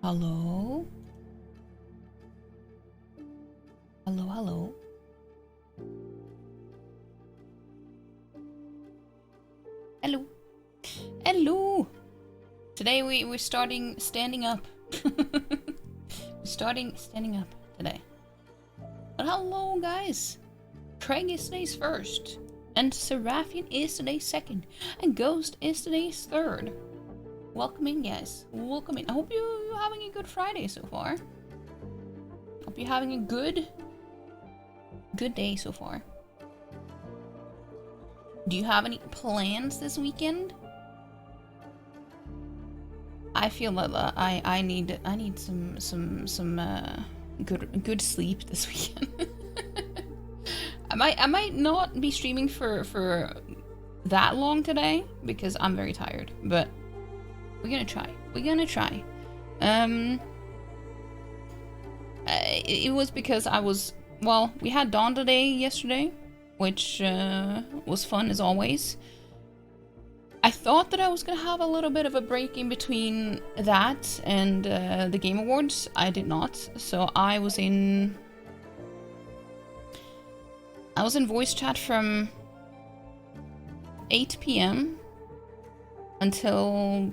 Hello? Hello, hello. Hello. Hello! Today we're starting standing up. We're starting standing up today. But hello, guys! Craig is today's first, and Seraphian is today's second, and Ghost is today's third. Welcome in, guys. Welcome in. I hope you're having a good Friday so far. Hope you're having a good day so far. Do you have any plans this weekend? I feel that I need some good sleep this weekend. I might not be streaming for that long today because I'm very tired, but we're gonna try. We're gonna try. It was because we had Dawn Day yesterday, which was fun as always. I thought that I was gonna have a little bit of a break in between that and the Game Awards. I did not, so I was in voice chat from 8 p.m. until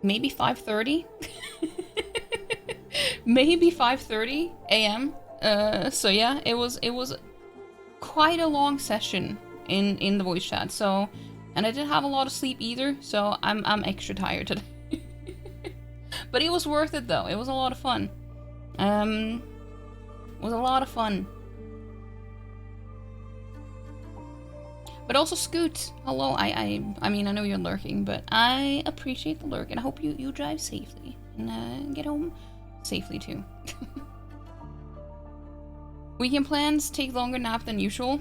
maybe 5:30. Maybe 5:30 a.m. So yeah, it was quite a long session in the voice chat. So, and I didn't have a lot of sleep either, so I'm extra tired today. But it was worth it though. It was a lot of fun. It was a lot of fun. But also Scoot, hello. I mean, I know you're lurking, but I appreciate the lurk, and I hope you drive safely and get home safely too. Weekend plans take longer nap than usual.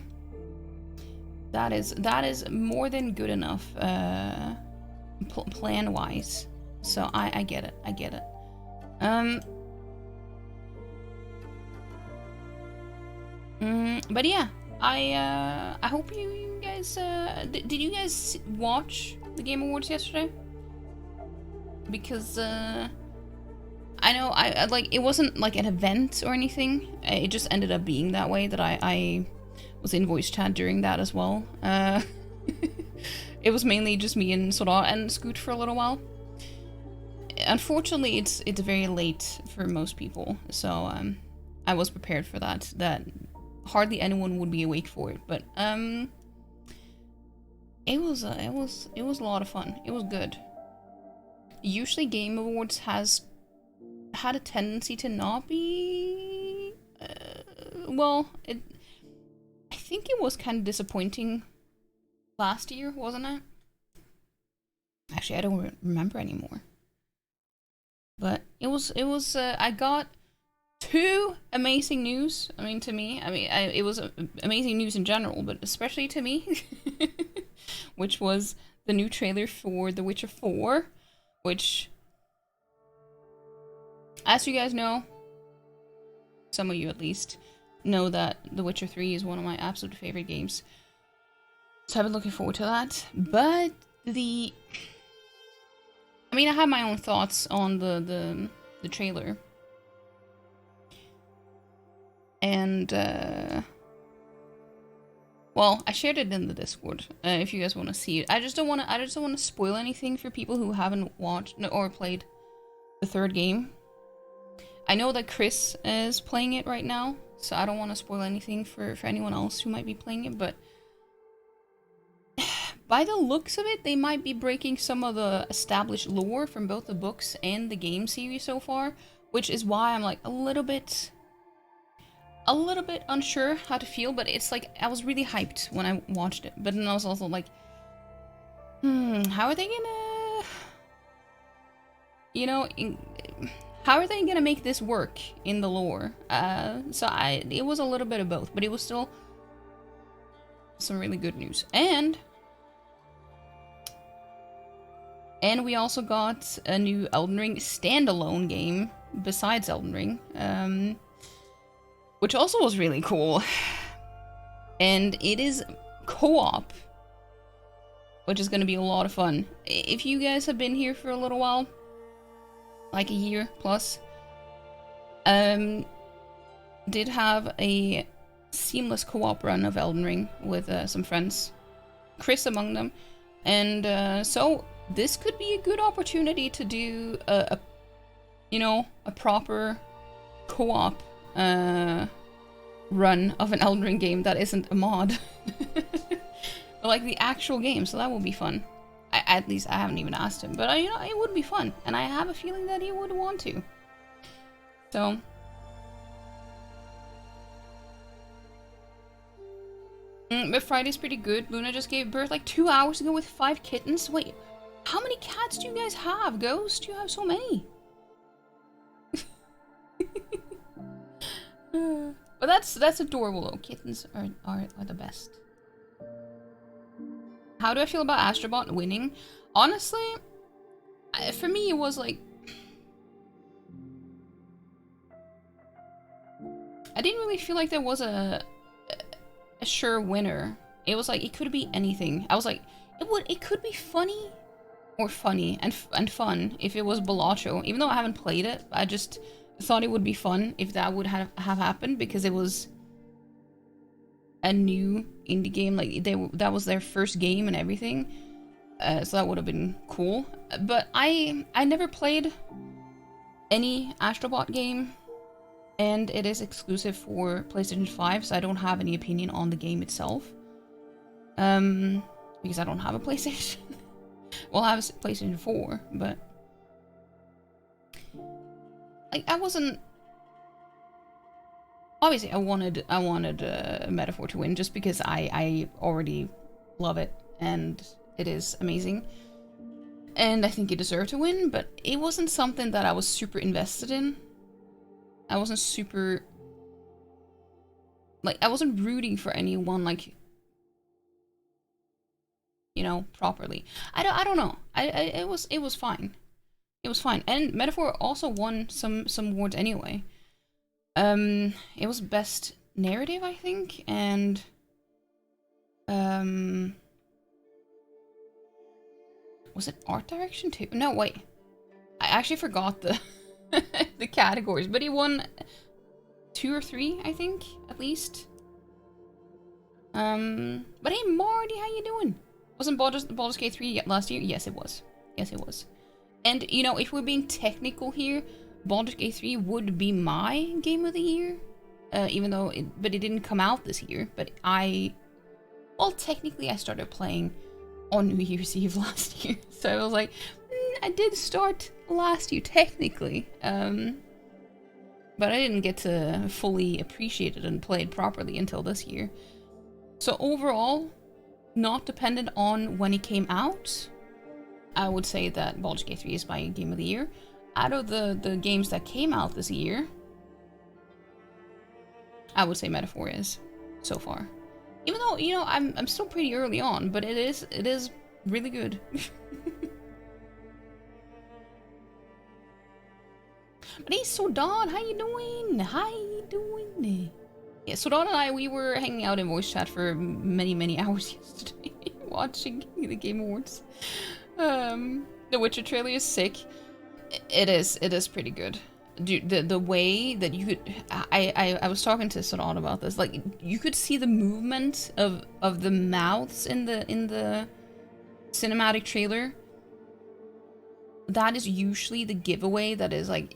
That is more than good enough plan wise. So I get it. I get it. But yeah, I hope you guys did you guys watch the Game Awards yesterday? Because I know I like it wasn't like an event or anything. It just ended up being that way that I was in voice chat during that as well. It was mainly just me and Sora and Scoot for a little while. Unfortunately, it's very late for most people, so I was prepared for that. That hardly anyone would be awake for it, but it was a lot of fun. It was good. Usually, Game Awards has had a tendency to not be well, I think it was kind of disappointing last year, wasn't it? Actually, I don't remember anymore. But it was I got two amazing news. I mean, to me, it was amazing news in general, but especially to me, which was the new trailer for The Witcher 4, which, as you guys know, some of you at least, know that The Witcher 3 is one of my absolute favorite games. So I've been looking forward to that. But I have my own thoughts on the trailer. And, well, I shared it in the Discord, if you guys want to see it. I just don't want to spoil anything for people who haven't watched or played the third game. I know that Chris is playing it right now, so I don't want to spoil anything for anyone else who might be playing it, but by the looks of it, they might be breaking some of the established lore from both the books and the game series so far, which is why I'm like a little bit unsure how to feel, but it's like I was really hyped when I watched it, but then I was also like, how are they gonna, how are they gonna make this work in the lore? So it was a little bit of both, but it was still some really good news. And we also got a new Elden Ring standalone game besides Elden Ring, which also was really cool. And it is co-op. which is going to be a lot of fun. If you guys have been here for a little while, like a year plus, did have a seamless co-op run of Elden Ring with some friends, Chris among them, and so this could be a good opportunity to do a proper co-op run of an Elden Ring game that isn't a mod. Like the actual game, so that will be fun. At least I haven't even asked him, but it would be fun, and I have a feeling that he would want to. So but Friday's pretty good. Luna just gave birth like 2 hours ago with 5 kittens. Wait, how many cats do you guys have, Ghost? You have so many. But that's adorable though. Kittens are the best. How do I feel about Astrobot winning? Honestly, for me it was like, I didn't really feel like there was a sure winner. It was like, it could be anything. I was like, it could be funny or funny and fun if it was Balacho. Even though I haven't played it, I just thought it would be fun if that would have happened, because it was a new indie game. Like that was their first game and everything, so that would have been cool. But I never played any Astrobot game, and it is exclusive for PlayStation 5, so I don't have any opinion on the game itself, because I don't have a PlayStation. Well, I have a PlayStation 4, but like I wasn't. Obviously, I wanted Metaphor to win just because I already love it and it is amazing, and I think it deserved to win. But it wasn't something that I was super invested in. I wasn't super, like, I wasn't rooting for anyone, like, you know, properly. I don't know. It was fine. It was fine, and Metaphor also won some awards anyway. It was best narrative, I think, and was it art direction too? No, wait. I actually forgot the the categories, but he won 2 or 3, I think, at least. But hey, Marty, how you doing? Wasn't Baldur's Gate 3 last year? Yes, it was. Yes, it was. And, you know, if we're being technical here, Baldur's Gate 3 would be my game of the year, even though it didn't come out this year. But well, technically I started playing on New Year's Eve last year, so I was like, I did start last year technically, but I didn't get to fully appreciate it and play it properly until this year. So overall, not dependent on when it came out, I would say that Baldur's Gate 3 is my game of the year. Out of the games that came out this year, I would say Metaphor is, so far. Even though, you know, I'm still pretty early on, but it is really good. But hey, Sodan, how you doing? How you doing? Yeah, Sodan and I, we were hanging out in voice chat for many hours yesterday, watching the Game Awards. The Witcher trailer is sick. It is pretty good. Dude, the way that you could, I was talking to Sodan about this. Like, you could see the movement of the mouths in the cinematic trailer. That is usually the giveaway that is like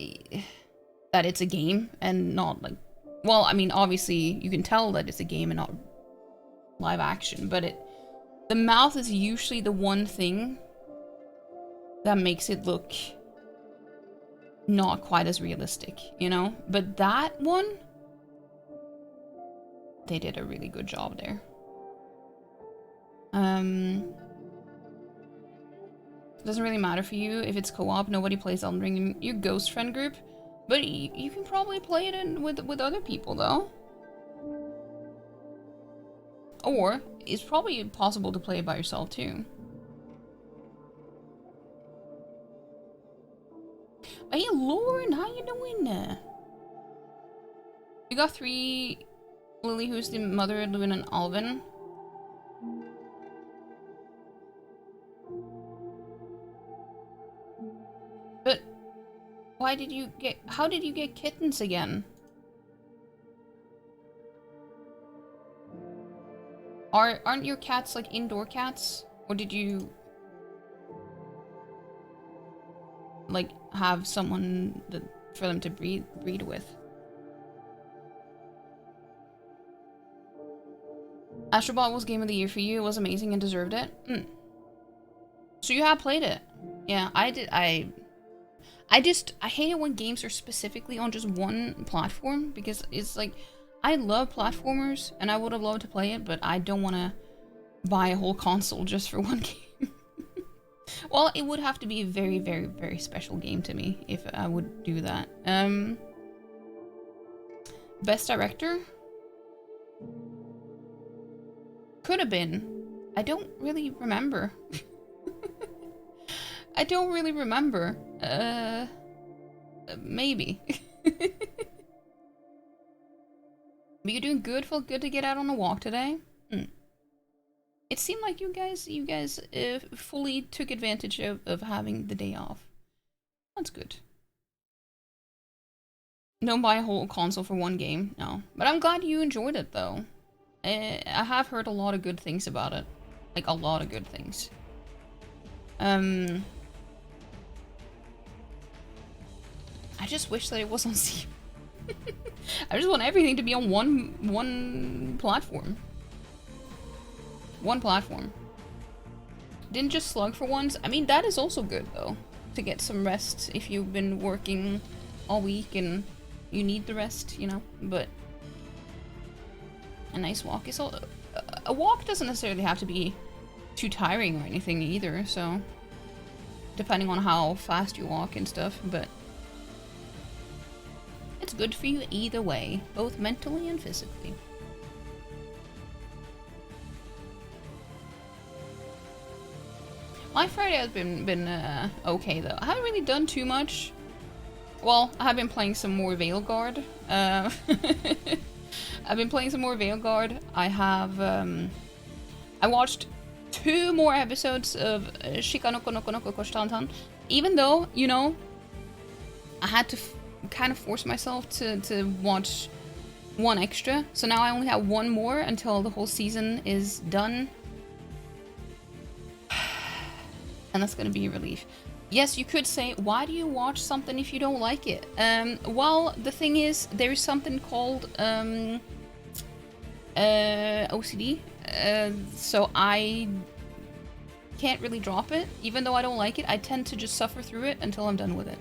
that it's a game and not like, well, I mean, obviously you can tell that it's a game and not live action, but the mouth is usually the one thing that makes it look not quite as realistic, you know? But that one, they did a really good job there. It doesn't really matter for you if it's co-op. Nobody plays Elden Ring in your ghost friend group, but you can probably play it with other people though. Or it's probably possible to play it by yourself too. Hey Lauren, how you doing? You got 3. Lily, who's the mother, Lewin and Alvin. Why did you get... How did you get kittens again? Aren't your cats like indoor cats? Or did you... like have someone for them to breed with? Astrobot was game of the year for you. It was amazing and deserved it. So you have played it. Yeah, I did. I hate it when games are specifically on just one platform, because it's like, I love platformers and I would have loved to play it, but I don't want to buy a whole console just for one game. Well, it would have to be a very, very, very special game to me if I would do that. Best director? Could have been. I don't really remember. I don't really remember. Maybe. But you're doing good. Felt good to get out on a walk today. It seemed like you guys fully took advantage of having the day off. That's good. Don't buy a whole console for one game, no. But I'm glad you enjoyed it, though. I have heard a lot of good things about it. Like, a lot of good things. I just wish that it was on Steam. I just want everything to be on one platform. One platform. Didn't just slug for once. I mean, that is also good, though. To get some rest if you've been working all week and you need the rest, you know? But a nice walk is all... A walk doesn't necessarily have to be too tiring or anything either, so... Depending on how fast you walk and stuff, but... It's good for you either way, both mentally and physically. My Friday has been okay, though. I haven't really done too much. Well, I have been playing some more Veilguard. I've been playing some more Veilguard. I have, I watched 2 more episodes of Shikanoko Noko Noko Koshtantan. Even though, you know, I had to kind of force myself to watch 1 extra. So now I only have 1 more until the whole season is done. And that's gonna be a relief. Yes, you could say, why do you watch something if you don't like it? Well, the thing is, there's something called OCD. So I can't really drop it. Even though I don't like it, I tend to just suffer through it until I'm done with it.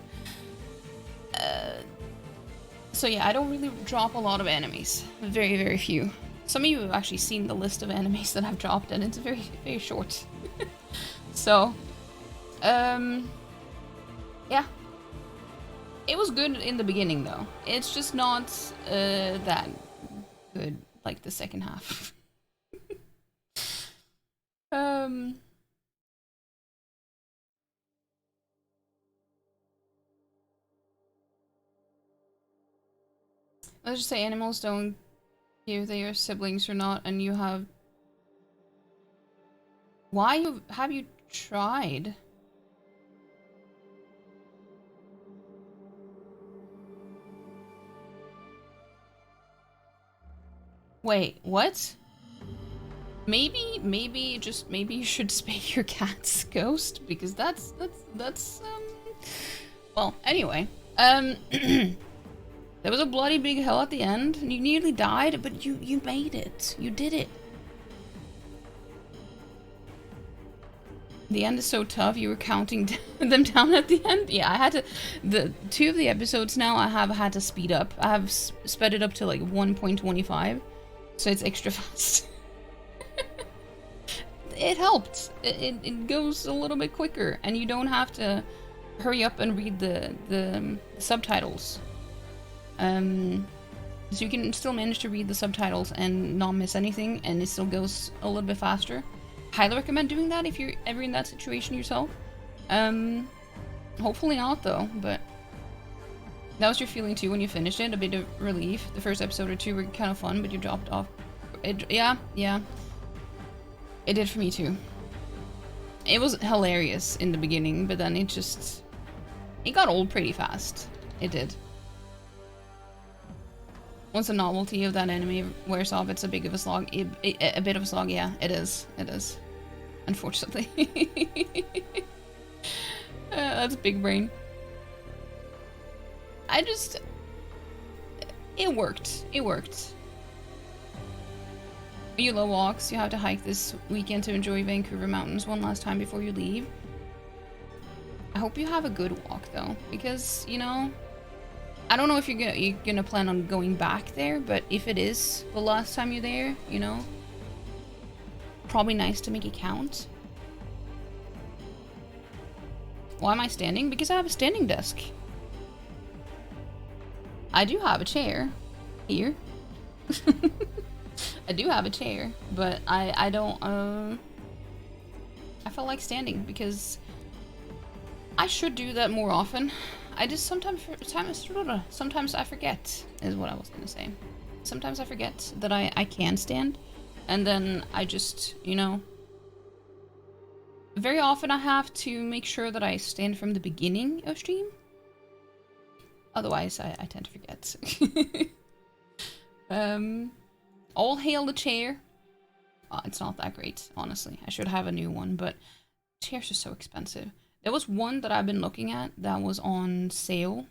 So yeah, I don't really drop a lot of animes. Very, very few. Some of you have actually seen the list of animes that I've dropped, and it's very, very short. So... yeah. It was good in the beginning, though. It's just not, that good, like, the second half. Let's just say animals don't care if they are siblings or not, and you have... Why have you tried? Wait, what? Maybe you should spay your cat's ghost, because that's well, anyway, there was a bloody big hell at the end, and you nearly died, but you made it. You did it. The end is so tough, you were counting them down at the end? Yeah, I had to... The 2 of the episodes now, I have had to speed up. I have sped it up to like 1.25, so it's extra fast. It helped. It goes a little bit quicker, and you don't have to hurry up and read the subtitles. So you can still manage to read the subtitles and not miss anything, and it still goes a little bit faster. Highly recommend doing that if you're ever in that situation yourself. Hopefully not, though, but that was your feeling too when you finished it, a bit of relief. The first episode or 2 were kind of fun, but you dropped off. Yeah. It did for me too. It was hilarious in the beginning, but then it just... It got old pretty fast. It did. Once the novelty of that enemy wears off, it's a bit of a slog. A bit of a slog, yeah. It is. It is. Unfortunately. That's big brain. It worked. It worked. You love walks. You have to hike this weekend to enjoy Vancouver Mountains one last time before you leave. I hope you have a good walk, though, because, you know, I don't know if you're gonna plan on going back there, but if it is the last time you're there, you know, probably nice to make it count. Why am I standing? Because I have a standing desk. I do have a chair here. I do have a chair, but I don't, I felt like standing because I should do that more often. I just sometimes I forget, is what I was gonna say. Sometimes I forget that I can stand, and then I just, you know, very often I have to make sure that I stand from the beginning of stream. Otherwise, I tend to forget. All hail the chair. It's not that great, honestly. I should have a new one, but chairs are so expensive. There was one that I've been looking at that was on sale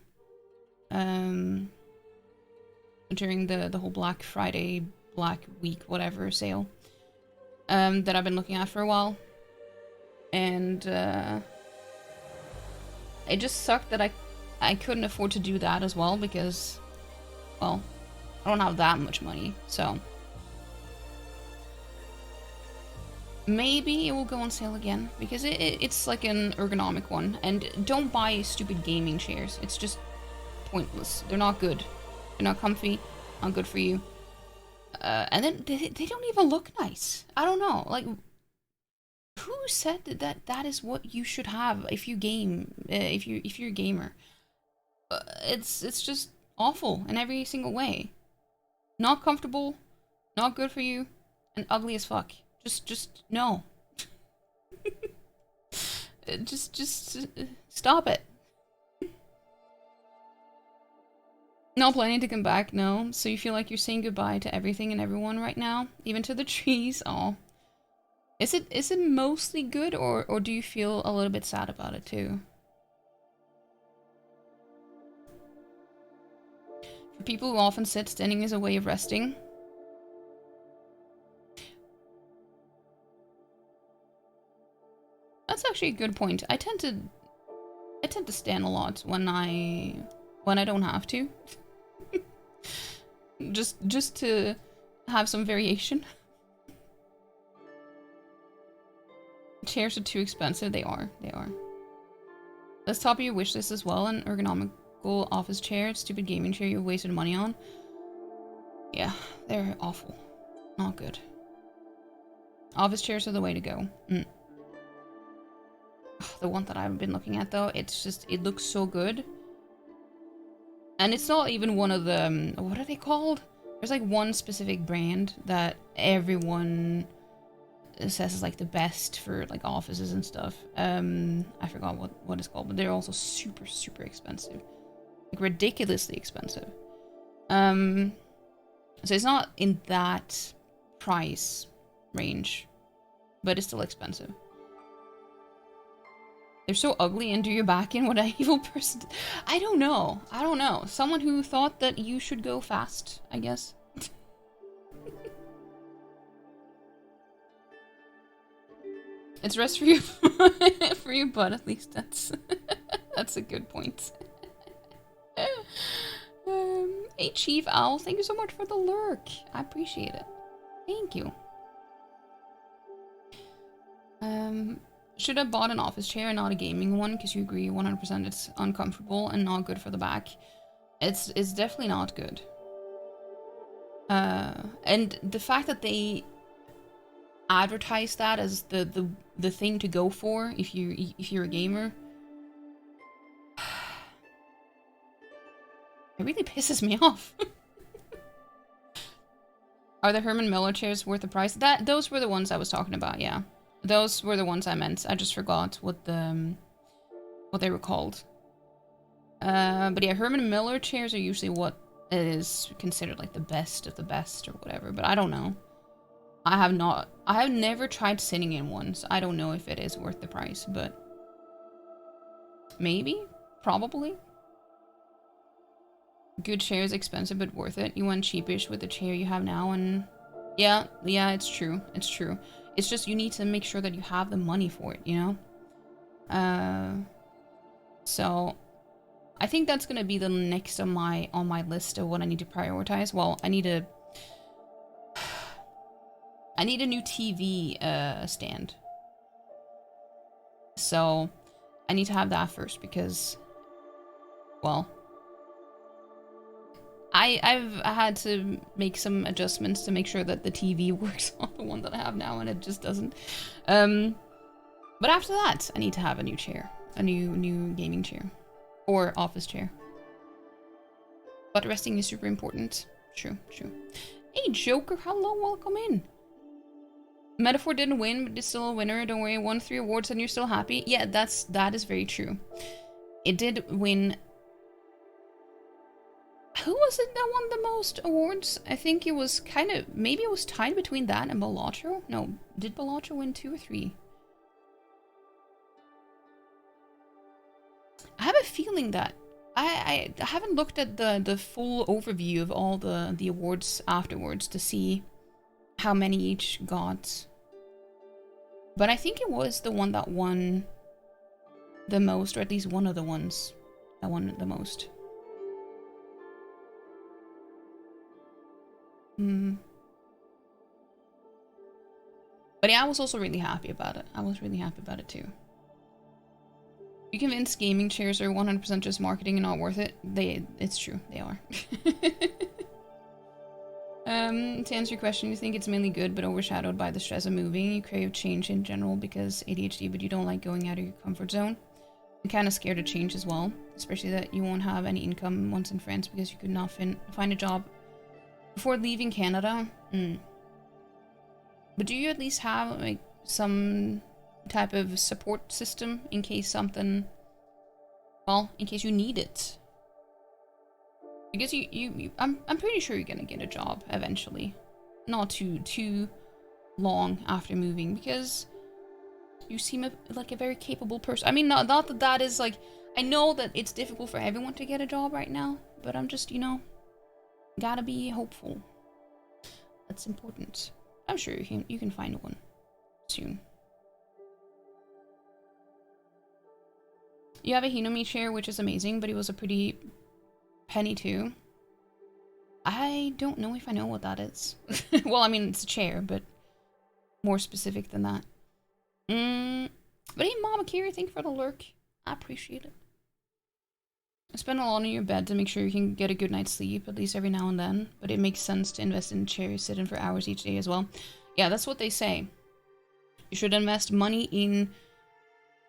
during the whole Black Friday, Black Week, whatever sale that I've been looking at for a while. And it just sucked that I couldn't afford to do that as well because, well, I don't have that much money, so maybe it will go on sale again because it's like an ergonomic one. And don't buy stupid gaming chairs. It's just pointless. They're not good. They're not comfy. Not good for you. And then they don't even look nice. I don't know. Like, who said that is what you should have if you game? If you're a gamer, it's just awful in every single way. Not comfortable, not good for you, and ugly as fuck. Just no. just stop it. Not planning to come back, no. So you feel like you're saying goodbye to everything and everyone right now, even to the trees. Oh, is it mostly good, or do you feel a little bit sad about it too? For people who often sit, standing is a way of resting. That's actually a good point. I tend to stand a lot when I don't have to. just to have some variation. Chairs are too expensive. They are. Let's top of your wish list as well. An ergonomical office chair, stupid gaming chair you wasted money on. Yeah, they're awful. Not good. Office chairs are the way to go. The one that I've been looking at though, it's just, it looks so good. And it's not even one of the, what are they called? There's like one specific brand that everyone says is like the best for like offices and stuff. I forgot what it's called, but they're also super expensive. Like ridiculously expensive. So it's not in that price range, but it's still expensive. They're so ugly and do your back in. What an evil person. I don't know. Someone who thought that you should go fast, I guess. It's rest for you, for your butt, at least. That's a good point. Hey, Chief Owl, thank you so much for the lurk. I appreciate it. Thank you. Should have bought an office chair and not a gaming one, because you agree 100% it's uncomfortable and not good for the back. It's definitely not good. And the fact that they advertise that as the thing to go for if you're a gamer, it really pisses me off. Are the Herman Miller chairs worth the price? Those were the ones I was talking about, yeah. Those were the ones I meant. I just forgot what they were called. But yeah, Herman Miller chairs are usually what is considered like the best of the best or whatever, but I don't know. I have never tried sitting in one, so I don't know if it is worth the price, but maybe? Probably? Good chair is expensive, but worth it. You went cheapish with the chair you have now, and yeah, it's true. It's true. It's just you need to make sure that you have the money for it, you know? So I think that's gonna be the next on my list of what I need to prioritize. Well, I need a new TV stand. So I need to have that first because, well, I've had to make some adjustments to make sure that the TV works on the one that I have now, and it just doesn't. But after that, I need to have a new chair, a new gaming chair, or office chair. But resting is super important. True. Hey, Joker, hello, welcome in. Metaphor didn't win, but it's still a winner. Don't worry, won 3 awards and you're still happy. Yeah, that is very true. It did win. Who was it that won the most awards? I think it was maybe it was tied between that and Balatro? No, did Balatro win 2 or 3? I have a feeling that I haven't looked at the full overview of all the awards afterwards to see how many each got. But I think it was the one that won the most, or at least one of the ones that won the most. But yeah, I was also really happy about it. I was really happy about it too. You convince gaming chairs are 100% just marketing and not worth it? It's true, they are. To answer your question, you think it's mainly good but overshadowed by the stress of moving. You crave change in general because ADHD, but you don't like going out of your comfort zone. I'm kind of scared of change as well, especially that you won't have any income once in France because you could not find a job before leaving Canada. But do you at least have like some type of support system in case something, well, in case you need it? Because I'm pretty sure you're gonna get a job eventually, not too long after moving, because you seem like a very capable person. I mean, not that that is like, I know that it's difficult for everyone to get a job right now, but I'm just, you know, gotta be hopeful. That's important. I'm sure you can find one soon. You have a Hinomi chair, which is amazing, but it was a pretty penny too. I don't know if I know what that is. Well, I mean, it's a chair, but more specific than that. But hey, Mama Kiri, thank you for the lurk. I appreciate it. Spend a lot on your bed to make sure you can get a good night's sleep, at least every now and then. But it makes sense to invest in chairs, sit in for hours each day as well. Yeah, that's what they say. You should invest money in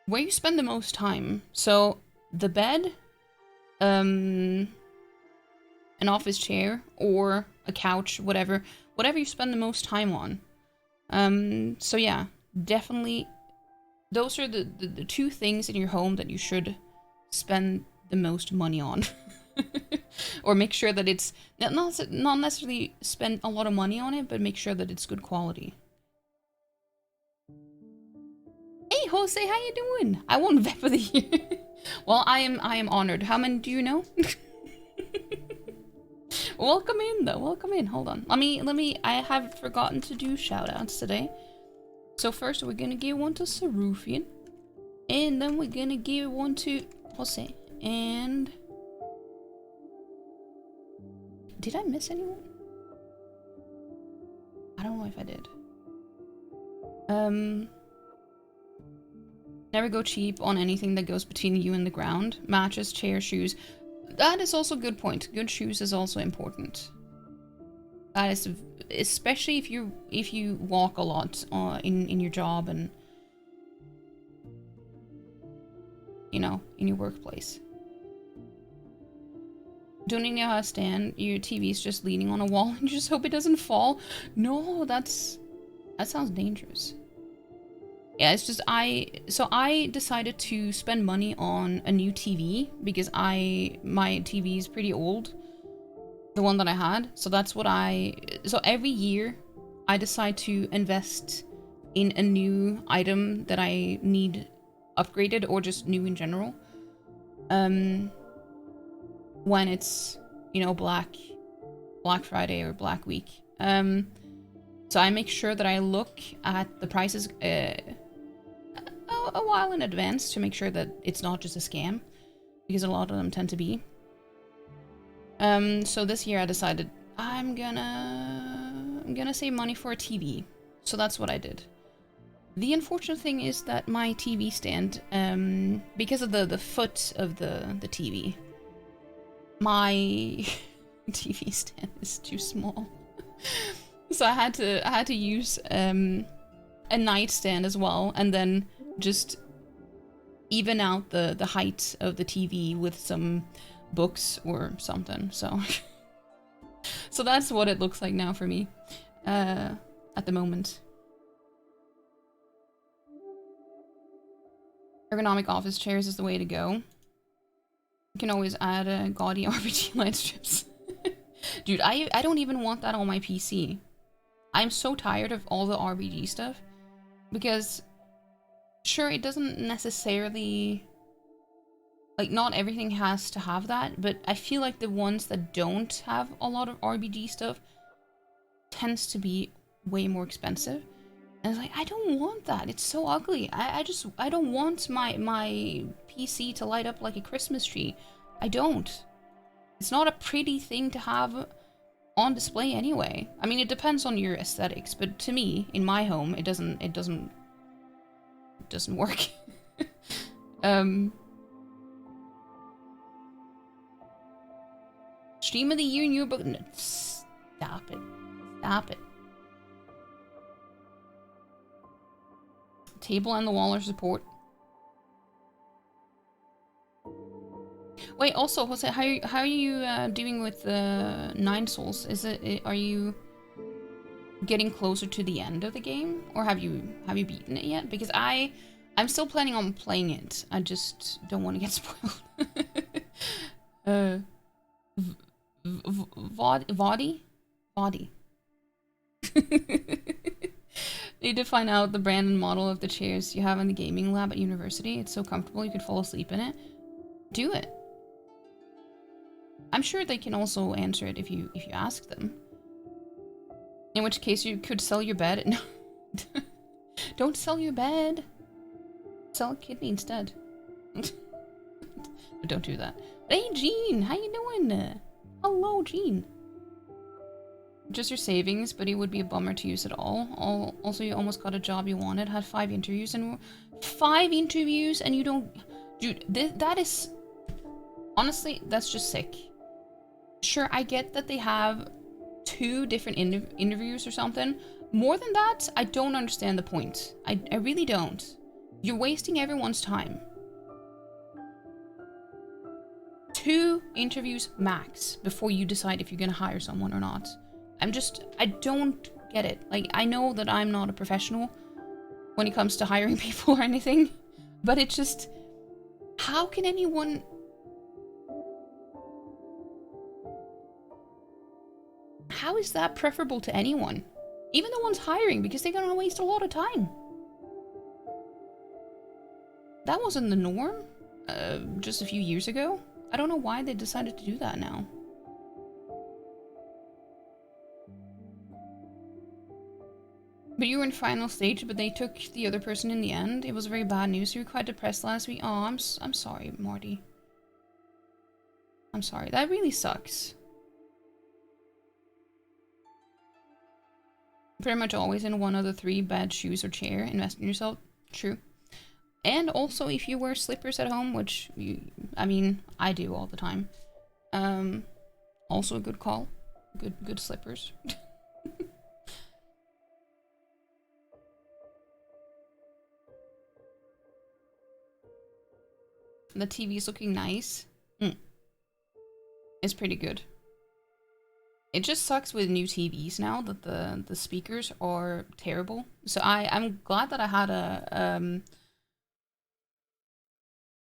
where you spend the most time. So, the bed, an office chair, or a couch, whatever you spend the most time on. So yeah, definitely, those are the 2 things in your home that you should spend the most money on. Or make sure that it's not necessarily spend a lot of money on it, but make sure that it's good quality. Hey Jose, how you doing? I won Vet of the Year. Well, I am honored. How many do you know? Welcome in though, welcome in. Hold on. Let me I have forgotten to do shoutouts today. So first we're gonna give one to Sarufian. And then we're gonna give one to Jose. And did I miss anyone? I don't know if I did. Never go cheap on anything that goes between you and the ground. Mattress, chair, shoes. That is also a good point. Good shoes is also important. That is, especially if you walk a lot in your job and, you know, in your workplace. Don't even know how to stand. Your TV's just leaning on a wall and you just hope it doesn't fall. No, that sounds dangerous. Yeah, it's just I decided to spend money on a new TV because my TV is pretty old, the one that I had. So that's what so every year I decide to invest in a new item that I need upgraded or just new in general. When it's, you know, Black Friday or Black Week. So I make sure that I look at the prices a while in advance to make sure that it's not just a scam, because a lot of them tend to be. So this year I decided I'm gonna save money for a TV. So that's what I did. The unfortunate thing is that my TV stand, because of the foot of the TV, my TV stand is too small. So I had to use a nightstand as well, and then just even out the height of the TV with some books or something. So so that's what it looks like now for me at the moment. Ergonomic office chairs is the way to go. You can always add a gaudy RPG light strips. Dude, I don't even want that on my PC. I'm so tired of all the RPG stuff. Because, sure, it doesn't necessarily... Like, not everything has to have that, but I feel like the ones that don't have a lot of RPG stuff tends to be way more expensive. And it's like, I don't want that. It's so ugly. I don't want my PC to light up like a Christmas tree. I don't. It's not a pretty thing to have on display anyway. I mean, it depends on your aesthetics, but to me, in my home, it doesn't work. Stream of the year in your book. No, stop it. Stop it. Table and the wall are support. Wait, also, Jose, how are you doing with the 9 souls? Are you getting closer to the end of the game, or have you beaten it yet? Because I'm still planning on playing it. I just don't want to get spoiled. VODs? Need to find out the brand and model of the chairs you have in the gaming lab at university. It's so comfortable you could fall asleep in it. Do it. I'm sure they can also answer it if you ask them. In which case you could sell your bed. No. Don't sell your bed. Sell a kidney instead. But don't do that. Hey Jean, how you doing? Hello Jean. Just your savings, but it would be a bummer to use it all. Also, you almost got a job you wanted, had 5 interviews, and 5 interviews, and you don't... Dude, that is... Honestly, that's just sick. Sure, I get that they have 2 different interviews or something. More than that, I don't understand the point. I really don't. You're wasting everyone's time. 2 interviews max before you decide if you're gonna hire someone or not. I don't get it. Like, I know that I'm not a professional when it comes to hiring people or anything, but it's just, how can anyone... How is that preferable to anyone? Even the ones hiring, because they're gonna waste a lot of time. That wasn't the norm just a few years ago. I don't know why they decided to do that now. But you were in final stage, but they took the other person in the end. It was very bad news. You were quite depressed last week. Oh, I'm sorry, Marty. I'm sorry. That really sucks. Pretty much always in one of the 3: bed, shoes, or chair. Invest in yourself. True. And also, if you wear slippers at home, which I mean, I do all the time. Also a good call. Good slippers. The TV is looking nice. It's pretty good. It just sucks with new TVs now that the speakers are terrible. So I'm glad that I had a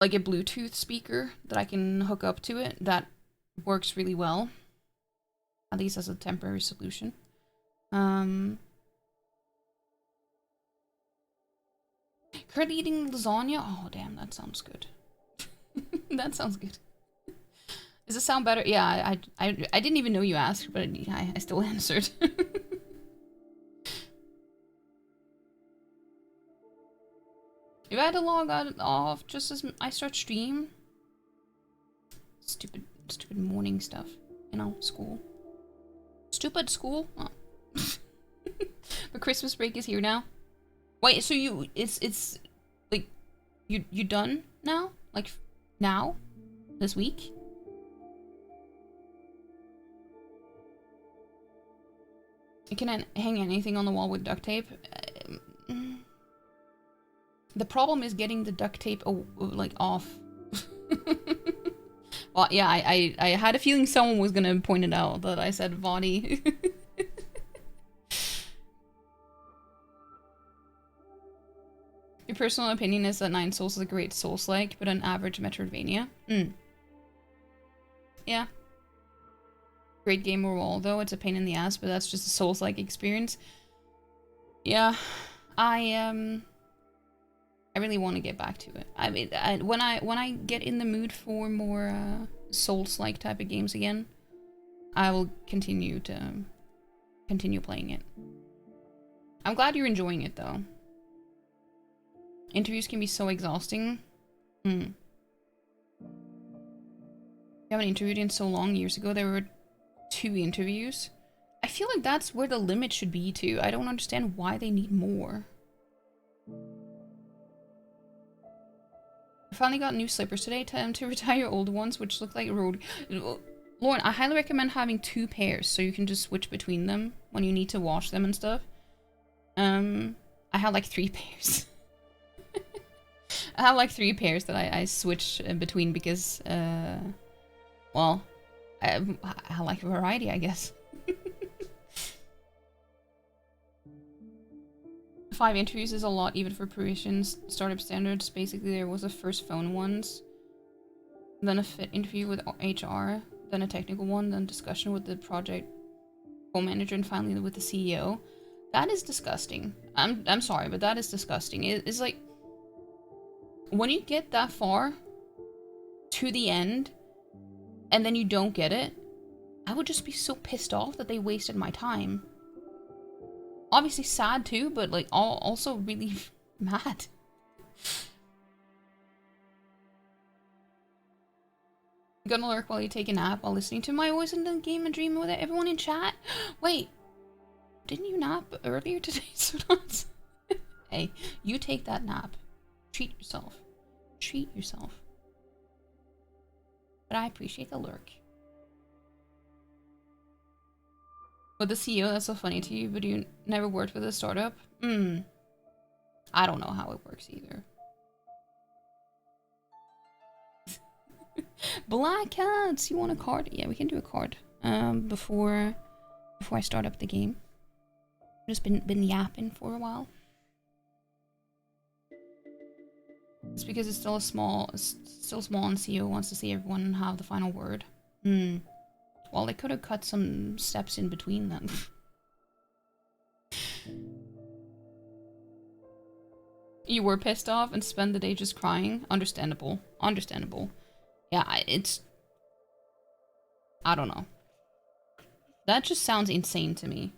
like a Bluetooth speaker that I can hook up to it that works really well. At least as a temporary solution. Currently eating lasagna. Oh damn, that sounds good. That sounds good. Does it sound better? Yeah, I didn't even know you asked, but I still answered. If I had to log off just as I start stream. Stupid morning stuff. You know, school. Stupid school? Oh. But Christmas break is here now. Wait, so it's like you done now? Like now? This week? Can I hang anything on the wall with duct tape? The problem is getting the duct tape like off. Well, yeah, I had a feeling someone was gonna point it out that I said VODy. Your personal opinion is that Nine Souls is a great Souls-like, but an average Metroidvania. Yeah. Great game overall, though. It's a pain in the ass, but that's just a Souls-like experience. Yeah. I really want to get back to it. I mean, when I get in the mood for more Souls-like type of games again, I will continue playing it. I'm glad you're enjoying it, though. Interviews can be so exhausting. You haven't interviewed in so long. Years ago, there were 2 interviews. I feel like that's where the limit should be, too. I don't understand why they need more. I finally got new slippers today. Time to retire your old ones, which look like road. Lauren, I highly recommend having 2 pairs so you can just switch between them when you need to wash them and stuff. I had like 3 pairs. I have like 3 pairs that I switch between because, well, I like variety, I guess. 5 interviews is a lot, even for provisions. Startup standards, basically there was a first phone ones, then a fit interview with HR, then a technical one, then discussion with the project co-manager, and finally with the CEO. That is disgusting. I'm sorry, but that is disgusting. It's like, when you get that far to the end and then you don't get it, I would just be so pissed off that they wasted my time. Obviously sad too, but like also really mad. Gonna lurk while you take a nap while listening to my voice in the game and dreaming with everyone in chat. Wait, didn't you nap earlier today, Sudans? Hey, you take that nap. Treat yourself. Treat yourself. But I appreciate the lurk. With the CEO, that's so funny to you, but you never worked with a startup? I don't know how it works either. Black Cats! You want a card? Yeah, we can do a card. Before I start up the game. I've just been yapping for a while. It's because it's still small and CEO wants to see everyone have the final word. Well, they could have cut some steps in between them. You were pissed off and spent the day just crying? Understandable. Understandable. Yeah, I don't know. That just sounds insane to me.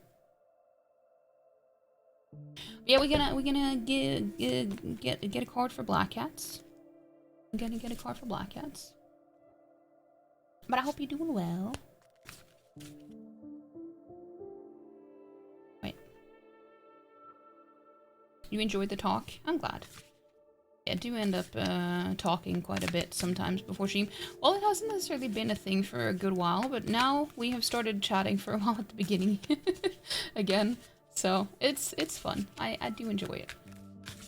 Yeah, we're gonna get a card for Black Cats. I'm gonna get a card for Black Cats. But I hope you're doing well. Wait. You enjoyed the talk? I'm glad. Yeah, I do end up talking quite a bit sometimes before stream. Well, it hasn't necessarily been a thing for a good while, but now we have started chatting for a while at the beginning again. So it's fun. I do enjoy it.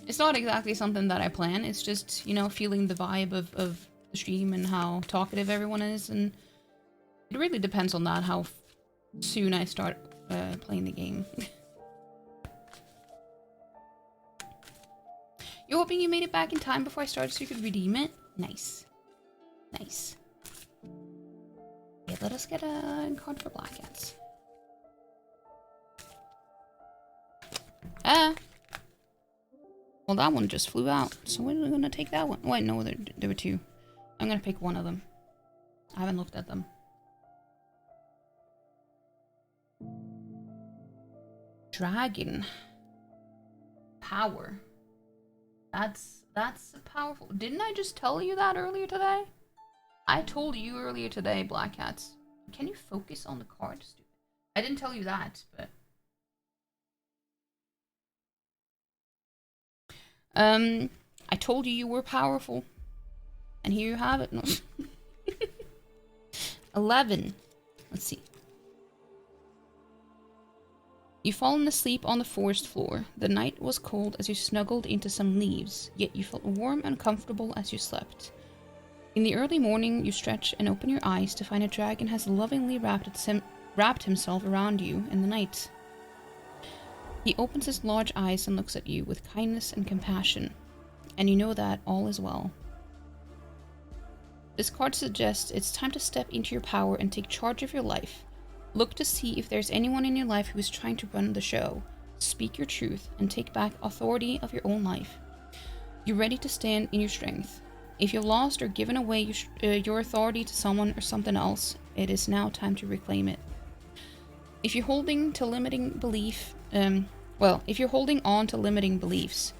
It's not exactly something that I plan. It's just, you know, feeling the vibe of the stream and how talkative everyone is, and it really depends on that, how soon I start playing the game. You're hoping you made it back in time before I started so you could redeem it? Nice. Nice. Okay, let us get a card for Black Cats. Well, that one just flew out. So we're gonna take that one. Wait, no, there were two. I'm gonna pick one of them. I haven't looked at them. Dragon. Power. That's powerful. Didn't I just tell you that earlier today? I told you earlier today, Black Cats. Can you focus on the card? Stupid. I didn't tell you that, but... I told you were powerful. And here you have it. No. 11. Let's see. You've fallen asleep on the forest floor. The night was cold as you snuggled into some leaves, yet you felt warm and comfortable as you slept. In the early morning, you stretch and open your eyes to find a dragon has lovingly wrapped himself around you in the night. He opens his large eyes and looks at you with kindness and compassion, and you know that all is well. This card suggests it's time to step into your power and take charge of your life. Look to see if there's anyone in your life who is trying to run the show. Speak your truth and take back authority of your own life. You're ready to stand in your strength. If you've lost or given away your authority to someone or something else, it is now time to reclaim it. If you're holding to limiting belief, if you're holding on to limiting beliefs,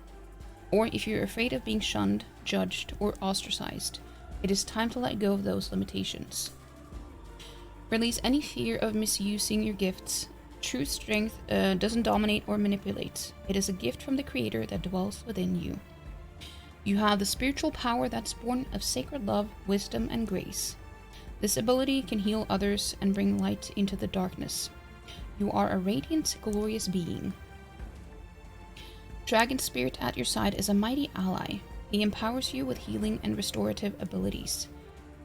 or if you're afraid of being shunned, judged, or ostracized, it is time to let go of those limitations. Release any fear of misusing your gifts. True strength doesn't dominate or manipulate. It is a gift from the Creator that dwells within you. You have the spiritual power that's born of sacred love, wisdom, and grace. This ability can heal others and bring light into the darkness. You are a radiant, glorious being. Dragon Spirit at your side is a mighty ally. He empowers you with healing and restorative abilities.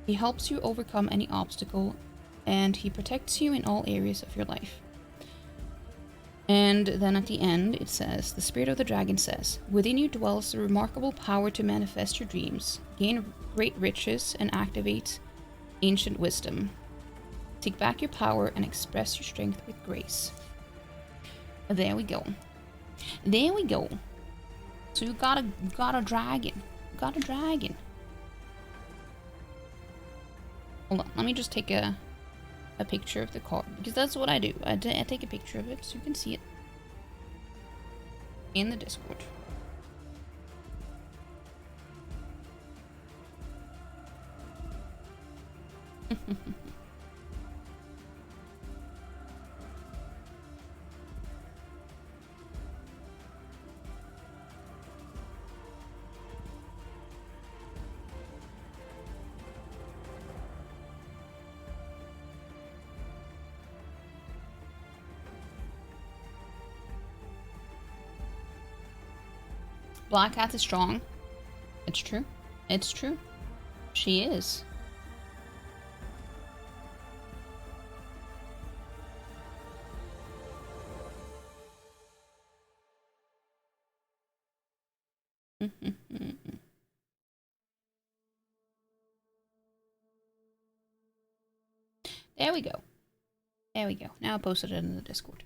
He helps you overcome any obstacle, and he protects you in all areas of your life. And then at the end, it says, the Spirit of the Dragon says, within you dwells the remarkable power to manifest your dreams, gain great riches, and activate ancient wisdom. Take back your power and express your strength with grace. There we go. There we go. So you got a dragon. You got a dragon. Hold on, let me just take a picture of the card, because that's what I do. I take a picture of it so you can see it in the Discord. Black Cat is strong. It's true. It's true. She is. There we go. There we go. Now I posted it in the Discord.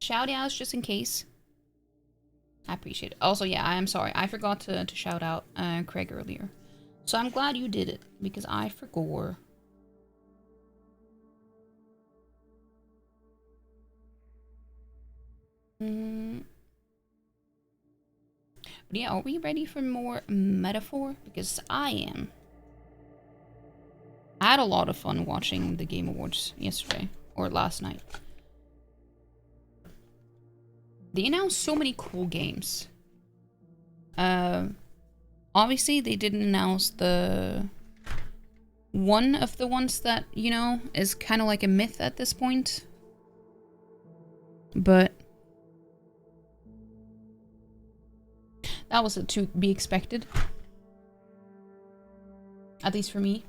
Shout outs just in case. I appreciate it. Also, yeah, I am sorry. I forgot to shout out Craig earlier. So I'm glad you did it, because I forgot. But yeah, are we ready for more metaphor? Because I am. I had a lot of fun watching the Game Awards yesterday, or last night. They announced so many cool games. Obviously, they didn't announce one of the ones that, you know, is kind of like a myth at this point. But that was to be expected. At least for me.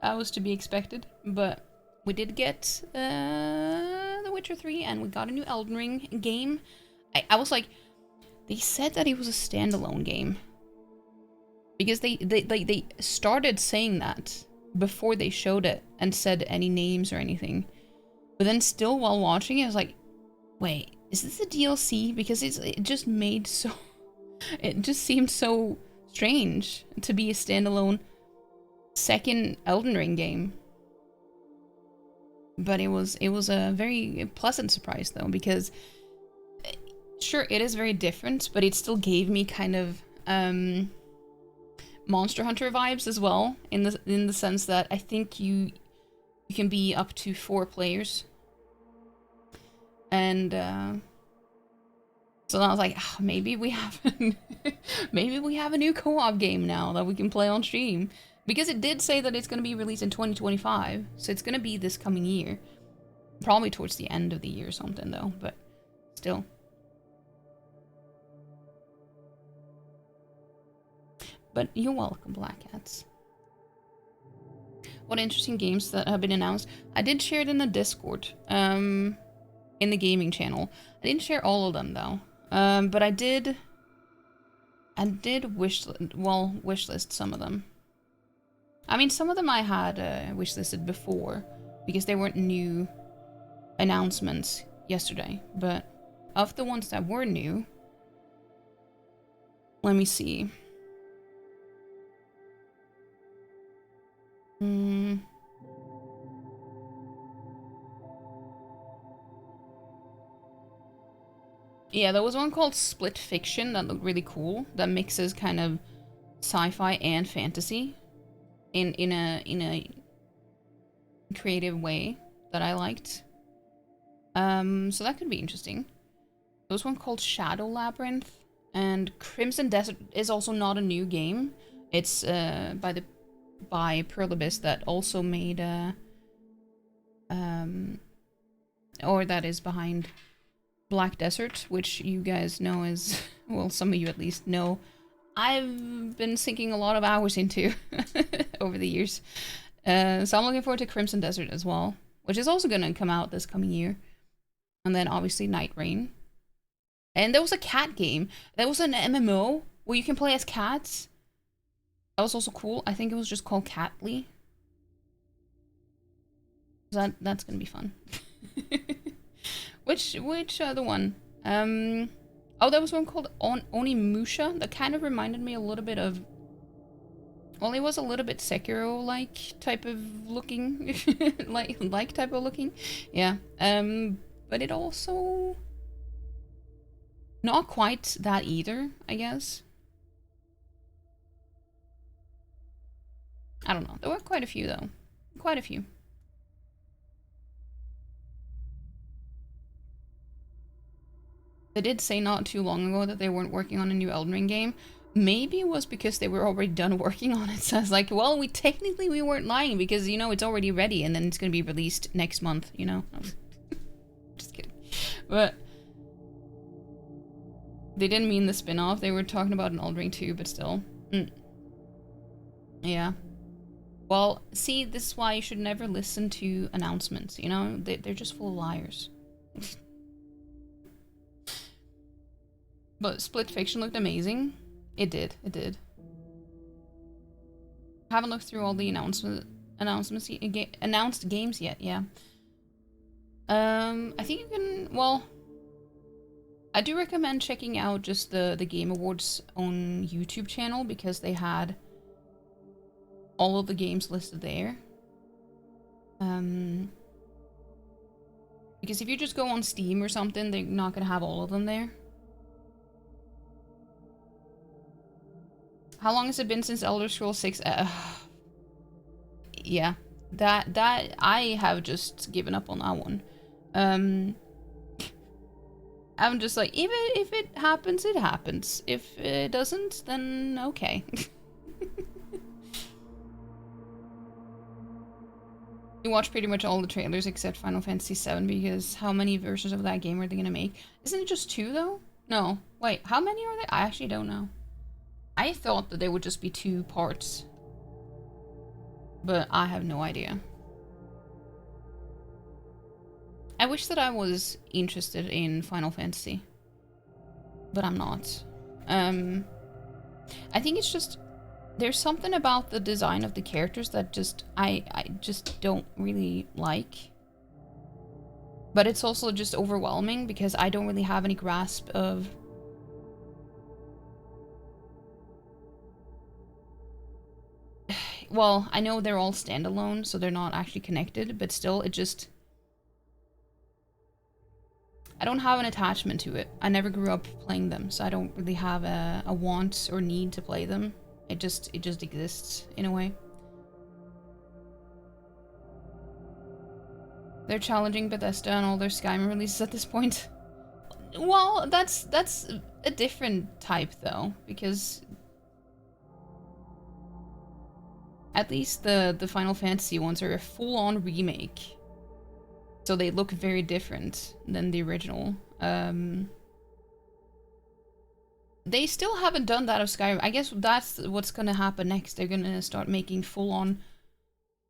That was to be expected, but we did get The Witcher 3, and we got a new Elden Ring game. I was like, they said that it was a standalone game. Because they started saying that before they showed it and said any names or anything. But then still while watching it, I was like, wait, is this a DLC? Because it just made so... It just seemed so strange to be a standalone second Elden Ring game. But it was a very pleasant surprise though, because sure, it is very different, but it still gave me kind of Monster Hunter vibes as well, in the sense that I think you can be up to 4 players. And so I was like, oh, maybe we have a new co-op game now that we can play on stream. Because it did say that it's going to be released in 2025, so it's going to be this coming year. Probably towards the end of the year or something though, but still. But you're welcome, Black Cats. What interesting games that have been announced. I did share it in the Discord, in the gaming channel. I didn't share all of them though. But I did wishlist some of them. I mean, some of them I had wishlisted before, because they weren't new announcements yesterday. But of the ones that were new, let me see. Yeah, there was one called Split Fiction that looked really cool. That mixes kind of sci-fi and fantasy in a creative way that I liked. So that could be interesting. There was one called Shadow Labyrinth, and Crimson Desert is also not a new game. It's by Pearl Abyss that also made or that is behind Black Desert, which you guys know is, well, some of you at least know, I've been sinking a lot of hours into over the years. So I'm looking forward to Crimson Desert as well, which is also going to come out this coming year. And then obviously Night Rain. And there was a cat game. There was an MMO where you can play as cats. That was also cool. I think it was just called Catly. That's gonna be fun. Which other one? Oh, there was one called Onimusha that kind of reminded me a little bit of... Well, it was a little bit Sekiro-like type of looking. like type of looking. Yeah. But it also... Not quite that either, I guess. I don't know. There were quite a few, though. Quite a few. They did say not too long ago that they weren't working on a new Elden Ring game. Maybe it was because they were already done working on it. So I was like, well, we weren't lying because, you know, it's already ready and then it's going to be released next month, you know? Just kidding. But... They didn't mean the spin-off. They were talking about an Elden Ring 2, but still. Yeah. Well, see, this is why you should never listen to announcements, you know? They're just full of liars. But Split Fiction looked amazing. It did. It did. I haven't looked through all the announced games yet, yeah. I think you can, well... I do recommend checking out just the Game Awards own YouTube channel because they had all of the games listed there. Because if you just go on Steam or something, they're not going to have all of them there. How long has it been since Elder Scrolls 6? Yeah, that I have just given up on that one. I'm just like, if it happens, it happens. If it doesn't, then okay. You watch pretty much all the trailers except Final Fantasy VII because how many versions of that game are they gonna make? Isn't it just 2 though? No. Wait, how many are there? I actually don't know. I thought that there would just be 2 parts. but I have no idea. I wish that I was interested in Final Fantasy, but I'm not. I think it's just, there's something about the design of the characters that just, I just don't really like. But it's also just overwhelming because I don't really have any grasp of well, I know they're all standalone, so they're not actually connected, but still, it just, I don't have an attachment to it. I never grew up playing them, so I don't really have a want or need to play them. It just exists in a way. They're challenging Bethesda and all their Skyrim releases at this point. Well, that's a different type though, because at least the Final Fantasy ones are a full-on remake. So they look very different than the original. They still haven't done that of Skyrim. I guess that's what's gonna happen next. They're gonna start making full-on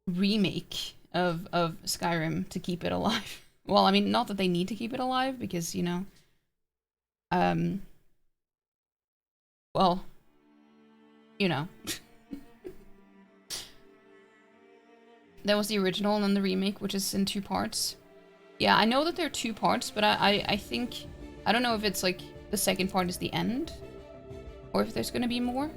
remake of Skyrim to keep it alive. Well, I mean, not that they need to keep it alive, because, you know, well, you know. That was the original and then the remake, which is in 2 parts. Yeah, I know that there are 2 parts, but I think, I don't know if it's like the second part is the end, or if there's gonna be more.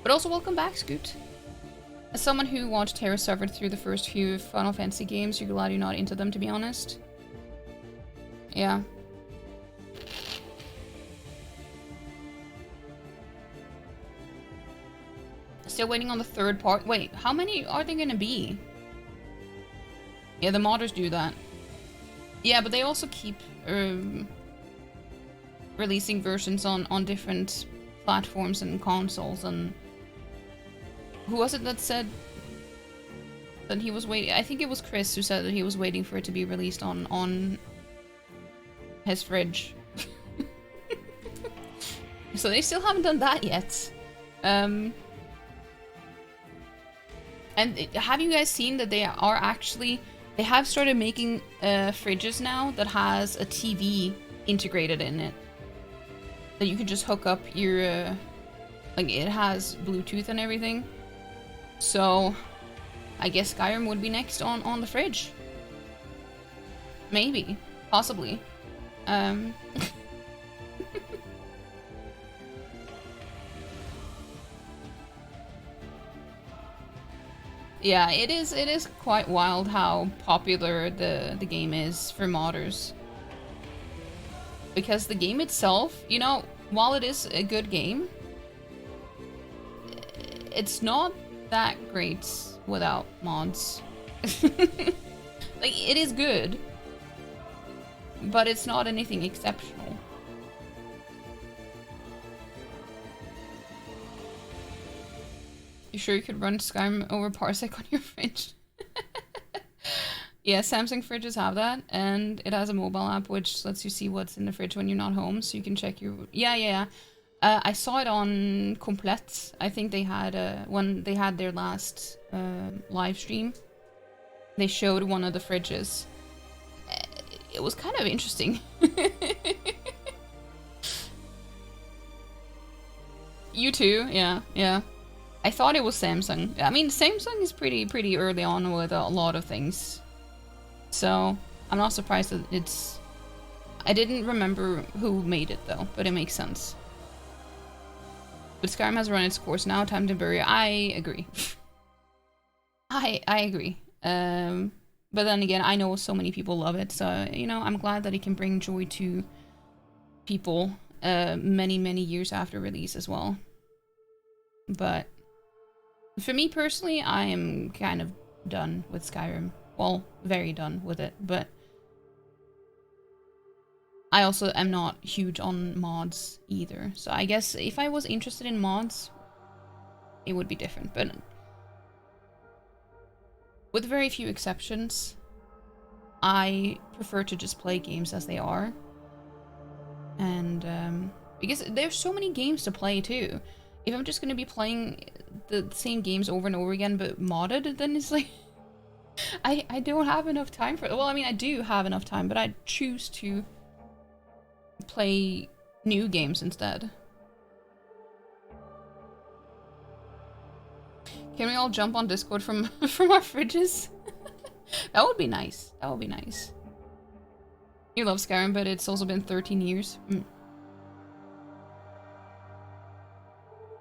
But also, welcome back, Scoot. As someone who watched Terra suffered through the first few Final Fantasy games, you're glad you're not into them, to be honest. Yeah. Still waiting on the 3rd part. Wait, how many are there gonna be? Yeah, the modders do that. Yeah, but they also keep releasing versions on different platforms and consoles. And who was it that said that he was waiting? I think it was Chris who said that he was waiting for it to be released on his fridge. So they still haven't done that yet. And have you guys seen that they are actually, they have started making fridges now that has a TV integrated in it, that you can just hook up your like, it has Bluetooth and everything. So I guess Skyrim would be next on the fridge. Maybe, possibly. Yeah, it is quite wild how popular the game is for modders. Because the game itself, you know, while it is a good game, it's not that great without mods. Like, it is good, but it's not anything exceptional. You sure you could run Skyrim over Parsec on your fridge? Yeah, Samsung fridges have that, and it has a mobile app which lets you see what's in the fridge when you're not home, so you can check your... Yeah. I saw it on Komplett. I think they had, when they had their last live stream, they showed one of the fridges. It was kind of interesting. You too? Yeah. I thought it was Samsung. I mean, Samsung is pretty early on with a lot of things. So, I'm not surprised that it's... I didn't remember who made it though, but it makes sense. But Skyrim has run its course now, time to bury. I agree. I agree. But then again, I know so many people love it, so, you know, I'm glad that it can bring joy to people many years after release as well. But for me personally, I am kind of done with Skyrim. Well, very done with it, but I also am not huge on mods either. So I guess if I was interested in mods, it would be different. But with very few exceptions, I prefer to just play games as they are. And because there's so many games to play too. if I'm just gonna be playing the same games over and over again but modded, then it's like I don't have enough time for it. Well, I mean, I do have enough time, but I choose to play new games instead. Can we all jump on Discord from from our fridges? That would be nice. That would be nice. You love Skyrim, but it's also been 13 years.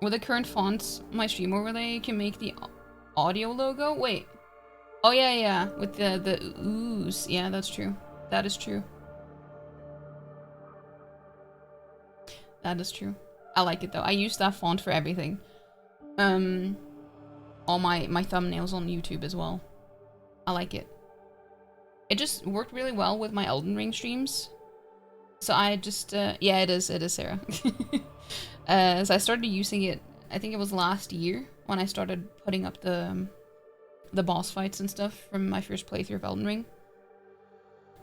With the current fonts, my stream overlay can make the audio logo. Wait. Oh yeah, yeah. With the ooze. Yeah, that's true. That is true. That is true. I like it though. I use that font for everything. All my thumbnails on YouTube as well. I like it. It just worked really well with my Elden Ring streams. So I just, yeah, it is, Sarah. So I started using it, I think it was last year when I started putting up the boss fights and stuff from my first playthrough of Elden Ring.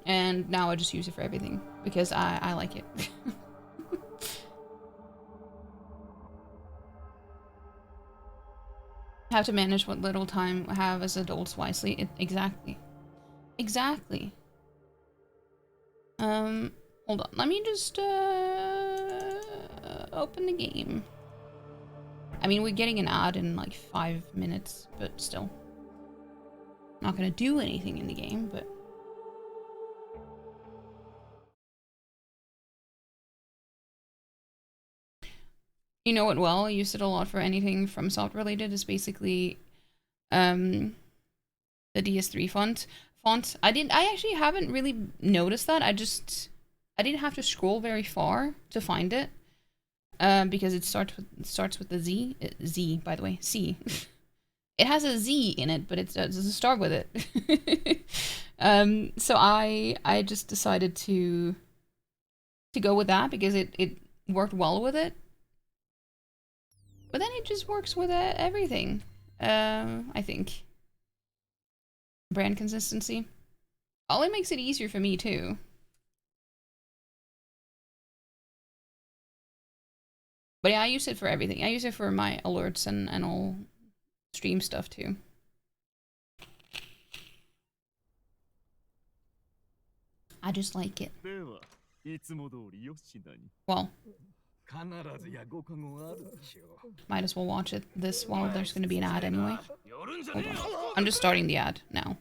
And now I just use it for everything because I like it. Have to manage what little time I have as adults wisely. Exactly. Exactly. Hold on. Let me just open the game. I mean, we're getting an ad in like 5 minutes, but still. Not gonna do anything in the game, but you know it well. I used it a lot for anything from soft related. Is basically the DS3 font. I actually haven't really noticed that. I didn't have to scroll very far to find it. Because it starts with the Z. Z, by the way, C. It has a Z in it, but it doesn't start with it. So I just decided to go with that because it worked well with it. But then it just works with everything. I think. Brand consistency. Oh, it makes it easier for me too. But yeah, I use it for everything. I use it for my alerts and all stream stuff too. I just like it. Well, might as well watch this while there's going to be an ad anyway. Hold on. I'm just starting the ad now.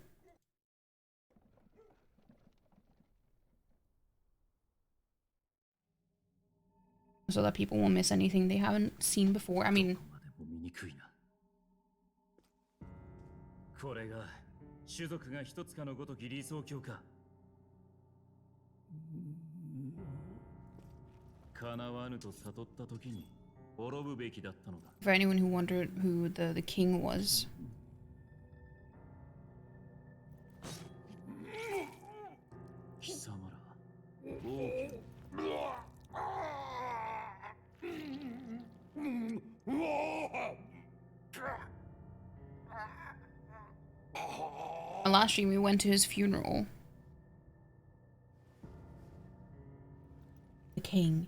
So that people won't miss anything they haven't seen before. I mean... For anyone who wondered who the king was. Last stream we went to his funeral. The king.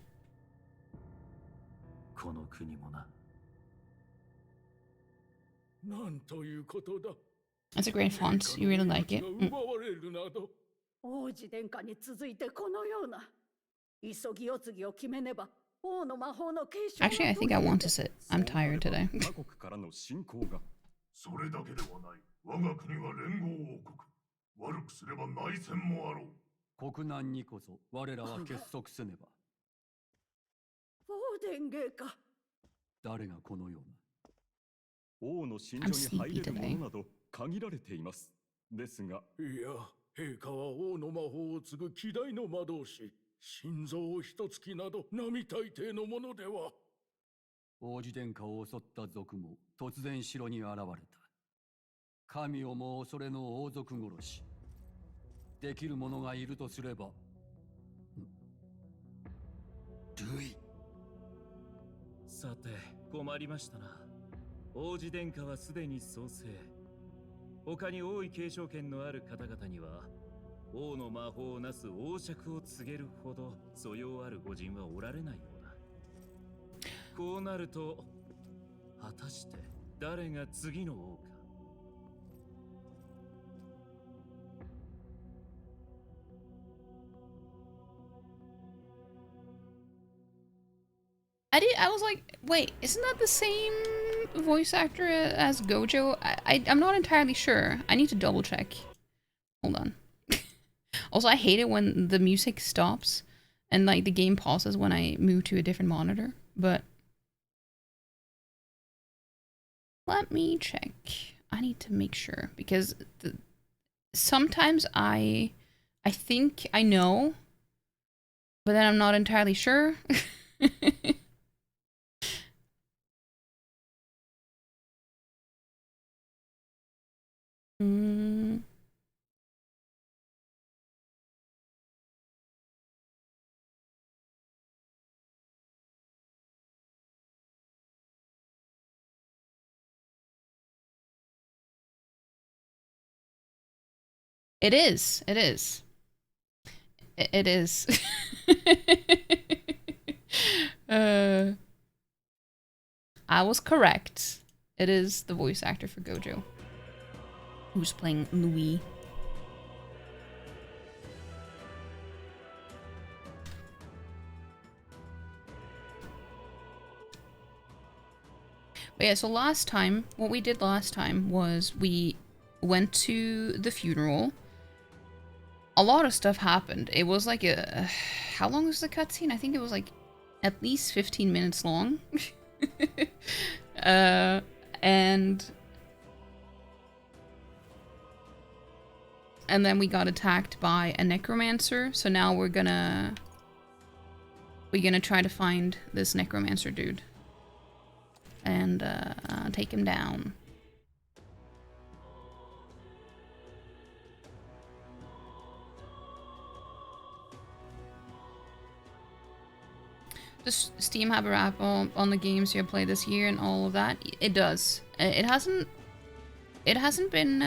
That's a great font. You really like it. Actually, I think I want to sit. I'm tired today. I'm sleepy today. 果たして誰が次の王か。I was like, wait, isn't that the same voice actor as Gojo? I'm not entirely sure. I need to double check. Hold on. Also, I hate it when the music stops and like the game pauses when I move to a different monitor, but let me check. I need to make sure because sometimes I think I know, but then I'm not entirely sure. Mm. It is. It is. It is. I was correct. It is the voice actor for Gojo who's playing Louis. But yeah, so last time, what we did last time was we went to the funeral. A lot of stuff happened. It was like a... How long was the cutscene? I think it was like at least 15 minutes long. And then we got attacked by a necromancer. So now we're gonna try to find this necromancer dude and take him down. Does Steam have a wrap on the games you have played this year and all of that? It does. It hasn't been.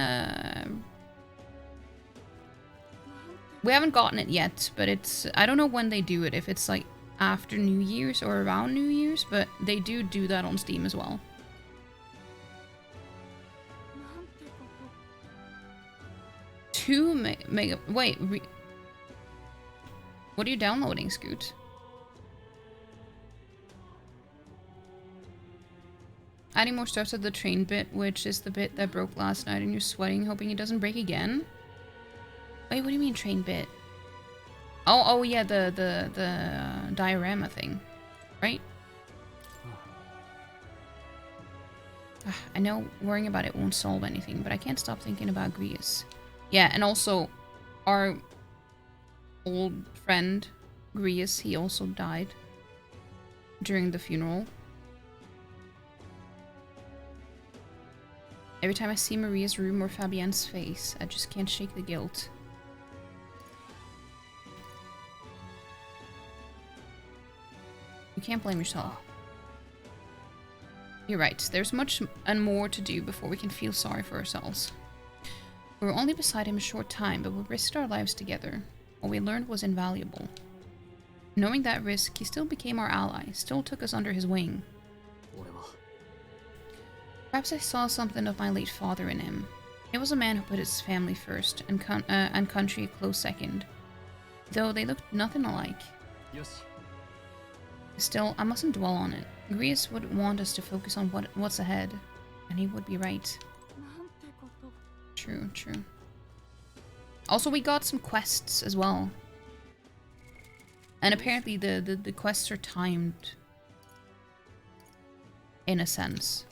We haven't gotten it yet, but it's. I don't know when they do it. If it's like after New Year's or around New Year's, but they do that on Steam as well. Mega. Wait. What are you downloading, Scoot? Adding more stuff to the train bit, which is the bit that broke last night and you're sweating, hoping it doesn't break again? Wait, what do you mean train bit? Oh yeah, the diorama thing, right? I know worrying about it won't solve anything, but I can't stop thinking about Grius. Yeah, and also our old friend Grius, he also died during the funeral. Every time I see Maria's room or Fabienne's face, I just can't shake the guilt. You can't blame yourself. You're right, there's much and more to do before we can feel sorry for ourselves. We were only beside him a short time, but we risked our lives together. What we learned was invaluable. Knowing that risk, he still became our ally, still took us under his wing. Perhaps I saw something of my late father in him. He was a man who put his family first and country a close second, though they looked nothing alike. Yes. Still, I mustn't dwell on it. Grius would want us to focus on what's ahead, and he would be right. True, true. Also, we got some quests as well. And apparently the quests are timed, in a sense.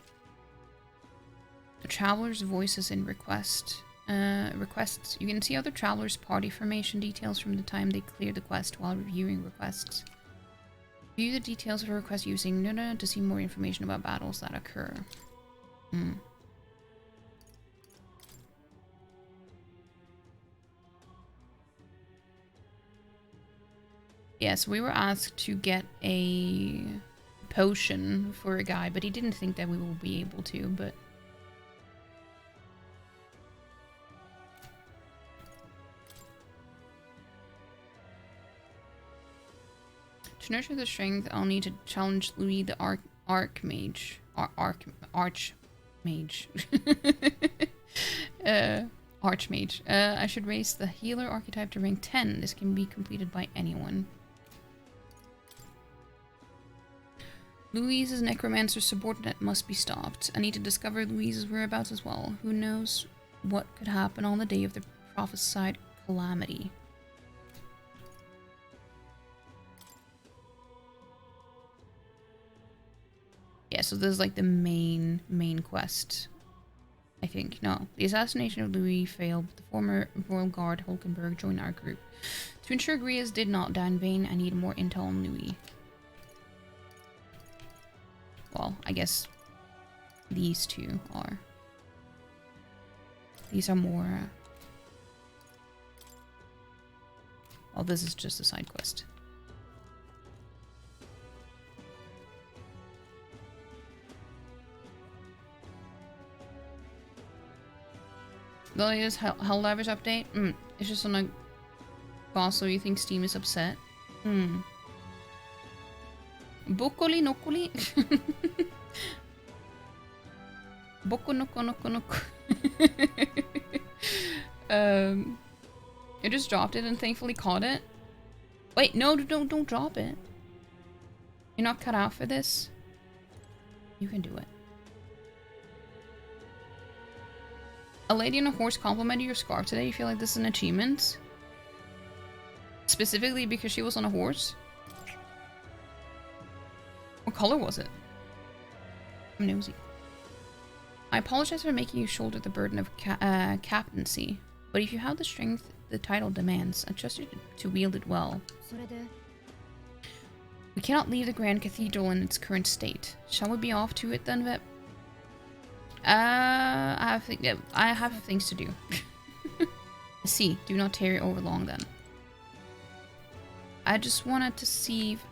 The traveler's voices in requests. You can see other travelers' party formation details from the time they clear the quest while reviewing requests. View the details of a request using Nuna to see more information about battles that occur. Yes, we were asked to get a potion for a guy, but he didn't think that we will be able to, but... To nurture the strength, I'll need to challenge Louis the Archmage. Archmage. Archmage. I should raise the healer archetype to rank 10. This can be completed by anyone. Louise's necromancer subordinate must be stopped. I need to discover Louise's whereabouts as well. Who knows what could happen on the day of the prophesied calamity. Yeah, so this is like the main quest. I think. No. The assassination of Louis failed, but the former royal guard Hulkenberg joined our group. To ensure Grias did not die in vain, I need more intel on Louis. Well, I guess these two are. These are more... well, this is just a side quest. The latest Helldivers update? It's just on a boss, so you think Steam is upset? Bokoli nokoli? Boko noko noko noko. I just dropped it and thankfully caught it. Wait, no, don't drop it. You're not cut out for this. You can do it. A lady on a horse complimented your scarf today. You feel like this is an achievement? Specifically because she was on a horse? What color was it? I'm nosy. I apologize for making you shoulder the burden of captaincy, but if you have the strength the title demands, I trust you to wield it well. We cannot leave the Grand Cathedral in its current state. Shall we be off to it then, Vep? I have things to do. See, do not tarry over long then. I just wanted to see if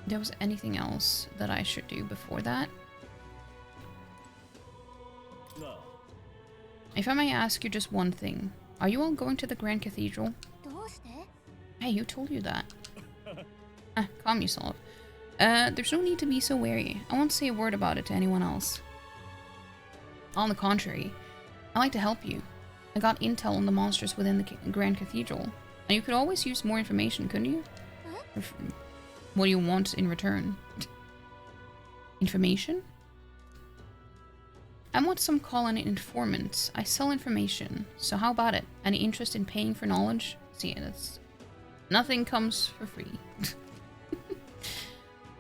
there was anything else that I should do before that. No. If I may ask you just one thing. Are you all going to the Grand Cathedral? Hey, who told you that? Calm yourself. There's no need to be so wary. I won't say a word about it to anyone else. On the contrary, I like to help you. I got intel on the monsters within the Grand Cathedral, and you could always use more information, couldn't you? What do you want in return? Information? I'm what some call an informant. I sell information, so how about it? Any interest in paying for knowledge? See, that's... nothing comes for free.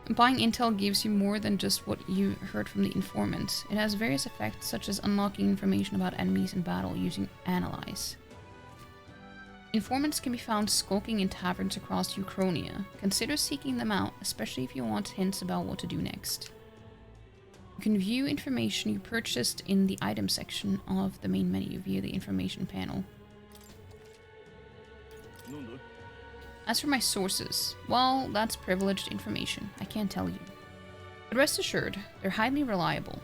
Buying intel gives you more than just what you heard from the informant. It has various effects, such as unlocking information about enemies in battle using Analyze. Informants can be found skulking in taverns across Uchronia. Consider seeking them out, especially if you want hints about what to do next. You can view information you purchased in the item section of the main menu via the information panel. As for my sources, well, that's privileged information. I can't tell you. But rest assured, they're highly reliable.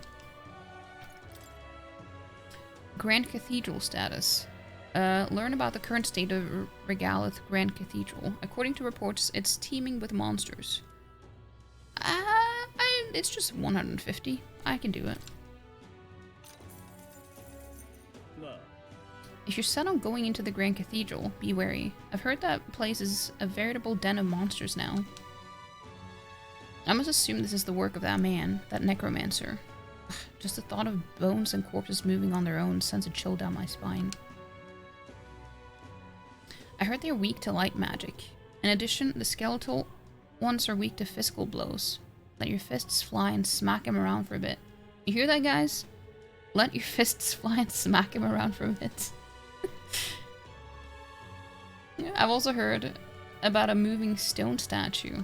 Grand Cathedral status. Learn about the current state of Regalith Grand Cathedral. According to reports, it's teeming with monsters. It's just 150. I can do it. If you're set on going into the Grand Cathedral, be wary. I've heard that place is a veritable den of monsters now. I must assume this is the work of that man, that necromancer. Just the thought of bones and corpses moving on their own sends a chill down my spine. I heard they're weak to light magic. In addition, the skeletal ones are weak to physical blows. Let your fists fly and smack him around for a bit. You hear that, guys? Let your fists fly and smack him around for a bit. Yeah, I've also heard about a moving stone statue.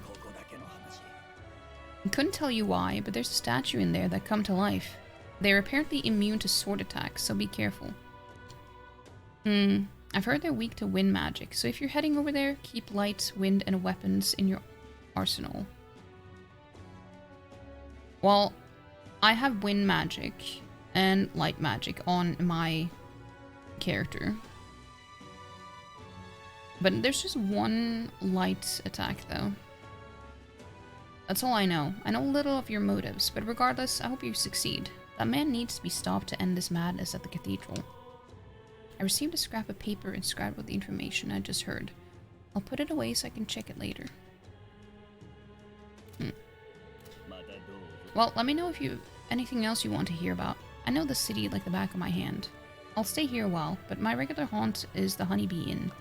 I couldn't tell you why, but there's a statue in there that come to life. They're apparently immune to sword attacks, so be careful. I've heard they're weak to wind magic, so if you're heading over there, keep light, wind, and weapons in your arsenal. Well, I have wind magic and light magic on my character. But there's just one light attack, though. That's all I know. I know little of your motives, but regardless, I hope you succeed. That man needs to be stopped to end this madness at the cathedral. I received a scrap of paper inscribed with the information I just heard. I'll put it away so I can check it later. Well, let me know if you anything else you want to hear about. I know the city like the back of my hand. I'll stay here a while, but my regular haunt is the Honeybee Inn.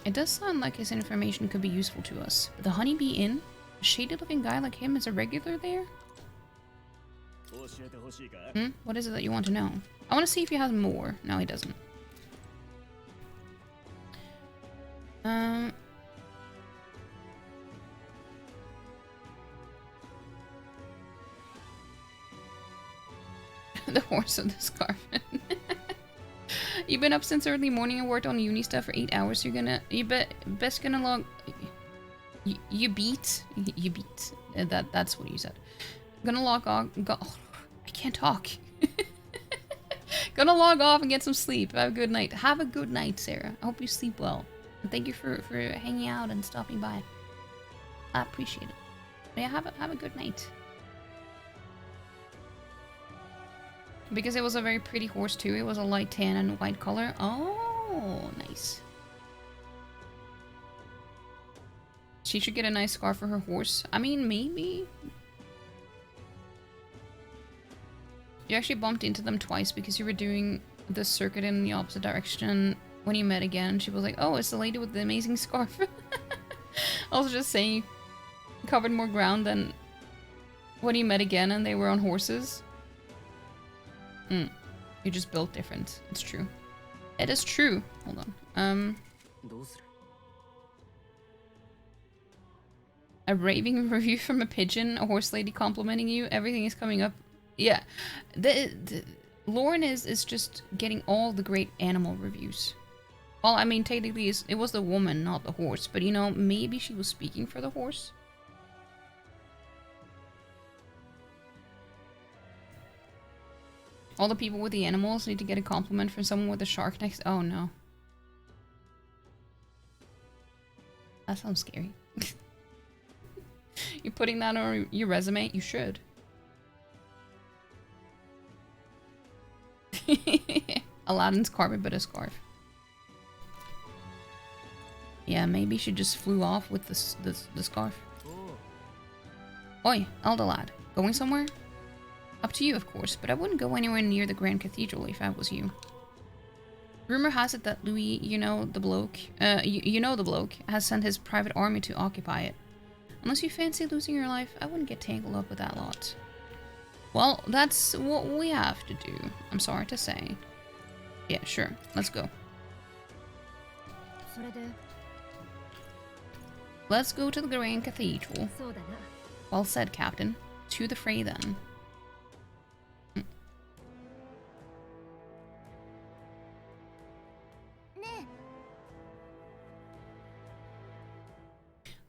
It does sound like his information could be useful to us, but the Honeybee Inn? A shady-looking guy like him is a regular there? What is it that you want to know? I want to see if he has more. No, he doesn't. The horse with the scarf. You've been up since early morning and worked on uni stuff for 8 hours. So best gonna log. You beat. That's what you said. Gonna log off. I can't talk. Gonna log off and get some sleep. Have a good night. Have a good night, Sarah. I hope you sleep well. And thank you for hanging out and stopping by. I appreciate it. Yeah, have a good night. Because it was a very pretty horse too. It was a light tan and white color. Oh, nice. She should get a nice scarf for her horse. I mean, maybe. You actually bumped into them twice because you were doing the circuit in the opposite direction. When you met again, she was like, oh, it's the lady with the amazing scarf. I was just saying you covered more ground than when you met again and they were on horses. You just built different. It's true. It is true. Hold on. A raving review from a pigeon, a horse lady complimenting you, everything is coming up. Yeah. Lauren is just getting all the great animal reviews. Well, I mean, technically it was the woman, not the horse. But, you know, maybe she was speaking for the horse. All the people with the animals need to get a compliment from someone with a shark next. Oh no. That sounds scary. You're putting that on your resume? You should. Aladdin's carpet but a scarf. Yeah, maybe she just flew off with the scarf. Oi, elder lad. Going somewhere? Up to you, of course, but I wouldn't go anywhere near the Grand Cathedral if I was you. Rumor has it that Louis, you know the bloke, has sent his private army to occupy it. Unless you fancy losing your life, I wouldn't get tangled up with that lot. Well, that's what we have to do, I'm sorry to say. Yeah, sure, let's go. Let's go to the Grand Cathedral. Well said, Captain. To the fray, then.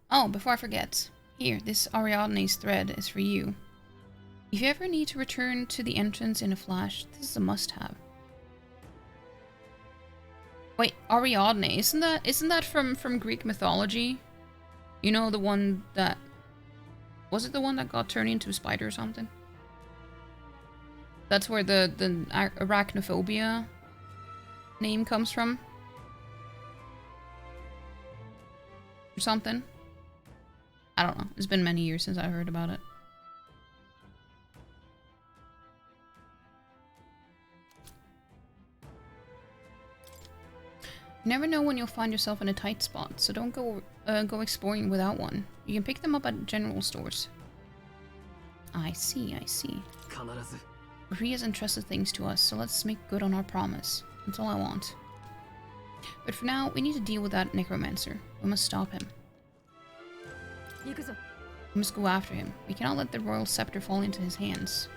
Oh, before I forget. Here, this Ariadne's thread is for you. If you ever need to return to the entrance in a flash, this is a must-have. Wait, Ariadne, isn't that from Greek mythology? You know, the one that... Was it the one that got turned into a spider or something? That's where the arachnophobia name comes from? Or something? I don't know. It's been many years since I heard about it. You never know when you'll find yourself in a tight spot, so don't go exploring without one. You can pick them up at general stores. I see, I see. Marie has entrusted things to us, so let's make good on our promise. That's all I want. But for now, we need to deal with that necromancer. We must stop him. We must go after him. We cannot let the royal scepter fall into his hands.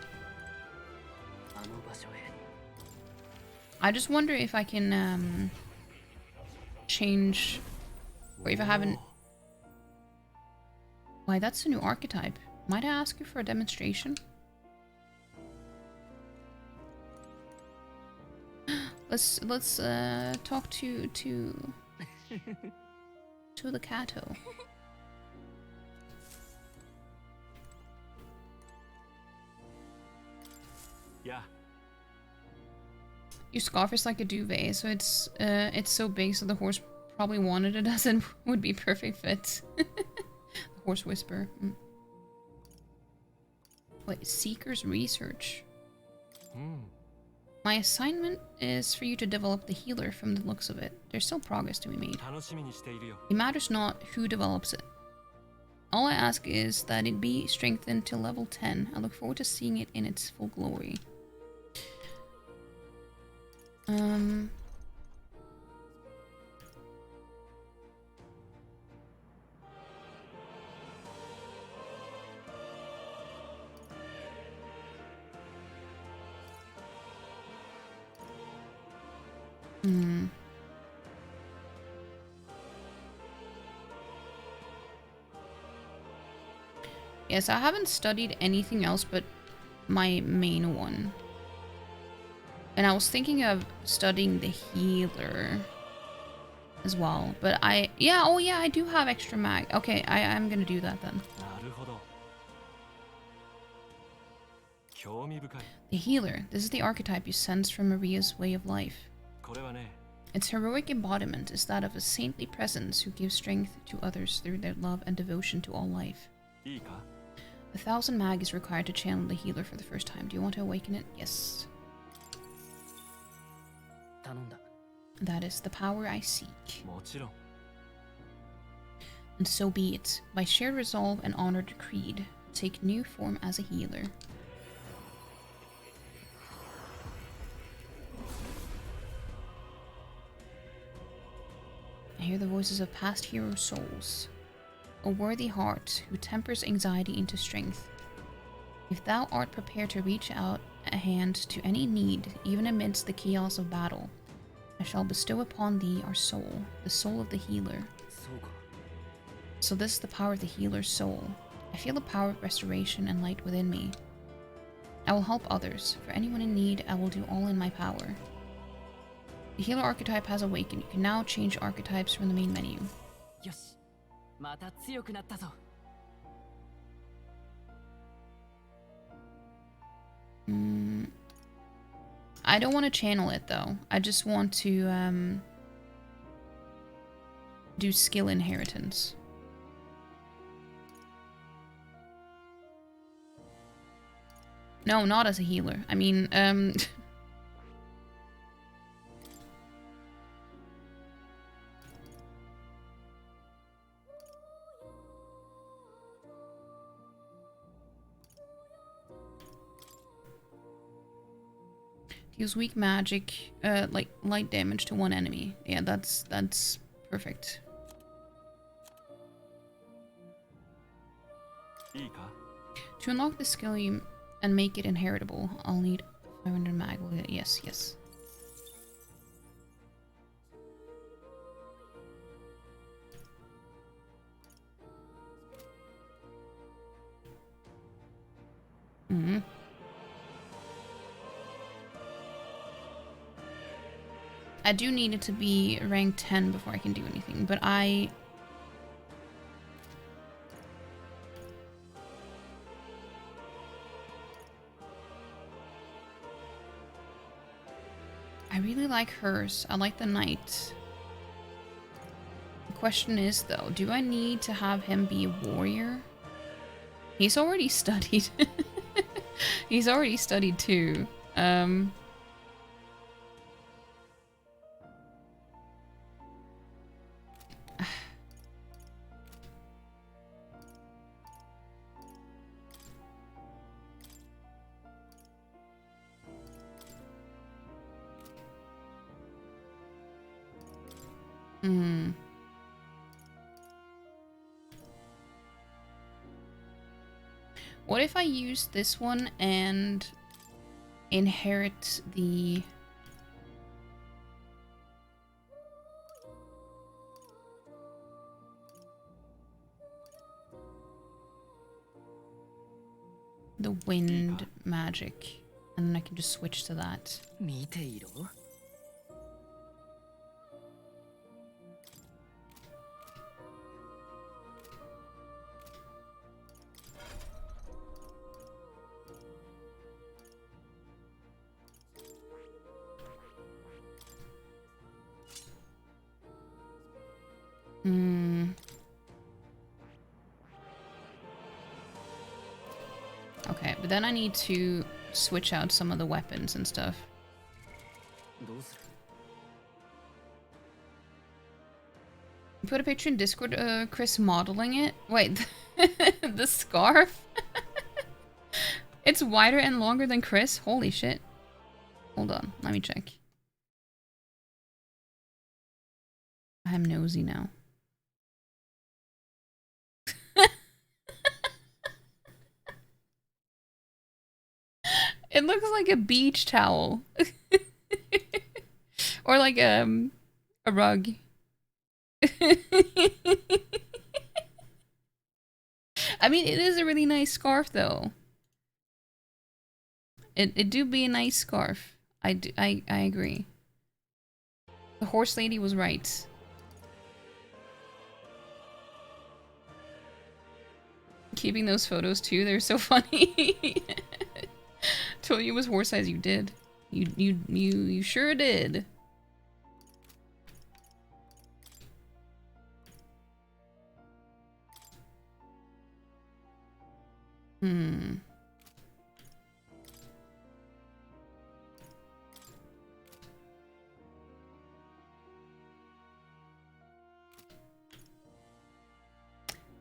I just wonder if I can, change... Or if I haven't... Why, that's a new archetype. Might I ask you for a demonstration? Let's talk to the Cato. Yeah. Your scarf is like a duvet, so it's so big, so the horse probably wanted it as it would be perfect fit. The horse whisper. Mm. Wait, Seeker's Research. My assignment is for you to develop the healer from the looks of it. There's still progress to be made. It matters not who develops it. All I ask is that it be strengthened to level 10. I look forward to seeing it in its full glory. Yes, I haven't studied anything else but my main one. And I was thinking of studying the healer as well. But I do have extra mag. Okay, I'm gonna do that then. The healer. This is the archetype you sense from Maria's way of life. Its heroic embodiment is that of a saintly presence who gives strength to others through their love and devotion to all life. 1,000 mag is required to channel the healer for the first time. Do you want to awaken it? Yes. That is the power I seek. And so be it. By shared resolve and honor decreed, take new form as a healer. I hear the voices of past hero souls. A worthy heart who tempers anxiety into strength. If thou art prepared to reach out a hand to any need, even amidst the chaos of battle, I shall bestow upon thee our soul, the soul of the healer. So this is the power of the healer's soul. I feel the power of restoration and light within me. I will help others. For anyone in need, I will do all in my power. The healer archetype has awakened. You can now change archetypes from the main menu. I don't want to channel it though. I just want to do skill inheritance. No, not as a healer. I mean, use weak magic, like light damage to one enemy. Yeah, that's perfect. To unlock the skill and make it inheritable, I'll need 500 mag. Yes, yes. I do need it to be rank 10 before I can do anything, but I really like hers. I like the knight. The question is though, do I need to have him be a warrior? He's already studied. He's already studied too. What if I use this one and inherit the... the wind magic, and then I can just switch to that. Then I need to switch out some of the weapons and stuff. Put a picture in Discord, Chris modeling it. Wait, the scarf? It's wider and longer than Chris? Holy shit. Hold on, let me check. I'm nosy now. It looks like a beach towel. Or like a rug. I mean, it is a really nice scarf though. It do be a nice scarf. I agree. The horse lady was right. Keeping those photos too, they're so funny. Told you it was horse size, you did. You sure did.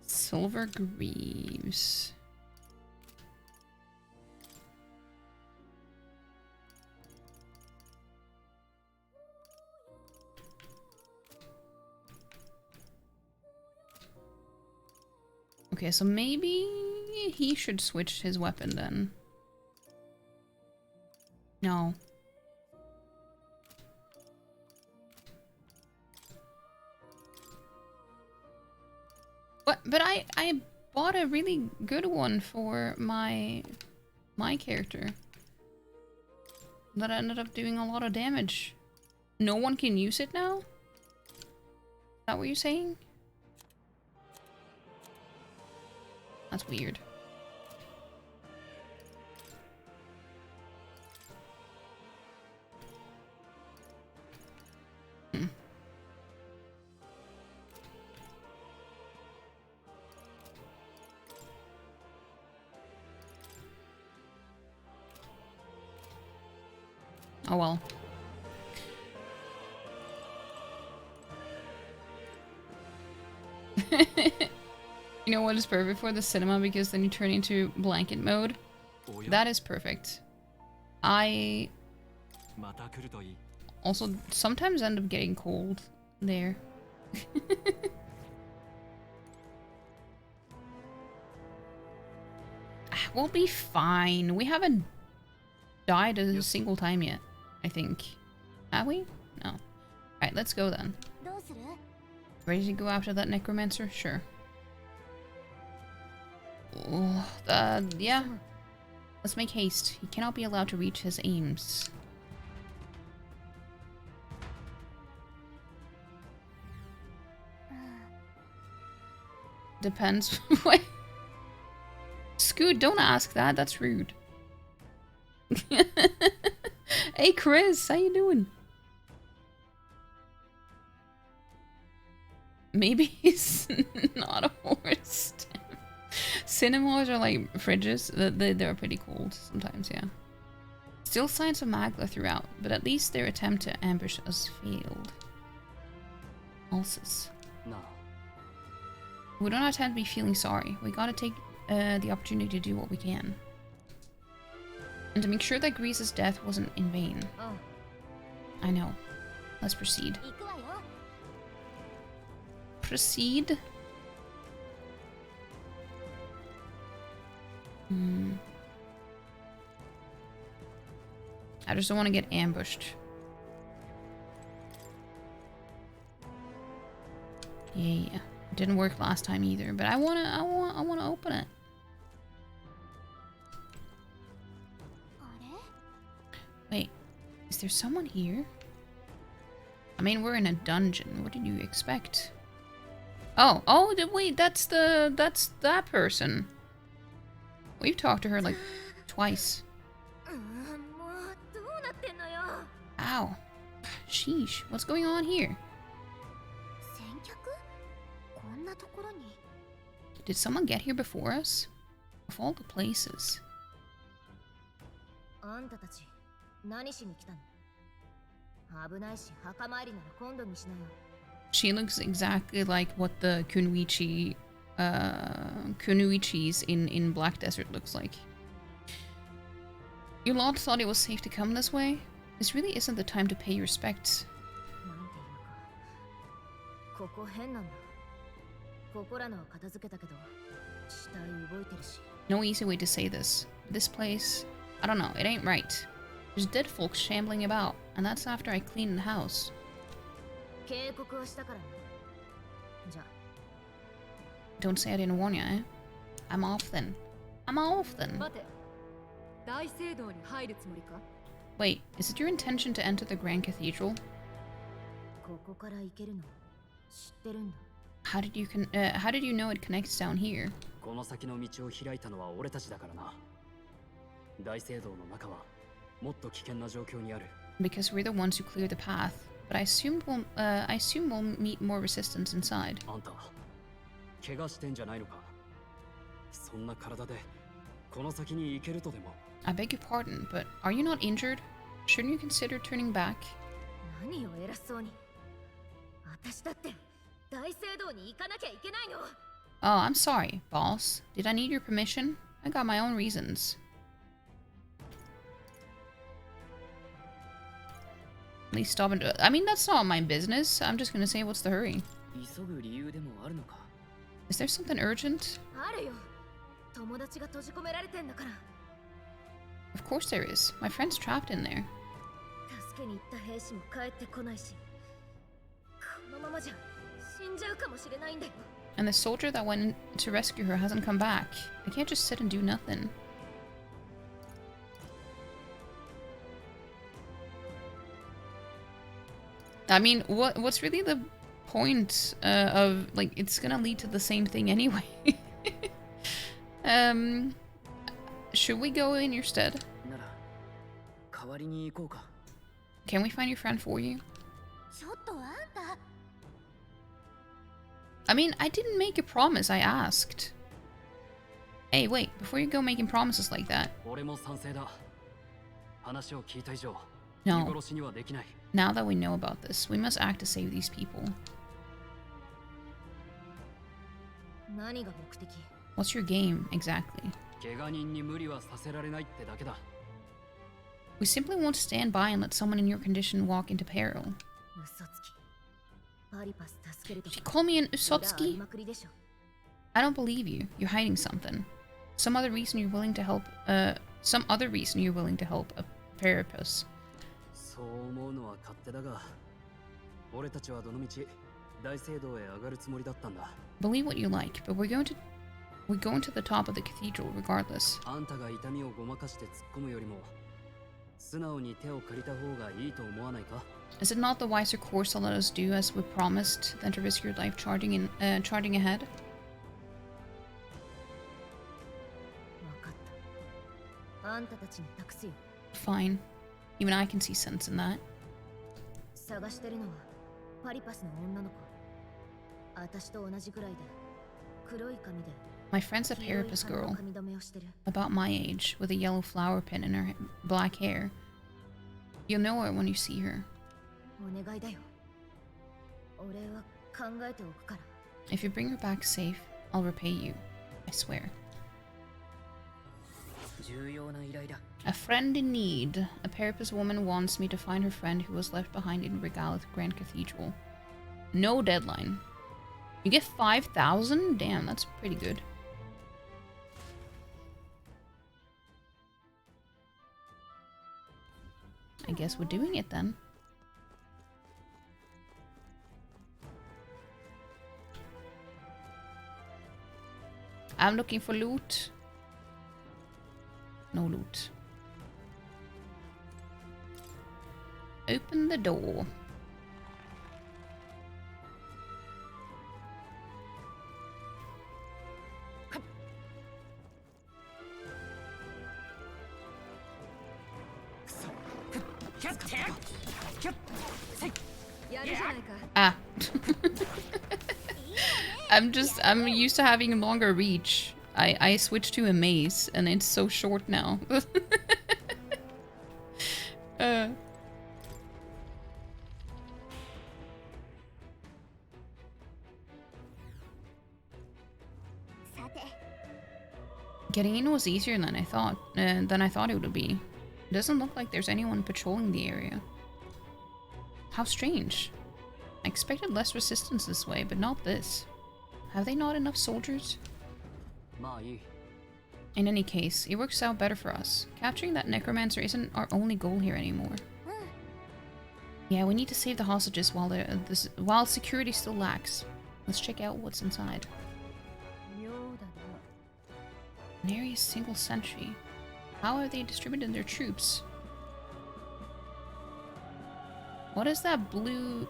Silver Greaves. Okay, so maybe he should switch his weapon then. No. What? But I bought a really good one for my character. That ended up doing a lot of damage. No one can use it now? Is that what you're saying? That's weird. Oh well. You know what is perfect for the cinema, because then you turn into blanket mode. That is perfect. I also sometimes end up getting cold there. We'll be fine. We haven't died a single time yet, I think. Have we? No. Alright, let's go then. Ready to go after that necromancer? Sure. Yeah. Let's make haste. He cannot be allowed to reach his aims. Depends. Wait. Scoot, don't ask that. That's rude. Hey Chris, how you doing? Maybe he's not a horse. Cinemas are like fridges. They're pretty cold sometimes, yeah. Still signs of Magla throughout, but at least their attempt to ambush us failed. Ulces. No. We don't have time to be feeling sorry. We gotta take the opportunity to do what we can. And to make sure that Grease's death wasn't in vain. Oh. I know. Let's proceed. Proceed? I just don't want to get ambushed. Yeah. It didn't work last time either, but I wanna open it. Wait, is there someone here? I mean, we're in a dungeon. What did you expect? Oh, wait, that's that person. We've talked to her like twice. Ow. Sheesh, what's going on here? Did someone get here before us? Of all the places. あんたたち何しに来たの？危ないし墓参りなら今度にしなよ。 She looks exactly like what the kunoichis in Black Desert looks like. You lot thought it was safe to come this way? This really isn't the time to pay your respects. なんていうか、ここ変なんだ。ここらのは片付けたけど、死体動いてるし。 No easy way to say this. This place, I don't know, it ain't right. There's dead folks shambling about, and that's after I cleaned the house. 警告をしたからね。じゃあ。 Don't say I didn't warn you, eh? I'm off then. I'm off then. 待て。大聖堂に入るつもりか? Wait, is it your intention to enter the Grand Cathedral? ここから行けるの知ってるんだ。 How did you know it connects down here? この先の道を開いたのは俺たちだからな。大聖堂の中はもっと危険な状況にある。 Because we're the ones who cleared the path, but I assume we'll meet more resistance inside. あんた怪我してんじゃないのか。そんな体でこの先に行けるとでも。 I beg your pardon, but are you not injured? Shouldn't you consider turning back? 何を偉そうに。私だって大聖堂に行かなきゃいけないの。 Oh, I'm sorry, boss. Did I need your permission? I got my own reasons. Please stop and I mean, that's not my business. I'm just gonna say, what's the hurry? 急ぐ理由でもあるのか。 Is there something urgent? あるよ。友達が閉じ込められてんだから。 Of course there is. My friend's trapped in there. 助けに行った兵士も帰ってこないし、このままじゃ死んじゃうかもしれないんだよ。 And the soldier that went in to rescue her hasn't come back. I can't just sit and do nothing. I mean, what's really the point of, like, it's gonna lead to the same thing anyway. Should we go in your stead? なら代わりに行こうか。 Can we find your friend for you? ちょっとあんた。 I mean, I didn't make a promise, I asked. Hey, wait, before you go making promises like that. 俺も賛成だ。話を聞いた以上、 No. 見殺しにはできない。 Now that we know about this, we must act to save these people. 何が目的? What's your game, exactly? 怪我人に無理はさせられないってだけだ。 We simply won't stand by and let someone in your condition walk into peril. 嘘つき。パリパス助けると Did you call me an 裏あり Usotsuki? まくりでしょ。 I don't believe you. You're hiding something. Some other reason you're willing to help a Parapus. そう思うのは勝手だが、俺たちはどの道大聖堂へ上がるつもりだったんだ。 Believe what you like, but we're going to the top of the cathedral regardless. あんたが痛みをごまかして突っ込むよりも、素直に手を借りた方がいいと思わないか? Is it not the wiser course to let us do as we promised than to risk your life charging ahead? わかった。あんたたちに託すよ。 Fine. Even I can see sense in that. 探してるのはパリパスの女の子。私と同じくらいで黒い髪で My friend's a 黄色い Parapus 花の girl, 髪留めをしてる。 about my age, with a yellow flower pin in her black hair. You'll know her when you see her. お願いだよ。俺は考えておくから。 If you bring her back safe, I'll repay you. I swear. 重要な依頼だ。 A friend in need. A Parapus woman wants me to find her friend who was left behind in Regalath Grand Cathedral. No deadline. You get 5,000? Damn, that's pretty good. I guess we're doing it then. I'm looking for loot. No loot. Open the door. Ah. I'm used to having longer reach. I switched to a mace and it's so short now. Getting in was easier than I thought it would be. It doesn't look like there's anyone patrolling the area. How strange. I expected less resistance this way, but not this. Have they not enough soldiers? In any case, it works out better for us. Capturing that necromancer isn't our only goal here anymore. Yeah, we need to save the hostages while security still lacks. Let's check out what's inside. An area's single sentry. How have they distributed their troops? What is that blue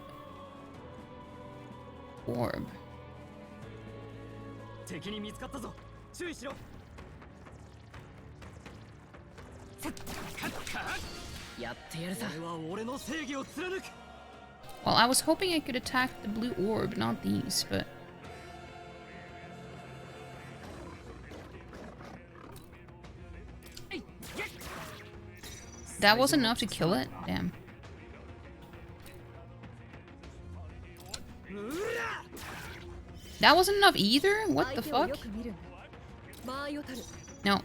orb? Well, I was hoping I could attack the blue orb, not these, but... That wasn't enough to kill it? Damn. That wasn't enough either? What the fuck? No.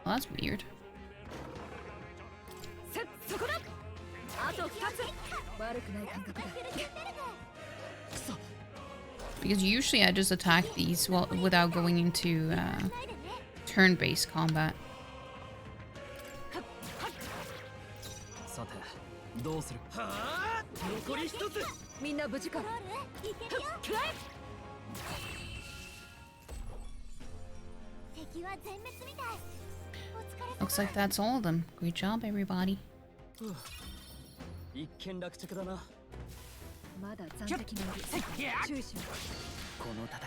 Well, that's weird. Because usually I just attack these without going into turn-based combat. Looks like that's all of them. Great job, everybody.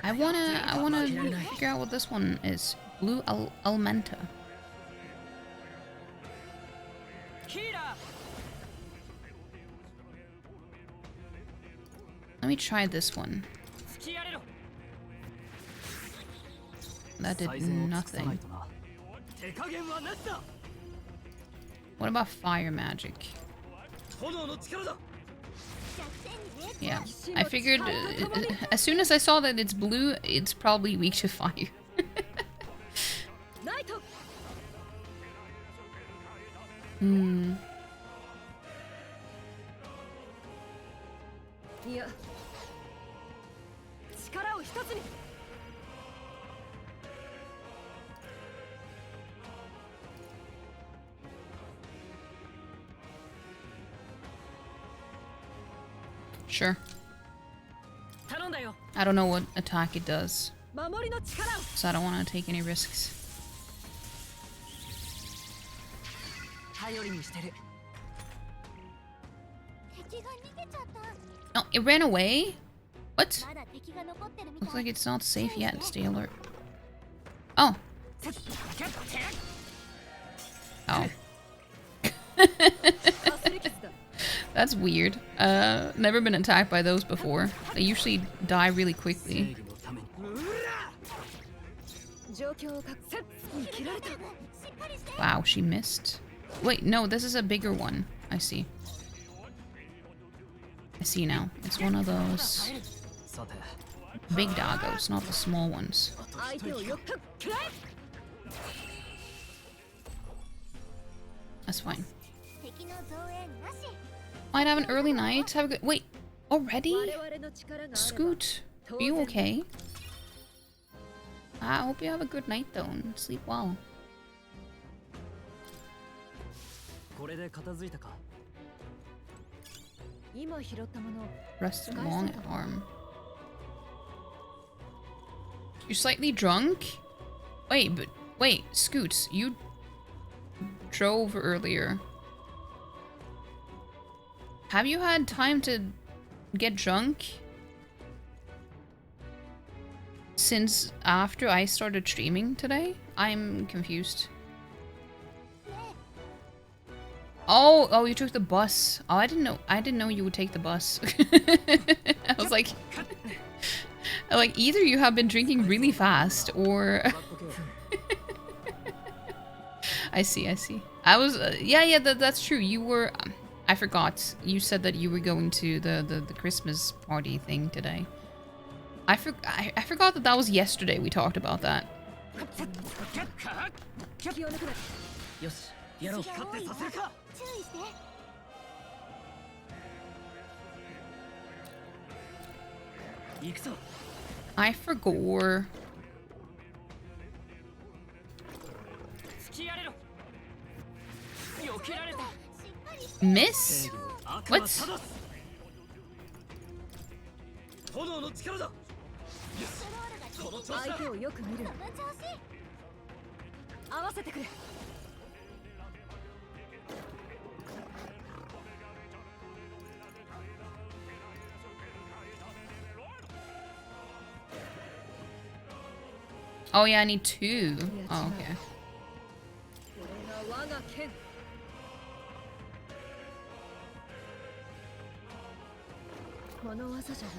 I wanna figure out what this one is. Blue Almenta. Let me try this one. That did nothing. What about fire magic? Yeah, I figured as soon as I saw that it's blue, it's probably weak to fire. Sure. I don't know what attack it does, so I don't want to take any risks. Oh, it ran away? What? Looks like it's not safe yet. Stay alert. Oh. Oh. That's weird. Never been attacked by those before. They usually die really quickly. Wow, she missed. Wait, no, this is a bigger one. I see. I see now. It's one of those big doggos, not the small ones. That's fine. Might have an early night. Have a good— wait, already? Scoot, are you okay? I hope you have a good night though and sleep well. Rusted long arm. You're slightly drunk? Wait, Scoots, you drove earlier. Have you had time to get drunk since after I started streaming today? I'm confused. Oh, you took the bus. Oh, I didn't know you would take the bus. I was like, either you have been drinking really fast or I see. I was, yeah, that's true. You were, I forgot. You said that you were going to the Christmas party thing today. I forgot that was yesterday we talked about that. I forgot. Miss? What? 相手をよく見る。合わせてくれ。Oh yeah, I need 2. Oh, okay. これが我が剣。この技じゃない。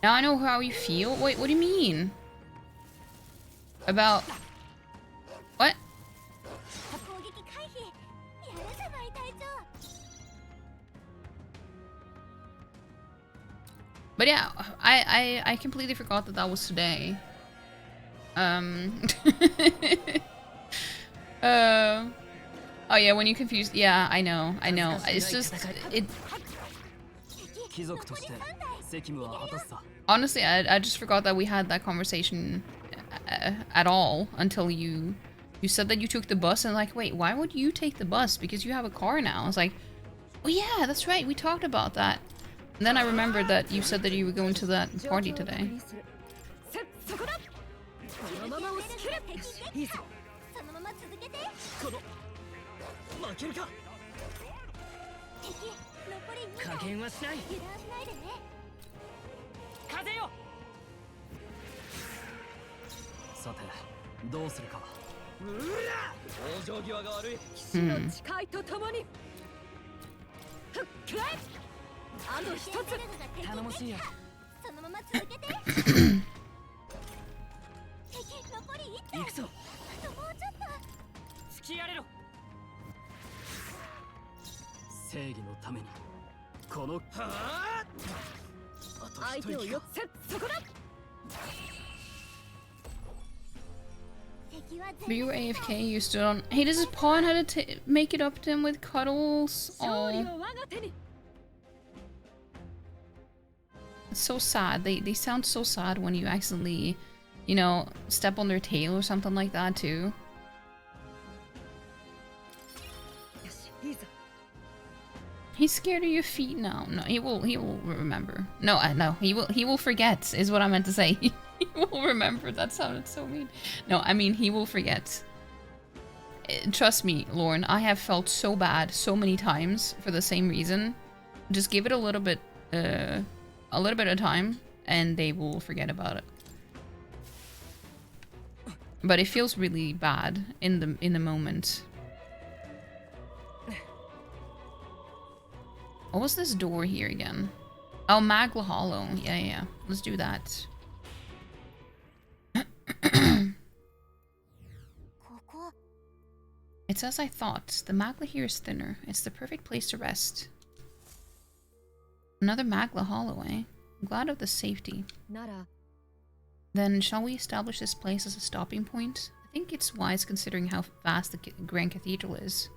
Now I know how you feel. Wait, what do you mean? About what? But yeah, I completely forgot that was today. Oh yeah, when you confused, yeah, I know. It's just it. Honestly, I just forgot that we had that conversation at all until you said that you took the bus, and like, wait, why would you take the bus? Because you have a car now. I was like, oh yeah, that's right, we talked about that. And then I remembered that you said that you were going to that party today. But you were AFK, you stood on. Hey, does his pawn had to make it up to him with cuddles? Oh. It's so sad. They sound so sad when you accidentally, you know, step on their tail or something like that too. He's scared of your feet now. No, he will remember. No, no, he will forget is what I meant to say. He will remember. That sounded so mean. No, I mean he will forget. Trust me, Lauren, I have felt so bad so many times for the same reason. Just give it a little bit of time and they will forget about it. But it feels really bad in the moment. What was this door here again? Oh, Magla Hollow. Yeah. Let's do that. It's as I thought. The Magla here is thinner. It's the perfect place to rest. Another Magla Hollow, eh? I'm glad of the safety. Then shall we establish this place as a stopping point? I think it's wise considering how vast the Grand Cathedral is.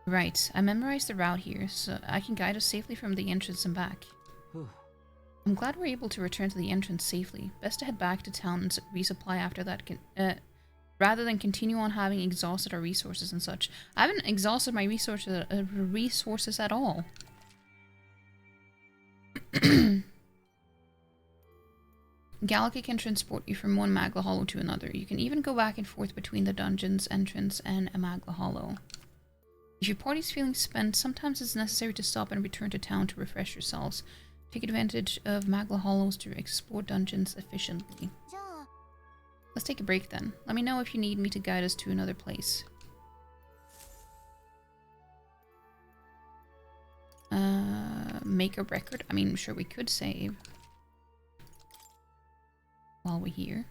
Right, I memorized the route here, so I can guide us safely from the entrance and back. I'm glad we're able to return to the entrance safely. Best to head back to town and resupply after that, rather than continue on having exhausted our resources and such. I haven't exhausted my resources at all. Gallica can transport you from one Magla Hollow to another. You can even go back and forth between the dungeon's entrance and a Magla Hollow. If your party's feeling spent, sometimes it's necessary to stop and return to town to refresh yourselves. Take advantage of Magla Hollows to explore dungeons efficiently. Let's take a break then. Let me know if you need me to guide us to another place. make a record. I mean, sure, we could save while we're here.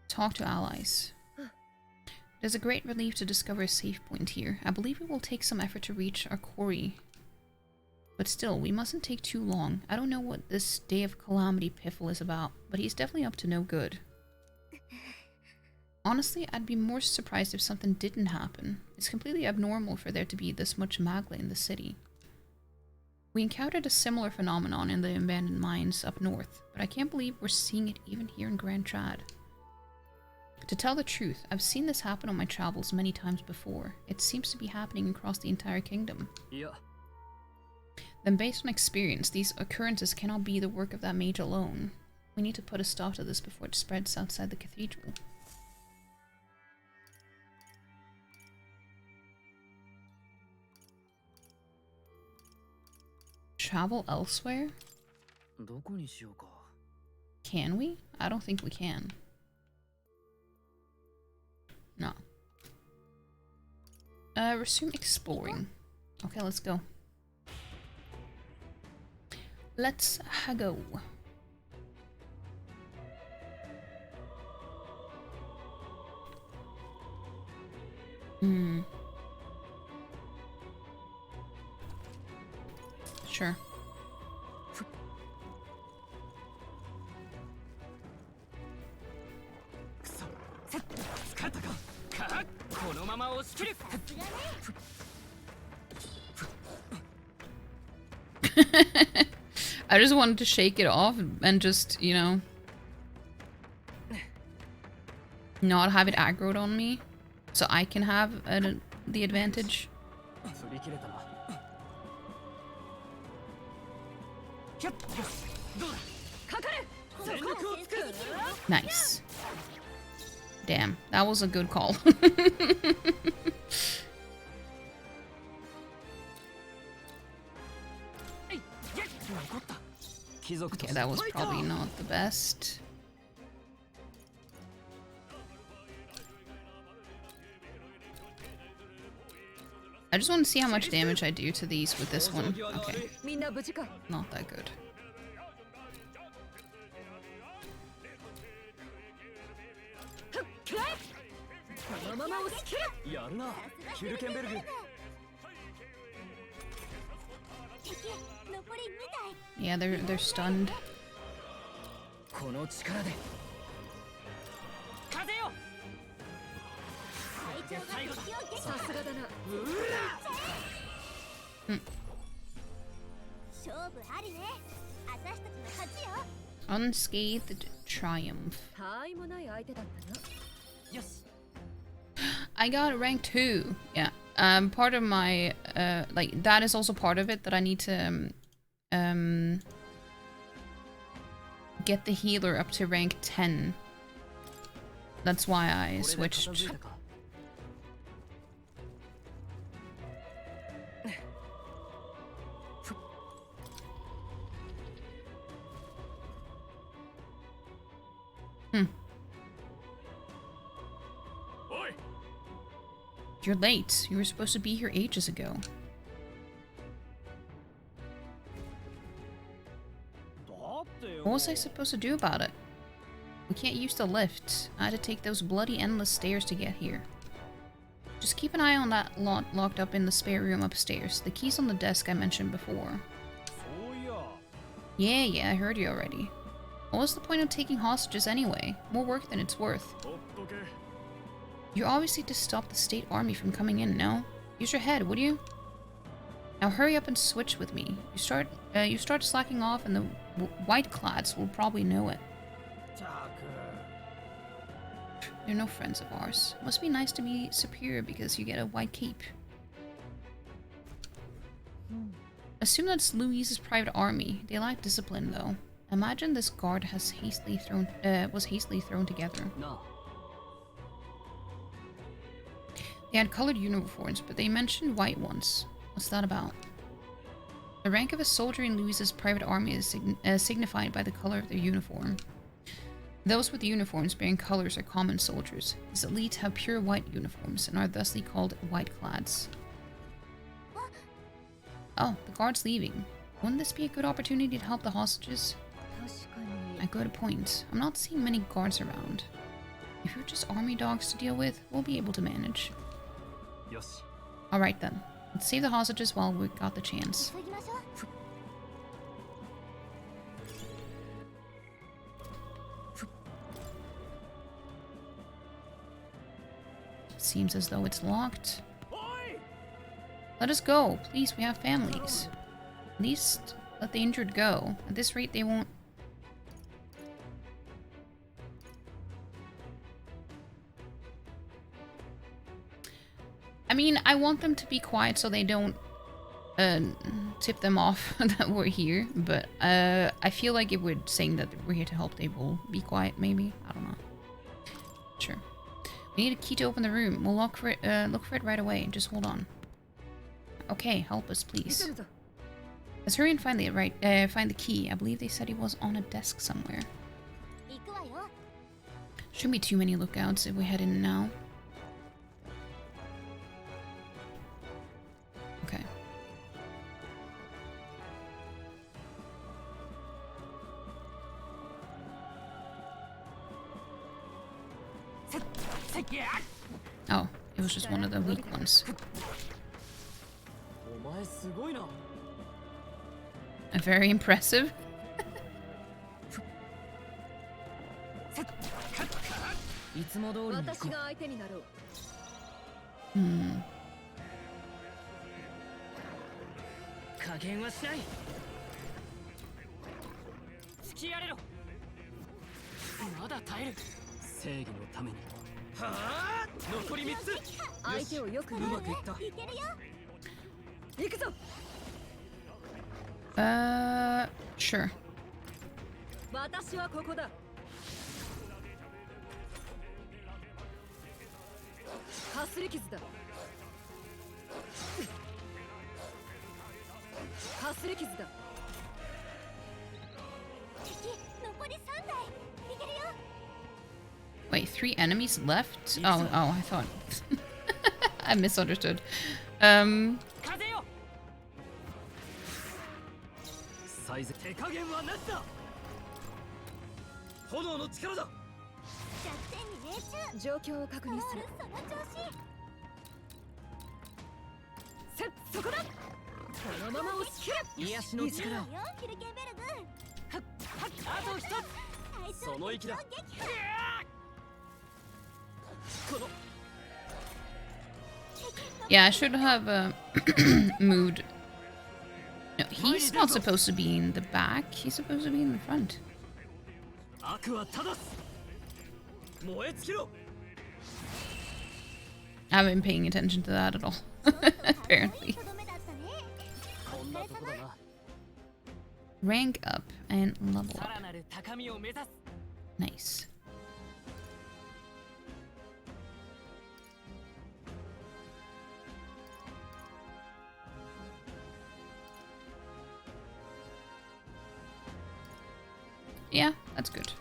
Talk to allies. It is a great relief to discover a safe point here. I believe it will take some effort to reach our quarry. But still, we mustn't take too long. I don't know what this Day of Calamity Piffle is about, but he's definitely up to no good. Honestly, I'd be more surprised if something didn't happen. It's completely abnormal for there to be this much magla in the city. We encountered a similar phenomenon in the abandoned mines up north, but I can't believe we're seeing it even here in Grand Trad. To tell the truth, I've seen this happen on my travels many times before. It seems to be happening across the entire kingdom. Yeah. Then based on experience, these occurrences cannot be the work of that mage alone. We need to put a stop to this before it spreads outside the cathedral. Travel elsewhere? Can we? I don't think we can. No. Resume exploring. Okay, let's go. Let's go. Sure. I just wanted to shake it off and just, you know, not have it aggroed on me, so I can have the advantage. Nice. Damn, that was a good call. Okay, that was probably not the best. I just want to see how much damage I do to these with this one. Okay. Not that good. Yeah, they're stunned. Unscathed triumph. I got rank 2. Yeah. Part of my like that is also part of it, that I need to get the healer up to rank 10. That's why I switched. You're late. You were supposed to be here ages ago. What was I supposed to do about it? We can't use the lift. I had to take those bloody endless stairs to get here. Just keep an eye on that lot locked up in the spare room upstairs. The key's on the desk I mentioned before. Yeah, I heard you already. What was the point of taking hostages anyway? More work than it's worth. You're obviously to stop the state army from coming in, no? Use your head, would you? Now hurry up and switch with me. You start slacking off and the white-clads will probably know it. They're no friends of ours. Must be nice to be superior because you get a white cape. Assume that's Louise's private army. They lack discipline, though. Imagine this guard was hastily thrown together. No. They had colored uniforms, but they mentioned white ones. What's that about? The rank of a soldier in Louise's private army is signified by the color of their uniform. Those with uniforms bearing colors are common soldiers. His elite have pure white uniforms and are thusly called white-clads. Oh, the guard's leaving. Wouldn't this be a good opportunity to help the hostages? 確かに A good point. I'm not seeing many guards around. If you're just army dogs to deal with, we'll be able to manage. よし Alright then. Let's save the hostages while we got the chance. 急ぎましょう Seems as though it's locked. おい Let us go. Please, we have families. At least let the injured go. At this rate, they won't... I mean, I want them to be quiet so they don't tip them off that we're here. But I feel like if we're saying that we're here to help, they will be quiet, maybe. I don't know. Sure. We need a key to open the room. We'll look for it right away. Just hold on. Okay, help us, 急 please. ぐぞ Let's hurry and find the key. I believe they said he was on a desk somewhere. 行くわよ Shouldn't be too many lookouts if we head in now. Okay. Oh, it was just one of the weak ones. お前すごいな Very impressive. いつも通りに行私こが相手になろう Hmm. う加減はしない突きやれろまだ耐える正義のためにはあ残り3つ相手をよく見うるまくいったいけるよ行くぞ Sure. 私はここだかすり傷だかすり傷だ敵残り3台いけるよ Wait, 3 enemies left? Oh, I thought... I misunderstood. 風よ最善手加減はなしだ炎の力だ弱点に命中状況を確認するその調子そこだこのまま押し切れ癒しの力をよヒルケンベルグあと一つその息だこの Yeah, I should have moved. No, he's not supposed to be in the back. He's supposed to be in the front. 悪は正す燃え尽きろ I haven't been paying attention to that at all. Apparently. こんなとこだな Rank up and level さ up. らなる高みを目指す Nice. Yeah, that's good.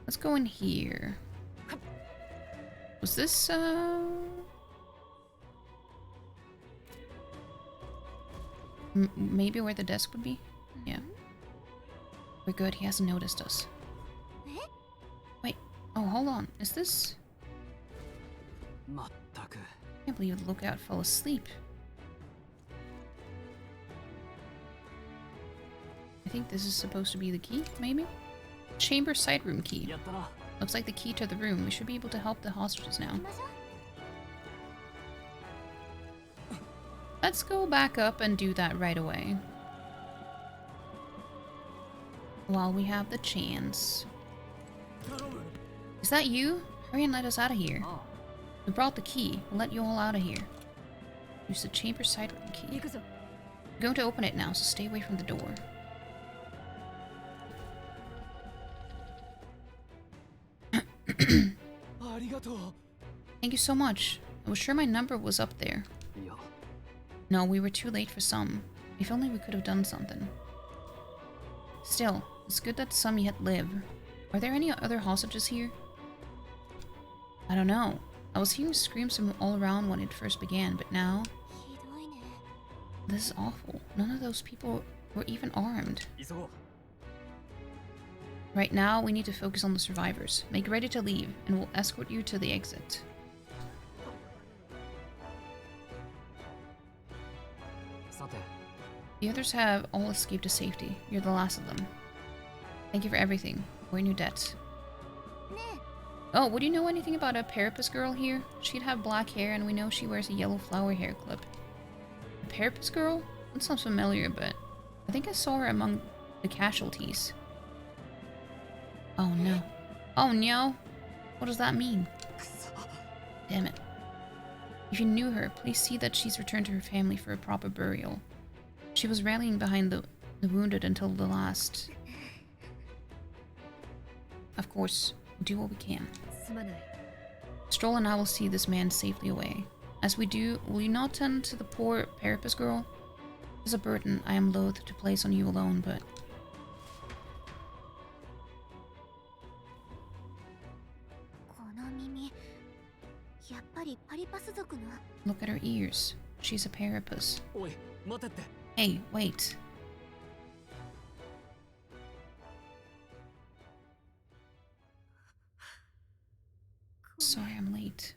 Let's go in here. Was this, maybe where the desk would be? Yeah. We're good, he hasn't noticed us. Wait, oh, hold on. Is this... まったく I can't believe the lookout fell asleep. I think this is supposed to be the key, maybe? Chamber side room key. やったな Looks like the key to the room. We should be able to help the hostages now. Let's go back up and do that right away. While we have the chance. Is that you? Hurry and let us out of here. あ We brought the key. We'll let you all out of here. Use the chamber side room 行 key. くぞ I'm going to open it now, so stay away from the door. ありがとう Thank you so much. I was sure my number was up there. いや No, we were too late for some. If only we could have done something. Still, it's good that some yet live. Are there any other hostages here? I don't know. I was hearing screams from all around when it first began, but now... This is awful. None of those people were even armed. Right now, we need to focus on the survivors. Make ready to leave, and we'll escort you to the exit. The others have all escaped to safety. You're the last of them. Thank you for everything. We're in your debt. Oh, would you know anything about a Parapus girl here? She'd have black hair, and we know she wears a yellow flower hair clip. A Parapus girl? That sounds familiar, but I think I saw her among the casualties. Oh no. Oh no! What does that mean? Damn it. If you knew her, please see that she's returned to her family for a proper burial. She was rallying behind the wounded until the last. Of course, do what we can. Stroll and I will see this man safely away. As we do, will you not tend to the poor Parapus girl? It's a burden I am loath to place on you alone, but... Look at her ears. She's a Parapus. Hey, wait. Sorry I'm late.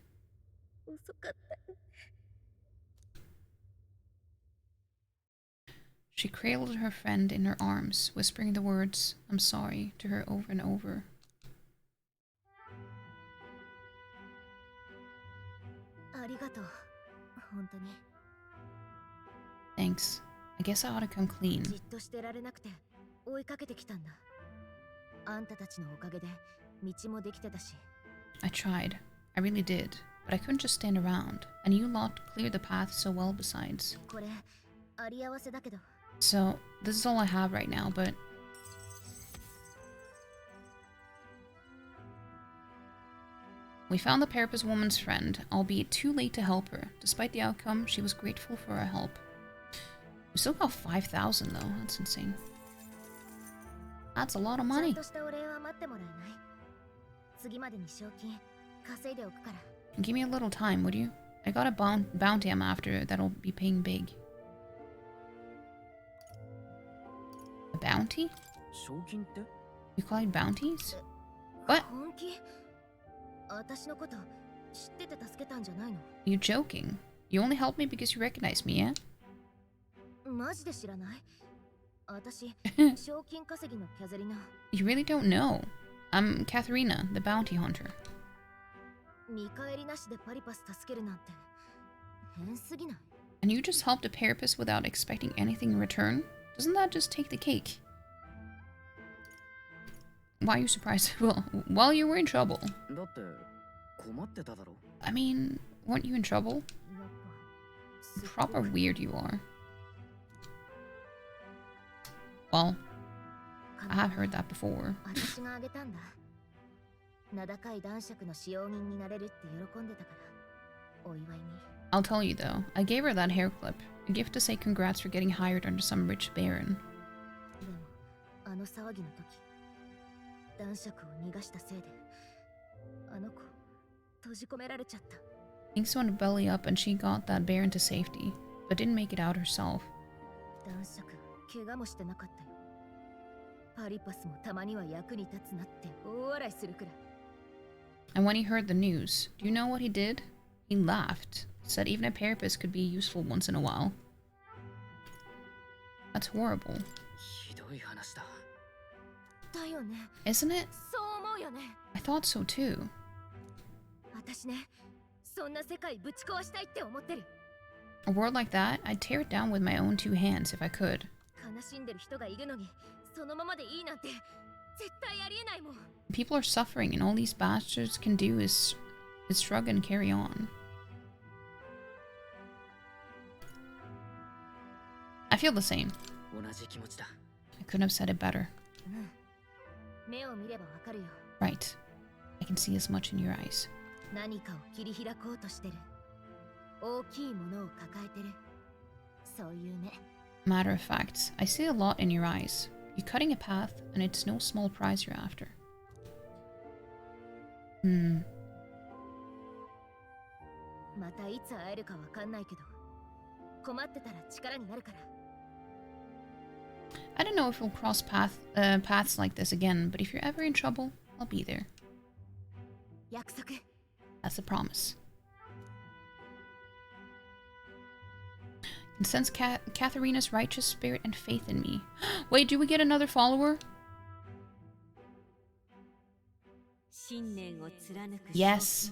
She cradled her friend in her arms, whispering the words, "I'm sorry," to her over and over. Thanks. I guess I ought to come clean. I tried. I really did. But I couldn't just stand around. And you lot cleared the path so well besides. So, this is all I have right now, but... We found the Parapus woman's friend, albeit too late to help her. Despite the outcome, she was grateful for our help. We still got 5,000 though, that's insane. That's a lot of money. Give me a little time, would you? I got a bounty I'm after that'll be paying big. A bounty? You call it bounties? What? You joking? You only helped me because you recognized me, yeah? You really don't know. I'm Katharina, the bounty hunter. And you just helped a Parapus without expecting anything in return? Doesn't that just take the cake? Why are you surprised? Well, you were in trouble. I mean, weren't you in trouble? Proper weird you are. Well, I have heard that before. I'll tell you though, I gave her that hair clip, a gift to say congrats for getting hired under some rich baron. Things went belly up and she got that baron to safety, but didn't make it out herself. And when he heard the news, do you know what he did? He laughed, said even a Parapus could be useful once in a while. That's horrible. Isn't it? I thought so too. A world like that, I'd tear it down with my own two hands if I could. People are suffering and all these bastards can do is shrug and carry on. I feel the same. I couldn't have said it better. Right. I can see as much in your eyes. Matter of fact, I see a lot in your eyes. You're cutting a path, and it's no small prize you're after. またいつ会えるかわかんないけど、困ってたら力になるから。I don't know if we'll cross paths like this again, but if you're ever in trouble, I'll be there. 約束。That's a promise. And sense Katharina's righteous spirit and faith in me. Wait, do we get another follower? Yes.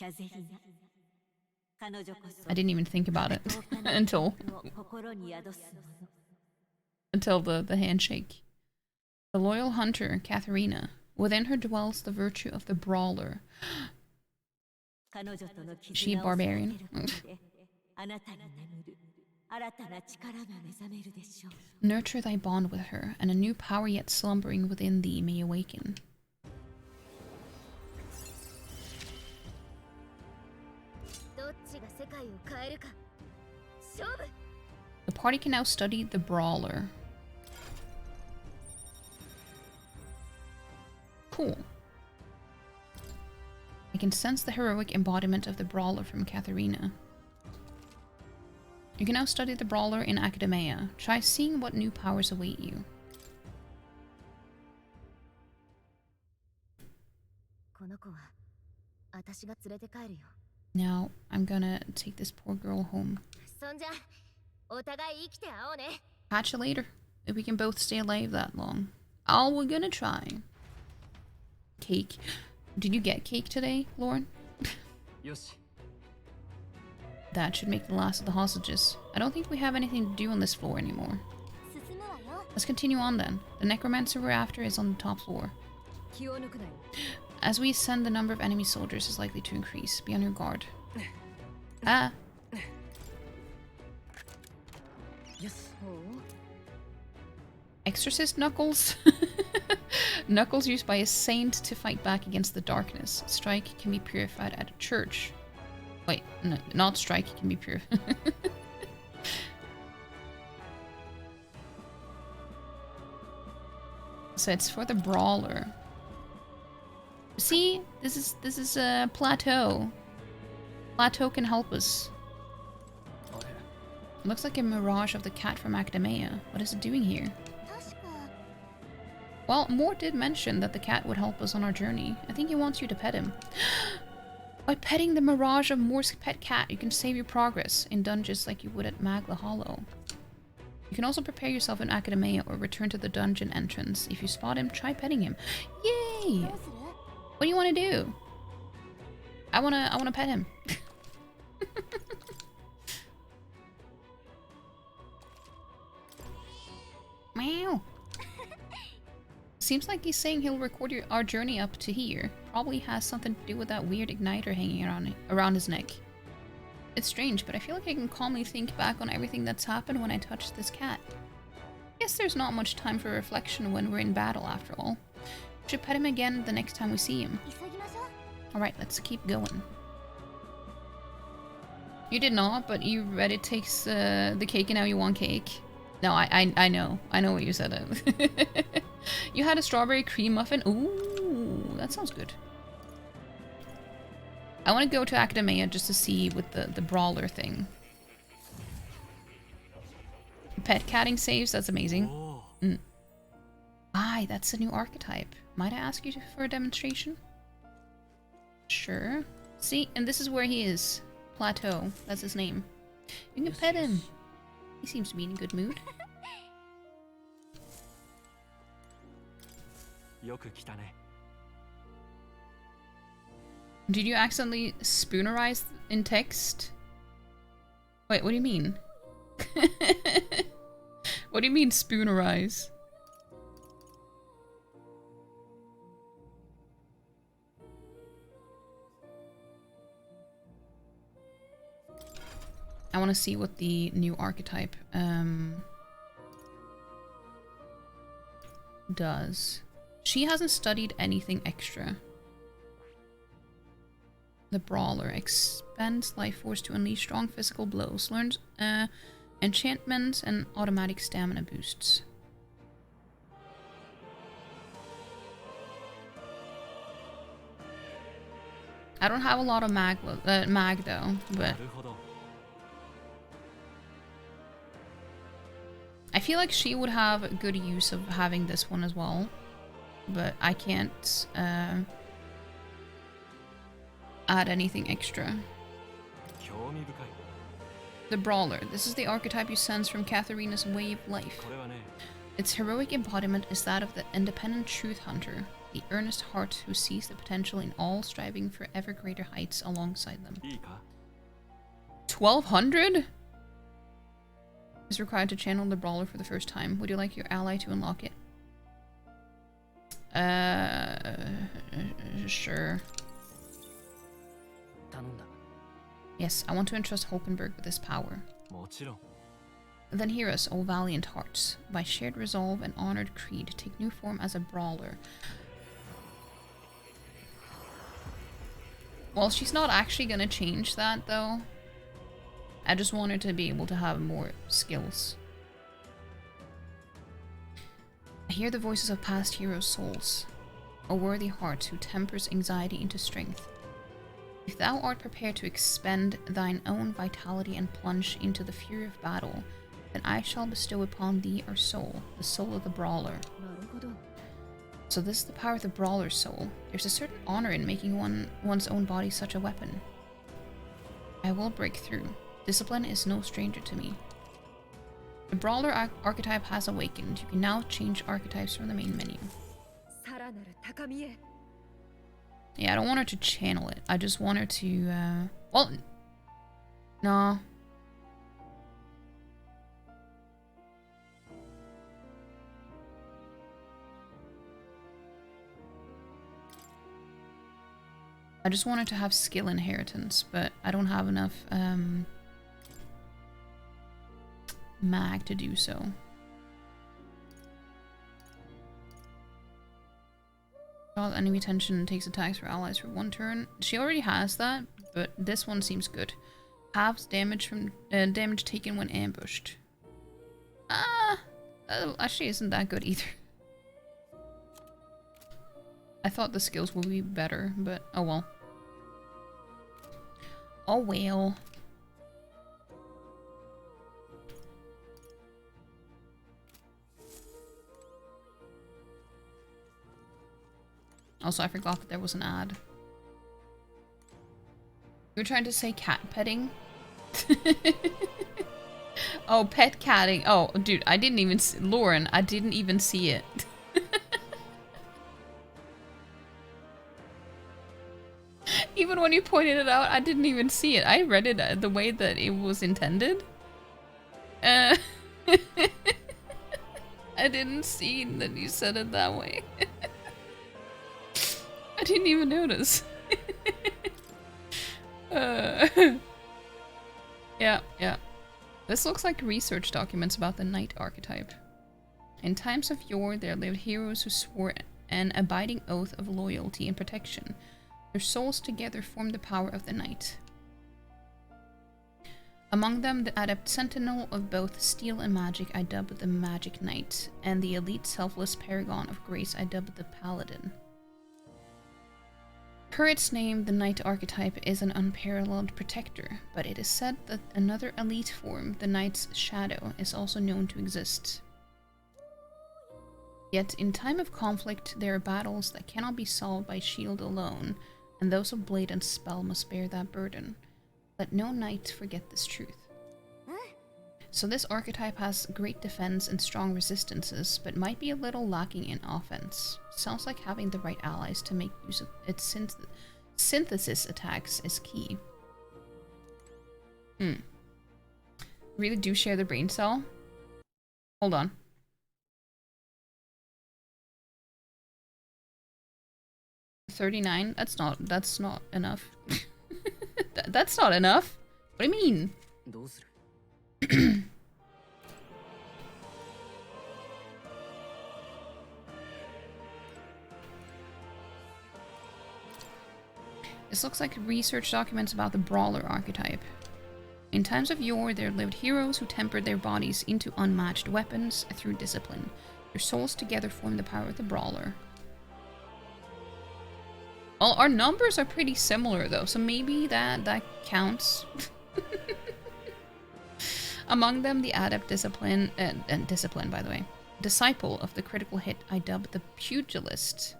I didn't even think about it until the handshake. The loyal hunter, Katharina. Within her dwells the virtue of the brawler. Is she a barbarian? Nurture thy bond with her, and a new power yet slumbering within thee may awaken. The party can now study the brawler. Cool. I can sense the heroic embodiment of the brawler from Katharina. You can now study the brawler in Academia. Try seeing what new powers await you. Now, I'm gonna take this poor girl home. Catch you later. If we can both stay alive that long. Oh, we're gonna try. Cake. Did you get cake today, Lauren? That should make the last of the hostages. I don't think we have anything to do on this floor anymore. Let's continue on then. The necromancer we're after is on the top floor. As we ascend, the number of enemy soldiers is likely to increase. Be on your guard. Ah! Exorcist Knuckles? Knuckles used by a saint to fight back against the darkness. Strike can be purified at a church. Wait, no, not strike can be purified. So it's for the brawler. See, this is a plateau. Plateau can help us. Looks like a mirage of the cat from Academia. What is it doing here? Well, Moore did mention that the cat would help us on our journey. I think he wants you to pet him. By petting the mirage of Moore's pet cat, you can save your progress in dungeons like you would at Magla Hollow. You can also prepare yourself in Academia or return to the dungeon entrance. If you spot him, try petting him. Yay! What do you want to do? I wanna pet him. Meow. Seems like he's saying he'll record our journey up to here. Probably has something to do with that weird igniter hanging around his neck. It's strange, but I feel like I can calmly think back on everything that's happened when I touched this cat. Guess there's not much time for reflection when we're in battle, after all. We should pet him again the next time we see him. Alright, let's keep going. You did not, but you read it takes the cake and now you want cake. No, I know. I know what you said. You had a strawberry cream muffin? Ooh, that sounds good. I want to go to Academia just to see with the brawler thing. Pet catting saves, that's amazing. Aye, that's a new archetype. Might I ask you for a demonstration? Sure. See, and this is where he is. Plateau, that's his name. You can pet him. He seems to be in a good mood. Did you accidentally spoonerize in text? Wait, what do you mean? What do you mean spoonerize? I want to see what the new archetype does. She hasn't studied anything extra. The brawler expends life force to unleash strong physical blows. Learns enchantments and automatic stamina boosts. I don't have a lot of mag though, but I feel like she would have good use of having this one as well, but I can't add anything extra. The Brawler. This is the archetype you sense from Katharina's Way of Life. Its heroic embodiment is that of the independent truth hunter, the earnest heart who sees the potential in all, striving for ever greater heights alongside them. 1200 is required to channel the Brawler for the first time. Would you like your ally to unlock it? Sure. Yes, I want to entrust Hulkenberg with this power. Then hear us, O valiant hearts. By shared resolve and honored creed, take new form as a Brawler. Well, she's not actually gonna change that, though. I just want her to be able to have more skills. I hear the voices of past heroes' souls, a worthy heart who tempers anxiety into strength. If thou art prepared to expend thine own vitality and plunge into the fury of battle, then I shall bestow upon thee our soul, the soul of the Brawler. So this is the power of the Brawler's soul. There's a certain honor in making one's own body such a weapon. I will break through. Discipline is no stranger to me. The Brawler archetype has awakened. You can now change archetypes from the main menu. Yeah, I don't want her to channel it. I just want her to, well, no. I just want her to have skill inheritance, but I don't have enough, mag to do so. Draws enemy attention and takes attacks for allies for 1 turn. She already has that, but this one seems good. Halves damage from damage taken when ambushed. Actually isn't that good either. I thought the skills would be better, but oh well. Oh well. Also, I forgot that there was an ad. You were trying to say cat petting? Oh, pet catting. Oh, dude, I didn't even see, Lauren, I didn't even see it. Even when you pointed it out, I didn't even see it. I read it the way that it was intended. I didn't see that you said it that way. I didn't even notice. Yeah. This looks like research documents about the knight archetype. In times of yore, there lived heroes who swore an abiding oath of loyalty and protection. Their souls together formed the power of the knight. Among them, the adept sentinel of both steel and magic I dubbed the Magic Knight, and the elite selfless paragon of grace I dubbed the Paladin. Per its name, the knight archetype is an unparalleled protector, but it is said that another elite form, the knight's shadow, is also known to exist. Yet, in time of conflict, there are battles that cannot be solved by shield alone, and those of blade and spell must bear that burden. Let no knight forget this truth. So this archetype has great defense and strong resistances, but might be a little lacking in offense. Sounds like having the right allies to make use of its synthesis attacks is key. Really do share the brain cell? Hold on. $39? That's not enough. That's not enough. What do you mean? This looks like research documents about the Brawler archetype. In times of yore, there lived heroes who tempered their bodies into unmatched weapons through discipline. Their souls together formed the power of the Brawler. Well, our numbers are pretty similar though, so maybe that counts. Among them, the adept discipline, and discipline by the way, disciple of the critical hit I dub the pugilist,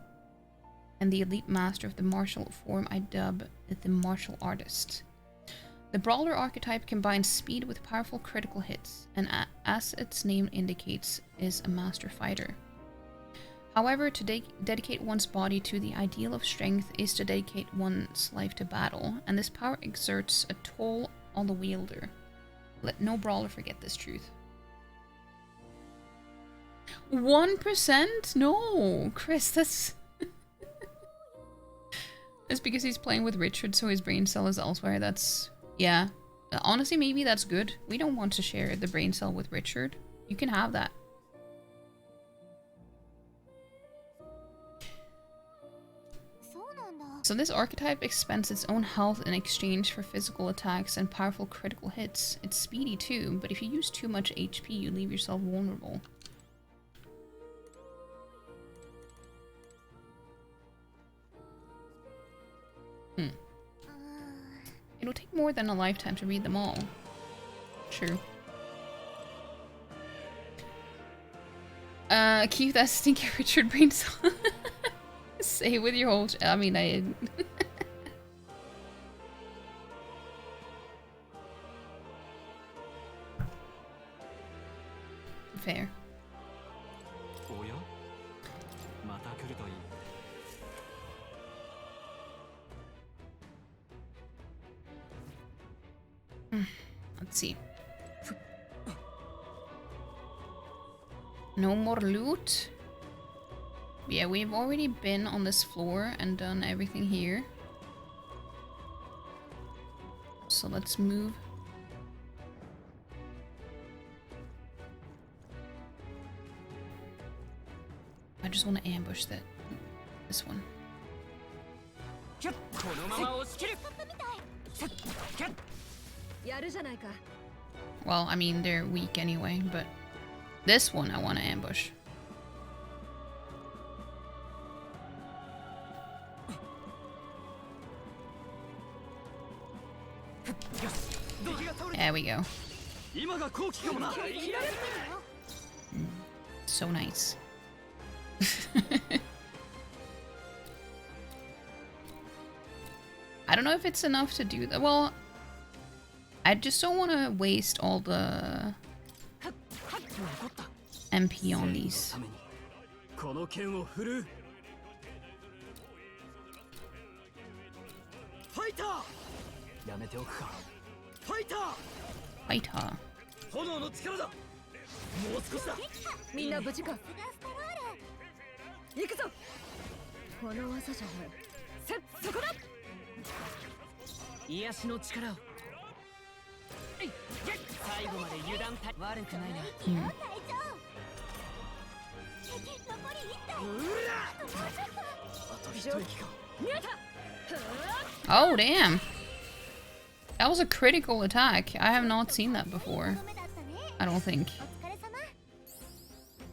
and the elite master of the martial form I dub the martial artist. The brawler archetype combines speed with powerful critical hits, and as its name indicates, is a master fighter. However, to dedicate one's body to the ideal of strength is to dedicate one's life to battle, and this power exerts a toll on the wielder. Let no brawler forget this truth. 1%? No, Chris, that's... It's because he's playing with Richard, so his brain cell is elsewhere. That's... Yeah. Honestly, maybe that's good. We don't want to share the brain cell with Richard. You can have that. So this archetype expends its own health in exchange for physical attacks and powerful critical hits. It's speedy too, but if you use too much HP, you leave yourself vulnerable. It'll take more than a lifetime to read them all. True. Keep that stinky Richard brain cell. Say it with your whole... I mean, I... Fair. Let's see. No more loot. Yeah, we've already been on this floor and done everything here. So let's move. I just want to ambush this one. Well, I mean, they're weak anyway, but this one I want to ambush. There we go. So nice. I don't know if it's enough to do that. Well, I just don't want to waste all the MP on these. Fighter. Oh, damn. That was a critical attack. I have not seen that before. I don't think.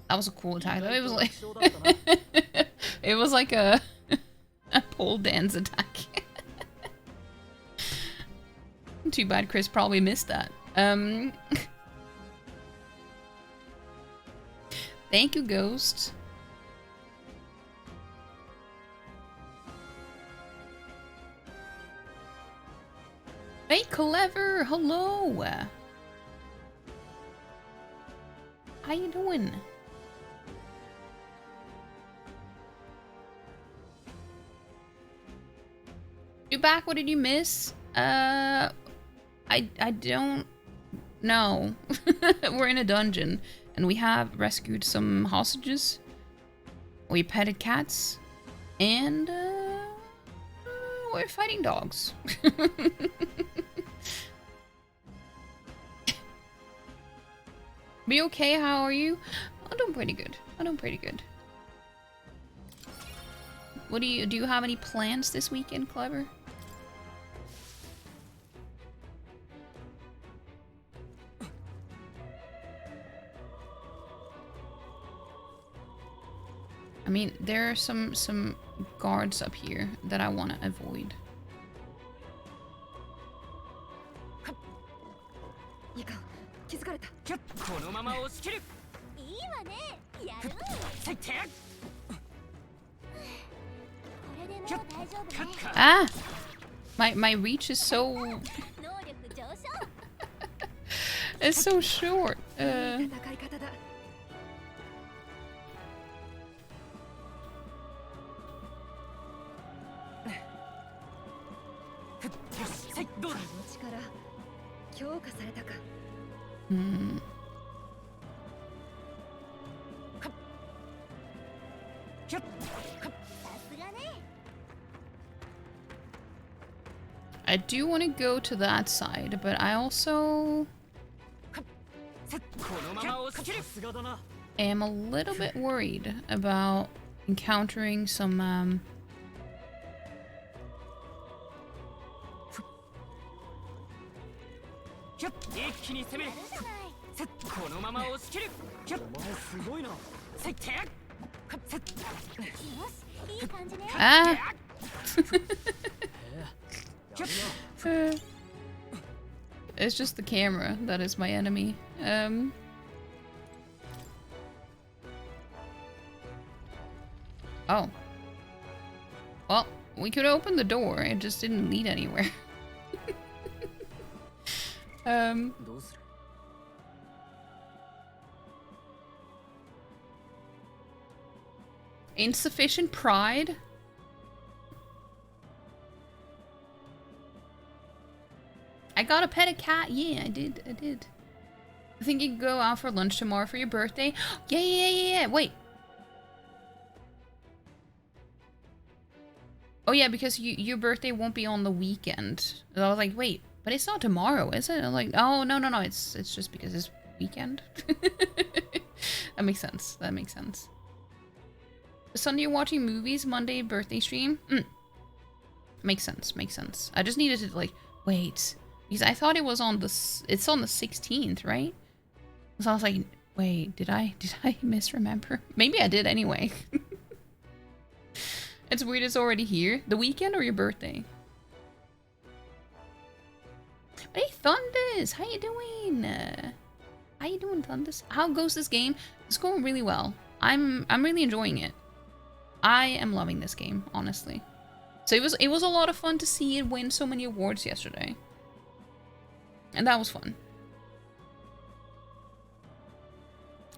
That was a cool attack though. It was like it was like a pole dance attack. Too bad Chris probably missed that. Thank you, Ghost. Hey, Clever! Hello! How you doing? You back? What did you miss? I don't know. We're in a dungeon, and we have rescued some hostages. We petted cats, and we're fighting dogs. Be okay? How are you? I'm doing pretty good. I'm doing pretty good. What do you have any plans this weekend, Clever? I mean, there are some guards up here that I want to avoid. いいか気づかれた。このまま押し切る。いいわね。やる。最低。これでもう大丈夫ね。Ah! My reach is so... 能力上昇。 It's so short. 戦い方だ。 どうだ。力強化されたか。 Hmm. I do want to go to that side, but I also am a little bit worried about encountering some Ah! It's just the camera that is my enemy. Oh. Well, we could open the door, it just didn't lead anywhere. Insufficient pride? I got a pet a cat. Yeah, I did. I think you can go out for lunch tomorrow for your birthday. Yeah. Wait. Oh yeah, because your birthday won't be on the weekend. And I was like, wait, but it's not tomorrow, is it? I was like, oh no, it's just because it's weekend. That makes sense. Sunday you're watching movies, Monday birthday stream. Makes sense. I just needed to like wait. Because I thought it was on the... It's on the 16th, right? So I was like, wait, did I misremember? Maybe I did anyway. It's weird it's already here. The weekend or your birthday? Hey, Thunders! How you doing? How you doing, Thunders? How goes this game? It's going really well. I'm really enjoying it. I am loving this game, honestly. So it was a lot of fun to see it win so many awards yesterday. And that was fun.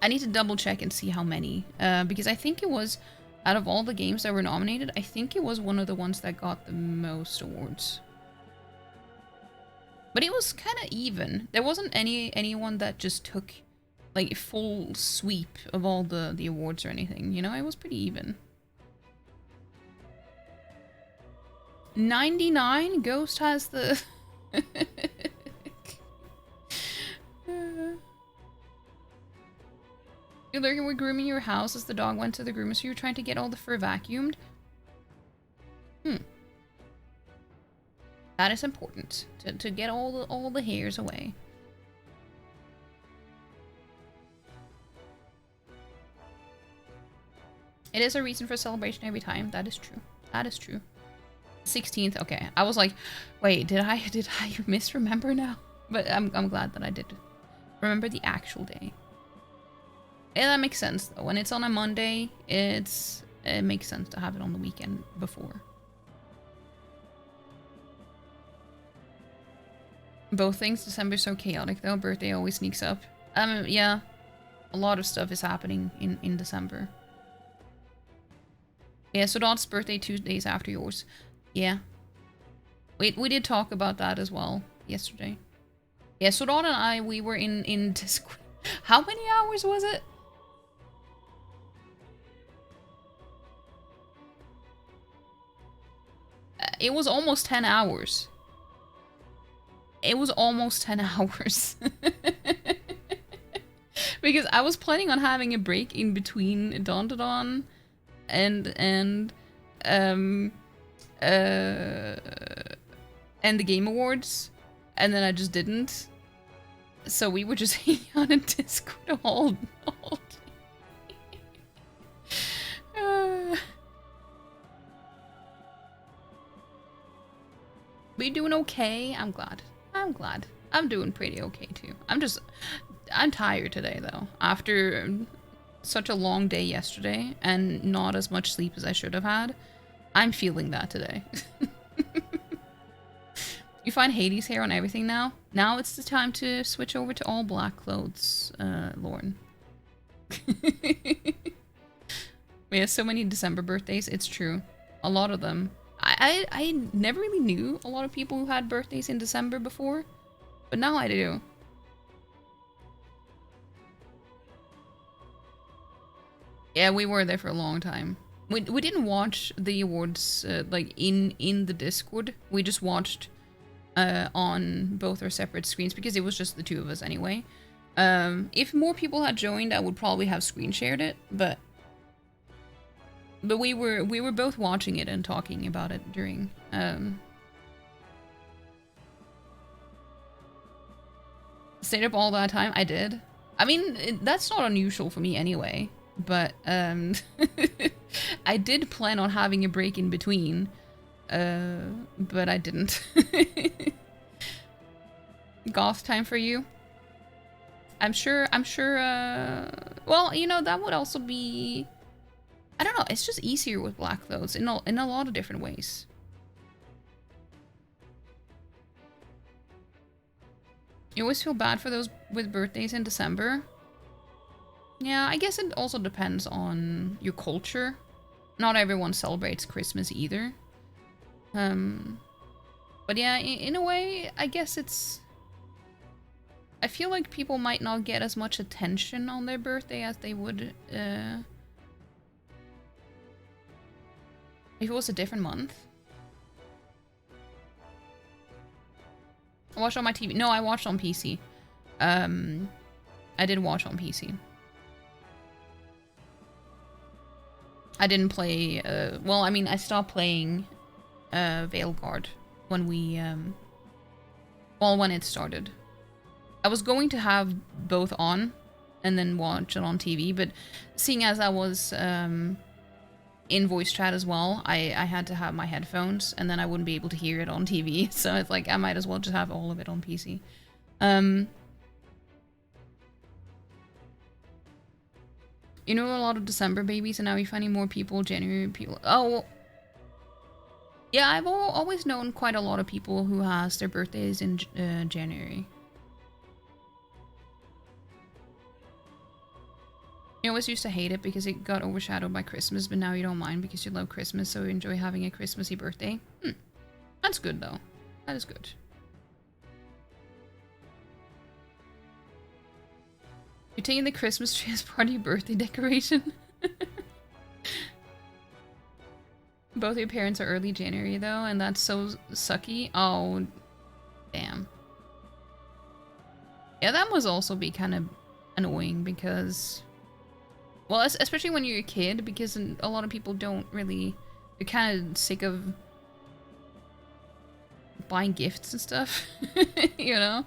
I need to double check and see how many. Because I think it was, out of all the games that were nominated, I think it was one of the ones that got the most awards. But it was kind of even. There wasn't anyone that just took like a full sweep of all the awards or anything. You know, it was pretty even. 99? Ghost has the... You're lurking with grooming your house as the dog went to the groomer, so you're trying to get all the fur vacuumed? That is important. To get all the hairs away. It is a reason for celebration every time. That is true. 16th, okay. I was like, wait, did I misremember now? But I'm glad that I did remember the actual day. Yeah, that makes sense though. When it's on a Monday, it makes sense to have it on the weekend before. Both things. December's so chaotic though. Birthday always sneaks up. Yeah. A lot of stuff is happening in December. Yeah, so Dot's birthday 2 days after yours. Yeah. We did talk about that as well yesterday. Yeah, so Dot and I, we were in Discord. How many hours was it? It was almost 10 hours. It was almost 10 hours. Because I was planning on having a break in between Dawn and the Game Awards, and then I just didn't. So we were just hanging out in Discord all day. We doing okay? I'm glad. I'm glad. I'm doing pretty okay too. I'm tired today though. After such a long day yesterday and not as much sleep as I should have had, I'm feeling that today. You find Hades hair on everything now? Now it's the time to switch over to all black clothes, Lauren. We have so many December birthdays, it's true. A lot of them. I never really knew a lot of people who had birthdays in December before, but now I do. Yeah, we were there for a long time. We didn't watch the awards like in the Discord. We just watched on both our separate screens because it was just the two of us anyway. If more people had joined, I would probably have screen shared it, but we were both watching it and talking about it during. Stayed up all that time. I did. I mean, that's not unusual for me anyway. But I did plan on having a break in between, but I didn't. Goth time for you? I'm sure, well, you know, that would also be, I don't know, it's just easier with black clothes in a lot of different ways. You always feel bad for those with birthdays in December. Yeah, I guess it also depends on your culture. Not everyone celebrates Christmas either. But yeah, in a way, I guess it's... I feel like people might not get as much attention on their birthday as they would if it was a different month. I watched on my TV. No, I watched on PC. I did watch on PC. I didn't play, well, I mean, I stopped playing Veilguard when we, well, when it started. I was going to have both on and then watch it on TV, but seeing as I was in voice chat as well, I had to have my headphones and then I wouldn't be able to hear it on TV, so it's like I might as well just have all of it on PC. You know, a lot of December babies, and now you're finding more people, January people. Oh, well, yeah, I've always known quite a lot of people who has their birthdays in January. You always used to hate it because it got overshadowed by Christmas, but now you don't mind because you love Christmas, so you enjoy having a Christmassy birthday. That's good, though. That is good. You're taking the Christmas tree as part of your birthday decoration? Both your parents are early January, though, and that's so sucky. Oh, damn. Yeah, that must also be kind of annoying because... Well, especially when you're a kid, because a lot of people don't really... They're kind of sick of buying gifts and stuff, you know?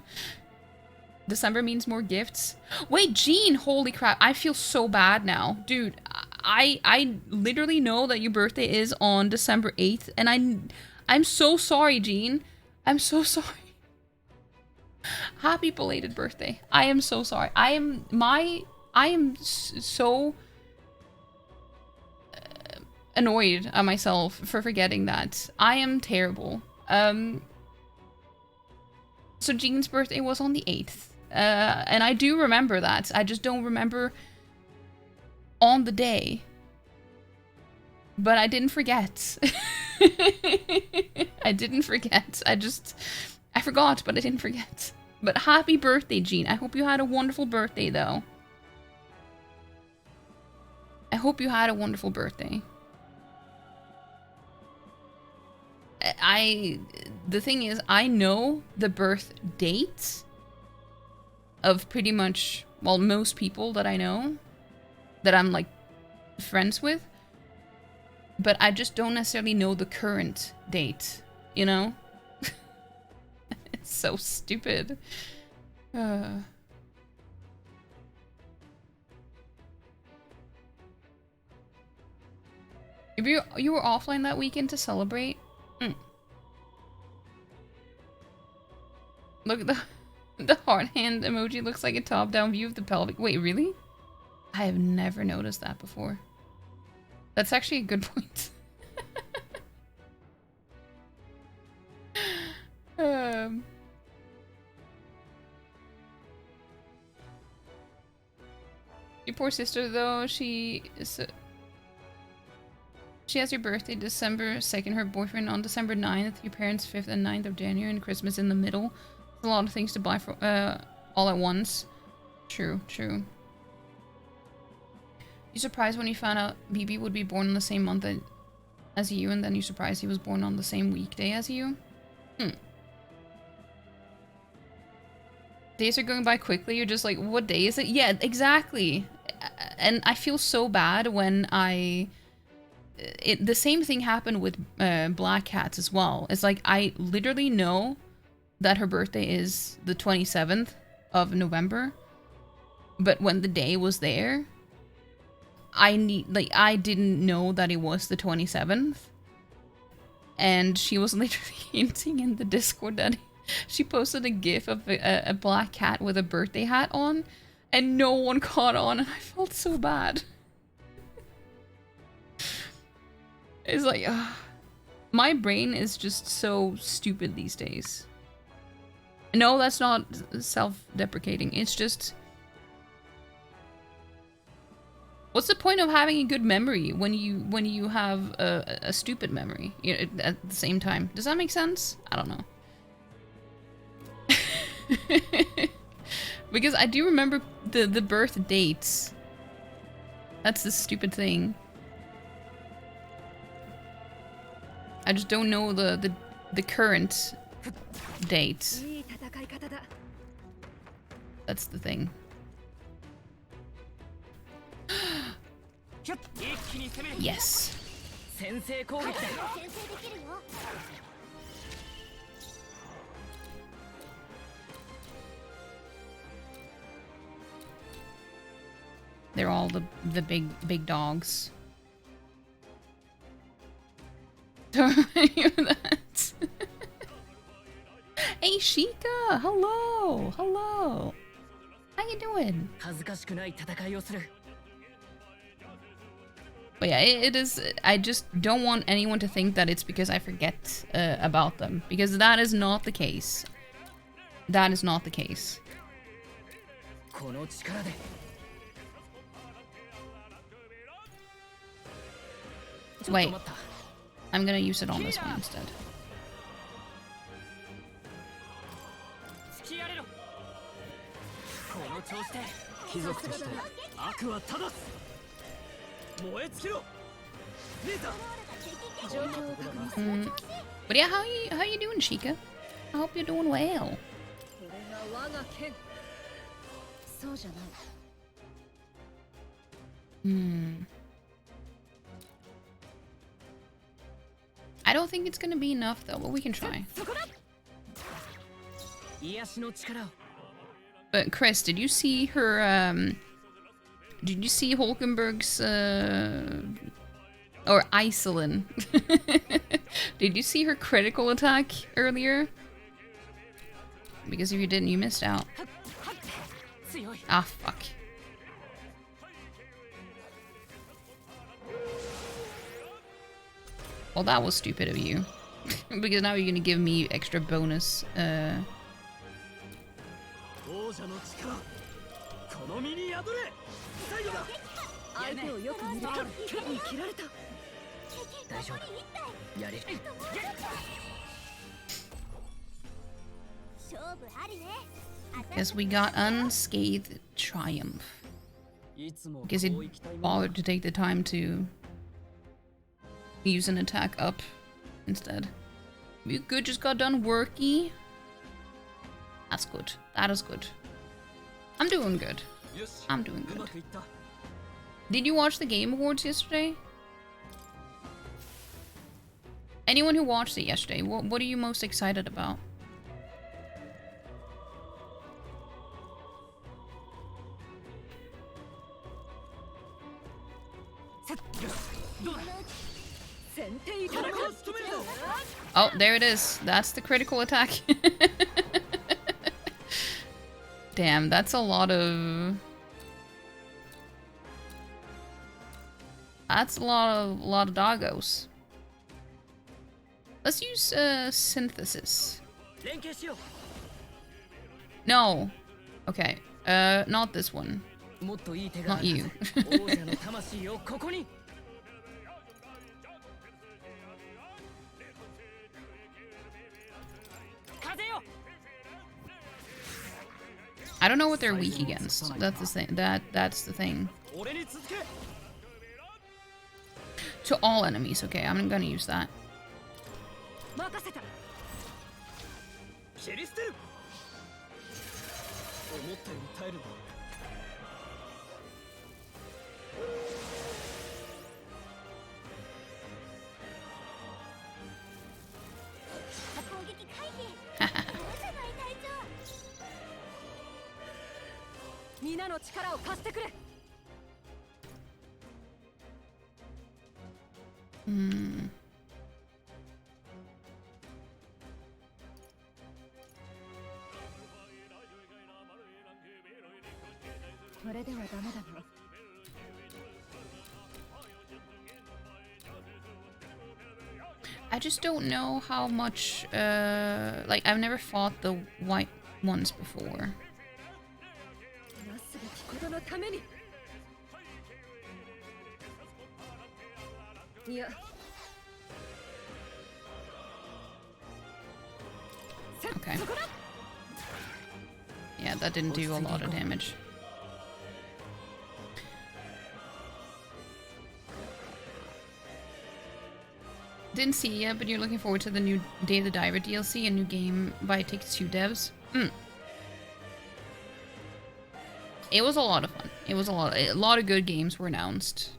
December means more gifts. Wait, Jean, holy crap. I feel so bad now. Dude, I literally know that your birthday is on December 8th, and I'm so sorry, Jean. I'm so sorry. Happy belated birthday. I am so sorry. I am so annoyed at myself for forgetting that. I am terrible. So Jean's birthday was on the 8th. And I do remember that. I just don't remember on the day. But I didn't forget. I didn't forget. I forgot, but I didn't forget. But happy birthday, Jean. I hope you had a wonderful birthday, though. I hope you had a wonderful birthday. The thing is, I know the birth date of pretty much, well, most people that I know, that I'm, like, friends with, but I just don't necessarily know the current date, you know? It's so stupid. You were offline that weekend to celebrate? Look at the heart hand emoji looks like a top-down view of the pelvic. Wait, really? I have never noticed that before. That's actually a good point. Your poor sister, though, she has your birthday December 2nd, her boyfriend on December 9th, your parents 5th and 9th of January, and Christmas in the middle. It's a lot of things to buy for all at once. True, true. You surprised when you found out BB would be born on the same month as you, and then you surprised he was born on the same weekday as you? Days are going by quickly, you're just like, what day is it? Yeah, exactly. And I feel so bad when the same thing happened with Black Cats as well. It's like, I literally know that her birthday is the 27th of November, but when the day was there, I didn't know that it was the 27th. And she was literally hinting in the Discord that she posted a gif of a black cat with a birthday hat on, and no one caught on, and I felt so bad. It's like, my brain is just so stupid these days. No, that's not self-deprecating. It's just, what's the point of having a good memory when you have a stupid memory, you know, at the same time? Does that make sense? I don't know. Because I do remember the birth dates. That's the stupid thing. I just don't know the current date. That's the thing. Yes. They're all the big dogs. Don't remember that. Hey Sheikah, hello, hello. How you doing? But yeah, it is. I just don't want anyone to think that it's because I forget about them, because that is not the case. That is not the case. Wait, I'm gonna use it on this one instead. But yeah, how you doing, Sheikah? I hope you're doing well. I don't think it's gonna be enough though, but we can try. But Chris, did you see her, did you see Hulkenberg's, or Iselin? Did you see her critical attack earlier? Because if you didn't, you missed out. Ah, fuck. Well, that was stupid of you. Because now you're gonna give me extra bonus, Guess we got unscathed triumph. Because he bothered to take the time to use an attack up instead. You good? Just got done worky. That's good. That is good. I'm doing good. I'm doing good. Did you watch the Game Awards yesterday? Anyone who watched it yesterday, what are you most excited about? Oh, there it is. That's the critical attack. Damn, that's a lot of... That's a lot of doggos. Let's use synthesis. No. Okay. Not this one. Not you. I don't know what they're weak against. That's the thing. That's the thing. To all enemies. Okay, I'm gonna use that. Hmm. I just don't know how much, like, I've never fought the white ones before. Okay. Yeah, that didn't do a lot of damage. Didn't see it yet, but you're looking forward to the new Day of the Diver DLC, a new game by Take-Two devs. It was a lot of fun. It was a lot of good games were announced.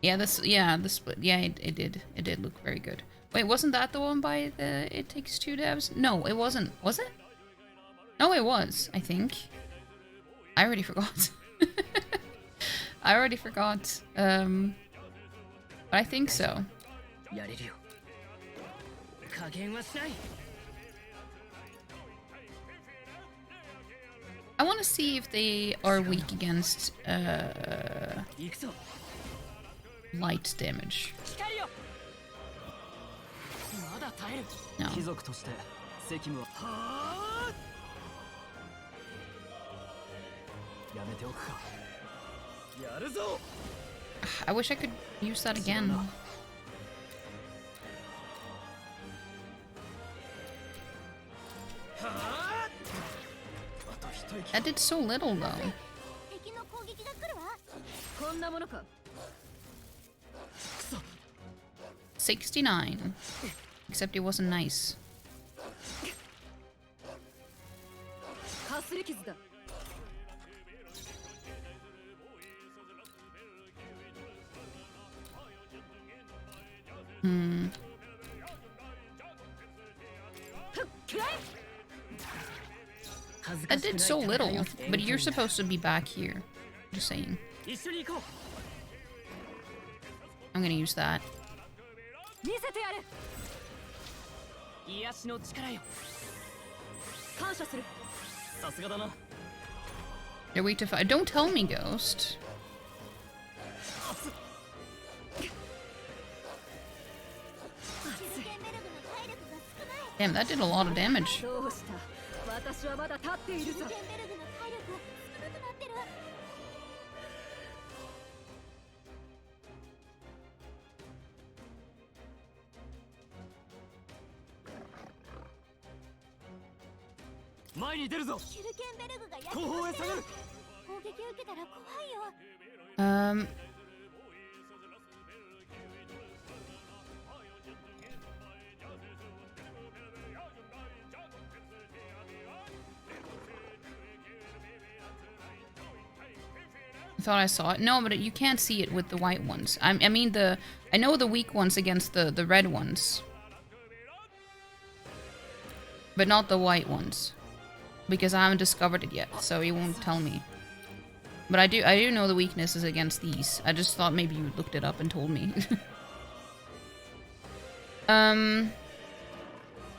Yeah, it did look very good. Wait, wasn't that the one by the It Takes Two devs? No, it wasn't. Was it? No, it was, I think. I already forgot. I already forgot. But I think so. I want to see if they are weak against light damage. No. I wish I could use that again. That did so little though. 69. Except it wasn't nice. That did so little, but you're supposed to be back here. Just saying. I'm gonna use that. They're weak to fight. Don't tell me, Ghost. Damn, that did a lot of damage. I thought I saw it. No, but you can't see it with the white ones. I mean I know the weak ones against the red ones. But not the white ones. Because I haven't discovered it yet, so you won't tell me. But I do know the weaknesses against these. I just thought maybe you looked it up and told me.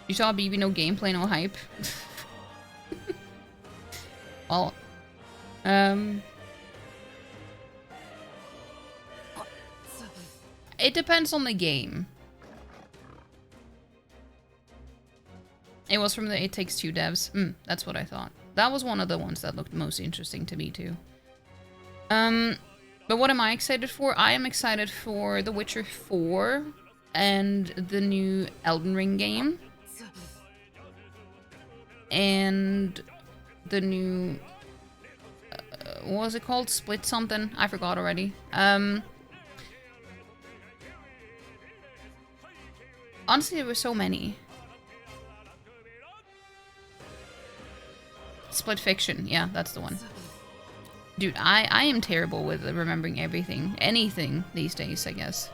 You saw BB, no gameplay, no hype. Well, it depends on the game. It was from the It Takes Two devs. That's what I thought. That was one of the ones that looked most interesting to me too. But what am I excited for? I am excited for The Witcher 4 and the new Elden Ring game. And the new... what was it called? Split something? I forgot already. Honestly, there were so many. Split Fiction. Yeah, that's the one. Dude, I am terrible with remembering everything. Anything these days, I guess.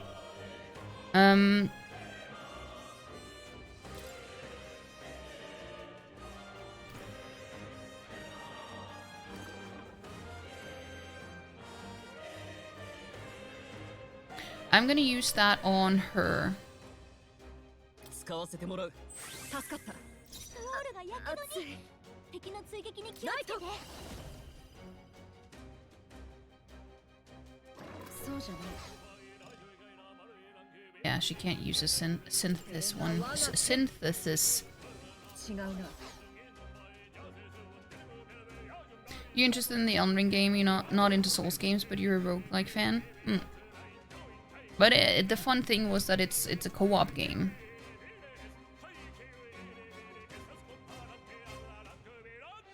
I'm gonna use that on her. Yeah, she can't use a synthesis one. Synthesis. You interested in the Elden Ring game? You're not into Souls games, but you're a roguelike fan? But the fun thing was that it's a co-op game.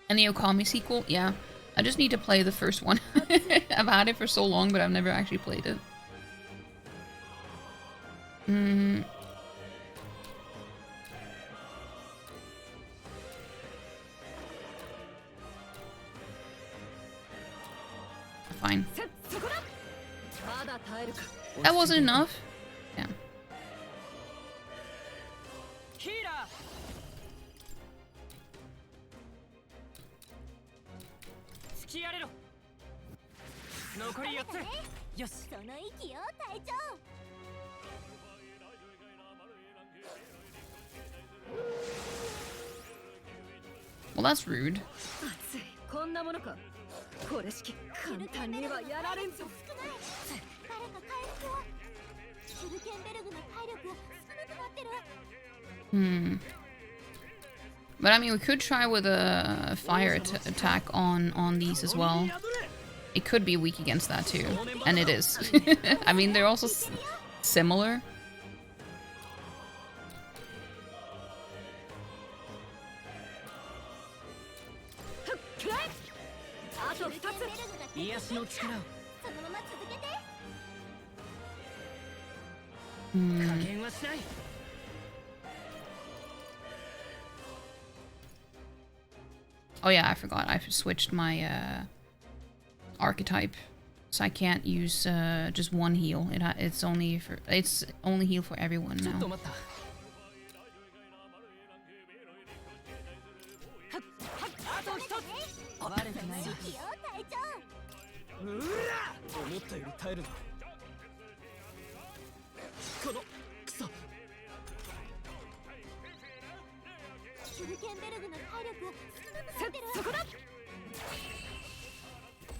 And the Okami sequel? Yeah. I just need to play the first one. I've had it for so long, but I've never actually played it. Fine. That wasn't enough? Yeah. Well, that's rude. But I mean, we could try with a fire attack on these as well. It could be weak against that too, and it is. I mean, they're also similar. Oh yeah, I forgot. I've switched my archetype, so I can't use just one heal. It's only heal for everyone now.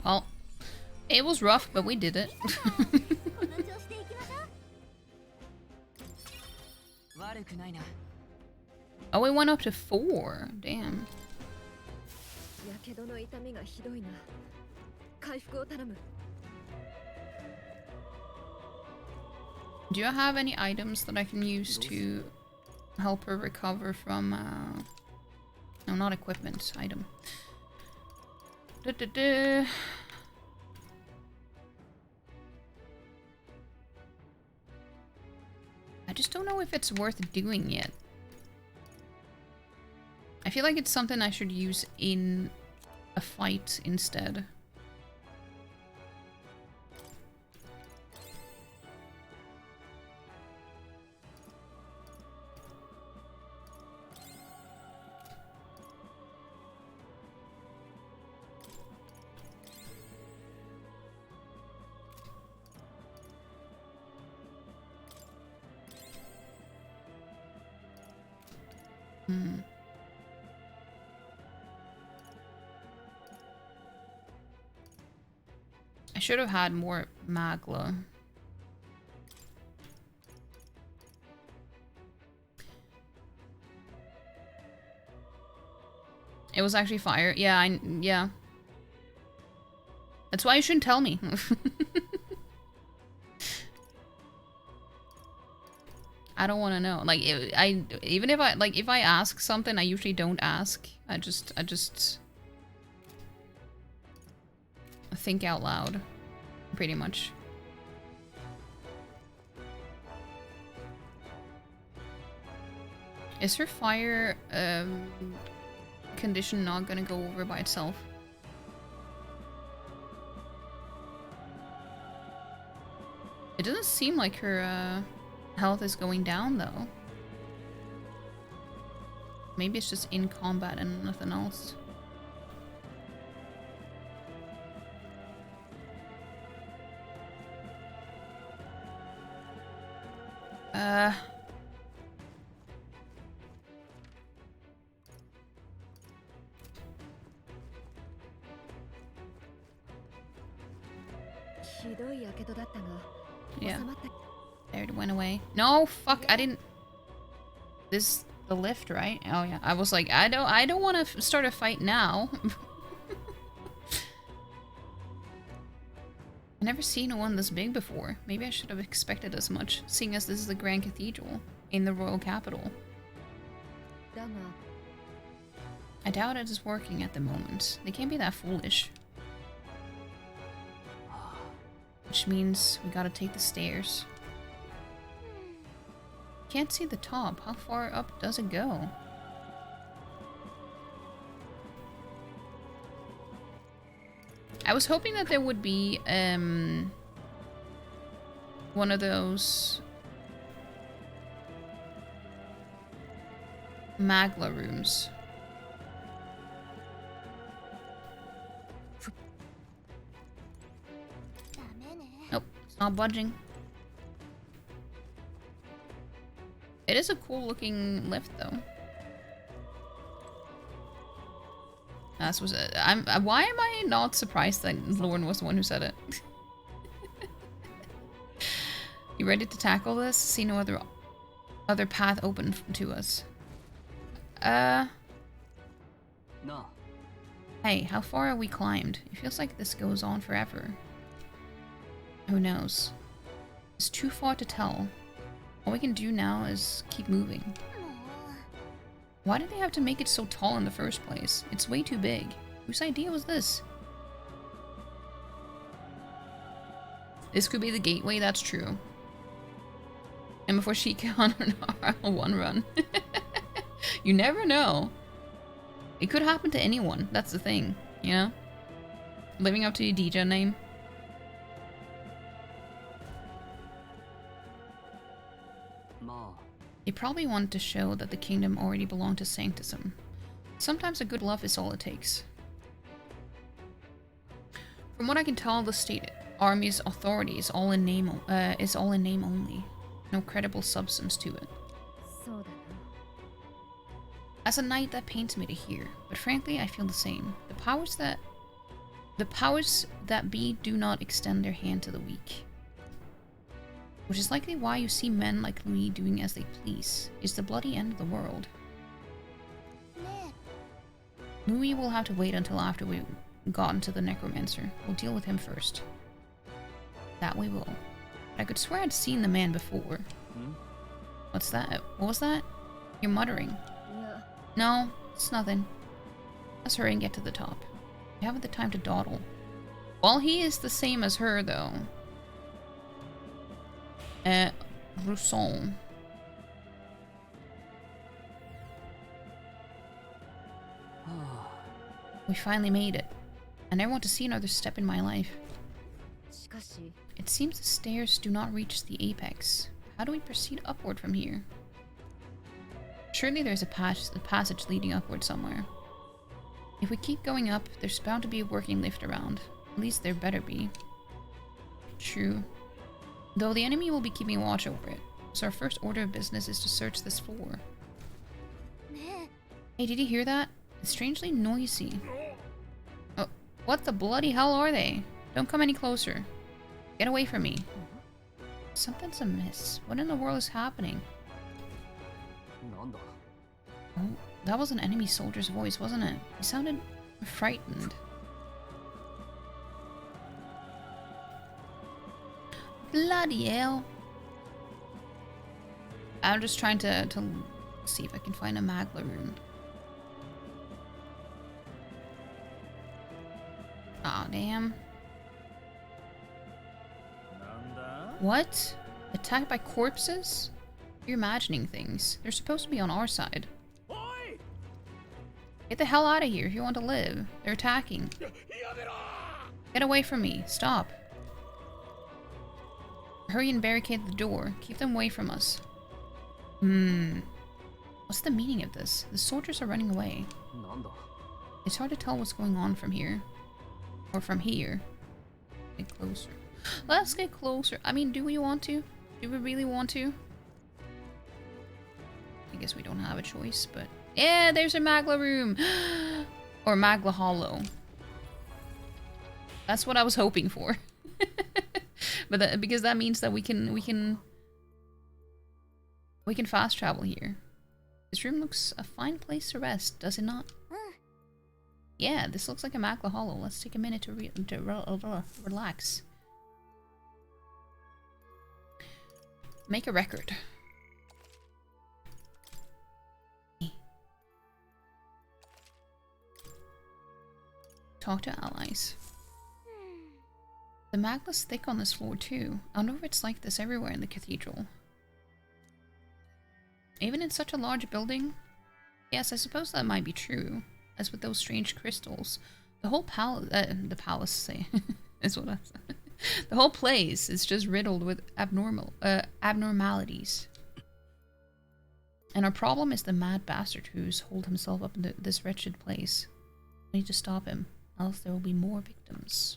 Well, it was rough, but we did it. Oh, we went up to 4. Damn. Do you have any items that I can use to help her recover from... No, not equipment. Item. I just don't know if it's worth doing yet. I feel like it's something I should use in a fight instead. I should have had more magla. It was actually fire. Yeah, yeah. That's why you shouldn't tell me. I don't want to know. Like, even if I ask something, I usually don't ask. I just think out loud, pretty much. Is her fire condition not gonna go over by itself? It doesn't seem like her health is going down though. Maybe it's just in combat and nothing else. Yeah. There, it went away. No, fuck, I didn't... This is the lift, right? Oh yeah, I was like, I don't want to start a fight now. I've never seen one this big before. Maybe I should have expected as much, seeing as this is the Grand Cathedral in the royal capital. I doubt it is working at the moment. They can't be that foolish. Which means we gotta take the stairs. Can't see the top. How far up does it go? I was hoping that there would be one of those magla rooms. Nope, it's not budging. It is a cool looking lift though. That was it. Why am I not surprised that Lauren was the one who said it? You ready to tackle this? See no other path open to us. No. Hey, how far have we climbed? It feels like this goes on forever. Who knows? It's too far to tell. All we can do now is keep moving. Why did they have to make it so tall in the first place? It's way too big. Whose idea was this? This could be the gateway, that's true. And before she can on an RL1 run. You never know. It could happen to anyone, that's the thing, you know? Living up to your DJ name. They probably want to show that the kingdom already belonged to Sanctism. Sometimes a good love is all it takes. From what I can tell, the state army's authority is all in name only. No credible substance to it. As a knight, that pains me to hear, but frankly, I feel the same. The powers that be do not extend their hand to the weak. Which is likely why you see men like Louis doing as they please. It's the bloody end of the world. Louis will have to wait until after we've gotten to the necromancer. We'll deal with him first. That we will. I could swear I'd seen the man before. What's that? What was that? You're muttering. No, it's nothing. Let's hurry and get to the top. We haven't the time to dawdle. Well, he is the same as her, though. Rousson. We finally made it. I never want to see another step in my life. It seems the stairs do not reach the apex. How do we proceed upward from here? Surely there's a passage leading upward somewhere. If we keep going up, there's bound to be a working lift around. At least there better be. True. Though the enemy will be keeping watch over it, so our first order of business is to search this floor. Hey, did you hear that? It's strangely noisy. Oh, what the bloody hell are they? Don't come any closer. Get away from me. Something's amiss. What in the world is happening? Oh, that was an enemy soldier's voice, wasn't it? He sounded frightened. Bloody hell. I'm just trying to see if I can find a Magla rune. Aw, damn. What? Attacked by corpses? You're imagining things. They're supposed to be on our side. Get the hell out of here if you want to live. They're attacking. Get away from me. Stop. Hurry and barricade the door. Keep them away from us. What's the meaning of this? The soldiers are running away. It's hard to tell what's going on from here. Or from here. Get closer. Let's get closer. I mean, do we want to? Do we really want to? I guess we don't have a choice, but... Yeah, there's a Magla room! Or Magla Hollow. That's what I was hoping for. But because that means that we can fast travel here. This room looks a fine place to rest, does it not? Yeah, this looks like a Magla Hollow. Let's take a minute to relax. Make a record. Talk to allies. The Magla's thick on this floor too. I wonder if it's like this everywhere in the cathedral. Even in such a large building? Yes, I suppose that might be true. As with those strange crystals. The whole is what I said. The whole place is just riddled with abnormalities. And our problem is the mad bastard who's holed himself up in this wretched place. We need to stop him, else there will be more victims.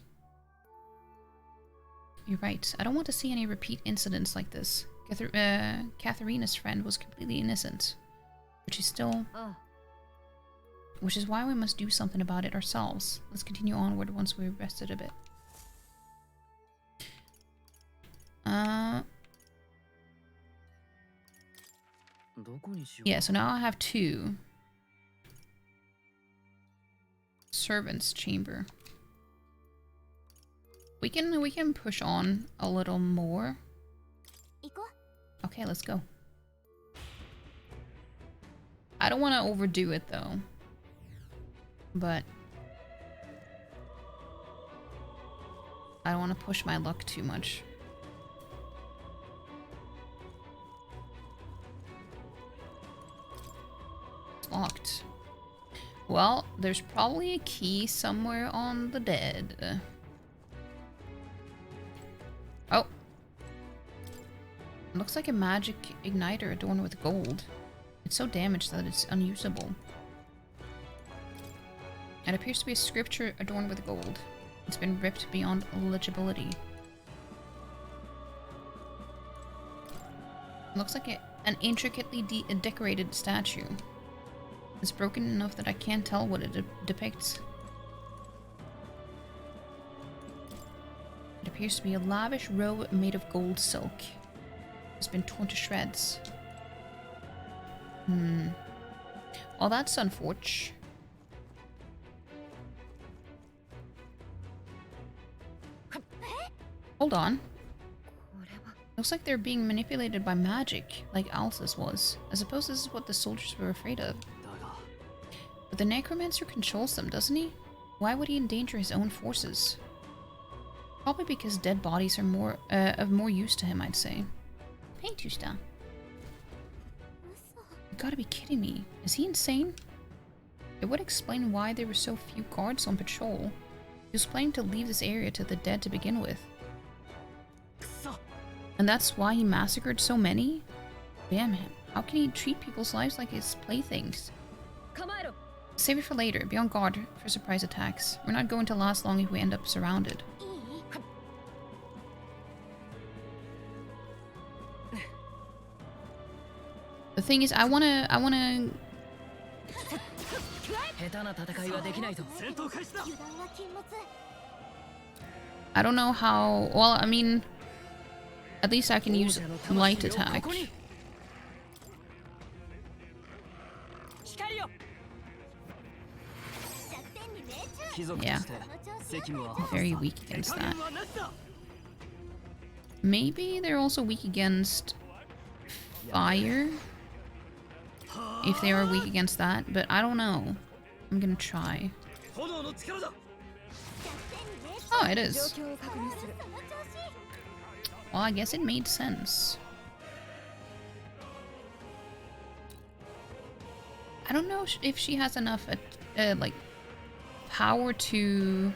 You're right. I don't want to see any repeat incidents like this. Katharina's friend was completely innocent. But she's still... Which is why we must do something about it ourselves. Let's continue onward once we've rested a bit. Yeah, so now I have 2. Servants' chamber. We can push on a little more. Okay, let's go. I don't want to overdo it though. But I don't want to push my luck too much. It's locked. Well, there's probably a key somewhere on the dead. Oh. It looks like a magic igniter adorned with gold. It's so damaged that it's unusable. It appears to be a scripture adorned with gold. It's been ripped beyond legibility. It looks like an intricately decorated statue. It's broken enough that I can't tell what it depicts. It appears to be a lavish robe made of gold silk. It's been torn to shreds. Well, that's unfortunate. Hold on. Looks like they're being manipulated by magic, like Alsa's was. I suppose this is what the soldiers were afraid of. But the necromancer controls them, doesn't he? Why would he endanger his own forces? Probably because dead bodies are of more use to him, I'd say. Paintusta. You gotta be kidding me. Is he insane? It would explain why there were so few guards on patrol. He was planning to leave this area to the dead to begin with. And that's why he massacred so many? Damn him. How can he treat people's lives like his playthings? Save it for later. Be on guard for surprise attacks. We're not going to last long if we end up surrounded. The thing is, I wanna I don't know how... Well, I mean... At least I can use light attack. Yeah. Very weak against that. Maybe they're also weak against fire? If they are weak against that, but I don't know. I'm gonna try. Oh, it is. Well, I guess it made sense. I don't know if she has enough, like, power to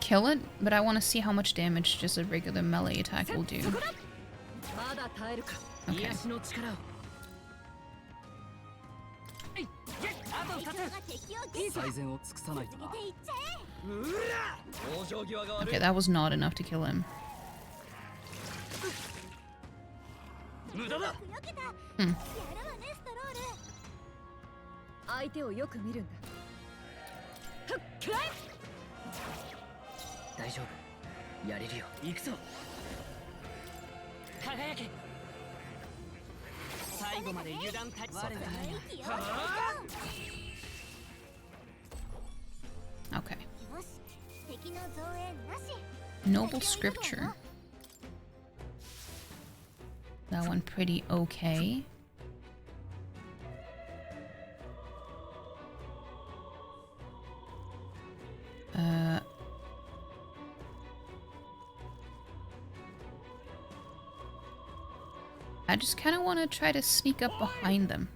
kill it, but I want to see how much damage just a regular melee attack will do. Okay. Okay, that was not enough to kill him. Hmm. Okay. Noble scripture. That one pretty okay. I just kind of want to try to sneak up behind them.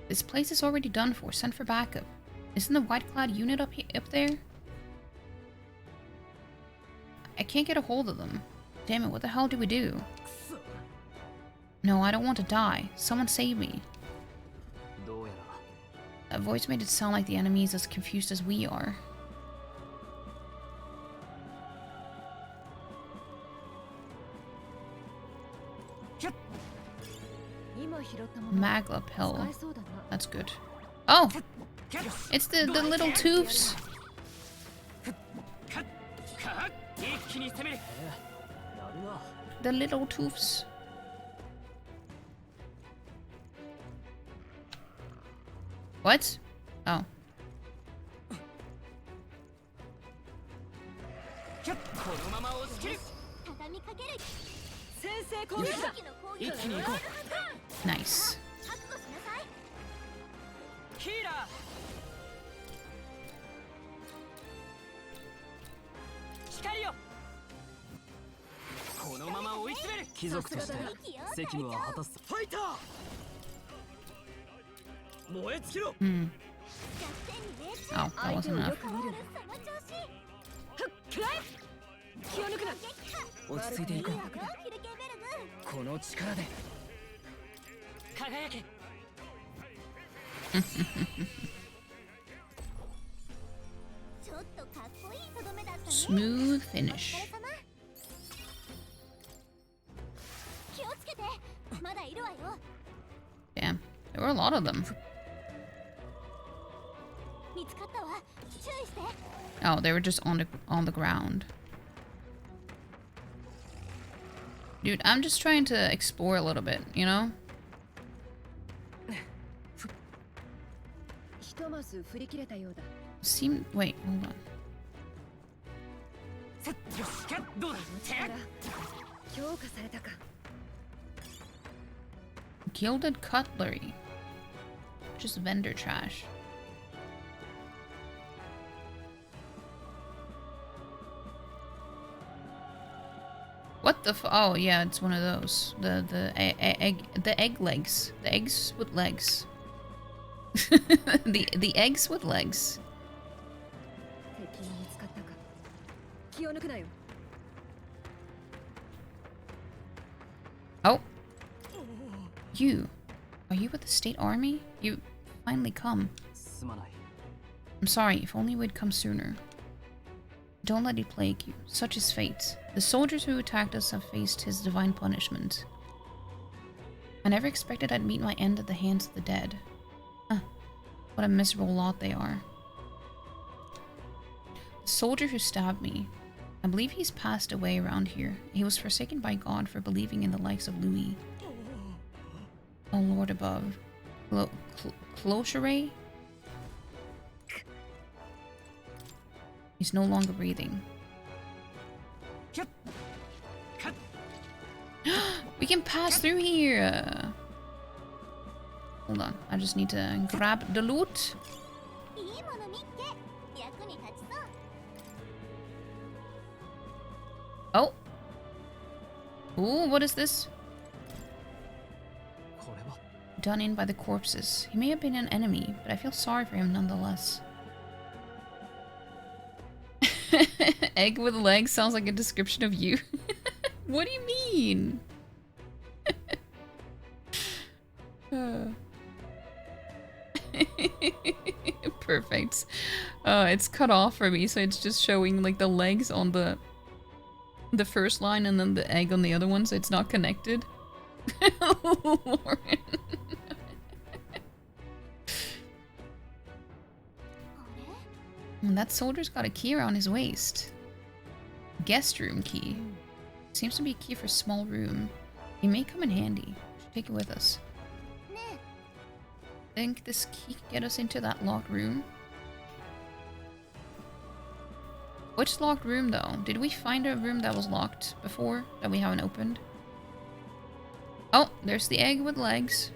This place is already done for. Send for backup. Isn't the white-clad unit up there? I can't get a hold of them. Damn it, what the hell do we do? No, I don't want to die. Someone save me. That voice made it sound like the enemy is as confused as we are. Magla pill. That's good. Oh! It's the little toofs! The little toofs. What? Oh. Nice. Hmm. Oh, that wasn't enough. Smooth finish. Damn, there were a lot of them. Oh, they were just on the ground. Dude, I'm just trying to explore a little bit, you know? Wait, hold on. Gilded cutlery. Just vendor trash. What the oh yeah, it's one of those. The egg legs. The eggs with legs. the eggs with legs. Oh. You. Are you with the state army? You finally come. I'm sorry, if only we'd come sooner. Don't let it plague you. Such is fate. The soldiers who attacked us have faced his divine punishment. I never expected I'd meet my end at the hands of the dead. What a miserable lot they are. The soldier who stabbed me. I believe he's passed away around here. He was forsaken by God for believing in the likes of Louis. Oh Lord above. Closure? He's no longer breathing. We can pass through here! Hold on, I just need to grab the loot. Oh! Ooh, what is this? Done in by the corpses. He may have been an enemy, but I feel sorry for him nonetheless. Egg with legs sounds like a description of you. What do you mean? Perfect. It's cut off for me, so it's just showing like the legs on the first line and then the egg on the other one, so it's not connected. Lauren. That soldier's got a key around his waist. Guest room key. Seems to be a key for a small room. It may come in handy. Should take it with us. Think this key can get us into that locked room? Which locked room though? Did we find a room that was locked before that we haven't opened? Oh, there's the egg with legs.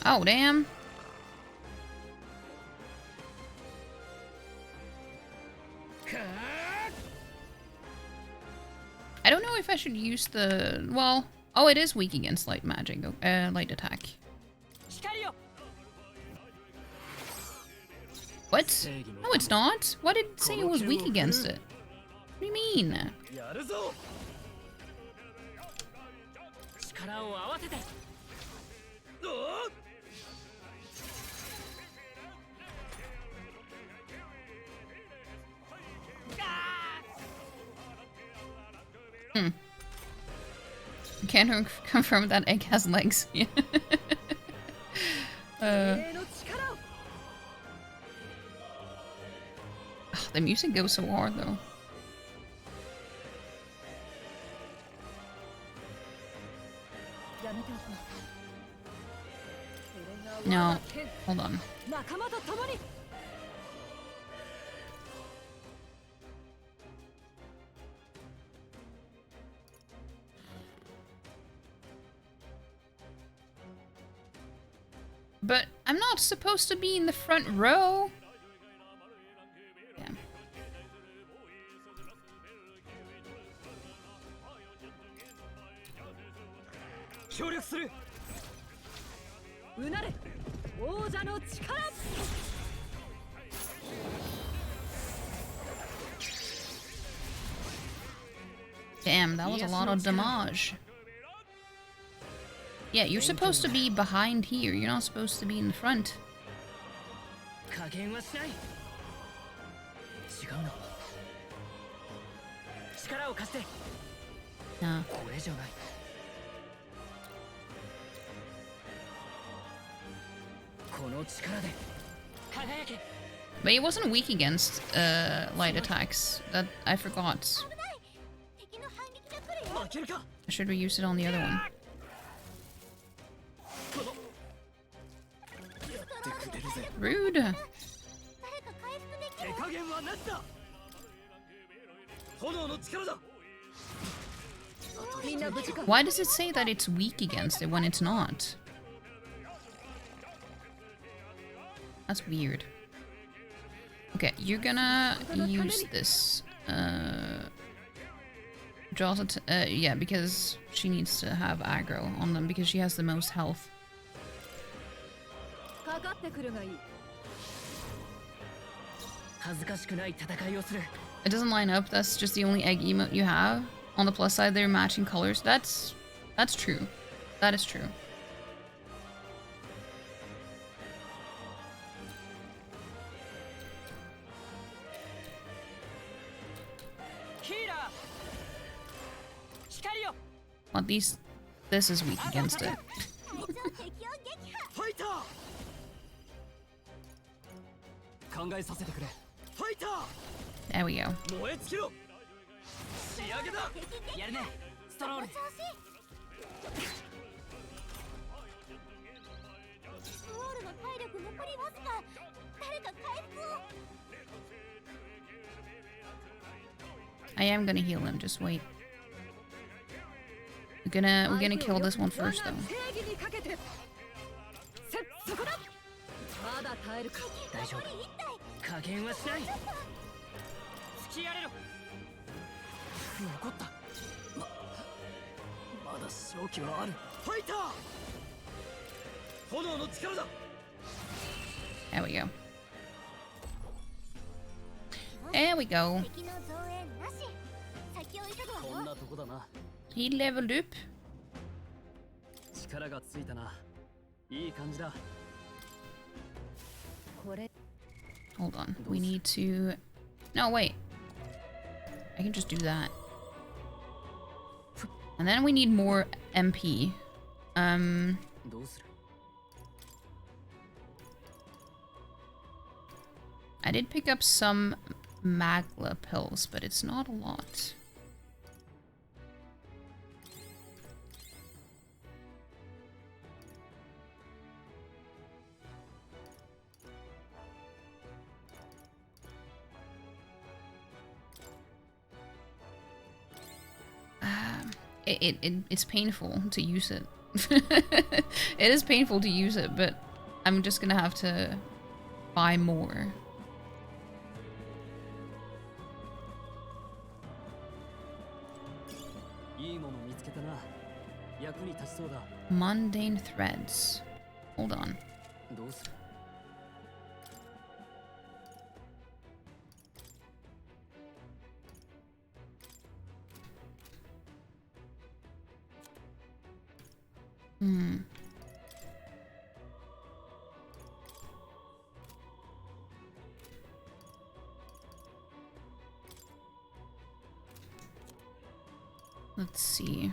Oh, damn. I don't know if I should use the... Well... Oh, it is weak against light magic. Light attack. What? No, it's not. Why did it say it was weak against it? What do you mean? Can't confirm that egg has legs. The music goes so hard though. No, hold on. But I'm not supposed to be in the front row. Damn. Damn, that was a lot of damage. Yeah, you're supposed to be behind here. You're not supposed to be in the front. Nah. But it wasn't weak against light attacks. That I forgot. I should reuse it on the other one. Rude. Why does it say that it's weak against it when it's not? That's weird. Okay, you're gonna use this. Draws it. Yeah, because she needs to have aggro on them because she has the most health. It doesn't line up. That's just the only egg emote you have. On the plus side, they're matching colors. That's true. That is true. Well, this is weak against it. There we go. I am gonna heal him, just wait. We're gonna kill this one first though. There we go. There we go. He leveled up. Hold on. We need to... No, wait. I can just do that. And then we need more MP. I did pick up some Magla pills, but it's not a lot. It's painful to use it. It is painful to use it, but I'm just gonna have to buy more. Mundane threads. Hold on. Let's see.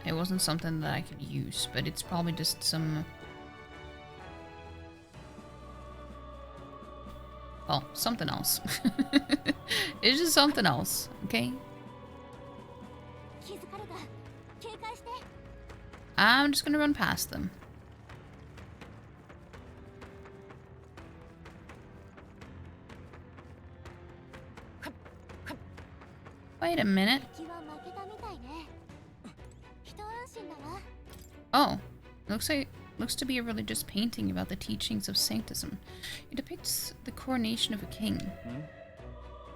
It wasn't something that I could use, but it's probably just some... Well, something else. It's just something else, okay? I'm just gonna run past them. Wait a minute. Oh, looks to be a religious painting about the teachings of sanctism. It depicts the coronation of a king.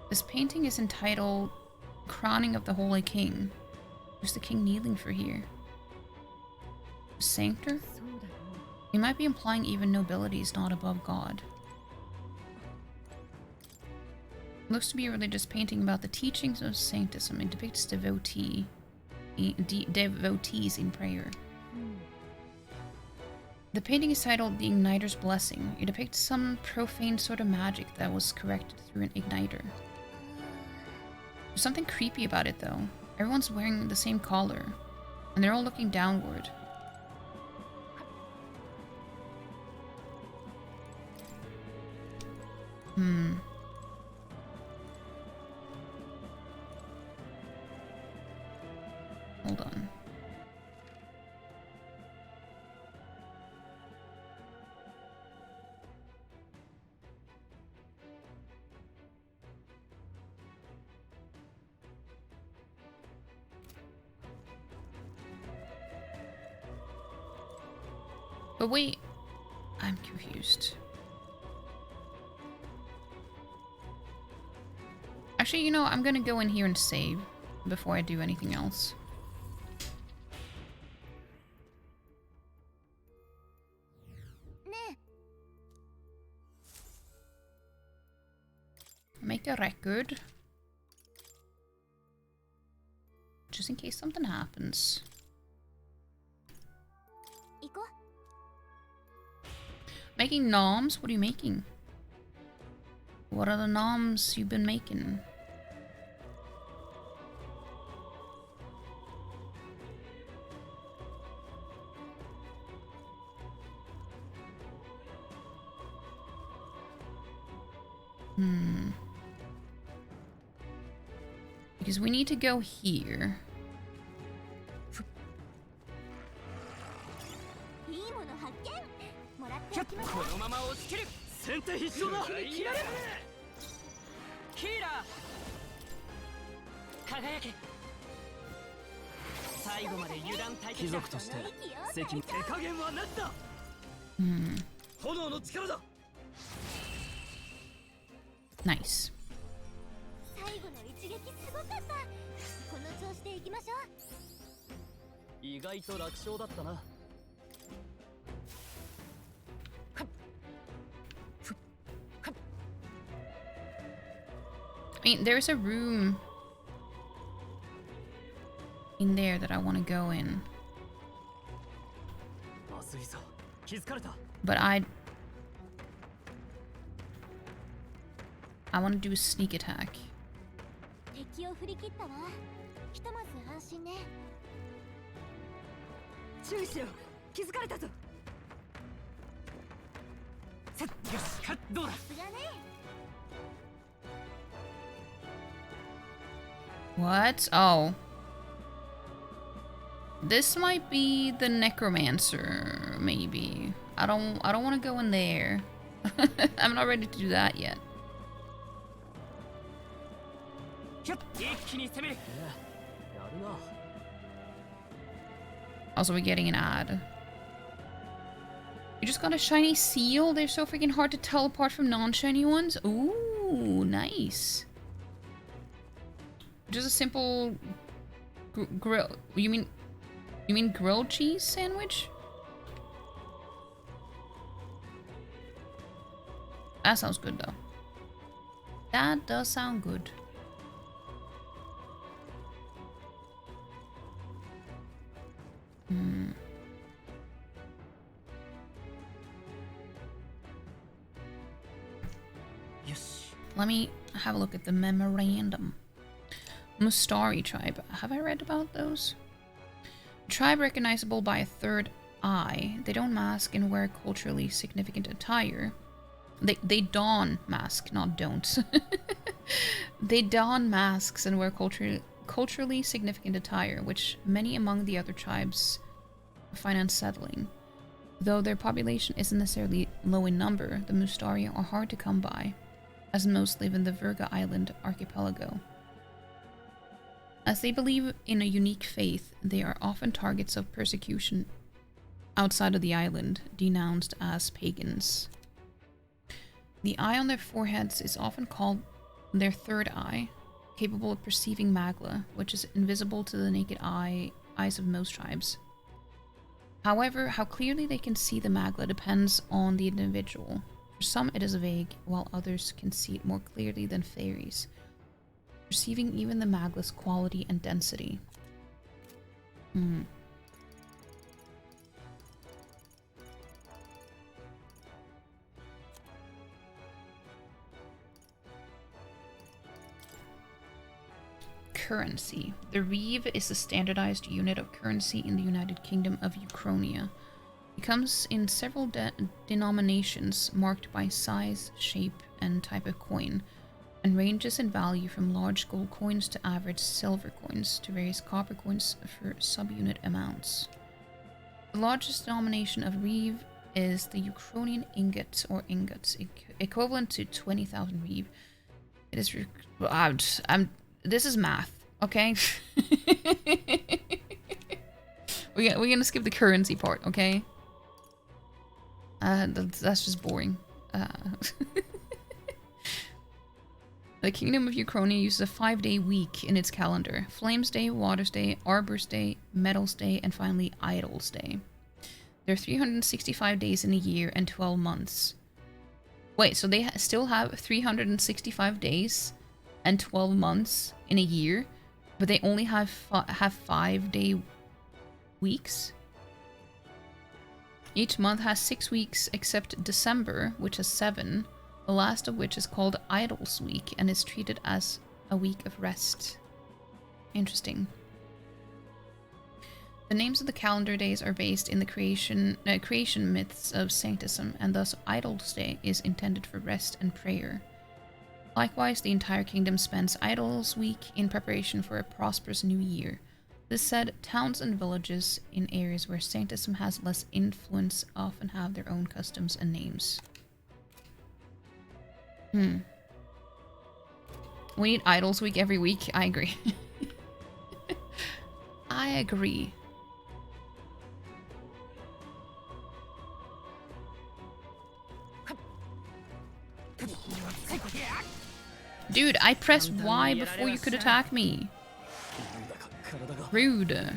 This painting is entitled Crowning of the Holy King. Who's the king kneeling for here? Sanctor? He might be implying even nobility is not above God. Looks to be a religious painting about the teachings of sanctism. It depicts devotees in prayer. The painting is titled The Igniter's Blessing. It depicts some profane sort of magic that was corrected through an igniter. There's something creepy about it though. Everyone's wearing the same collar, and they're all looking downward. Hold on. But wait, I'm confused. Actually, you know, I'm gonna go in here and save before I do anything else. Make a record. Just in case something happens. Making noms? What are you making? What are the noms you've been making? Because we need to go here. Nice. I mean, there's a room in there that I want to go in. But I want to do a sneak attack. What? Oh. This might be the necromancer, maybe. I don't want to go in there. I'm not ready to do that yet. Also, we're getting an ad. You just got a shiny seal? They're so freaking hard to tell apart from non-shiny ones? Ooh, nice. Just a simple grill. You mean grilled cheese sandwich? That sounds good though. That does sound good. Let me have a look at the memorandum. Mustari tribe. Have I read about those? Tribe recognizable by a third eye. They don't mask and wear culturally significant attire. They don mask, not don't. They don masks and wear culturally significant attire, which many among the other tribes find unsettling. Though their population isn't necessarily low in number, the Mustari are hard to come by, as most live in the Virga Island archipelago. As they believe in a unique faith, they are often targets of persecution outside of the island, denounced as pagans. The eye on their foreheads is often called their third eye, capable of perceiving magla, which is invisible to the naked eyes of most tribes. However, how clearly they can see the magla depends on the individual. For some it is vague, while others can see it more clearly than fairies, perceiving even the magla's quality and density. Currency. The reeve is a standardized unit of currency in the United Kingdom of Ukrainia. It comes in several denominations marked by size, shape, and type of coin, and ranges in value from large gold coins to average silver coins to various copper coins for subunit amounts. The largest denomination of reeve is the Ukrainian ingot or ingots, equivalent to 20,000 reeve. It is this is math, okay? We're gonna skip the currency part, okay? That's just boring. The Kingdom of Uchronia uses a 5-day week in its calendar. Flames Day, Waters Day, Arbors Day, Metals Day, and finally Idols Day. There are 365 days in a year and 12 months. Wait, so they still have 365 days and 12 months in a year, but they only have 5-day weeks? Each month has 6 weeks except December, which has 7. The last of which is called Idols Week and is treated as a week of rest. Interesting. The names of the calendar days are based in the creation myths of Sanctism, and thus Idols Day is intended for rest and prayer. Likewise, the entire kingdom spends Idols Week in preparation for a prosperous new year. This said, towns and villages in areas where Sanctism has less influence often have their own customs and names. We need Idols Week every week. I agree. I agree. Dude, I pressed Y before you could attack me. Rude.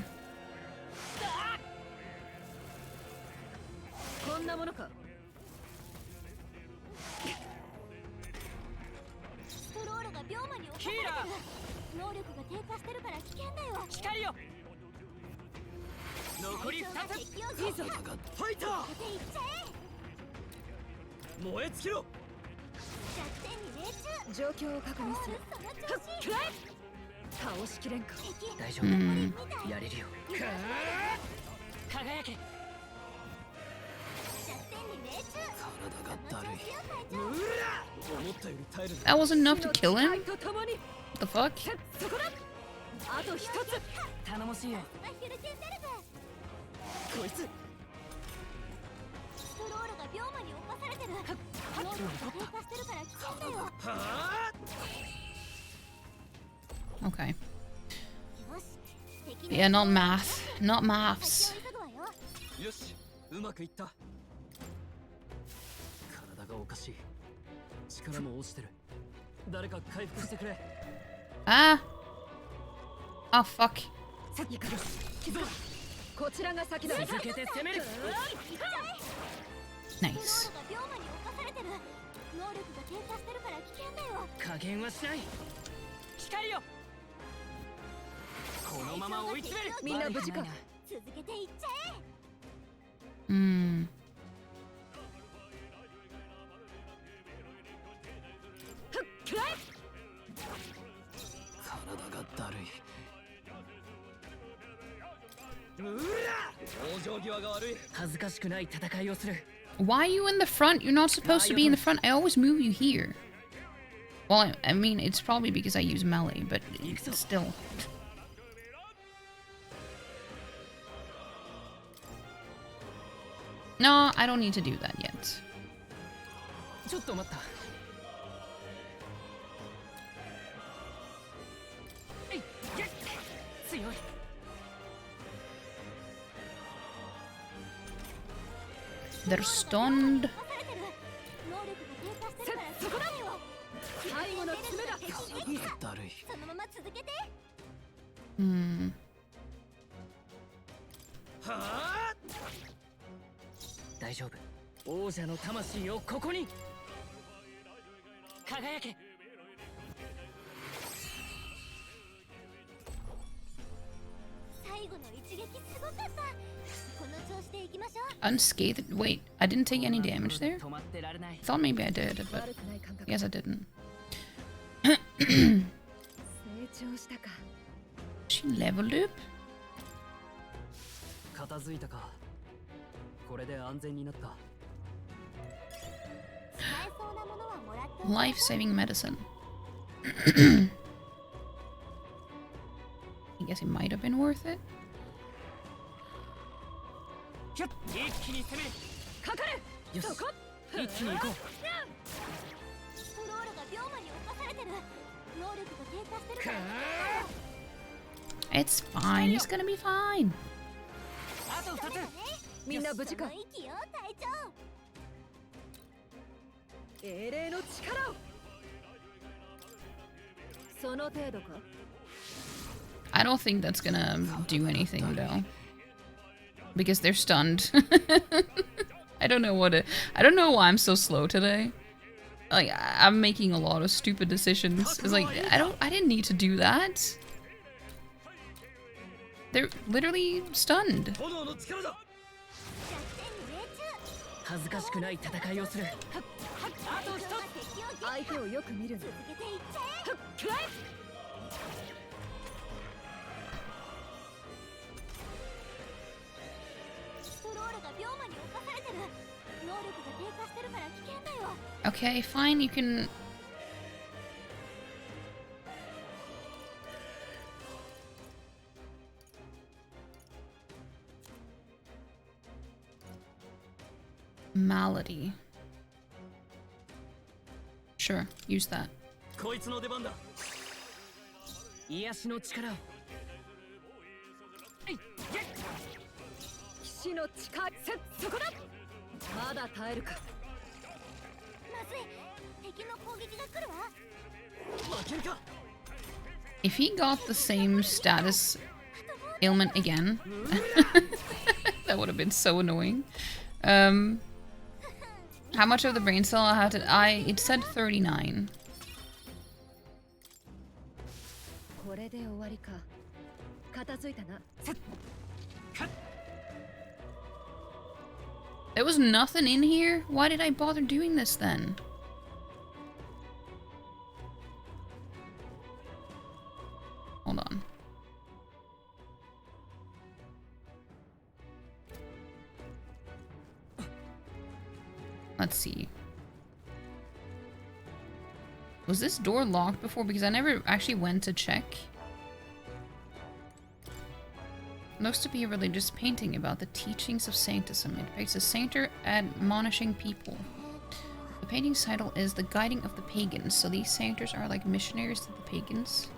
That was enough to kill him? What the fuck? Okay. Yeah, not math. Not maths. Ah! Oh, fuck. Nice. Why are you in the front? You're not supposed to be in the front. I always move you here. Well, I mean, it's probably because I use melee, but still. No, I don't need to do that yet. They're stunned. Unscathed? Wait, I didn't take any damage there? I thought maybe I did, but I guess I didn't. She leveled up? Life-saving medicine. I guess it might have been worth it. It's fine, he's gonna be fine. I don't think that's gonna do anything though. Because they're stunned. I don't know I don't know why I'm so slow today. Like, I'm making a lot of stupid decisions. It's like, I didn't need to do that. They're literally stunned. Okay, fine, you can... Malady. Sure, use that. If he got the same status ailment again, that would have been so annoying. How much of the brain cell I had to... it said 39. There was nothing in here? Why did I bother doing this then? Hold on. Let's see. Was this door locked before? Because I never actually went to check. Looks to be a religious painting about the teachings of Sanctism. It depicts a saint admonishing people. The painting's title is The Guiding of the Pagans, so these sainters are like missionaries to the pagans.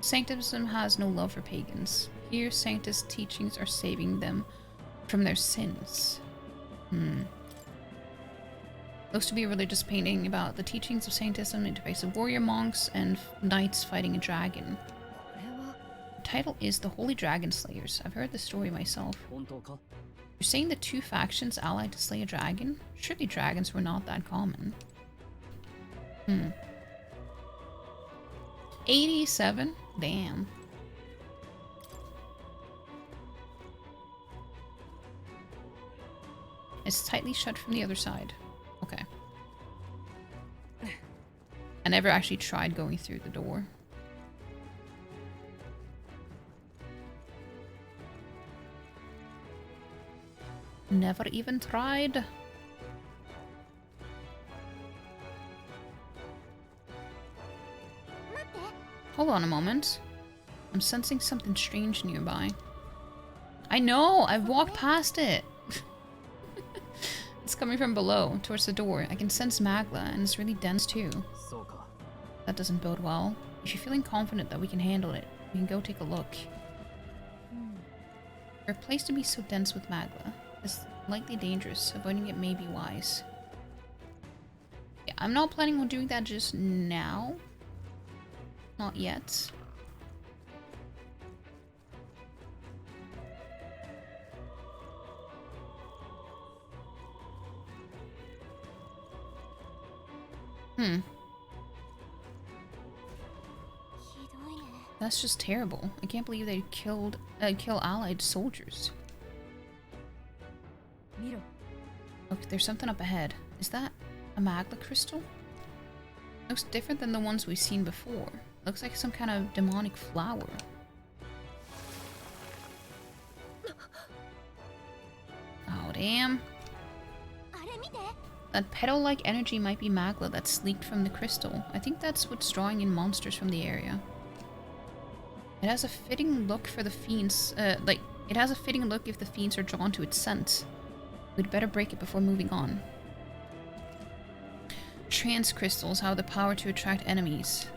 Sanctism has no love for pagans. Here, Sanctist teachings are saving them from their sins. Looks to be a religious painting about the teachings of Sanctism. It depicts warrior monks and knights fighting a dragon. The title is The Holy Dragon Slayers. I've heard the story myself. You're saying the two factions allied to slay a dragon? Surely dragons were not that common. 87? Damn. It's tightly shut from the other side. Okay. I never actually tried going through the door. Never even tried. Hold on a moment. I'm sensing something strange nearby. I know! I've walked past it! It's coming from below, towards the door. I can sense magma, and it's really dense too. That doesn't bode well. If you're feeling confident that we can handle it, we can go take a look. For a place to be so dense with magma is likely dangerous. Avoiding it may be wise. Yeah, I'm not planning on doing that just now. Not yet. That's just terrible. I can't believe they kill allied soldiers. Look, there's something up ahead. Is that a magma crystal? Looks different than the ones we've seen before. Looks like some kind of demonic flower. Oh, damn. That petal-like energy might be magma that's leaked from the crystal. I think that's what's drawing in monsters from the area. It has a fitting look for the fiends, it has a fitting look if the fiends are drawn to its scent. We'd better break it before moving on. Trance crystals have the power to attract enemies.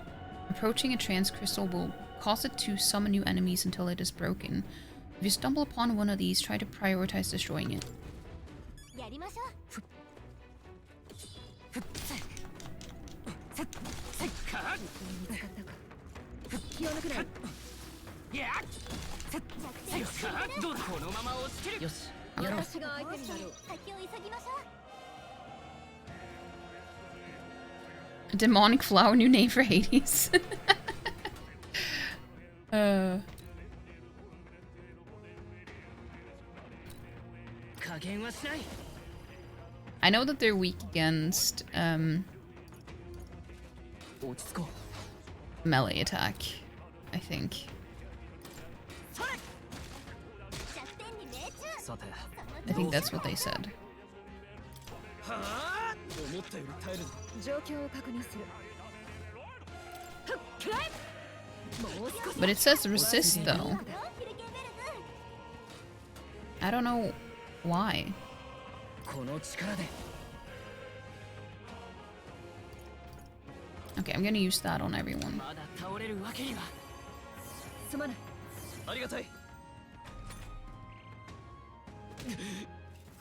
Approaching a trance crystal will cause it to summon new enemies until it is broken. If you stumble upon one of these, try to prioritize destroying it. どうだこのまま押し切るよしやろう私が相手になろう Demonic flower, new name for Hades. uh. 加減はしない I know that they're weak against 落ち着こ melee attack, I think. うさて I think that's what they said. はあ思ったより耐える状況を確認する But it says resist though. I don't know why. この力で Okay, I'm gonna use that on everyone. まだ倒れるわけにはすまないありがたい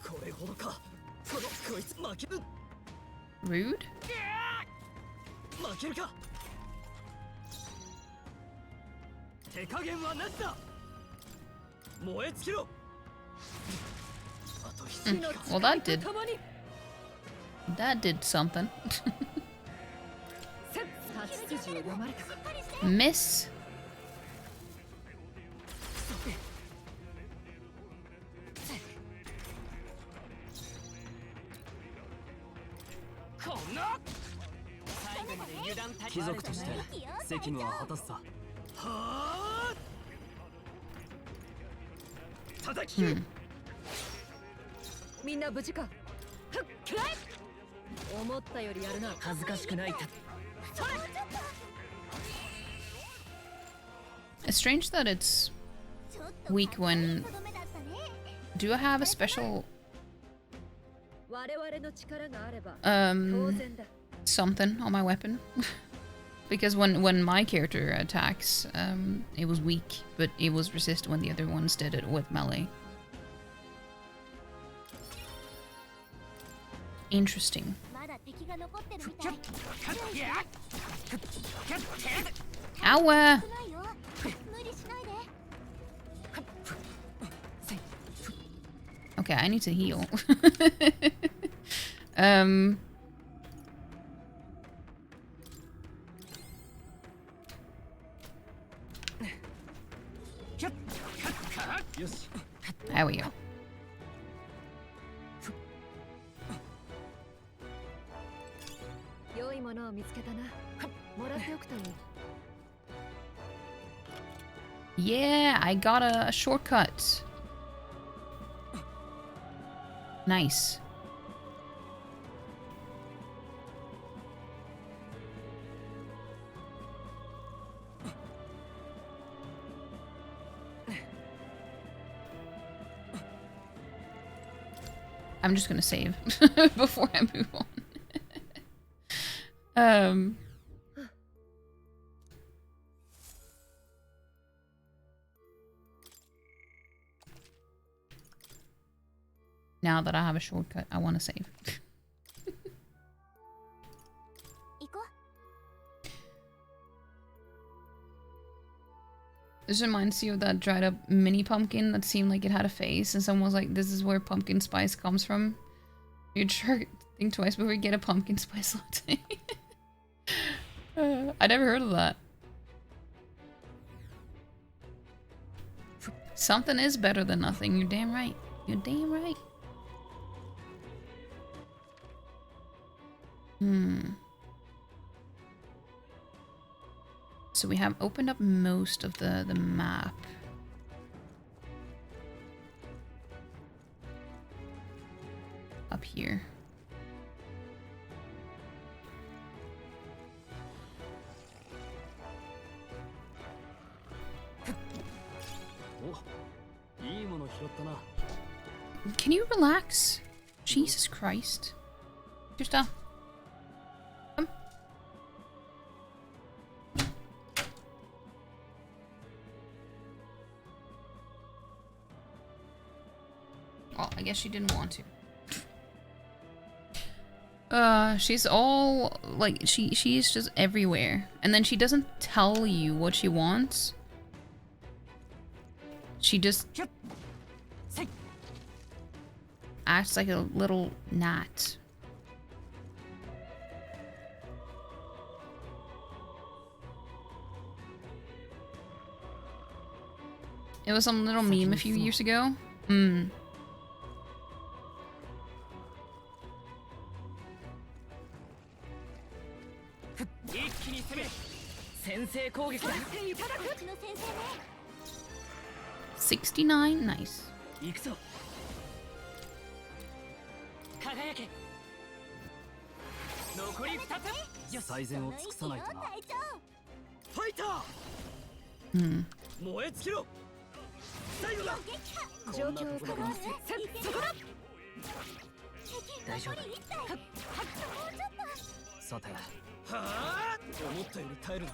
これほどかこいつ負ける Rude? 負けるか手加減はなしだ燃え尽きろあと一人 Well, that did something. Miss. こんな貴族として責務は果たすさはあ叩き切るみんな無事か思ったよりやるな恥ずかしくない It's strange that it's weak when... Do I have a special... 我々の力があれば something on my weapon? Because when my character attacks, it was weak, but it was resist when the other ones did it with melee. Interesting. Ow! Okay, I need to heal. There we go. Yeah, I got a shortcut. Nice. I'm just gonna save before I move on. Now that I have a shortcut, I want to save. This reminds you of that dried up mini pumpkin that seemed like it had a face, and someone was like, this is where pumpkin spice comes from. You'd sure think twice before you get a pumpkin spice latte. I never heard of that. Something is better than nothing, you're damn right. You're damn right. So we have opened up most of the map. Up here. Can you relax? Jesus Christ. Just come. Well, I guess she didn't want to. She's all like she's just everywhere, and then she doesn't tell you what she wants. She just acts like a little gnat. It was some little meme a few years ago. Hmm. 69, nice. 行くぞ輝け残り2つよし最善を尽くさないとなファイター燃え尽きろ最後だ状況を確認するそこだ大丈夫さてはあ思ったより耐えるな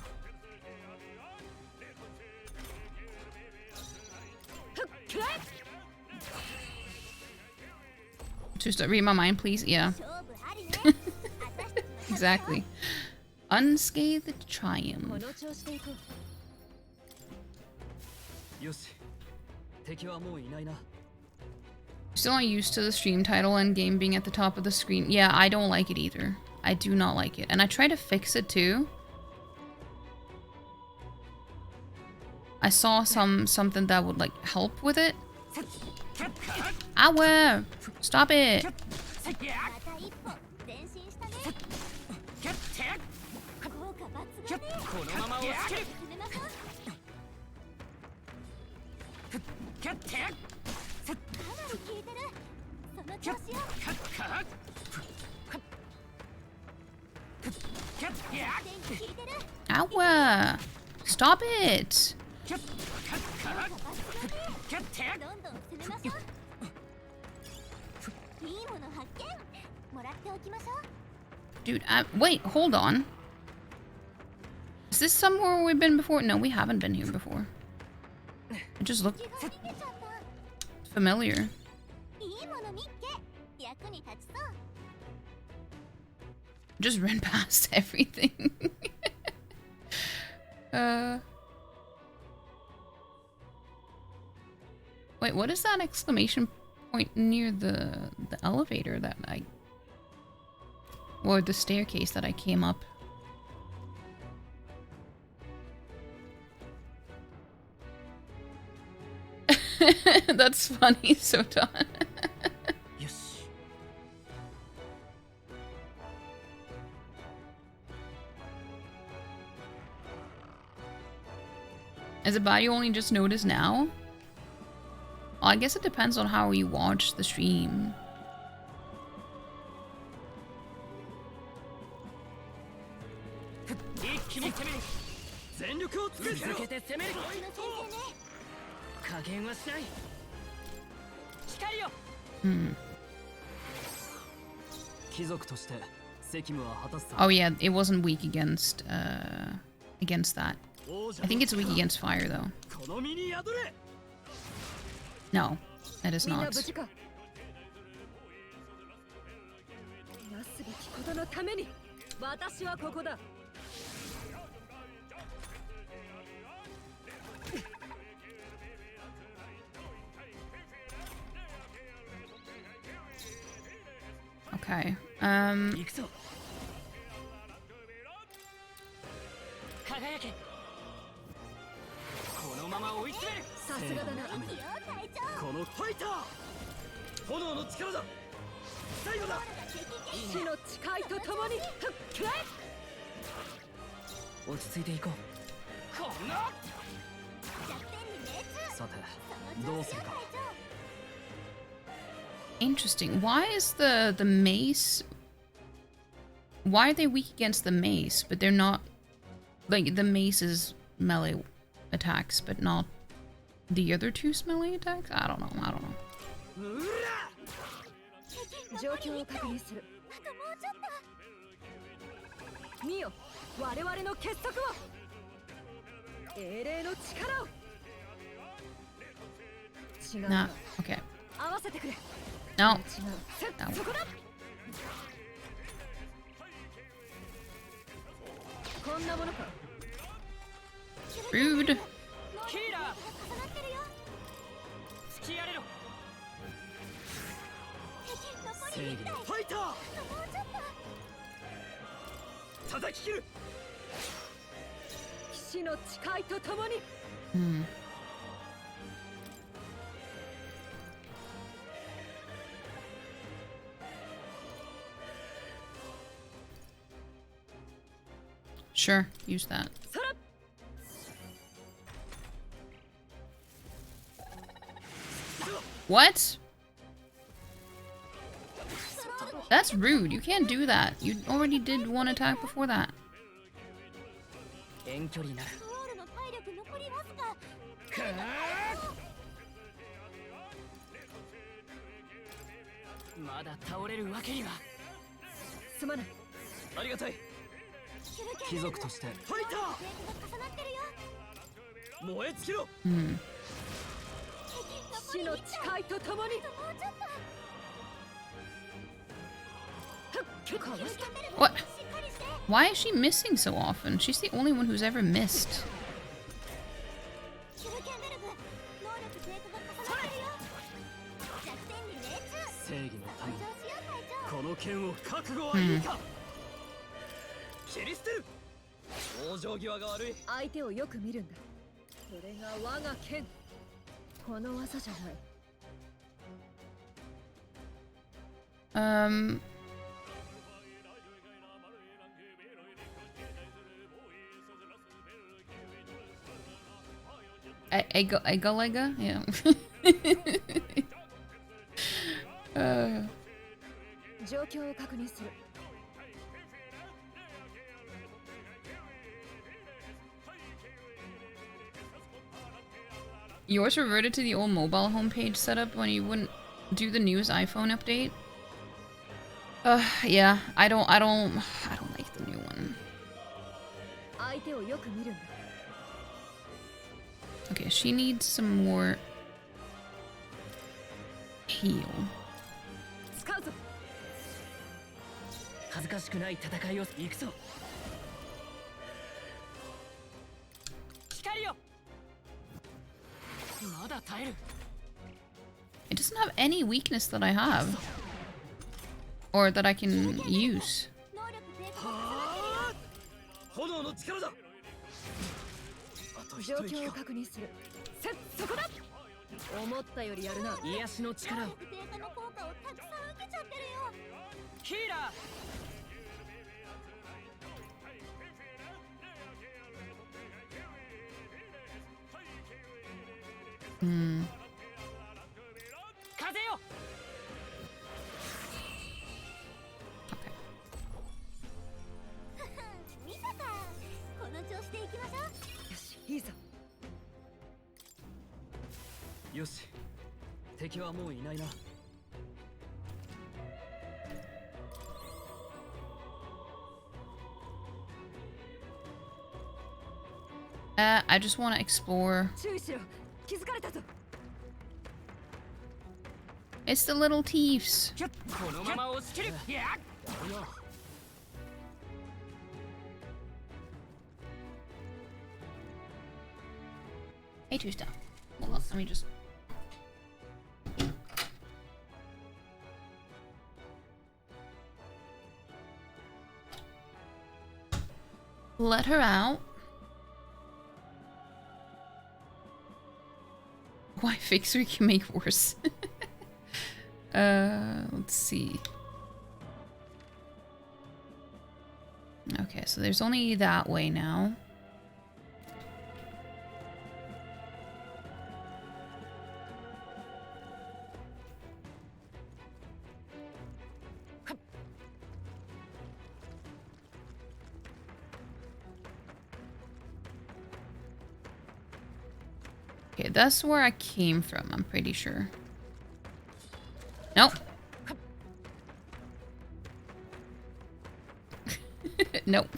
Just read my mind, please. Yeah. Exactly. Unscathed triumph. Still not used to the stream title and game being at the top of the screen. Yeah, I don't like it either. I do not like it. And I try to fix it too. I saw something that would like help with it. Ow! Stop it! Ow! Stop it! Dude, wait, hold on. Is this somewhere we've been before? No, we haven't been here before. It just looked familiar. Just ran past everything. Wait, what is that exclamation point near the elevator that I... or the staircase that I came up? That's funny, Sotan. Is it bad you only just noticed now? Well, I guess it depends on how you watch the stream. Oh yeah, it wasn't weak against that. I think it's weak against fire though. No, it is not. Okay. Interesting. Why is the mace... Why are they weak against the mace, but they're not... Like, the mace is melee attacks, but not the other two melee attacks? I don't know. Nah, okay. No. Rude. Hmm. Sure, use that. What? That's rude. You can't do that. You already did one attack before that. Hmm. What? Why is she missing so often? She's the only one who's ever missed. Hmm. Lega? Yeah. Yours reverted to the old mobile homepage setup when you wouldn't do the newest iPhone update. Yeah, I don't like the new one. Okay, she needs some more heal. It doesn't have any weakness that I have. Or that I can use. Hmm. I just want to explore. It's the little thieves. Hey, Tusta. Hold on, let me just... let her out. Why fixer can make worse? Let's see. Okay, so there's only that way now. Okay, that's where I came from, I'm pretty sure. Nope. Nope.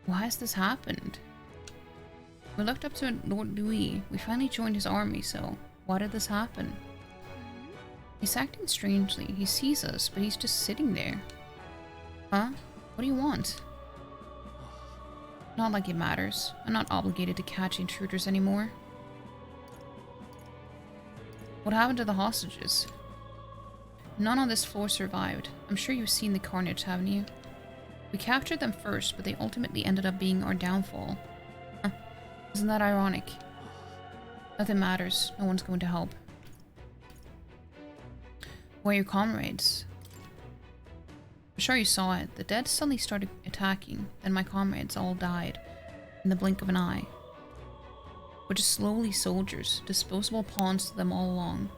Why has this happened? We looked up to Lord Louis. We finally joined his army, so Why did this happen? He's acting strangely. He sees us, but he's just sitting there. Huh? What do you want? Not like it matters. I'm not obligated to catch intruders anymore. What happened to the hostages? None on this floor survived. I'm sure you've seen the carnage, haven't you? We captured them first, but they ultimately ended up being our downfall. Huh. Isn't that ironic? Nothing matters. No one's going to help. Where are your comrades? I'm sure you saw it. The dead suddenly started attacking, then my comrades all died in the blink of an eye. We're just slowly soldiers, disposable pawns to them all along.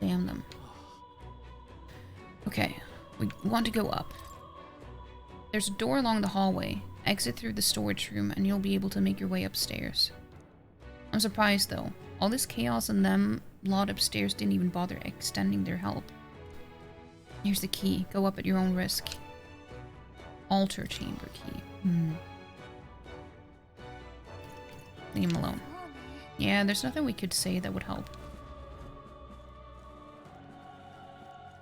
Damn them. Okay, we want to go up. There's a door along the hallway. Exit through the storage room and you'll be able to make your way upstairs. I'm surprised though. All this chaos and them lot upstairs didn't even bother extending their help. Here's the key. Go up at your own risk. Altar chamber key. Leave him alone. Yeah, there's nothing we could say that would help.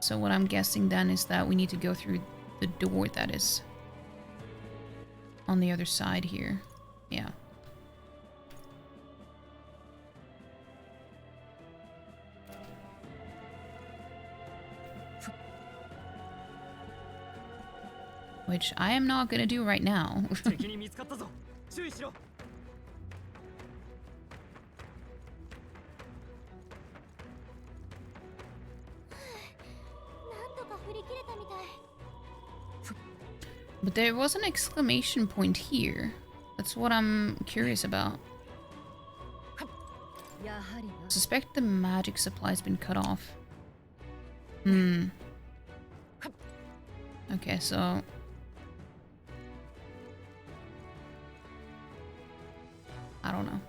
So what I'm guessing then is that we need to go through the door that is on the other side here. Yeah. Which I am not gonna do right now. But there was an exclamation point here. That's what I'm curious about. Suspect the magic supply's been cut off. Okay, so... I don't know.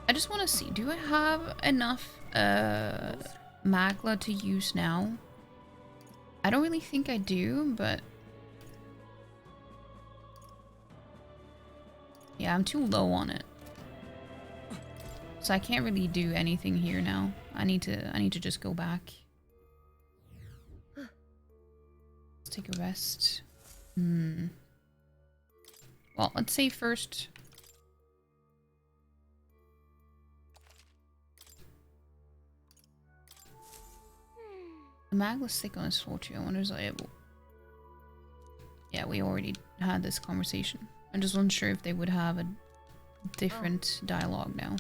I just want to see, do I have enough magla to use now? I don't really think I do, but... yeah, I'm too low on it. So I can't really do anything here now. I need to just go back. Let's take a rest. Well, let's say first... the magla's thick on his fortune. I wonder if I able... yeah, we already had this conversation. I just wasn't sure if they would have a different dialogue now.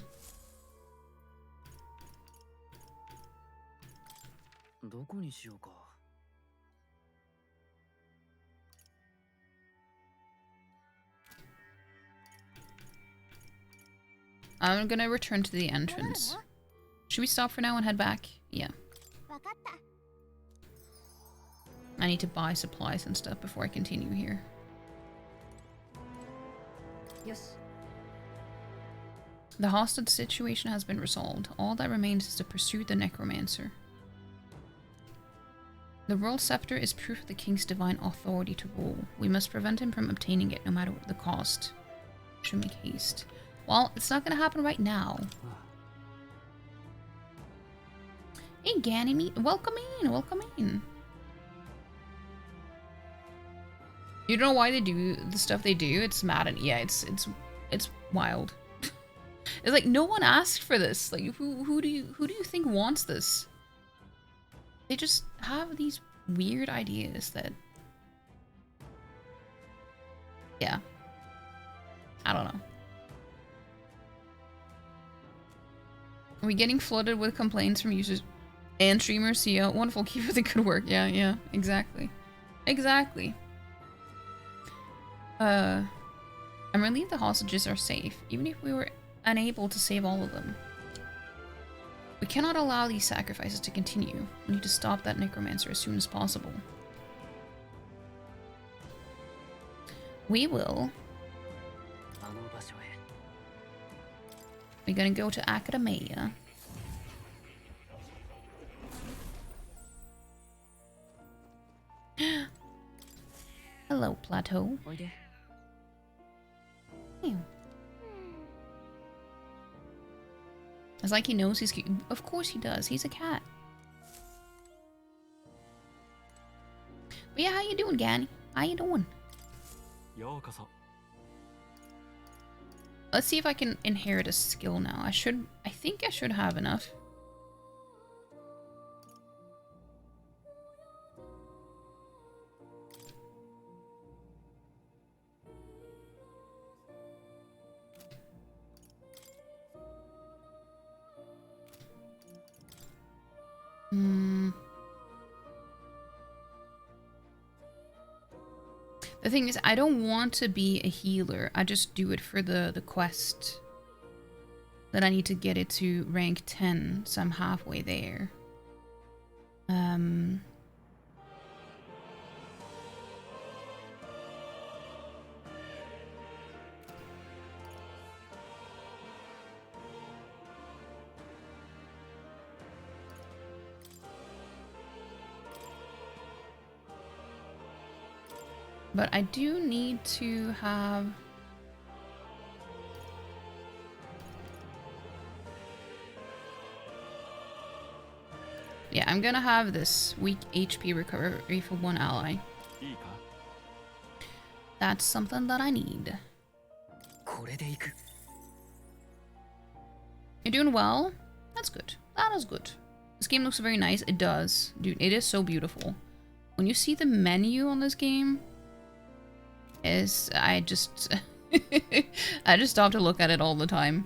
I'm gonna return to the entrance. Should we stop for now and head back? Yeah. I need to buy supplies and stuff before I continue here. Yes. The hostage situation has been resolved. All that remains is to pursue the necromancer. The World Scepter is proof of the king's divine authority to rule. We must prevent him from obtaining it no matter the cost. Should make haste. Well, it's not gonna happen right now. Hey Ganymede, welcome in, welcome in. You don't know why they do the stuff they do? It's mad and yeah, it's wild. It's like no one asked for this. Like who do you think wants this? They just have these weird ideas that... yeah. I don't know. Are we getting flooded with complaints from users and streamers? Yeah, wonderful, keep up the good work. Yeah, exactly. Exactly. I'm relieved the hostages are safe, even if we were unable to save all of them. We cannot allow these sacrifices to continue. We need to stop that necromancer as soon as possible. We will. We're gonna go to Academia. plateau. Ew. It's like he knows he's cute. Of course he does. He's a cat. But yeah, how you doing, Gani? How you doing? Let's see if I can inherit a skill now. I think I should have enough. The thing is, I don't want to be a healer. I just do it for the quest. That I need to get it to rank 10, so I'm halfway there. But I do need to have... Yeah, I'm gonna have this weak HP recovery for one ally. That's something that I need. You're doing well? That's good. That is good. This game looks very nice. It does. Dude, it is so beautiful. When you see the menu on this game... I just stop to look at it all the time.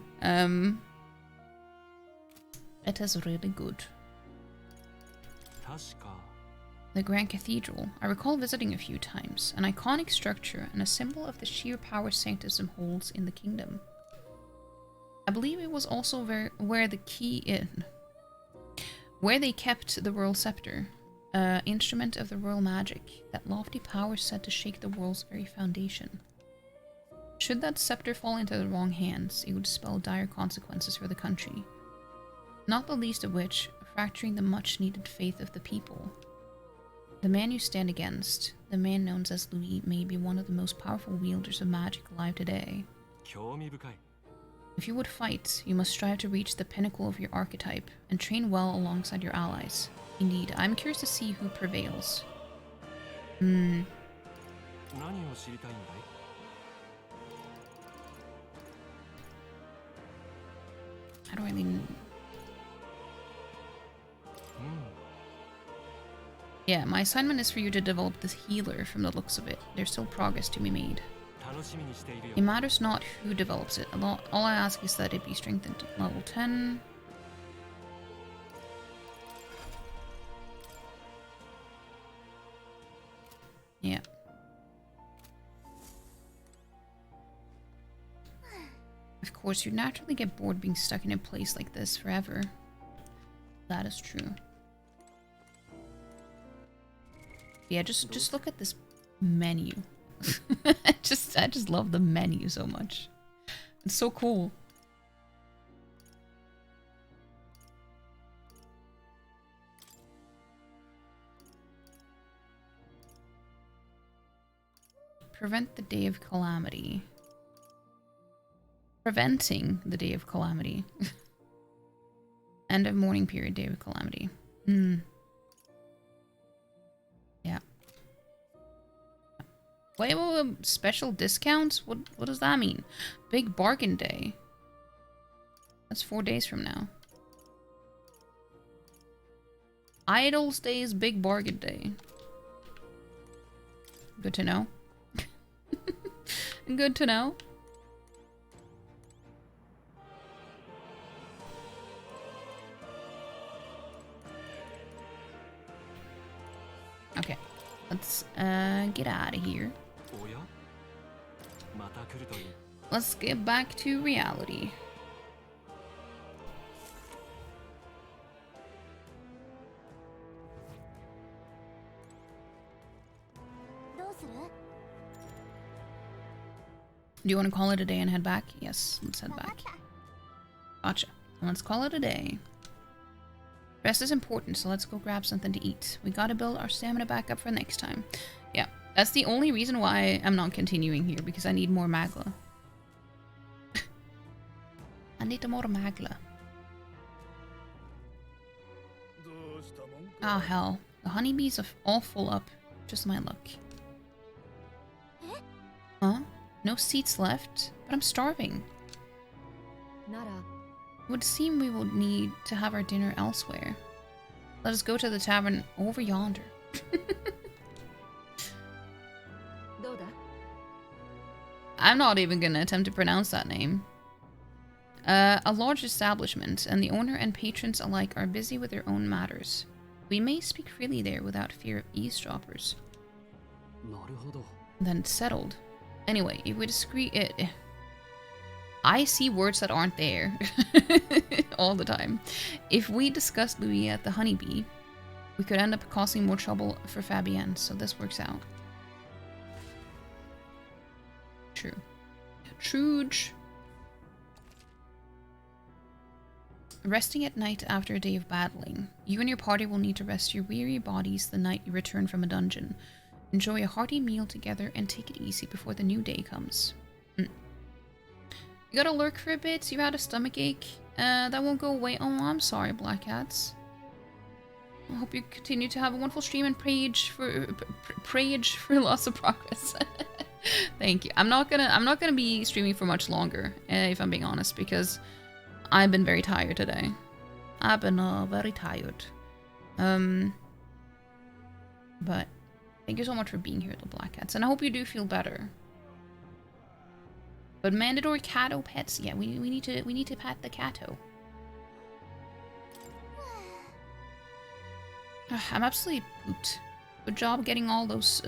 It is really good. The Grand Cathedral. I recall visiting a few times. An iconic structure and a symbol of the sheer power Sanctism holds in the kingdom. I believe it was also where the key in. Where they kept the royal scepter. Instrument of the royal magic, that lofty power said to shake the world's very foundation. Should that scepter fall into the wrong hands, it would spell dire consequences for the country. Not the least of which, fracturing the much-needed faith of the people. The man you stand against, the man known as Louis, may be one of the most powerful wielders of magic alive today. If you would fight, you must strive to reach the pinnacle of your archetype, and train well alongside your allies. Indeed, I'm curious to see who prevails. I don't really know. Yeah, my assignment is for you to develop this healer from the looks of it. There's still progress to be made. It matters not who develops it. All I ask is that it be strengthened to level 10. Yeah. Of course, you naturally get bored being stuck in a place like this forever. That is true. Yeah, just look at this menu. I just love the menu so much. It's so cool. Prevent the day of calamity. Preventing the day of calamity. End of mourning period, day of calamity. Yeah. Wait, special discounts? What does that mean? Big bargain day. That's 4 days from now. Idols Day is big bargain day. Good to know. Good to know. Okay, let's get out of here. Let's get back to reality. Do you want to call it a day and head back? Yes, let's head back. Gotcha. Let's call it a day. Rest is important, so let's go grab something to eat. We gotta build our stamina back up for next time. Yeah, That's the only reason why I'm not continuing here, because I need more magla. I need more magla. Ah, hell. The honeybees are all full up. Just my luck. Huh? No seats left? But I'm starving. It would seem we would need to have our dinner elsewhere. Let us go to the tavern over yonder. I'm not even gonna attempt to pronounce that name. A large establishment, and the owner and patrons alike are busy with their own matters. We may speak freely there without fear of eavesdroppers. Then it's settled. Anyway, if we I see words that aren't there all the time. If we discuss Louis at the Honeybee, we could end up causing more trouble for Fabienne, so this works out. True. Truge. Resting at night after a day of battling. You and your party will need to rest your weary bodies the night you return from a dungeon. Enjoy a hearty meal together and take it easy before the new day comes. You gotta lurk for a bit, you had a stomach ache. That won't go away. Oh, I'm sorry, Black Cats. I hope you continue to have a wonderful stream and prayage for lots of progress. Thank you. I'm not gonna be streaming for much longer, if I'm being honest, because I've been very tired today. I've been very tired. But thank you so much for being here, the Black Cats, and I hope you do feel better. But mandatory catto pets, yeah, we need to pat the catto. I'm absolutely pooped. Good job getting all those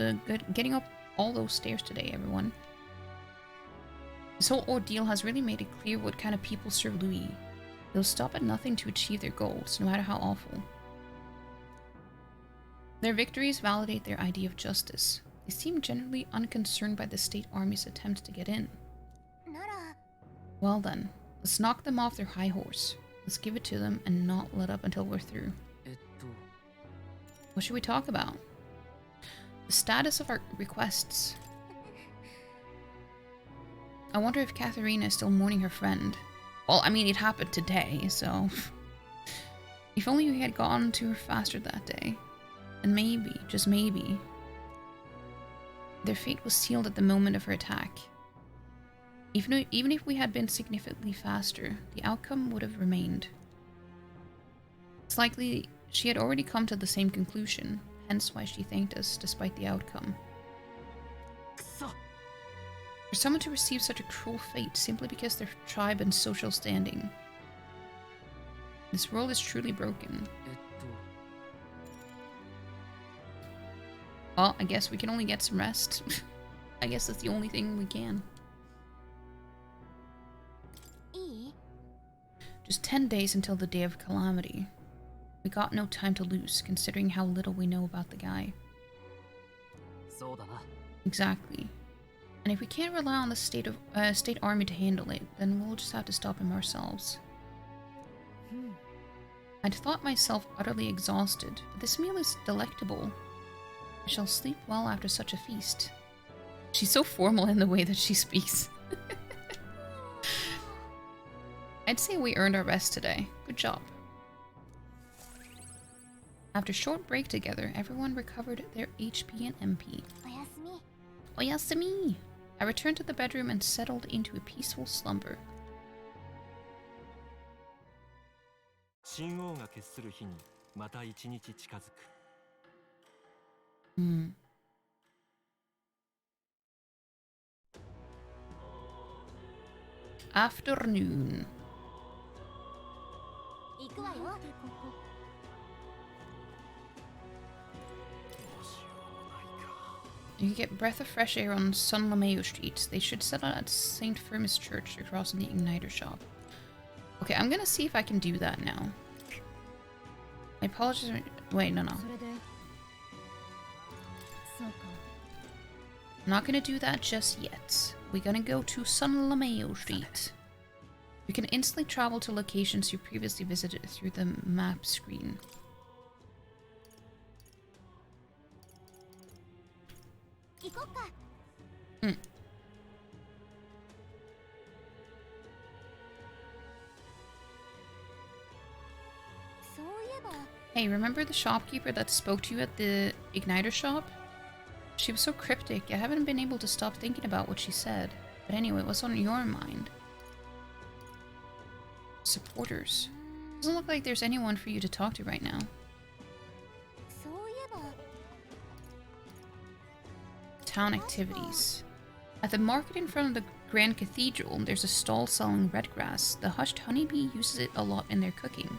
getting up all those stairs today, everyone. This whole ordeal has really made it clear what kind of people serve Louis. They'll stop at nothing to achieve their goals, no matter how awful. Their victories validate their idea of justice. They seem generally unconcerned by the state army's attempt to get in. Well then, let's knock them off their high horse. Let's give it to them and not let up until we're through. What should we talk about? The status of our requests. I wonder if Katharina is still mourning her friend. Well, I mean, it happened today, so... If only we had gone to her faster that day. And maybe, just maybe, their fate was sealed at the moment of her attack. Even if we had been significantly faster, the outcome would have remained. It's likely she had already come to the same conclusion, hence why she thanked us despite the outcome. For someone to receive such a cruel fate simply because their tribe and social standing. This world is truly broken. Well, I guess we can only get some rest. I guess that's the only thing we can. Just 10 days until the day of calamity. We got no time to lose, considering how little we know about the guy. Exactly. And if we can't rely on the state army to handle it, then we'll just have to stop him ourselves. I'd thought myself utterly exhausted, but this meal is delectable. I shall sleep well after such a feast. She's so formal in the way that she speaks. I'd say we earned our rest today. Good job. After a short break together, everyone recovered their HP and MP. Oyasumi! I returned to the bedroom and settled into a peaceful slumber. Afternoon. You can get breath of fresh air on San Lameo Street. They should settle at St. Firmus Church across from the Igniter shop. Okay, I'm gonna see if I can do that now. I apologize. Wait, no. I'm not gonna do that just yet. We're gonna go to San Lameo Street. You can instantly travel to locations you previously visited through the map screen. Hey, remember the shopkeeper that spoke to you at the Igniter shop? She was so cryptic, I haven't been able to stop thinking about what she said. But anyway, what's on your mind? Supporters. Doesn't look like there's anyone for you to talk to right now. Town activities. At the market in front of the Grand Cathedral, there's a stall selling red grass. The hushed honeybee uses it a lot in their cooking.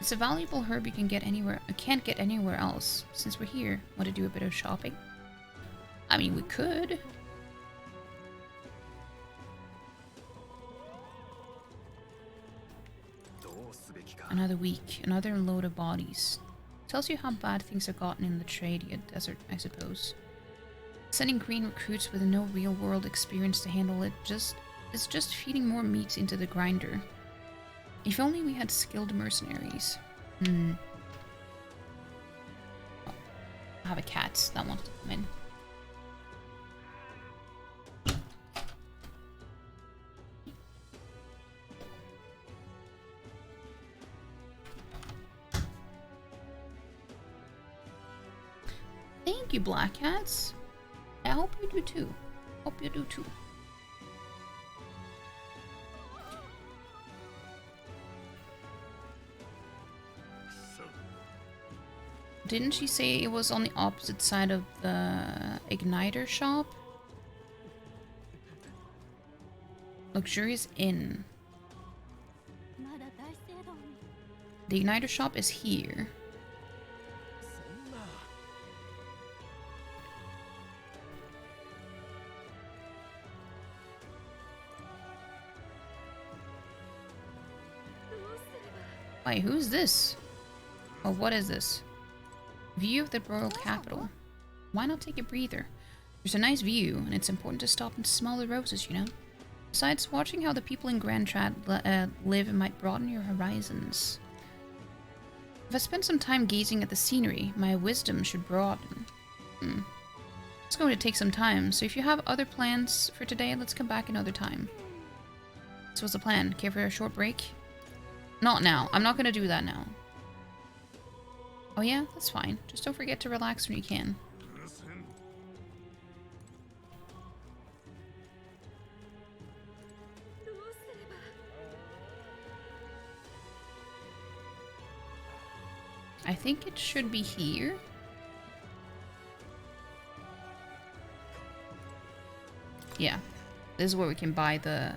It's a valuable herb you can't get anywhere else. Since we're here, want to do a bit of shopping? I mean, we could. Another week, another load of bodies. Tells you how bad things have gotten in the Tradia Desert, I suppose. Sending green recruits with no real-world experience to handle it is just feeding more meat into the grinder. If only we had skilled mercenaries. I have a cat that wants to come in. Thank you, black cats. I hope you do too. Hope you do too. Didn't she say it was on the opposite side of the Igniter shop? Luxurious Inn. The Igniter shop is here. Wait, who's this? Oh, what is this? View of the royal capital. Why not take a breather? There's a nice view, and it's important to stop and smell the roses, you know? Besides, watching how the people in Grand Trad live might broaden your horizons. If I spend some time gazing at the scenery, my wisdom should broaden. It's going to take some time, so if you have other plans for today, let's come back another time. So what's the plan? Care for a short break? Not now. I'm not going to do that now. Oh yeah? That's fine. Just don't forget to relax when you can. I think it should be here. Yeah. This is where we can buy the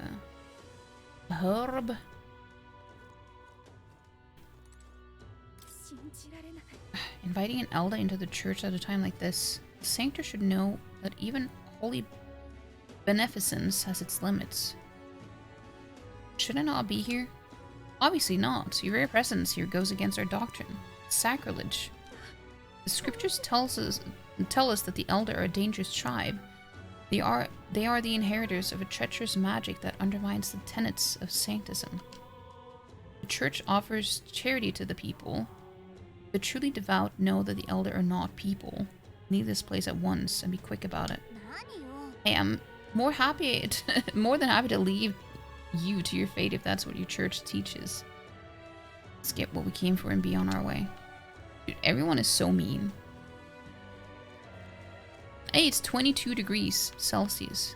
herb. Inviting an elder into the church at a time like this, the sanctor should know that even holy beneficence has its limits. Should I not be here? Obviously not. Your very presence here goes against our doctrine. It's sacrilege. The scriptures tell us that the elder are a dangerous tribe. They are the inheritors of a treacherous magic that undermines the tenets of sanctism. The church offers charity to the people. The truly devout know that the elder are not people. Leave this place at once and be quick about it. Hey, I'm more than happy to leave you to your fate if that's what your church teaches. Let's get what we came for and be on our way. Dude, everyone is so mean. Hey, it's 22 degrees Celsius.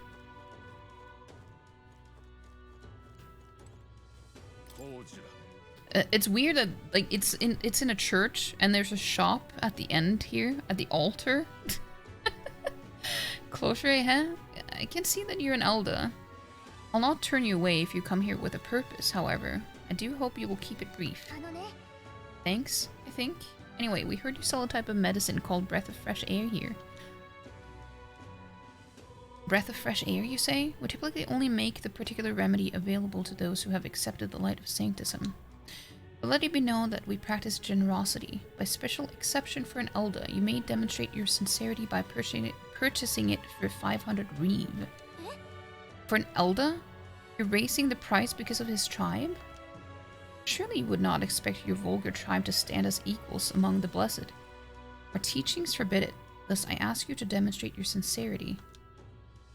It's weird that like it's in a church and there's a shop at the end here at the altar. Clocher, huh? I can see that you're an elder. I'll not turn you away if you come here with a purpose, however. I do hope you will keep it brief. Thanks, I think. Anyway, we heard you sell a type of medicine called Breath of Fresh Air here. Breath of fresh air, you say? We typically only make the particular remedy available to those who have accepted the light of sanctism. But let it be known that we practice generosity. By special exception for an elder, you may demonstrate your sincerity by purchasing it for 500 reeve. For an elder? You're raising the price because of his tribe? Surely you would not expect your vulgar tribe to stand as equals among the blessed. Our teachings forbid it, thus I ask you to demonstrate your sincerity.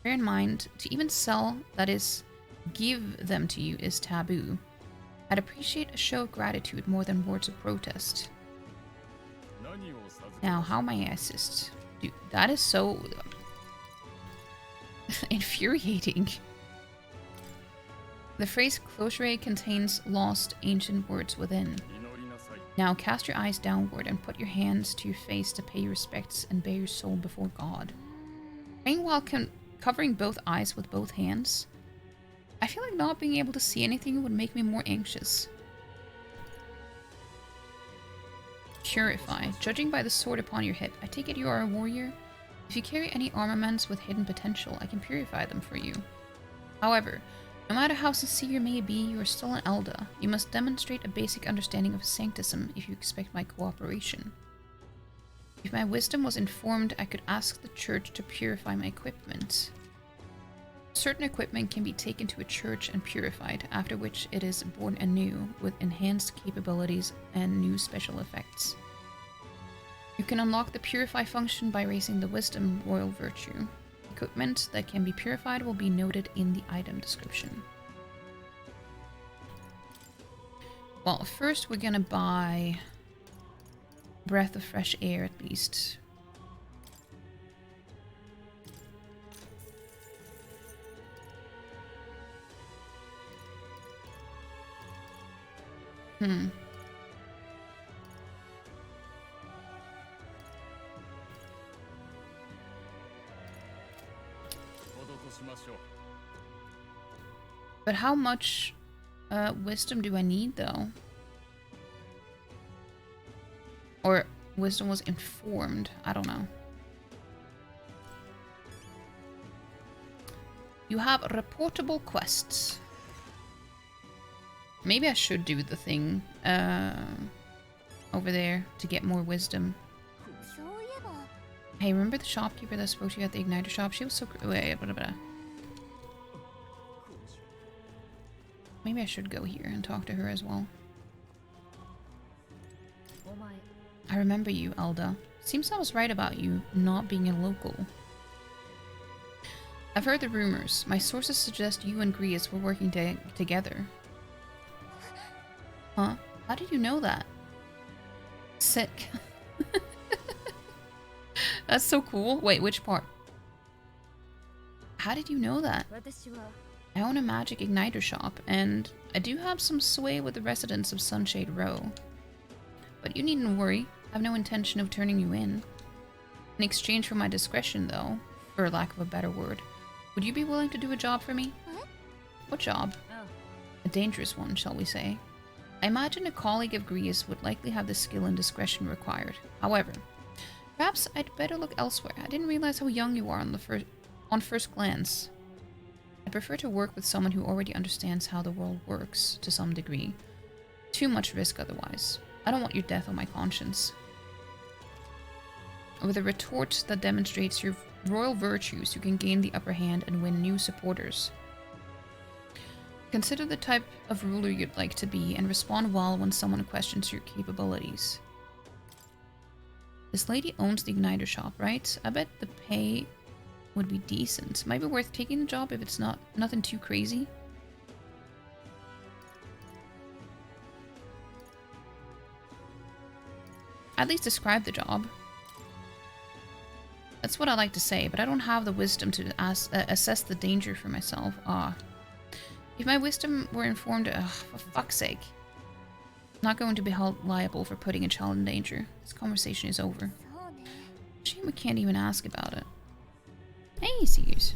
Bear in mind, to even sell, that is, give them to you, is taboo. I'd appreciate a show of gratitude more than words of protest. Now, how may I assist? Dude, that is so infuriating. The phrase clocher contains lost ancient words within. Now cast your eyes downward and put your hands to your face to pay your respects and bare your soul before God. Praying while covering both eyes with both hands? I feel like not being able to see anything would make me more anxious. Purify. Judging by the sword upon your hip, I take it you are a warrior? If you carry any armaments with hidden potential, I can purify them for you. However, no matter how sincere you may be, you are still an Elder. You must demonstrate a basic understanding of Sanctism if you expect my cooperation. If my wisdom was informed, I could ask the church to purify my equipment. Certain equipment can be taken to a church and purified, after which it is born anew with enhanced capabilities and new special effects. You can unlock the purify function by raising the wisdom royal virtue. Equipment that can be purified will be noted in the item description. Well, first we're gonna buy breath of fresh air at least. But how much wisdom do I need, though? Or wisdom was informed? I don't know. You have reportable quests. Maybe I should do the thing over there to get more wisdom. Hey, remember the shopkeeper that spoke to you at the Igniter shop? She was so... Wait, maybe I should go here and talk to her as well. I remember you, Elda. Seems I was right about you not being a local. I've heard the rumors. My sources suggest you and Grius were working together. Huh? How did you know that? Sick. That's so cool. Wait, which part? How did you know that? I own a magic igniter shop, and I do have some sway with the residents of Sunshade Row. But you needn't worry. I have no intention of turning you in. In exchange for my discretion, though, for lack of a better word, would you be willing to do a job for me? What job? A dangerous one, shall we say. I imagine a colleague of Grius would likely have the skill and discretion required. However, perhaps I'd better look elsewhere. I didn't realize how young you are on first glance. I prefer to work with someone who already understands how the world works, to some degree. Too much risk otherwise. I don't want your death on my conscience. With a retort that demonstrates your royal virtues, you can gain the upper hand and win new supporters. Consider the type of ruler you'd like to be and respond well when someone questions your capabilities. This lady owns the Igniter shop, right? I bet the pay would be decent. Might be worth taking the job if it's nothing too crazy. At least describe the job. That's what I like to say, but I don't have the wisdom to assess the danger for myself. If my wisdom were informed, for fuck's sake. I'm not going to be held liable for putting a child in danger. This conversation is over. Shame we can't even ask about it. Hey, Sears.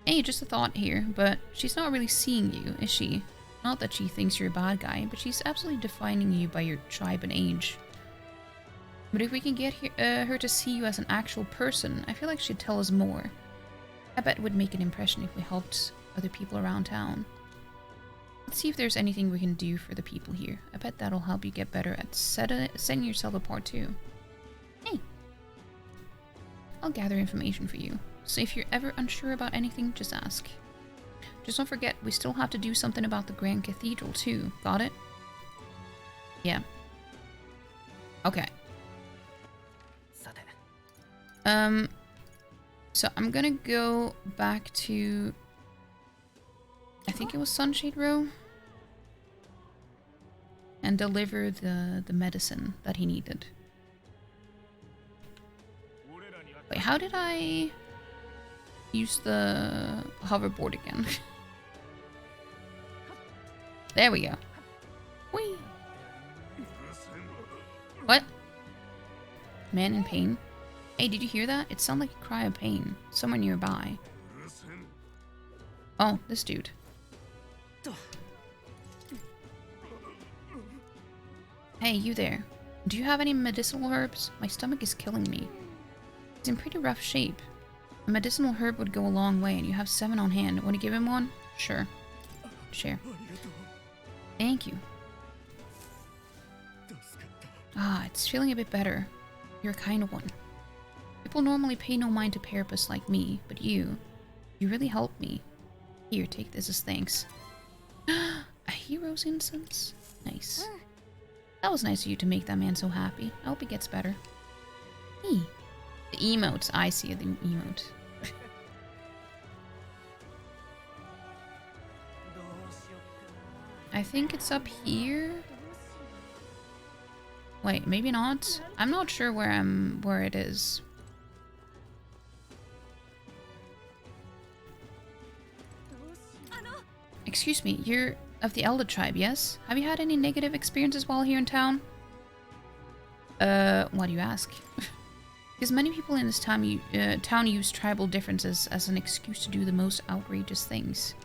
Hey, just a thought here, but she's not really seeing you, is she? Not that she thinks you're a bad guy, but she's absolutely defining you by your tribe and age. But if we can get her to see you as an actual person, I feel like she'd tell us more. I bet it would make an impression if we helped other people around town. Let's see if there's anything we can do for the people here. I bet that'll help you get better at setting yourself apart too. Hey! I'll gather information for you, so if you're ever unsure about anything, just ask. Just don't forget, we still have to do something about the Grand Cathedral too. Got it? Yeah. Okay. So I'm gonna go back to... I think it was Sunshade Row? and deliver the medicine that he needed. Wait, how did I use the hoverboard again? There we go. Whee! What? Man in pain? Hey, did you hear that? It sounded like a cry of pain. Somewhere nearby. Oh, this dude. Hey, you there. Do you have any medicinal herbs? My stomach is killing me. It's in pretty rough shape. A medicinal herb would go a long way, and you have 7 on hand. Want to give him one? Sure. Share. Thank you. Ah, it's feeling a bit better. You're a kind one. People normally pay no mind to therapists like me, but you really helped me. Here, take this as thanks. A hero's incense? Nice. That was nice of you to make that man so happy. I hope he gets better. Hey. The emotes. I see the emote. I think it's up here. Wait, maybe not. I'm not sure where it is. Excuse me, you're of the Elder tribe, yes? Have you had any negative experiences while here in town? Why do you ask? Because many people in this town use tribal differences as an excuse to do the most outrageous things.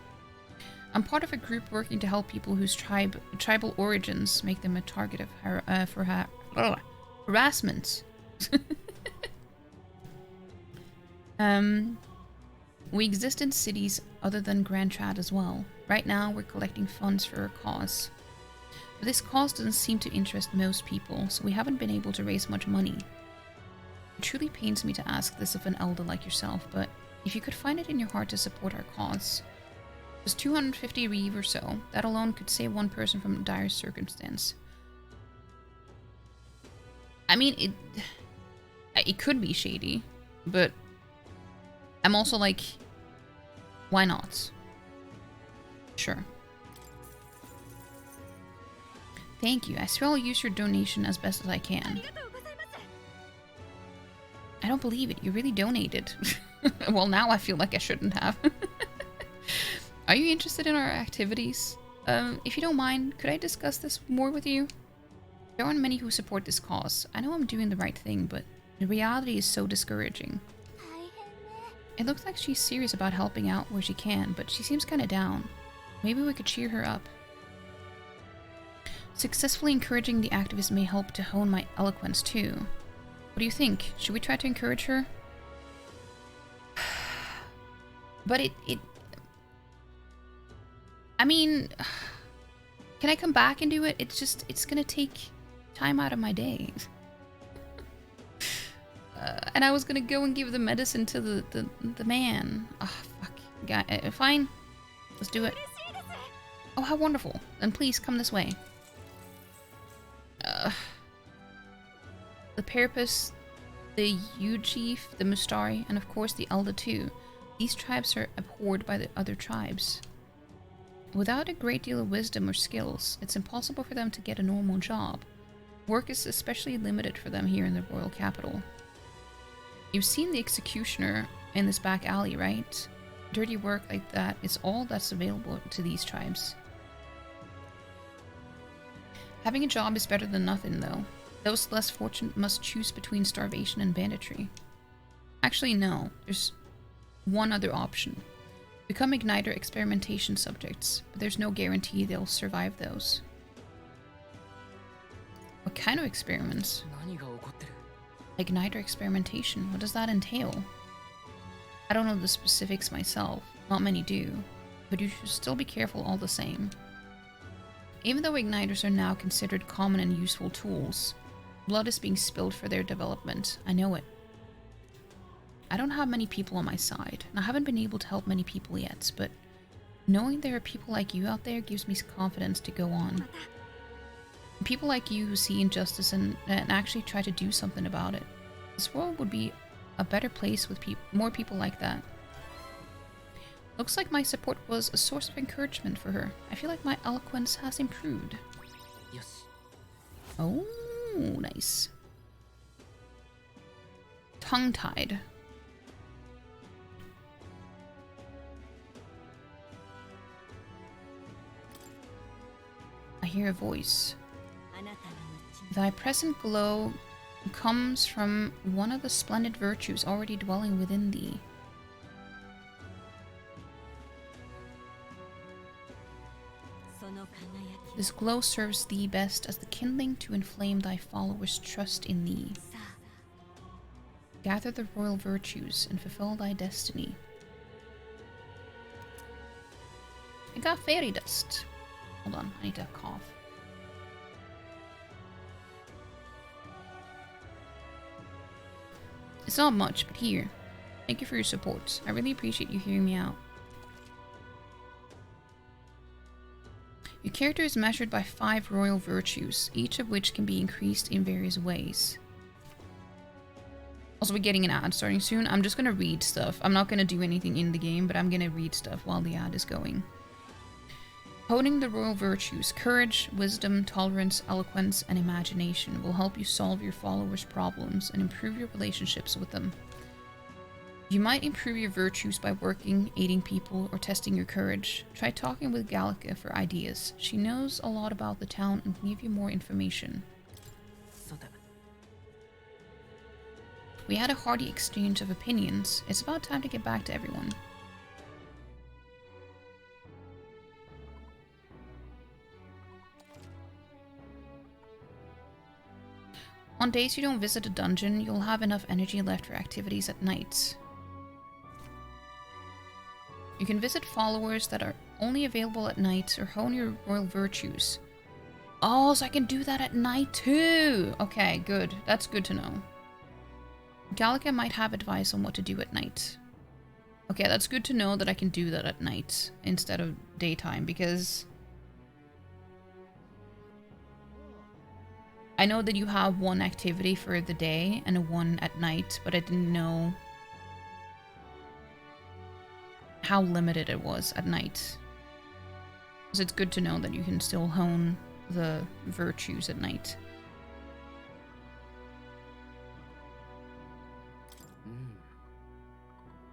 I'm part of a group working to help people whose tribal origins make them a target of harassment. We exist in cities other than Grand Trad as well. Right now, we're collecting funds for a cause. But this cause doesn't seem to interest most people, so we haven't been able to raise much money. It truly pains me to ask this of an elder like yourself, but if you could find it in your heart to support our cause, just 250 reeve or so, that alone could save one person from a dire circumstance. I mean, it could be shady, but I'm also like, why not? Sure. Thank you. I swear I'll use your donation as best as I can. I don't believe it. You really donated. Well, now I feel like I shouldn't have. Are you interested in our activities? If you don't mind, could I discuss this more with you? There aren't many who support this cause. I know I'm doing the right thing, but the reality is so discouraging. It looks like she's serious about helping out where she can, but she seems kind of down. Maybe we could cheer her up. Successfully encouraging the activist may help to hone my eloquence too. What do you think? Should we try to encourage her? But I mean, can I come back and do it? It's gonna take time out of my day. And I was gonna go and give the medicine to the man. Oh, fuck. Fine. Let's do it. Oh, how wonderful. Then please come this way. The Parapus, the Uchief, the Mustari, and of course the Elder too. These tribes are abhorred by the other tribes. Without a great deal of wisdom or skills, it's impossible for them to get a normal job. Work is especially limited for them here in the royal capital. You've seen the executioner in this back alley, right? Dirty work like that is all that's available to these tribes. Having a job is better than nothing, though. Those less fortunate must choose between starvation and banditry. Actually, no. There's one other option. Become Igniter experimentation subjects, but there's no guarantee they'll survive those. What kind of experiments? Igniter experimentation, what does that entail? I don't know the specifics myself, not many do, but you should still be careful all the same. Even though igniters are now considered common and useful tools, blood is being spilled for their development, I know it. I don't have many people on my side, and I haven't been able to help many people yet, but knowing there are people like you out there gives me confidence to go on. People like you who see injustice and actually try to do something about it. This world would be a better place with more people like that. Looks like my support was a source of encouragement for her. I feel like my eloquence has improved. Oh, nice. Tongue-tied. I hear a voice. Thy present glow comes from one of the splendid virtues already dwelling within thee. This glow serves thee best as the kindling to inflame thy followers' trust in thee. Gather the royal virtues and fulfill thy destiny. I got fairy dust. Hold on, I need to cough. It's not much, but here. Thank you for your support. I really appreciate you hearing me out. Your character is measured by 5 royal virtues, each of which can be increased in various ways. Also, we're getting an ad starting soon. I'm just gonna read stuff. I'm not gonna do anything in the game, but I'm gonna read stuff while the ad is going. Honing the royal virtues, courage, wisdom, tolerance, eloquence, and imagination will help you solve your followers' problems and improve your relationships with them. You might improve your virtues by working, aiding people, or testing your courage. Try talking with Gallica for ideas. She knows a lot about the town and can give you more information. We had a hearty exchange of opinions. It's about time to get back to everyone. On days you don't visit a dungeon, you'll have enough energy left for activities at night. You can visit followers that are only available at night or hone your royal virtues. Oh, so I can do that at night too! Okay, good. That's good to know. Gallica might have advice on what to do at night. Okay, that's good to know that I can do that at night instead of daytime, because I know that you have one activity for the day and a one at night, but I didn't know how limited it was at night. So it's good to know that you can still hone the virtues at night.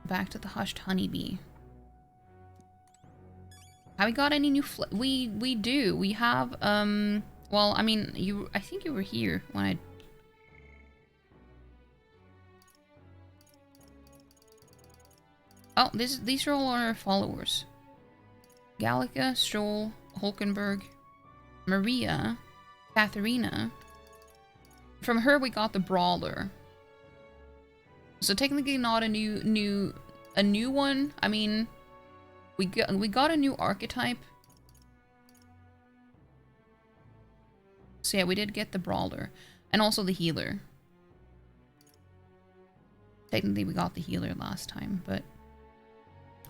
Back to the hushed honeybee. Have we got any new we do. We have well, I mean, I think you were here when I Oh, these are all our followers. Gallica, Stroll, Hulkenberg, Maria, Katharina. From her we got the Brawler. So technically not a new one. I mean, we got a new archetype. So yeah, we did get the Brawler and also the Healer. Technically we got the Healer last time, but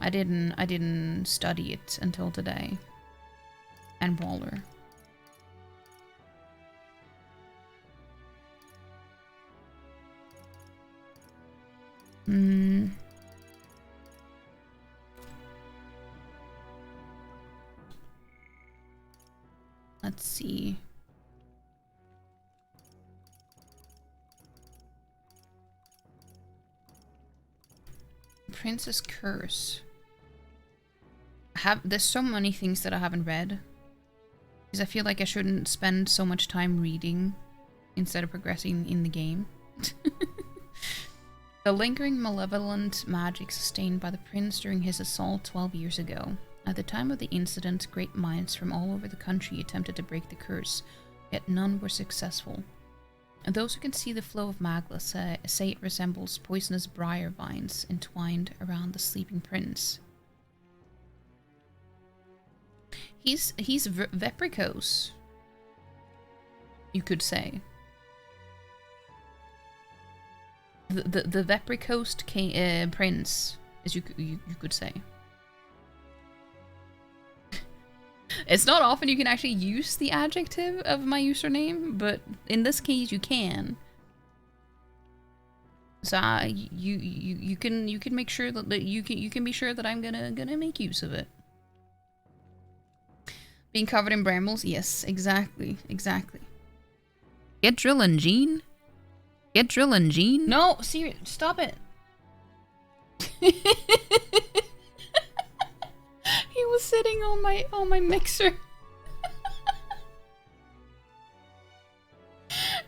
I didn't study it until today. And Brawler. Let's see. Princess Curse. There's so many things that I haven't read. Because I feel like I shouldn't spend so much time reading instead of progressing in the game. The lingering malevolent magic sustained by the prince during his assault 12 years ago. At the time of the incident, great minds from all over the country attempted to break the curse, yet none were successful. And those who can see the flow of magla say it resembles poisonous briar vines entwined around the sleeping prince. He's Vepricose, you could say. The Vepricose prince, as you could say. It's not often you can actually use the adjective of my username, but in this case you can. So you can make sure that you can be sure that I'm gonna make use of it. Being covered in brambles, yes, exactly. Get drilling, Gene. Get drilling, Gene. No, seriously, stop it. He was sitting on my mixer.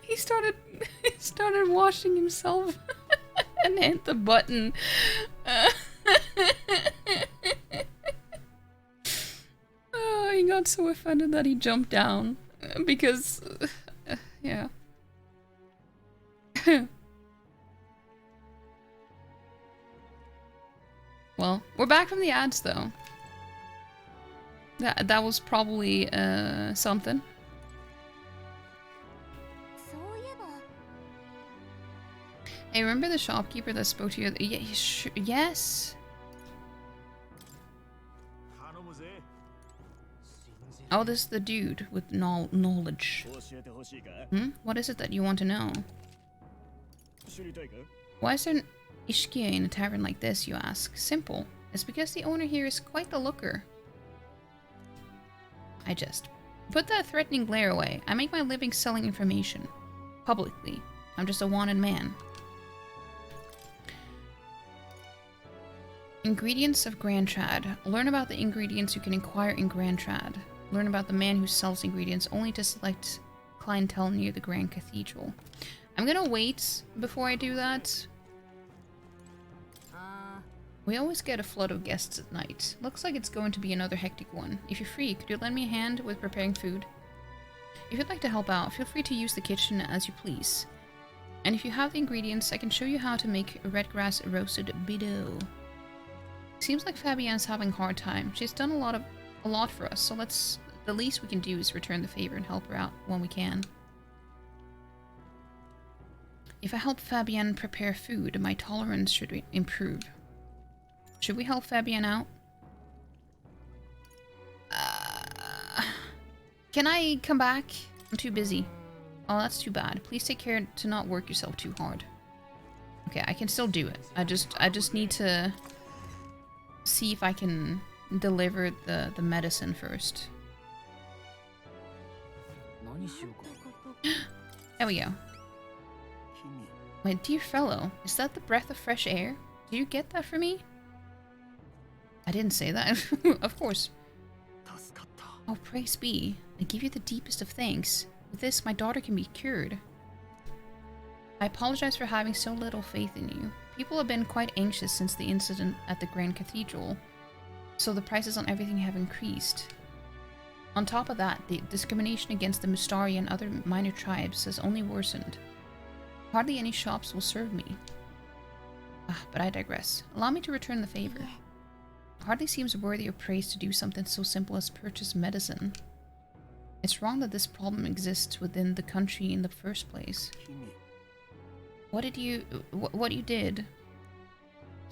He started washing himself and hit the button. Oh, he got so offended that he jumped down because yeah. Well, we're back from the ads though. That was probably something. Hey, remember the shopkeeper that spoke to you? Yeah, yes. Oh, this is the dude with knowledge. What is it that you want to know? Why is there an Ishkia in a tavern like this, you ask? Simple. It's because the owner here is quite the looker. I just... Put that threatening glare away. I make my living selling information. Publicly. I'm just a wanted man. Ingredients of Grand Trad. Learn about the ingredients you can acquire in Grand Trad. Learn about the man who sells ingredients only to select clientele near the Grand Cathedral. I'm gonna wait before I do that. We always get a flood of guests at night. Looks like it's going to be another hectic one. If you're free, could you lend me a hand with preparing food? If you'd like to help out, feel free to use the kitchen as you please. And if you have the ingredients, I can show you how to make redgrass roasted bidou. Seems like Fabienne's having a hard time. She's done a lot for us, so the least we can do is return the favor and help her out when we can. If I help Fabienne prepare food, my tolerance should improve. Should we help Fabienne out? Can I come back? I'm too busy. Oh, that's too bad. Please take care to not work yourself too hard. Okay, I can still do it. I just need to see if I can deliver the medicine first. There we go. My dear fellow, is that the breath of fresh air? Did you get that for me? I didn't say that. Of course. Oh, praise be. I give you the deepest of thanks. With this, my daughter can be cured. I apologize for having so little faith in you. People have been quite anxious since the incident at the Grand Cathedral, so the prices on everything have increased. On top of that, the discrimination against the Mustari and other minor tribes has only worsened. Hardly any shops will serve me. But I digress. Allow me to return the favor. Hardly seems worthy of praise to do something so simple as purchase medicine. It's wrong that this problem exists within the country in the first place. What you did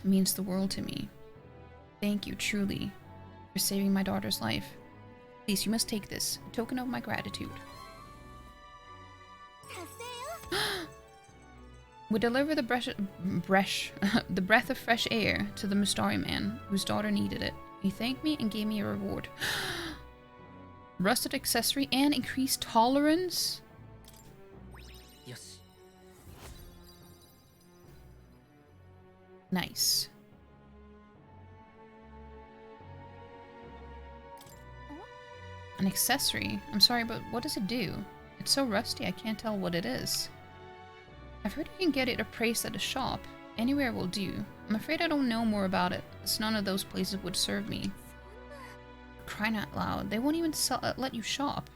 means the world to me. Thank you, truly, for saving my daughter's life. Please, you must take this, a token of my gratitude. We deliver the the breath of fresh air to the Mustari man, whose daughter needed it. He thanked me and gave me a reward. Rusted accessory and increased tolerance? Yes. Nice. An accessory? I'm sorry, but what does it do? It's so rusty I can't tell what it is. I've heard you can get it appraised at a shop. Anywhere will do. I'm afraid I don't know more about it, as none of those places would serve me. Crying out loud, they won't even let you shop.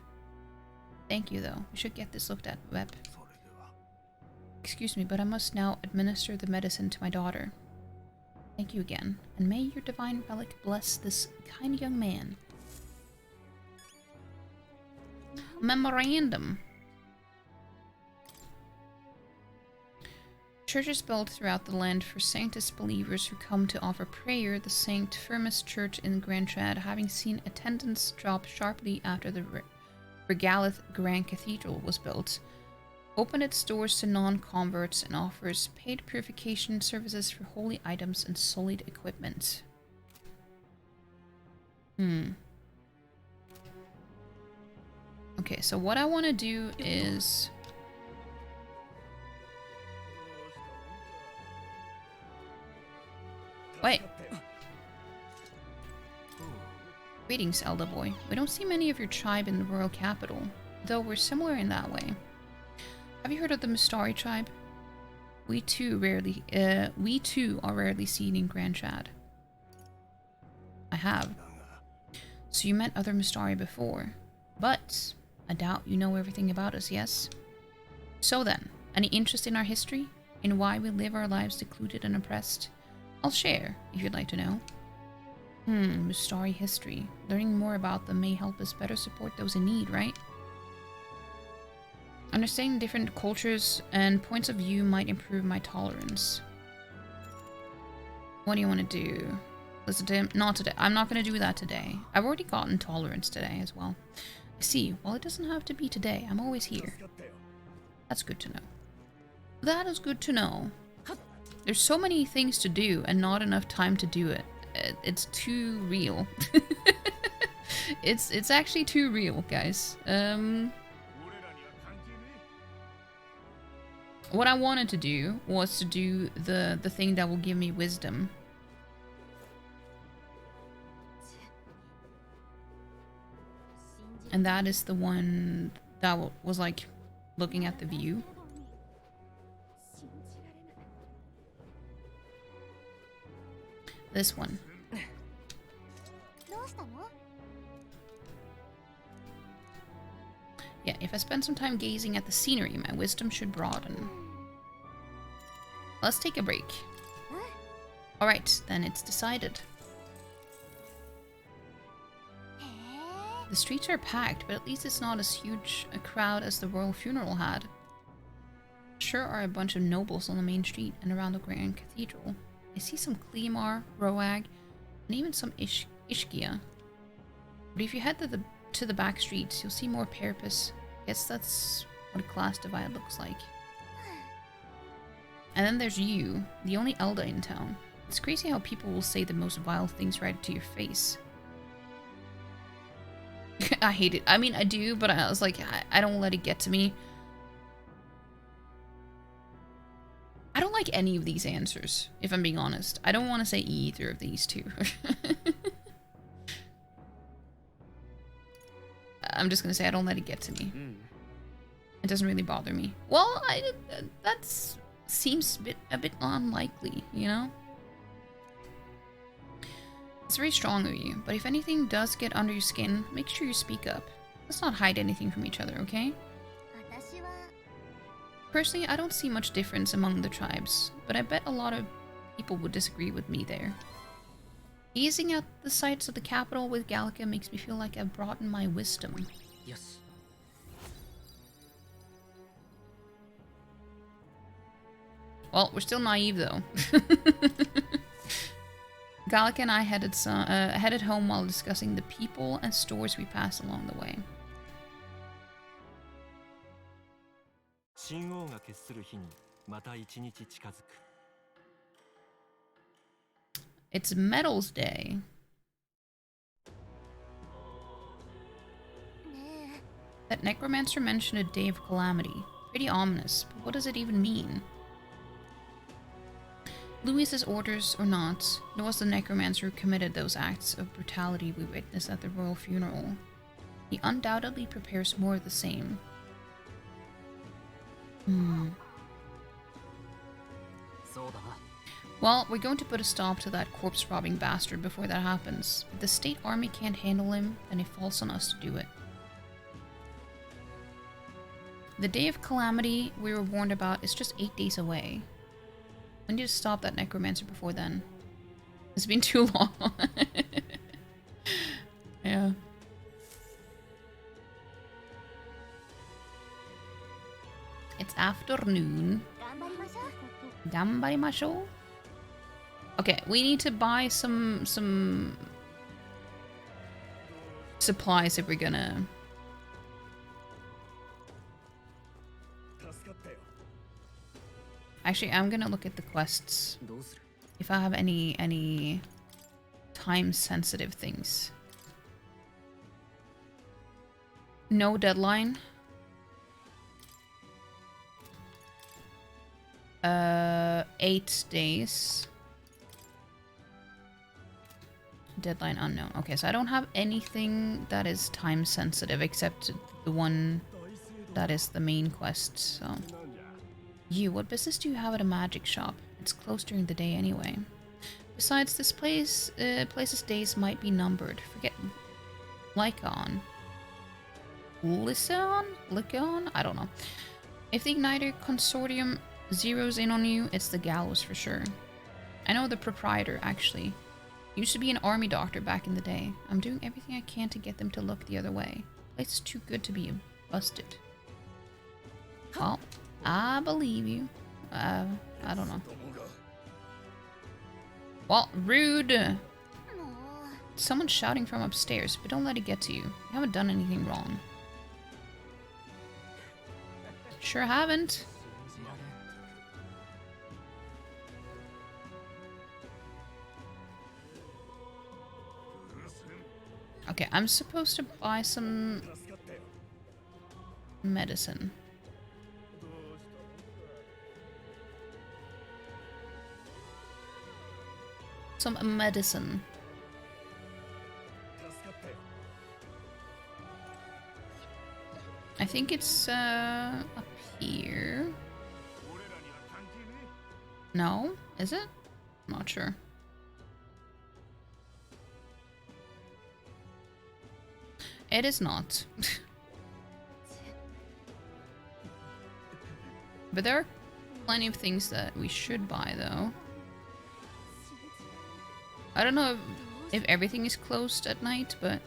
Thank you, though. We should get this looked at, Web. Excuse me, but I must now administer the medicine to my daughter. Thank you again, and may your divine relic bless this kind young man. Memorandum. Churches built throughout the land for Sanctus believers who come to offer prayer. The St. Firmus Church in Grand Trad, having seen attendance drop sharply after the Regalith Grand Cathedral was built, opened its doors to non-converts and offers paid purification services for holy items and solid equipment. Okay, so what I want to do is Wait. Greetings, Elder Boy. We don't see many of your tribe in the royal capital, though we're similar in that way. Have you heard of the Mistari tribe? We too are rarely seen in Grand Chad. I have. So you met other Mistari before, but I doubt you know everything about us, yes? So then, any interest in our history? In why we live our lives secluded and oppressed? I'll share, if you'd like to know. Mistari history. Learning more about them may help us better support those in need, right? Understanding different cultures and points of view might improve my tolerance. What do you want to do? Listen to him? Not today. I'm not going to do that today. I've already gotten tolerance today as well. I see. Well, it doesn't have to be today. I'm always here. That's good to know. That is good to know. There's so many things to do and not enough time to do it. It's too real. It's actually too real, guys. What I wanted to do was to do the thing that will give me wisdom. And that is the one that was like looking at the view. This one. Yeah, if I spend some time gazing at the scenery, my wisdom should broaden. Let's take a break. Alright, then it's decided. The streets are packed, but at least it's not as huge a crowd as the royal funeral had. Sure are a bunch of nobles on the main street and around the Grand Cathedral. I see some Klimar, Roag, and even some Ishkia. But if you head to the back streets, you'll see more Parapus. Guess that's what a class divide looks like. And then there's you, the only Elda in town. It's crazy how people will say the most vile things right to your face. I hate it. I mean, I do, but I was like, I don't let it get to me. I don't like any of these answers, if I'm being honest. I don't want to say either of these two. I'm just going to say I don't let it get to me. It doesn't really bother me. Well, that seems a bit unlikely, you know? It's very strong of you, but if anything does get under your skin, make sure you speak up. Let's not hide anything from each other, okay? Personally, I don't see much difference among the tribes, but I bet a lot of people would disagree with me there. Gazing at the sights of the capital with Gallica makes me feel like I've broadened my wisdom. Yes. Well, we're still naive though. Gallica and I headed home while discussing the people and stores we passed along the way. It's Metals Day. That necromancer mentioned a day of calamity. Pretty ominous, but what does it even mean? Louis's orders or not, it was the necromancer who committed those acts of brutality we witnessed at the royal funeral. He undoubtedly prepares more of the same. Well, we're going to put a stop to that corpse-robbing bastard before that happens. If the state army can't handle him, then it falls on us to do it. The day of calamity we were warned about is just 8 days away. We need to stop that necromancer before then. It's been too long. Yeah. It's afternoon. Gambarimashou? Okay, we need to buy some supplies if we're gonna... Actually, I'm gonna look at the quests. If I have any time-sensitive things. No deadline. 8 days. Deadline unknown. Okay, so I don't have anything that is time sensitive except the one that is the main quest, so. You, what business do you have at a magic shop? It's closed during the day anyway. Besides, this place's days might be numbered. Forget Lycon. Lycon? I don't know. If the Igniter Consortium zeroes in on you, it's the gallows for sure. I know the proprietor, actually. Used to be an army doctor back in the day. I'm doing everything I can to get them to look the other way. Place is too good to be busted. Well, I believe you. I don't know. Well, rude! Someone's shouting from upstairs, but don't let it get to you. You haven't done anything wrong. Sure haven't. Okay, I'm supposed to buy some medicine. Some medicine. I think it's up here. No? Is it? Not sure. It is not. But there are plenty of things that we should buy, though. I don't know if everything is closed at night, but...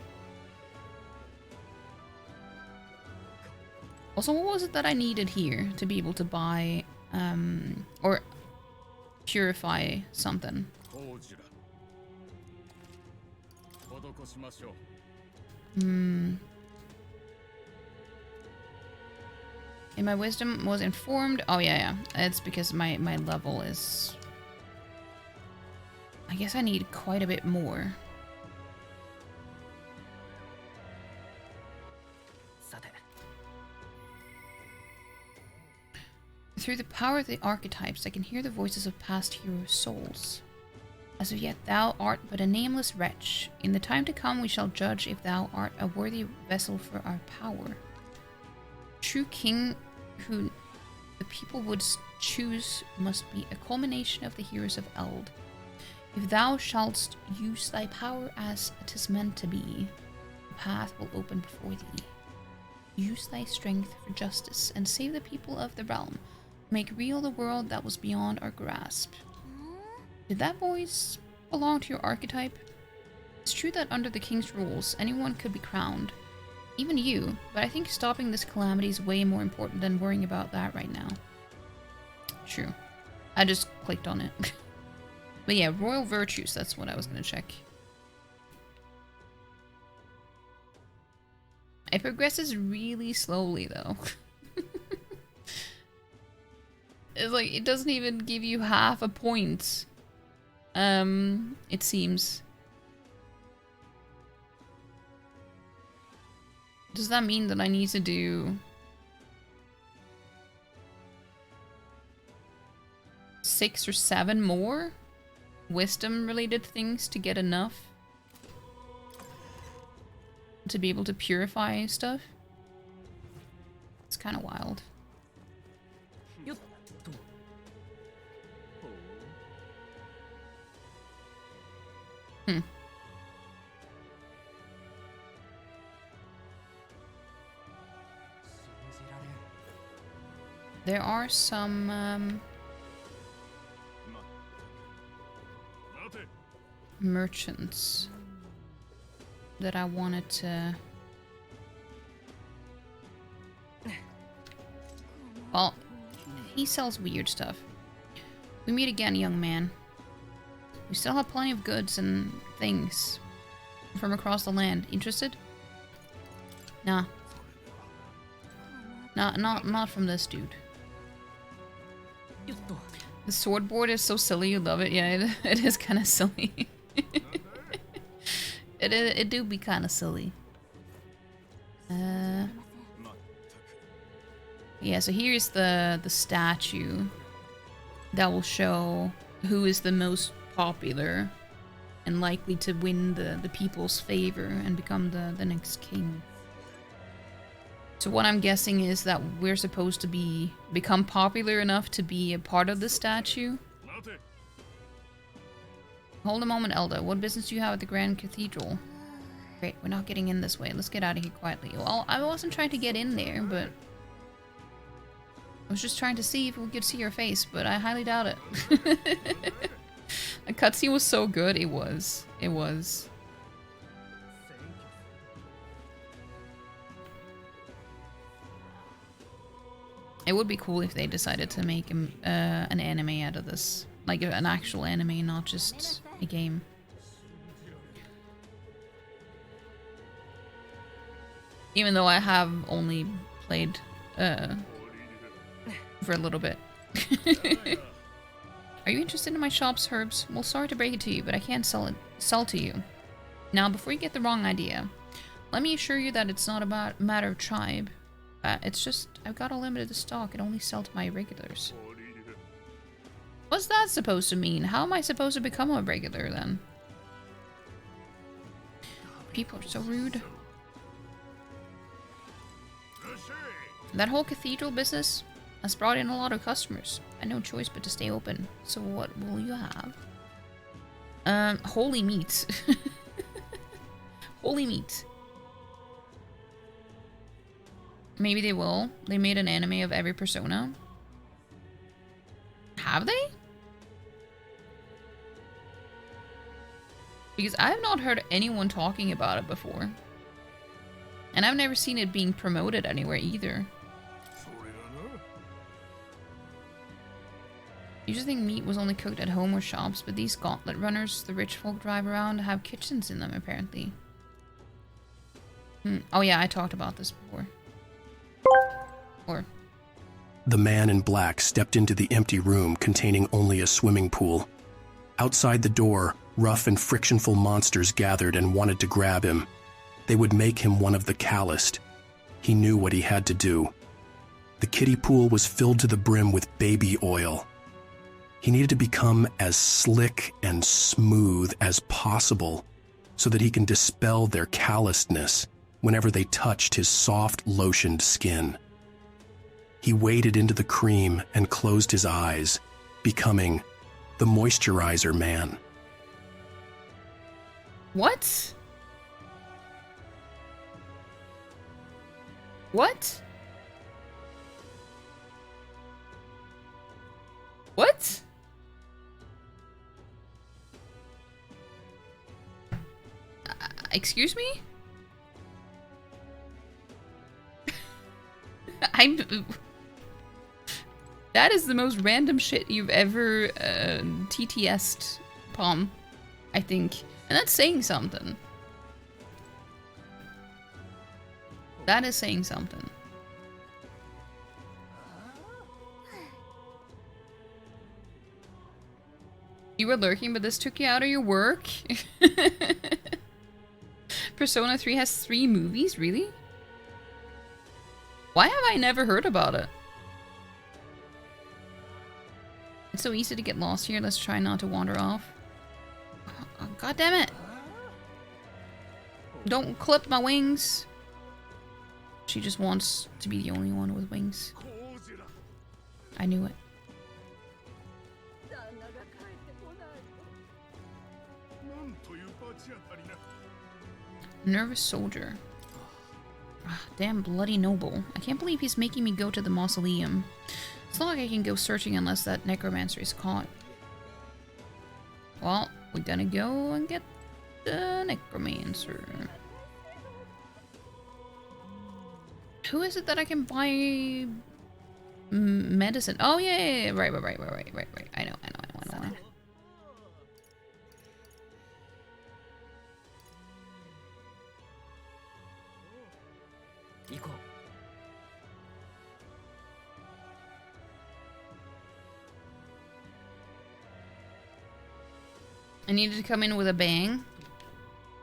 Also, what was it that I needed here to be able to buy, or purify something? And my wisdom was informed. Oh yeah. It's because my level is... I guess I need quite a bit more. Through the power of the archetypes, I can hear the voices of past hero souls. As of yet, thou art but a nameless wretch. In the time to come, we shall judge if thou art a worthy vessel for our power. True king who the people would choose must be a culmination of the heroes of Eld. If thou shalt use thy power as it is meant to be, the path will open before thee. Use thy strength for justice and save the people of the realm. Make real the world that was beyond our grasp. Did that voice belong to your archetype? It's true that under the king's rules, anyone could be crowned. Even you, but I think stopping this calamity is way more important than worrying about that right now. True. I just clicked on it. But yeah, royal virtues, that's what I was gonna check. It progresses really slowly though. It's like, it doesn't even give you half a point. It seems. Does that mean that I need to do 6 or 7 more wisdom related things to get enough to be able to purify stuff? It's kind of wild. There are some merchants that I wanted to... Well, he sells weird stuff. We meet again, young man. We still have plenty of goods and things from across the land. Interested? Nah. Not from this dude. The sword board is so silly, you love it. Yeah, it is kind of silly. It do be kind of silly. Yeah, so here's the statue that will show who is the most popular and likely to win the people's favor and become the next king. So what I'm guessing is that we're supposed to become popular enough to be a part of the statue. Hold a moment, Elda. What business do you have at the Grand Cathedral? Great, we're not getting in this way. Let's get out of here quietly. Well, I wasn't trying to get in there, but I was just trying to see if we could see your face, but I highly doubt it. The cutscene was so good. It was. It was. It would be cool if they decided to make an anime out of this. Like an actual anime, not just a game. Even though I have only played for a little bit. Are you interested in my shop's herbs? Well, sorry to break it to you, but I can't sell to you. Now, before you get the wrong idea, let me assure you that it's not a matter of tribe. It's just, I've got a limited stock and only sell to my regulars. What's that supposed to mean? How am I supposed to become a regular, then? People are so rude. That whole cathedral business has brought in a lot of customers. I had no choice but to stay open. So what will you have? Holy meat. Holy meat. Maybe they will. They made an anime of every persona. Have they? Because I have not heard anyone talking about it before. And I've never seen it being promoted anywhere either. Used to think meat was only cooked at home or shops, but these gauntlet runners the rich folk drive around have kitchens in them, apparently. Oh yeah, I talked about this before. Or... The man in black stepped into the empty room containing only a swimming pool. Outside the door, rough and frictionful monsters gathered and wanted to grab him. They would make him one of the calloused. He knew what he had to do. The kiddie pool was filled to the brim with baby oil. He needed to become as slick and smooth as possible so that he can dispel their callousness whenever they touched his soft, lotioned skin. He waded into the cream and closed his eyes, becoming the moisturizer man. What? What? What? Excuse me? That is the most random shit you've ever TTS'd, Palm, I think. And that's saying something. That is saying something. You were lurking, but this took you out of your work? Persona 3 has 3 movies? Really? Why have I never heard about it? It's so easy to get lost here. Let's try not to wander off. Oh, God damn it. Don't clip my wings. She just wants to be the only one with wings. I knew it. Nervous soldier. Damn bloody noble. I can't believe he's making me go to the mausoleum. It's not like I can go searching unless that necromancer is caught. Well, we're gonna go and get the necromancer. Who is it that I can buy medicine? Oh yeah. Right. I know. I needed to come in with a bang.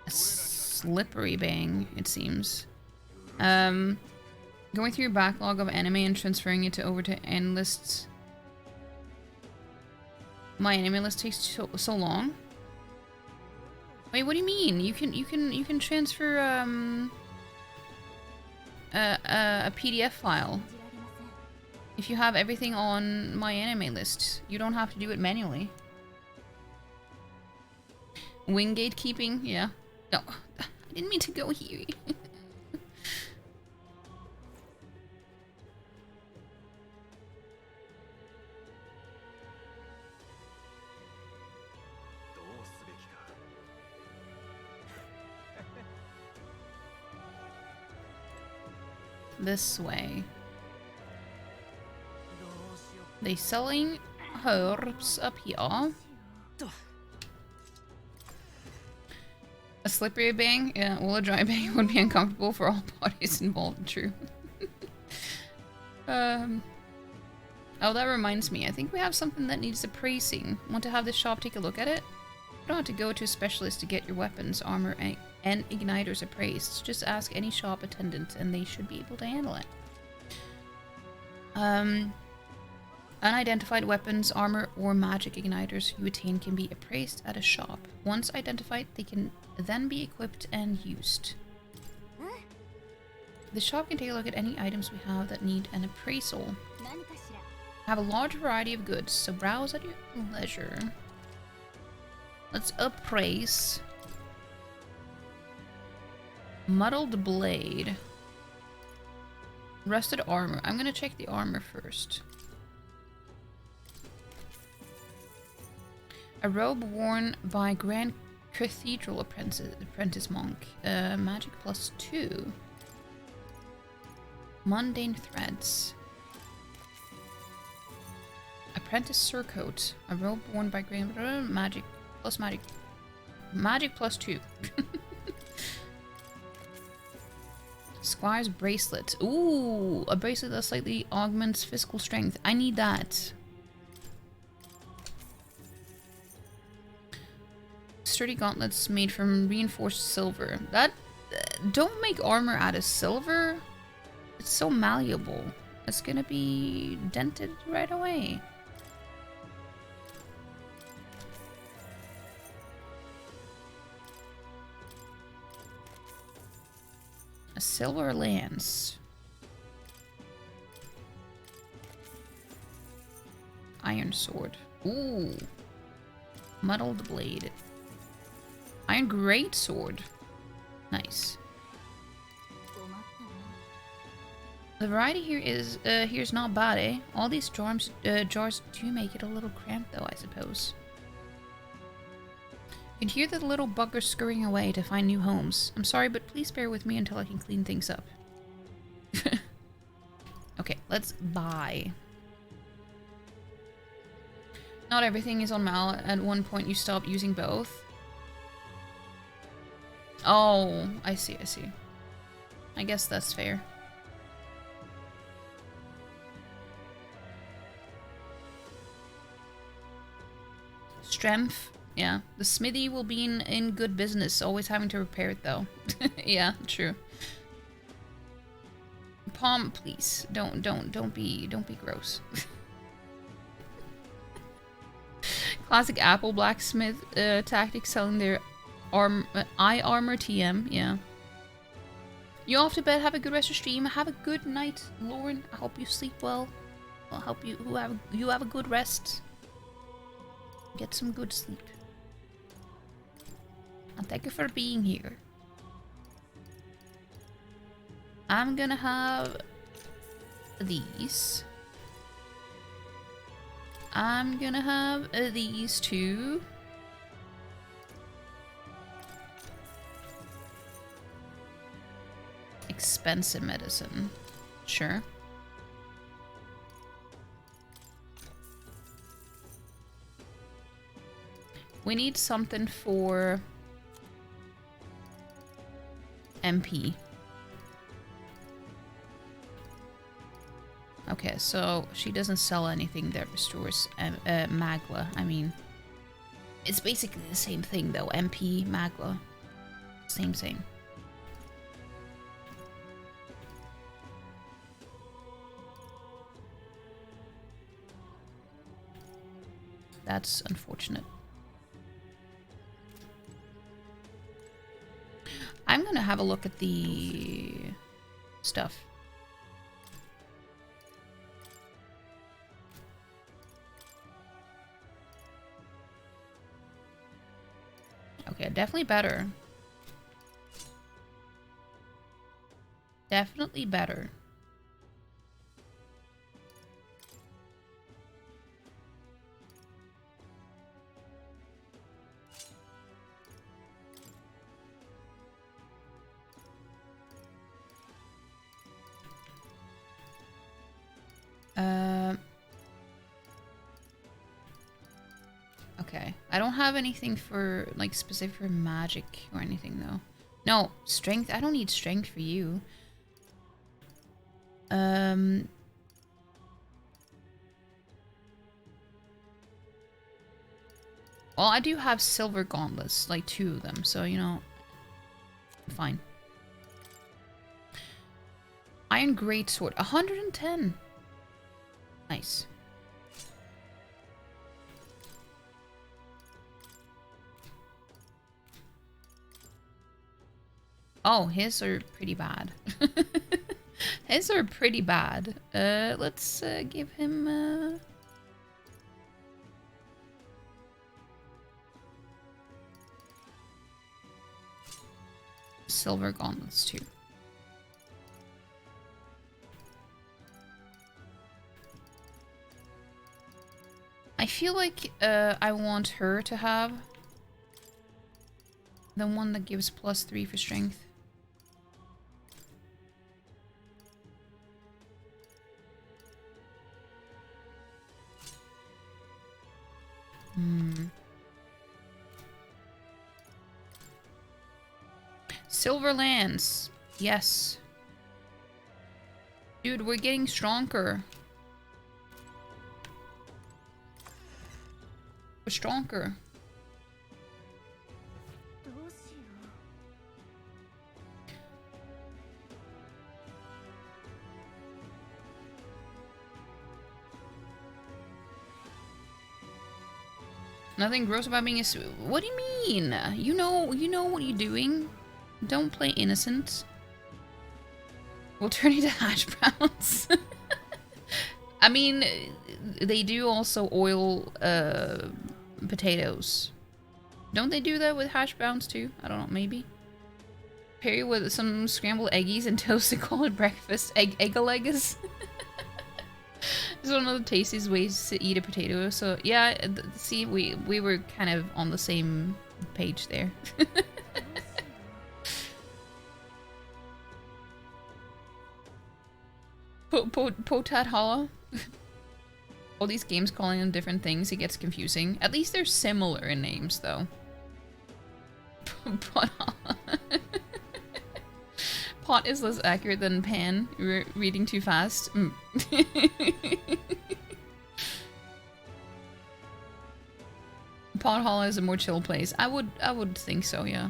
A slippery bang, it seems. Going through your backlog of anime and transferring it over to end lists. My anime list takes so long. Wait, what do you mean? You can transfer a PDF file. If you have everything on my anime list, you don't have to do it manually. Wing gatekeeping, yeah. No, I didn't mean to go here. This way. They selling herbs up here. A slippery bang? Yeah, well, a dry bang would be uncomfortable for all parties involved, true. Oh, that reminds me. I think we have something that needs appraising. Want to have this shop take a look at it? You don't have to go to a specialist to get your weapons, armor, and igniters appraised. Just ask any shop attendant and they should be able to handle it. Unidentified weapons, armor, or magic igniters you attain can be appraised at a shop. Once identified, they can then be equipped and used. The shop can take a look at any items we have that need an appraisal. We have a large variety of goods, so browse at your leisure. Let's appraise. Muddled blade. Rusted armor. I'm gonna check the armor first. A robe worn by Grand Cathedral apprentice monk. Magic +2. Mundane threads. Apprentice surcoat. A robe worn by Grand magic +2. Squire's bracelet. Ooh, a bracelet that slightly augments physical strength. I need that. Sturdy gauntlets made from reinforced silver. That don't make armor out of silver. It's so malleable. It's gonna be dented right away. A silver lance. Iron sword. Ooh. Muddled blade. Iron great sword. Nice. The variety here is here's not bad, eh? All these jars do make it a little cramped though, I suppose. You can hear the little buggers scurrying away to find new homes. I'm sorry, but please bear with me until I can clean things up. Okay, let's buy. Not everything is on Mal. At one point you stop using both. Oh, I see, I see. I guess that's fair. Strength. Yeah, the smithy will be in good business, always having to repair it though. Yeah, true. Palm, please. Don't be gross. Classic Apple blacksmith tactics selling their eye armor TM, yeah. You off to bed, have a good rest of stream. Have a good night, Lauren. I hope you sleep well. I'll help you have a good rest. Get some good sleep. And thank you for being here. I'm gonna have these. I'm gonna have these two. Expensive medicine. Sure. We need something for MP. Okay, so she doesn't sell anything that restores Magla. I mean, it's basically the same thing though. MP, Magla. Same. That's unfortunate. gonna have a look at the stuff. Okay, definitely better. Definitely better. Okay. I don't have anything for, like, specific for magic or anything, though. No, strength. I don't need strength for you. Well, I do have silver gauntlets, like 2 of them, so, you know, fine. Iron Greatsword, 110. Nice. Oh, his are pretty bad. His are pretty bad. Let's give him silver gauntlets too. I feel like I want her to have the one that gives +3 for strength. Silver lands. Yes. Dude, we're getting stronger. We're stronger. Nothing gross about being a... What do you mean? You know what you're doing. Don't play innocent. We'll turn into hash browns. I mean, they do also oil potatoes. Don't they do that with hash browns too? I don't know, maybe. Pair it with some scrambled eggies and toast and call it breakfast. Egg-a-leggas. It's one of the tastiest ways to eat a potato. So yeah, see, we were kind of on the same page there. Potat Holla. All these games calling them different things, it gets confusing. At least they're similar in names, though. Pot Holla. Pot is less accurate than pan. You're reading too fast. Pot Holla is a more chill place. I would think so, yeah.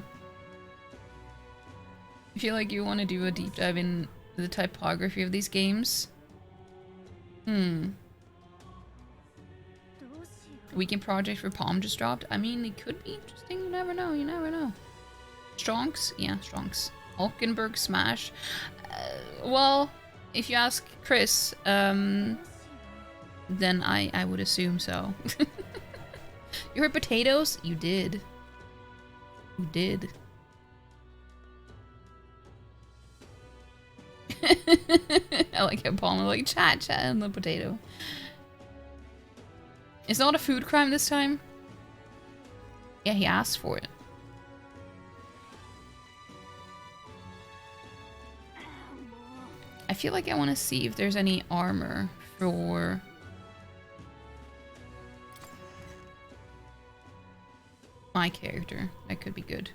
I feel like you want to do a deep dive in the typography of these games. Weekend project for Palm just dropped. I mean, it could be interesting. You never know. You never know. Strongs? Yeah, Strongs. Hulkenberg Smash. Well, if you ask Chris, then I would assume so. You heard potatoes? You did. You did. I like how Palm was like, chat, and the potato. It's not a food crime this time? Yeah, he asked for it. I feel like I want to see if there's any armor for... my character. That could be good.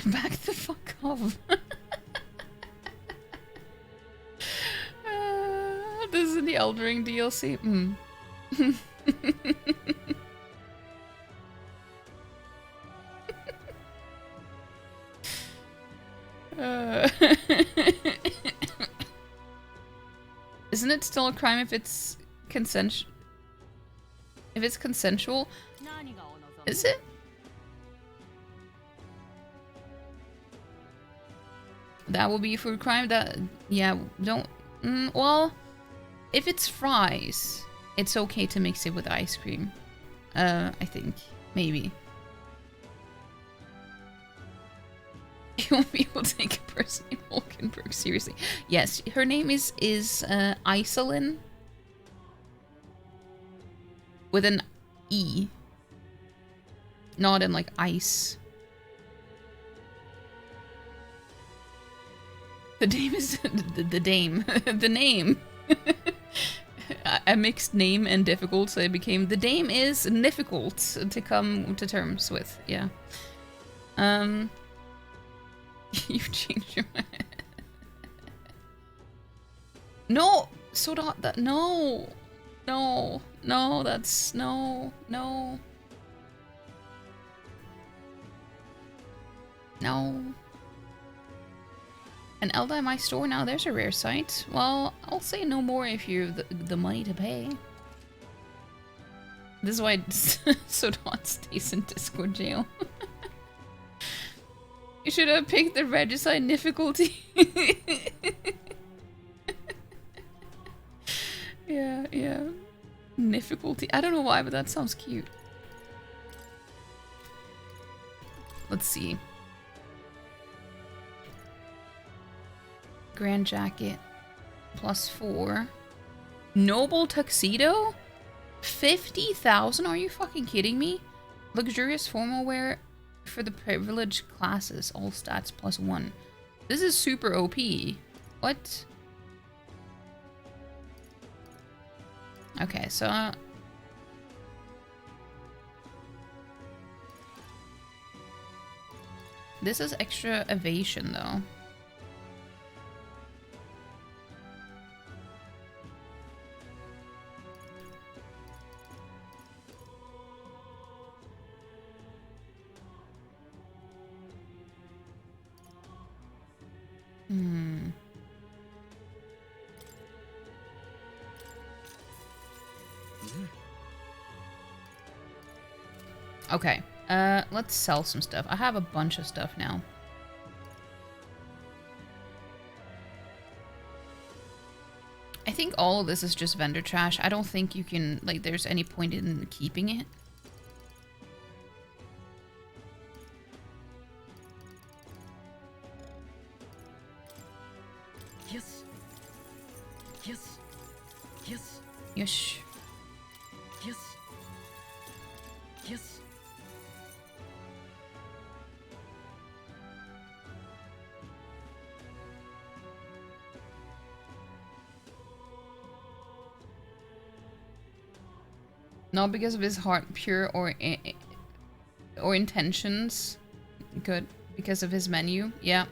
Back the fuck off. This is in the Elden Ring DLC. Isn't it still a crime if it's consensual? If it's consensual? Is it? That will be a food crime. That, yeah, don't. Well, if it's fries, it's okay to mix it with ice cream. I think maybe. You won't be able to take a person in Hulkenberg seriously. Yes, her name is Iselin with an E, not in like ice. The dame is the dame. The name. I mixed name and difficult, so it became the dame is difficult to come to terms with. Yeah. You've changed your mind. No, so that no, that's no. An Elda in my store now. There's a rare sight. Well, I'll say no more if you have the money to pay. This is why Sodot stays in Discord jail. You should have picked the regicide difficulty. Yeah. Difficulty. I don't know why, but that sounds cute. Let's see. Grand jacket. +4. Noble tuxedo? 50,000? Are you fucking kidding me? Luxurious formal wear for the privileged classes. All stats +1. This is super OP. What? Okay, so... this is extra evasion, though. Okay, let's sell some stuff. I have a bunch of stuff now. I think all of this is just vendor trash. I don't think you can, like, there's any point in keeping it. Yes. Yes. Yes. Yes. Yes. Yes. Not because of his heart pure or intentions. Good. Because of his menu. Yeah.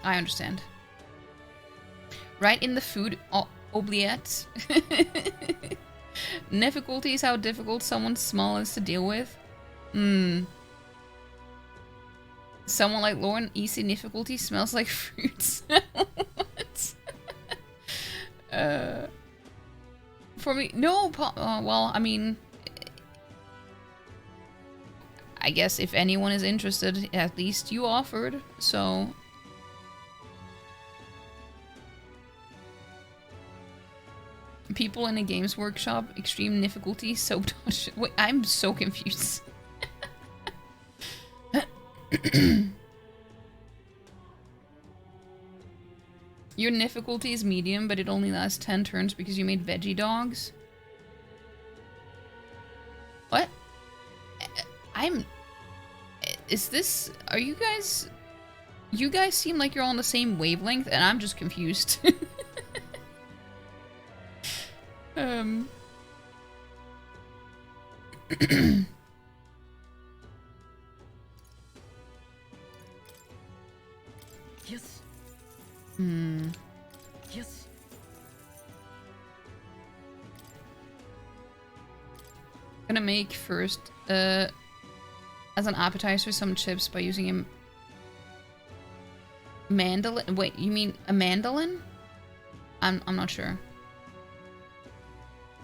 I understand. Right in the food oubliette. Difficulty is how difficult someone small is to deal with. Someone like Lauren, easy difficulty smells like fruits. What? For me, no. Well, I mean, I guess if anyone is interested, at least you offered, so. People in a games workshop, extreme difficulty, so touch. Wait, I'm so confused. Your difficulty is medium, but it only lasts 10 turns because you made veggie dogs. What? Is this... Are you guys... You guys seem like you're on the same wavelength, and I'm just confused. Yes. Yes. Gonna make first, as an appetizer, some chips by using a mandolin. Wait, you mean a mandolin? I'm not sure.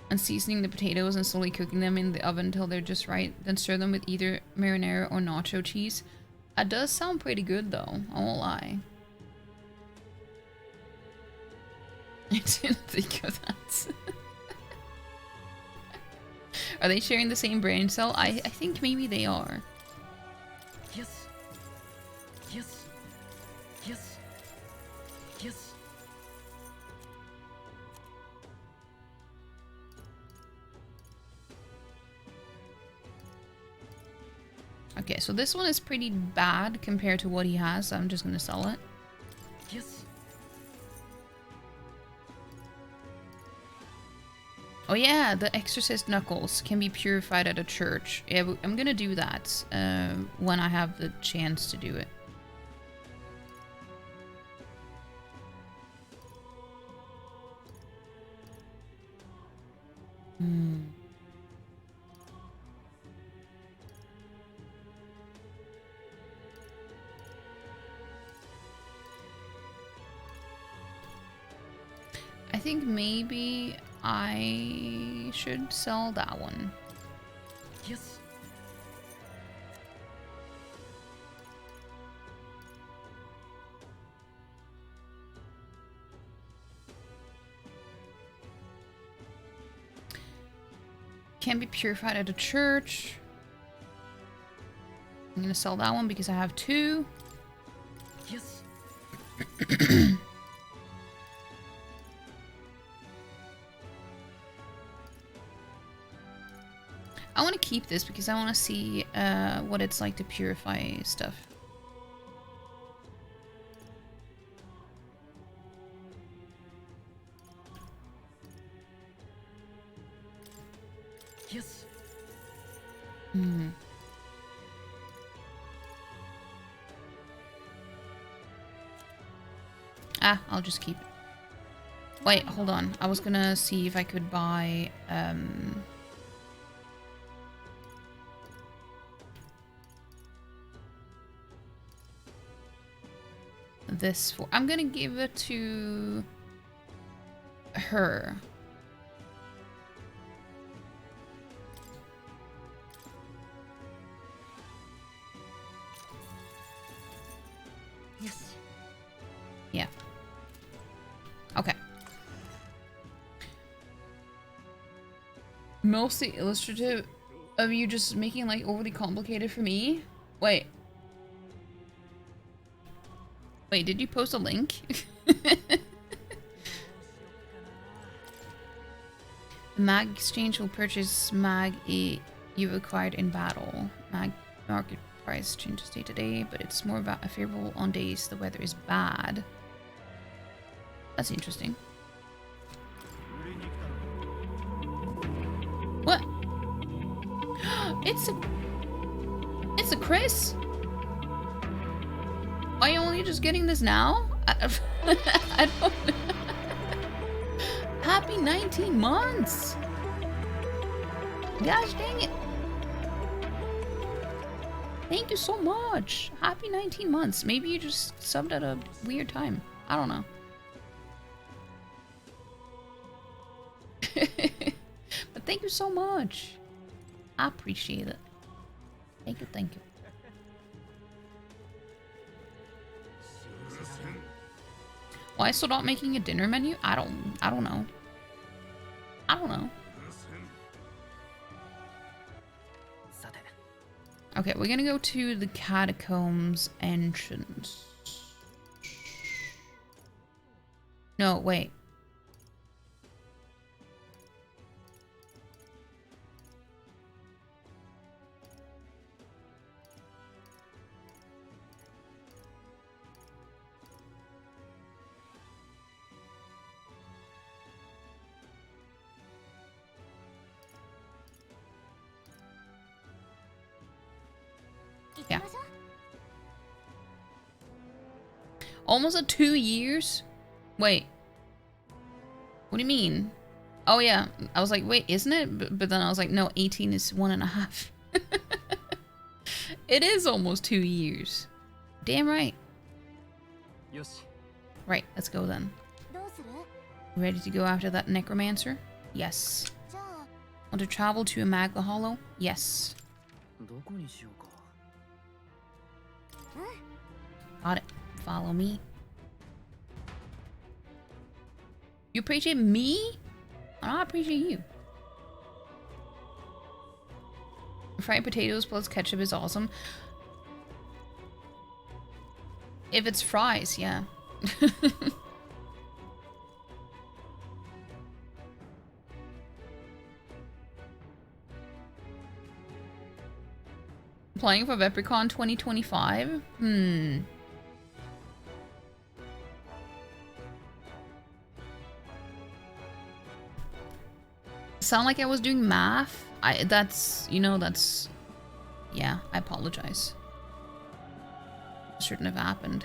And seasoning the potatoes and slowly cooking them in the oven until they're just right. Then stir them with either marinara or nacho cheese. That does sound pretty good though, I won't lie. I didn't think of that. Are they sharing the same brain cell? I think maybe they are. Yes. Yes. Yes. Yes. Okay, so this one is pretty bad compared to what he has, so I'm just gonna sell it. Yes. Oh yeah, the Exorcist Knuckles can be purified at a church. Yeah, I'm gonna do that when I have the chance to do it. I think maybe I should sell that one. Yes. Can be purified at a church. I'm gonna sell that one because I have 2. Yes. I want to keep this because I want to see what it's like to purify stuff. Yes. Ah, I'll just keep it. Wait, hold on. I was gonna see if I could buy this for. I'm gonna give it to her. Yes. Yeah. Okay. Mostly illustrative of you just making like overly complicated for me. Wait. Wait, did you post a link? Mag exchange will purchase mag you've acquired in battle. Mag market price changes day to day, but it's more favorable on days the weather is bad. That's interesting. What? It's a Chris? Are you only just getting this now? I don't know. Happy 19 months! Gosh dang it. Thank you so much. Happy 19 months. Maybe you just subbed at a weird time. I don't know. But thank you so much. I appreciate it. Thank you, thank you. Why still not making a dinner menu? I don't know. I don't know. Okay, we're gonna go to the catacombs entrance. No, wait. Yeah. Almost at 2 years? Wait. What do you mean? Oh yeah. I was like, wait, isn't it? But then I was like, no, 18 is 1.5. It is almost 2 years. Damn right. Yes. Right, let's go then. Ready to go after that necromancer? Yes. Want to travel to a Magla Hollow? Yes. Got it. Follow me. You appreciate me? I appreciate you. Fried potatoes plus ketchup is awesome. If it's fries, yeah. Playing for Vepricon 2025? Sound like I was doing math? That's, you know, that's... Yeah, I apologize. Shouldn't have happened.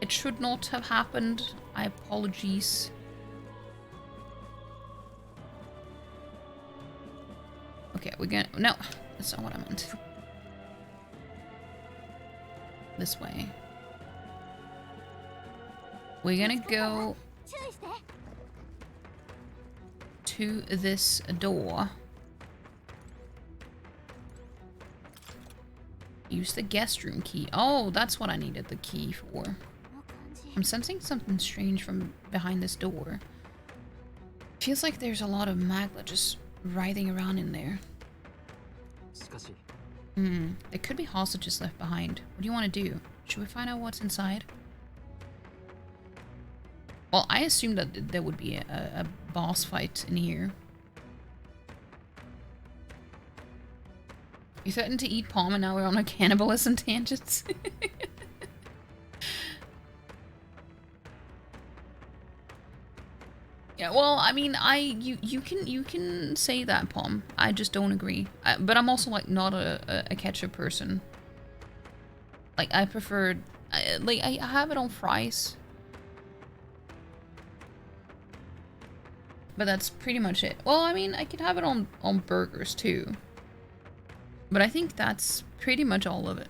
It should not have happened. I apologies. Okay, we're gonna... No, that's not what I meant. This way. We're gonna go to this door. Use the guest room key. Oh, that's what I needed the key for. I'm sensing something strange from behind this door. Feels like there's a lot of magma just writhing around in there. There could be hostages left behind. What do you want to do? Should we find out what's inside? Well, I assumed that there would be a boss fight in here. You threatened to eat Palm and now we're on a cannibalism tangent. Yeah, well, I mean, you can say that, Palm. I just don't agree. But I'm also like not a ketchup person. Like I prefer, like I have it on fries. But that's pretty much it. Well, I mean, I could have it on burgers too. But I think that's pretty much all of it.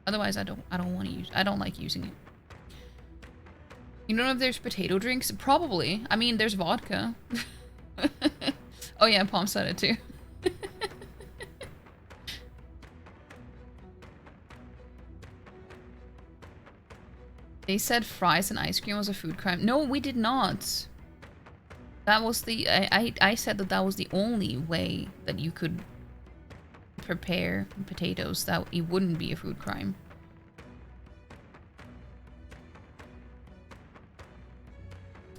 Otherwise, I don't want to use. I don't like using it. You don't know if there's potato drinks? Probably. I mean, there's vodka. Oh yeah, Palm said it too. They said fries and ice cream was a food crime. No, we did not. That was the... I said that was the only way that you could prepare potatoes, that it wouldn't be a food crime.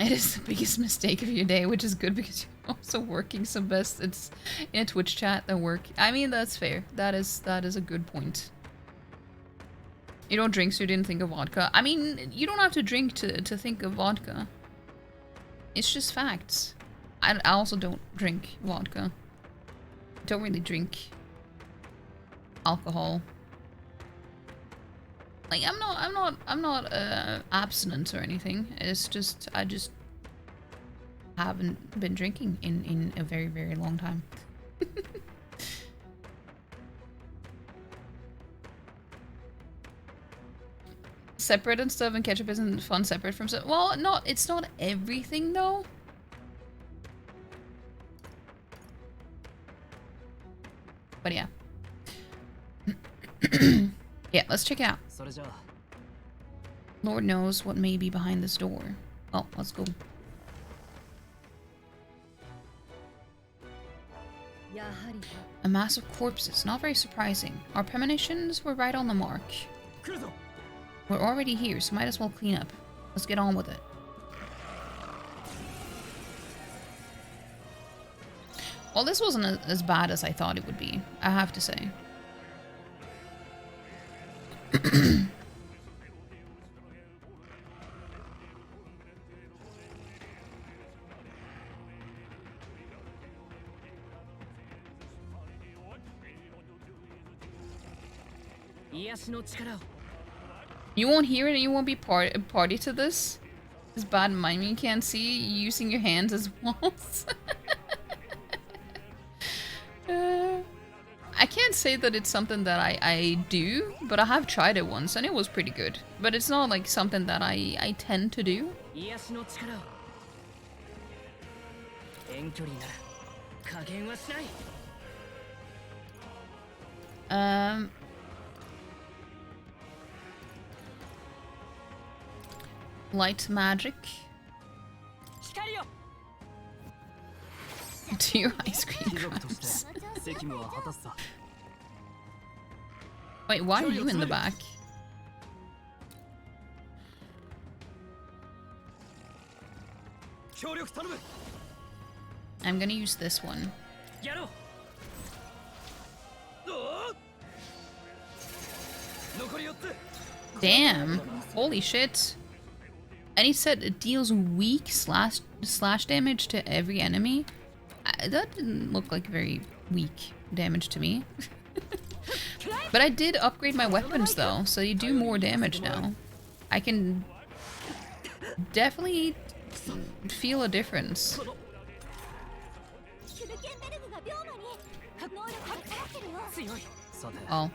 It is the biggest mistake of your day, which is good because you're also working some best. It's in a Twitch chat that work. I mean, that's fair. That is a good point. You don't drink, so you didn't think of vodka. I mean, you don't have to drink to think of vodka. It's just facts. I also don't drink vodka. Don't really drink alcohol. Like I'm not abstinent or anything. It's just I just haven't been drinking in a very, very long time. Separate and stuff, and ketchup isn't fun separate from stuff. Well, it's not everything though. But yeah. Yeah, let's check it out. Lord knows what may be behind this door. Oh, let's go. A mass of corpses, not very surprising. Our premonitions were right on the mark. We're already here, so might as well clean up. Let's get on with it. Well, this wasn't as bad as I thought it would be, I have to say. You won't hear it and you won't be party to this? This bad miming can't see you using your hands as walls. I can't say that it's something that I do, but I have tried it once and it was pretty good. But it's not like something that I tend to do. Light magic. To your ice cream crimes. Wait, why are you in the back? I'm gonna use this one. Damn. Holy shit. And he said it deals weak slash damage to every enemy. That didn't look like very weak damage to me. But I did upgrade my weapons though, so you do more damage now. I can definitely feel a difference. Oh.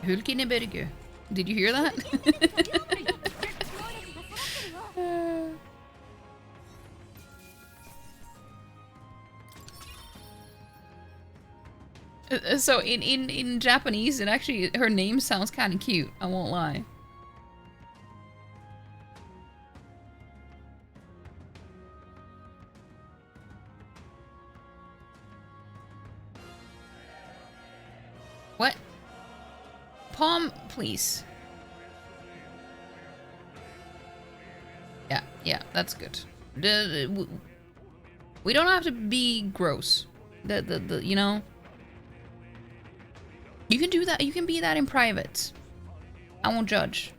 Hulkenberg. Did you hear that? So in Japanese, it actually, her name sounds kind of cute. I won't lie. What? Palm, please. Yeah, that's good. We don't have to be gross. You know. You can do that. You can be that in private. I won't judge.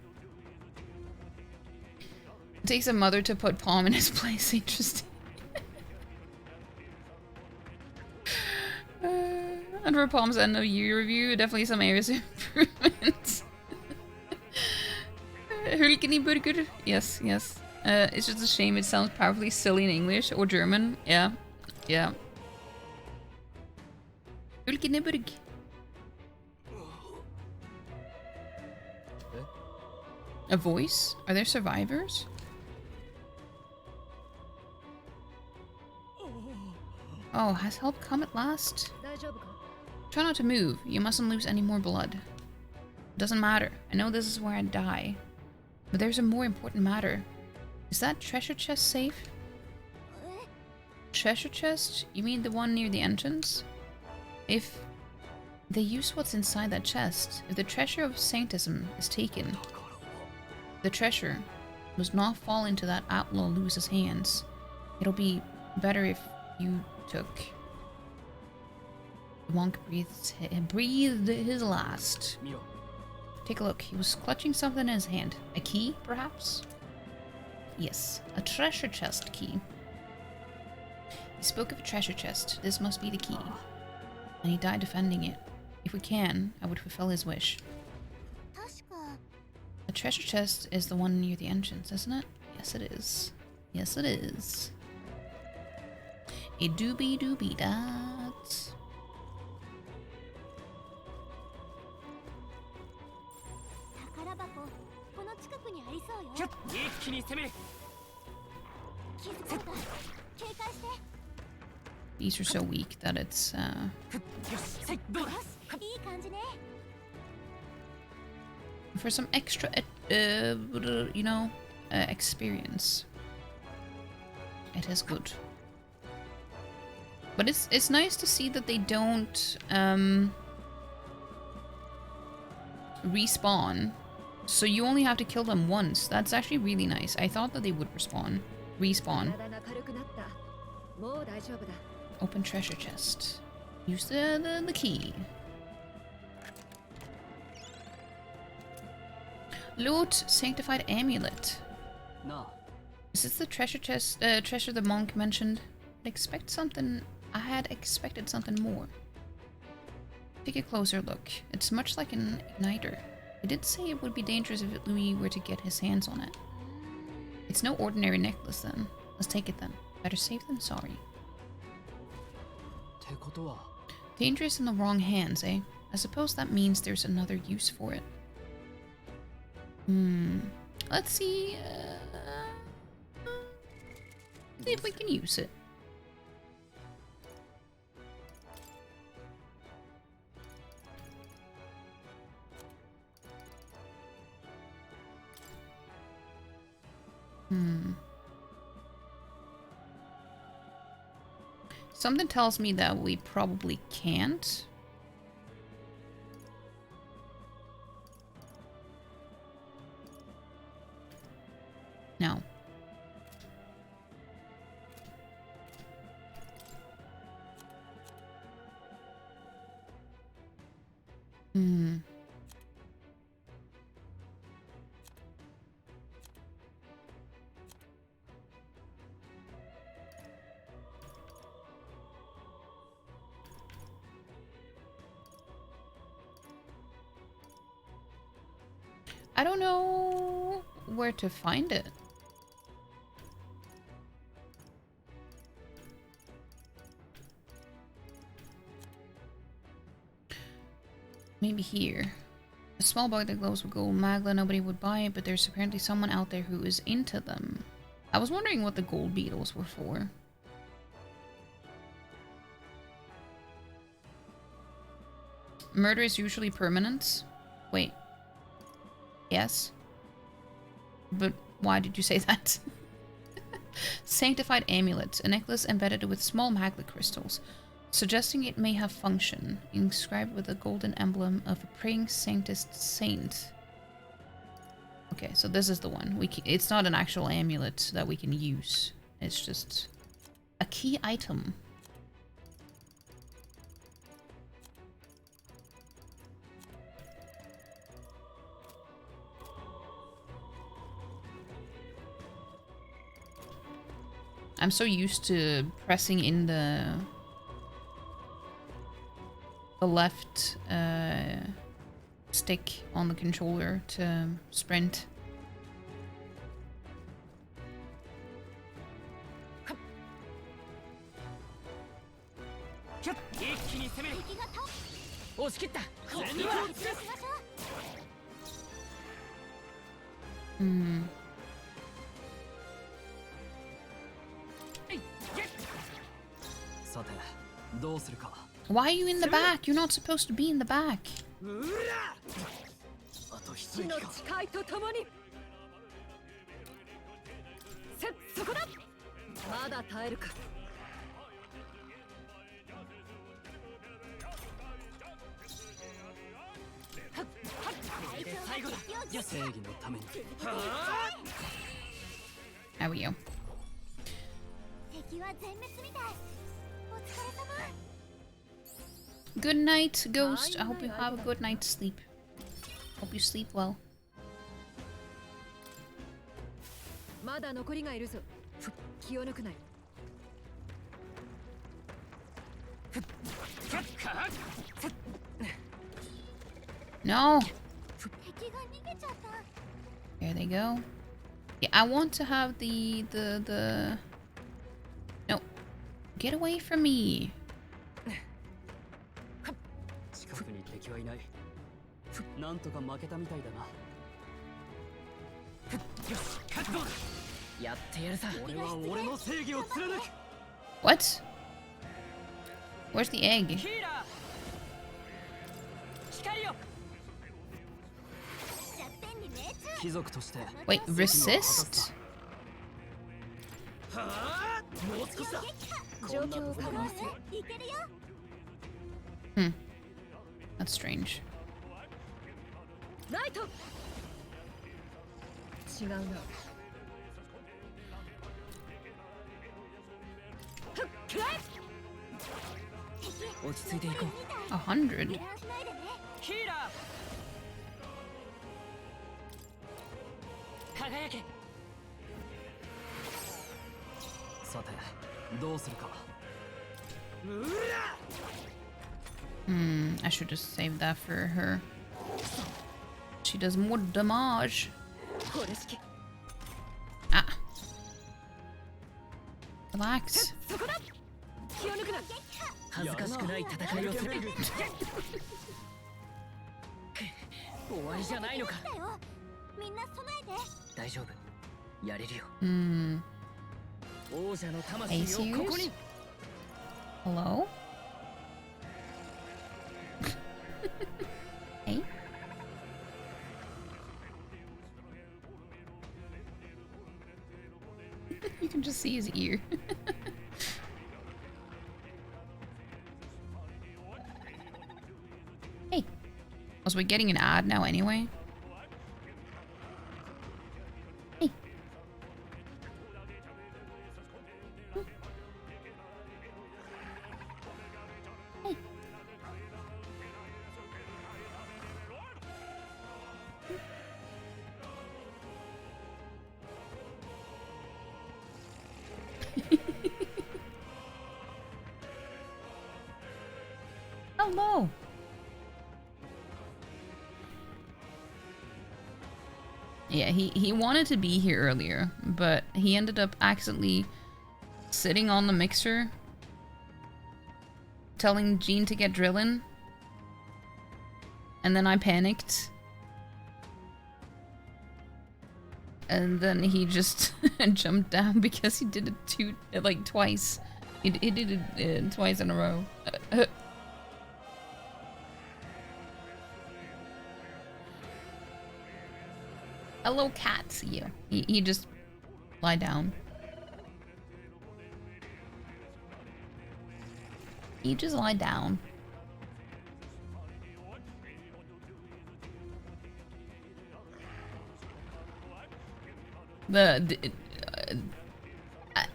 It takes a mother to put Palm in his place. Interesting. And for Palm's end of year review, definitely some areas of improvement. Hulkenberger? Yes. It's just a shame it sounds powerfully silly in English or German. Yeah. Hulkenberg. A voice? Are there survivors? Oh, has help come at last? Try not to move. You mustn't lose any more blood. Doesn't matter. I know this is where I die. But there's a more important matter. Is that treasure chest safe? Treasure chest? You mean the one near the entrance? If they use what's inside that chest, if the treasure of sanctism is taken, the treasure must not fall into that outlaw Lewis's hands. It'll be better if you took. The monk breathed his last. Take a look. He was clutching something in his hand. A key, perhaps? Yes, a treasure chest key. He spoke of a treasure chest. This must be the key. And he died defending it. If we can, I would fulfill his wish. The treasure chest is the one near the entrance, isn't it? Yes, it is. Yes, it is. A doobie dat. These are so weak that it's for some extra you know, experience. It is good. But it's nice to see that they don't respawn. So you only have to kill them once. That's actually really nice. I thought that they would respawn. Open treasure chest. Use the key. Loot sanctified amulet. No. Is this the treasure chest? Treasure the monk mentioned. I had expected something more. Take a closer look. It's much like an igniter. It did say it would be dangerous if Louis were to get his hands on it. It's no ordinary necklace then. Let's take it then. Better safe than sorry. Dangerous in the wrong hands, eh? I suppose that means there's another use for it. Let's see. See if we can use it. Something tells me that we probably can't. No. I don't know where to find it. Maybe here. A small bug that glows with gold magla, nobody would buy it, but there's apparently someone out there who is into them. I was wondering what the gold beetles were for. Murder is usually permanent. Wait. Yes. But why did you say that? Sanctified amulet. A necklace embedded with small magla crystals, suggesting it may have function. Inscribed with a golden emblem of a praying saint. Okay, so this is the one. It's not an actual amulet that we can use. It's just a key item. I'm so used to pressing in the left stick on the controller to sprint. Why are you in the back? You're not supposed to be in the back. There we go. Good night, Ghost. I hope you have a good night's sleep. Hope you sleep well. No. There they go. Yeah, I want to have the No. Get away from me. What? Where's the egg? Wait, resist? That's strange. $100. I should just save that for her. She does more damage. Ah. Relax. Hey, serious? Hello? Hey? You can just see his ear. Hey. Was we getting an ad now anyway? Hey. Hey. Hello. Yeah, he wanted to be here earlier, but he ended up accidentally sitting on the mixer, telling Jean to get drilling, and then I panicked. And then he just jumped down because he did it twice. He did it twice in a row. Hello, cat. Yeah, he just lie down. He just lie down.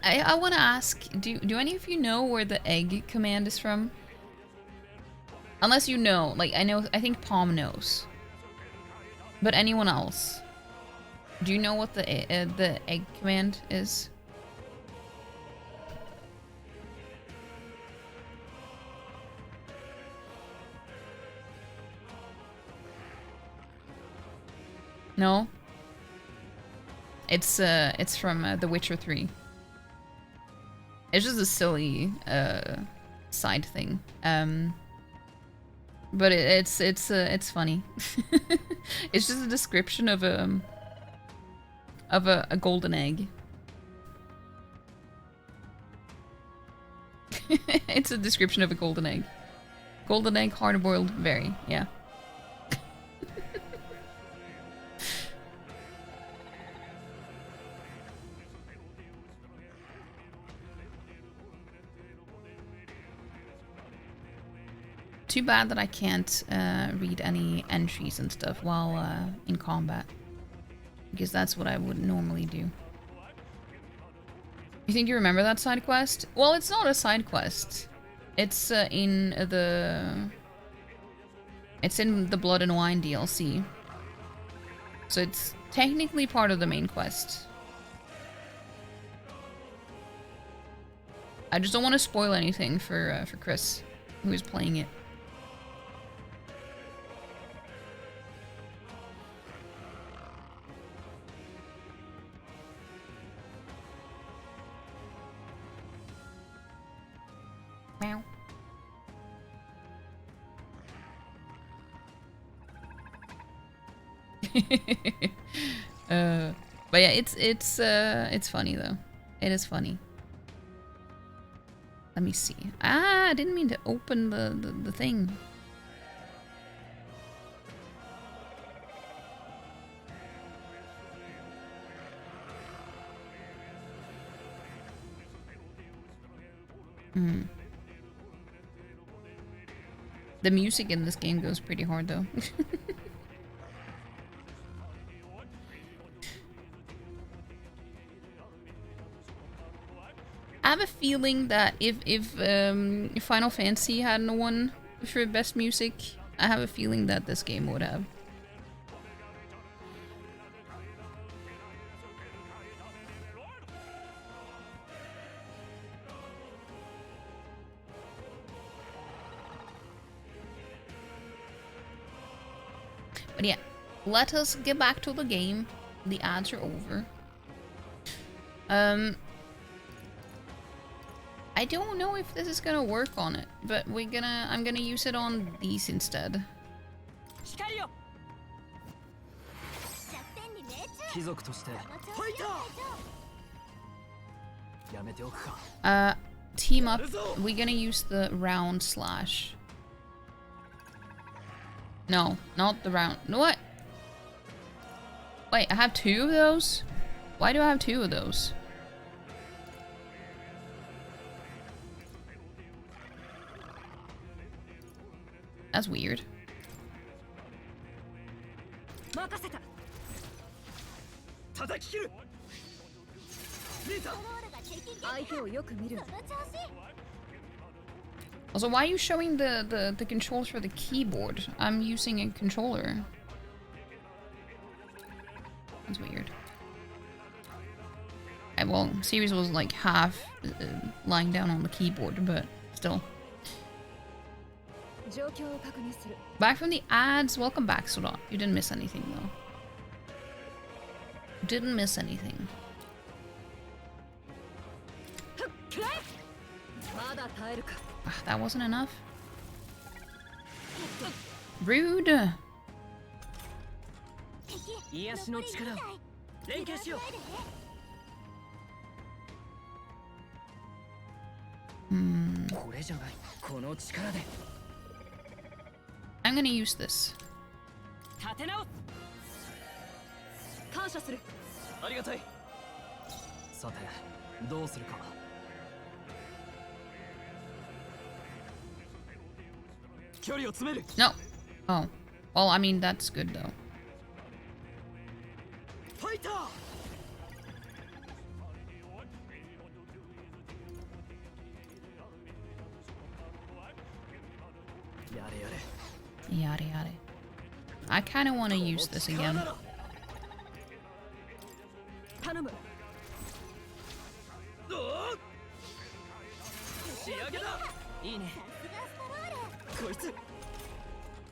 I want to ask, do any of you know where the egg command is from? Unless you know, like I think Palm knows. But anyone else? Do you know what the egg command is? No? It's from The Witcher 3. It's just a silly side thing. But it's funny. It's just a description of a golden egg. It's a description of a golden egg. Golden egg, hard-boiled, very, yeah. Too bad that I can't read any entries and stuff while in combat. Because that's what I would normally do. You think you remember that side quest? Well, it's not a side quest. It's in the Blood and Wine DLC. So it's technically part of the main quest. I just don't want to spoil anything for Chris, who is playing it. Meow. But yeah, it's funny though. It is funny. Let me see. Ah, I didn't mean to open the thing. Hmm. The music in this game goes pretty hard though. I have a feeling that if Final Fantasy hadn't won for best music, I have a feeling that this game would have. But yeah, let us get back to the game. The ads are over. I don't know if this is gonna work on it, but I'm gonna use it on these instead. Team up. We're gonna use the round slash. No, not the round. No, what? Wait, I have 2 of those? Why do I have 2 of those? That's weird. Also, why are you showing the controls for the keyboard? I'm using a controller. That's weird. Well, Series was like half lying down on the keyboard, but still. Back from the ads. Welcome back, Soda. You didn't miss anything, though. Didn't miss anything. That wasn't enough. Rude. I'm gonna use this. No. Oh. Well, I mean, that's good, though. Yada yada. I kind of want to use this again. Well,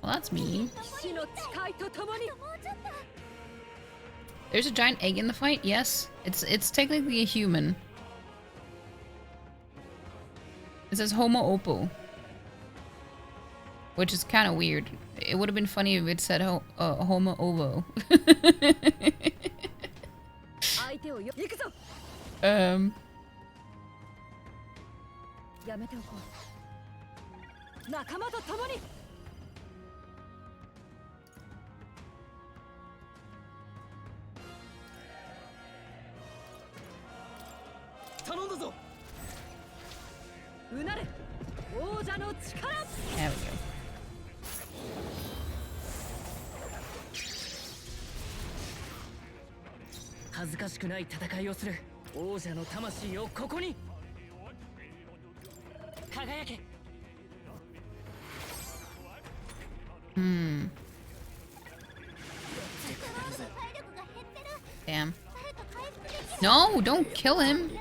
that's mean. There's a giant egg in the fight? Yes. It's technically a human. It says Homo Oppo. Which is kind of weird. It would have been funny if it said Homo Ovo. There we go. Damn. No, don't kill him.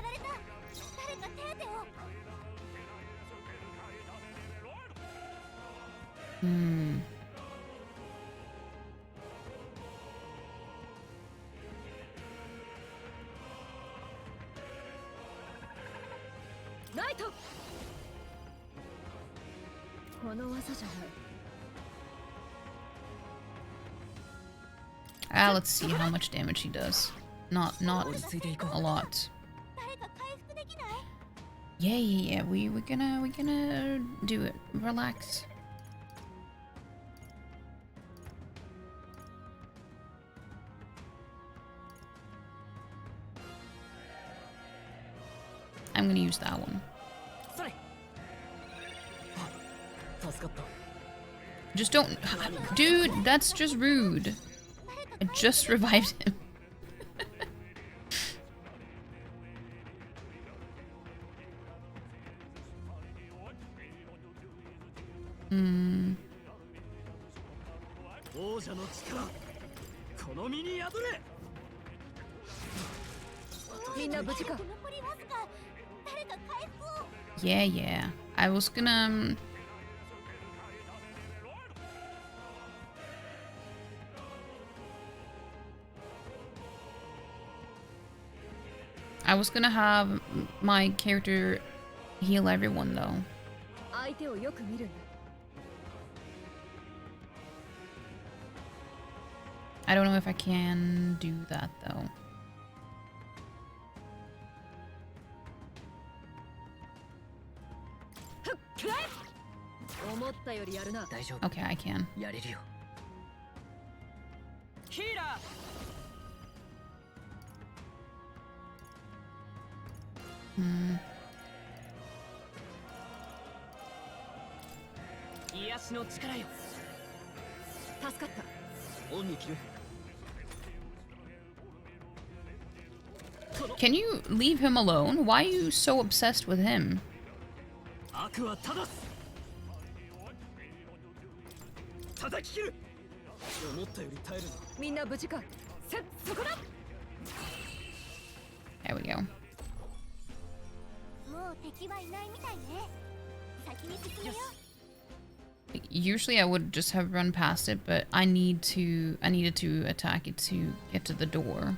Let's see how much damage he does. Not a lot. Yeah. We're gonna do it. Relax. I'm gonna use that one. Just don't... Dude, that's just rude. I just revived him. Yeah. I was gonna... I was gonna have my character heal everyone, though. I don't know if I can do that, though. Okay, I can. Hmm. Can you leave him alone? Why are you so obsessed with him? There we go. Usually I would just have run past it, but I needed to attack it to get to the door.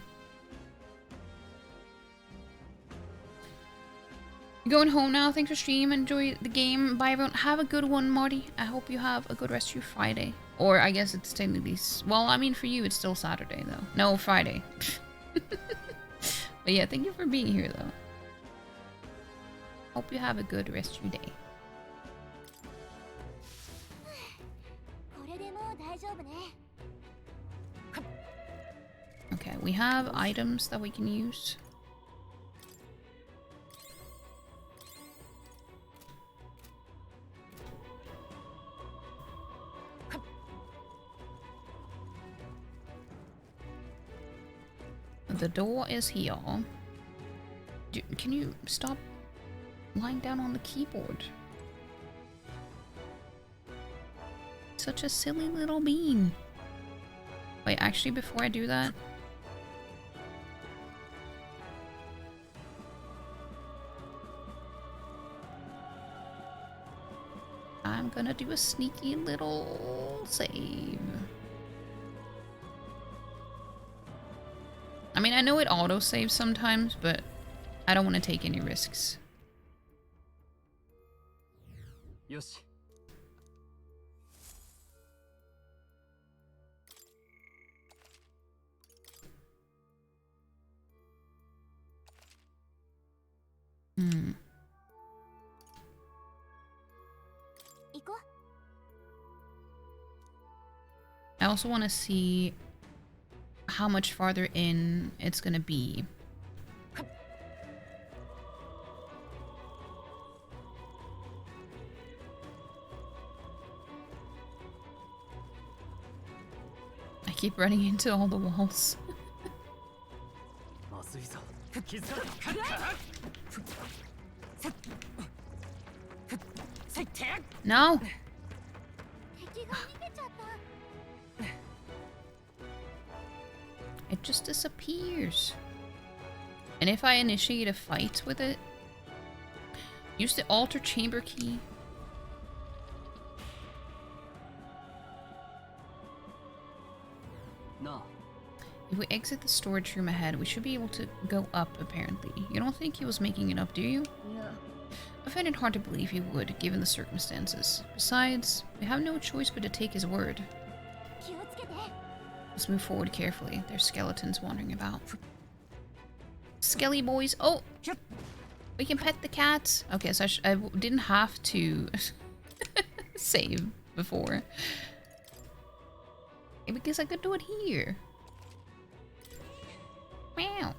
You're going home now. Thanks for stream. Enjoy the game. Bye everyone. Have a good one, Marty. I hope you have a good rest of your Friday. Or I guess it's technically... Well, I mean for you it's still Saturday though. No, Friday. But yeah, thank you for being here though. Hope you have a good rest of your day. Okay, we have items that we can use. The door is here. Can you stop lying down on the keyboard? Such a silly little bean. Wait, actually, before I do that... I'm gonna do a sneaky little save. I mean, I know it auto-saves sometimes, but I don't want to take any risks. Yoshi. I also want to see how much farther in it's gonna be. I keep running into all the walls. No! It just disappears. And if I initiate a fight with it, use the altar chamber key. No. If we exit the storage room ahead, we should be able to go up, apparently. You don't think he was making it up, do you? No. I find it hard to believe he would, given the circumstances. Besides, we have no choice but to take his word. Let's move forward carefully. There's skeletons wandering about. Skelly boys. Oh! We can pet the cats. Okay, so I didn't have to save before. Because I could do it here. Wow.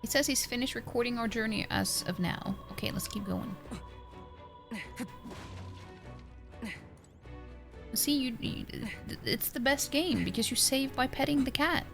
It says he's finished recording our journey as of now. Okay, let's keep going. See, it's the best game because you save by petting the cat.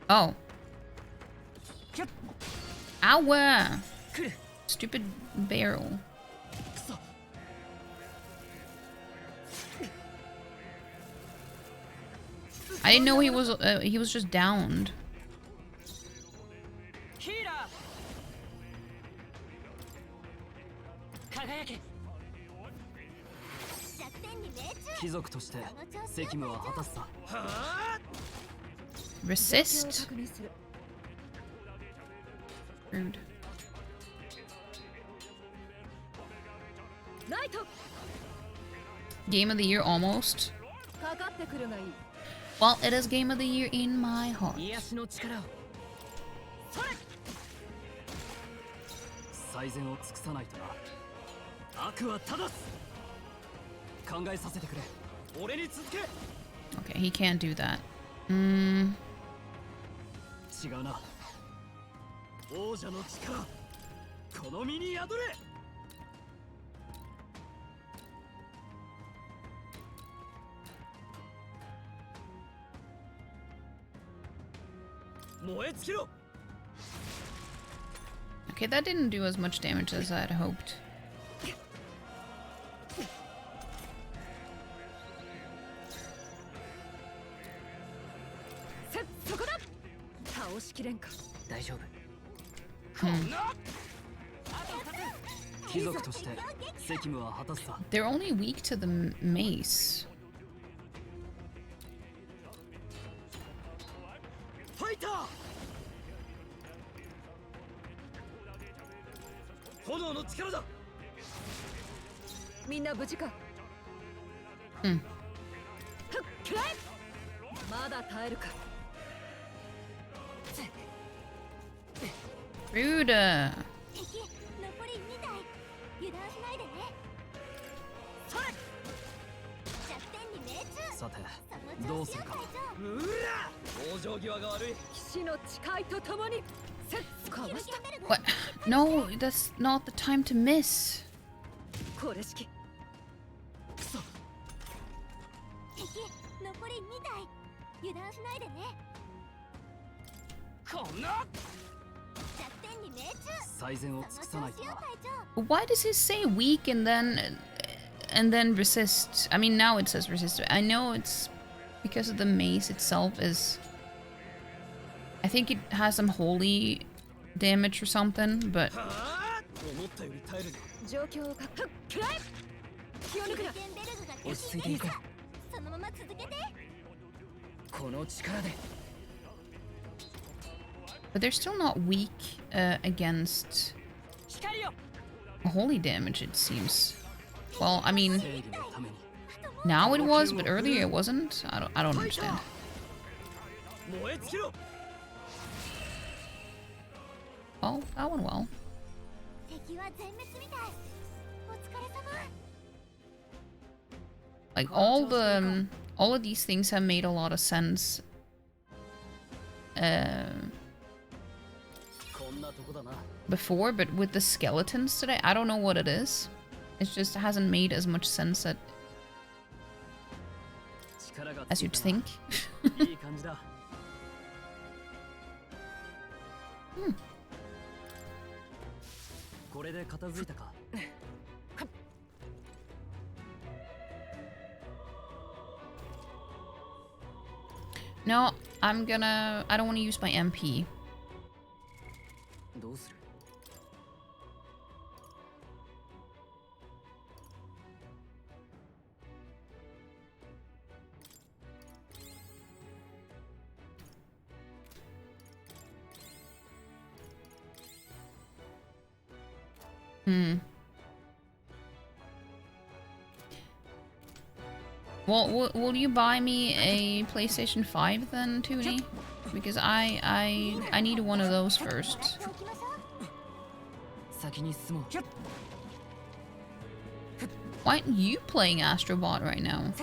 Oh. Ow! Stupid barrel. I didn't know he was just downed. Resist? Rude. Game of the year almost. Well, it is game of the year in my heart. Okay, he can't do that. Okay, that didn't do as much damage as I had hoped. They're only weak to the mace. Rude. What? No, that's not the time to miss. Why does it say weak and then resist? I mean, now it says resist. I know it's because of the mace itself is... I think it has some holy damage or something, but... But they're still not weak against holy damage, it seems. Well, I mean, now it was, but earlier it wasn't. I don't understand. Oh, that went well. Like all of these things have made a lot of sense. Before, but with the skeletons today, I don't know what it is. It just hasn't made as much sense as you'd think. No, I don't want to use my MP. Well, will you buy me a PlayStation 5 then, Toonie? Because I need one of those first. Why aren't you playing Astrobot right now?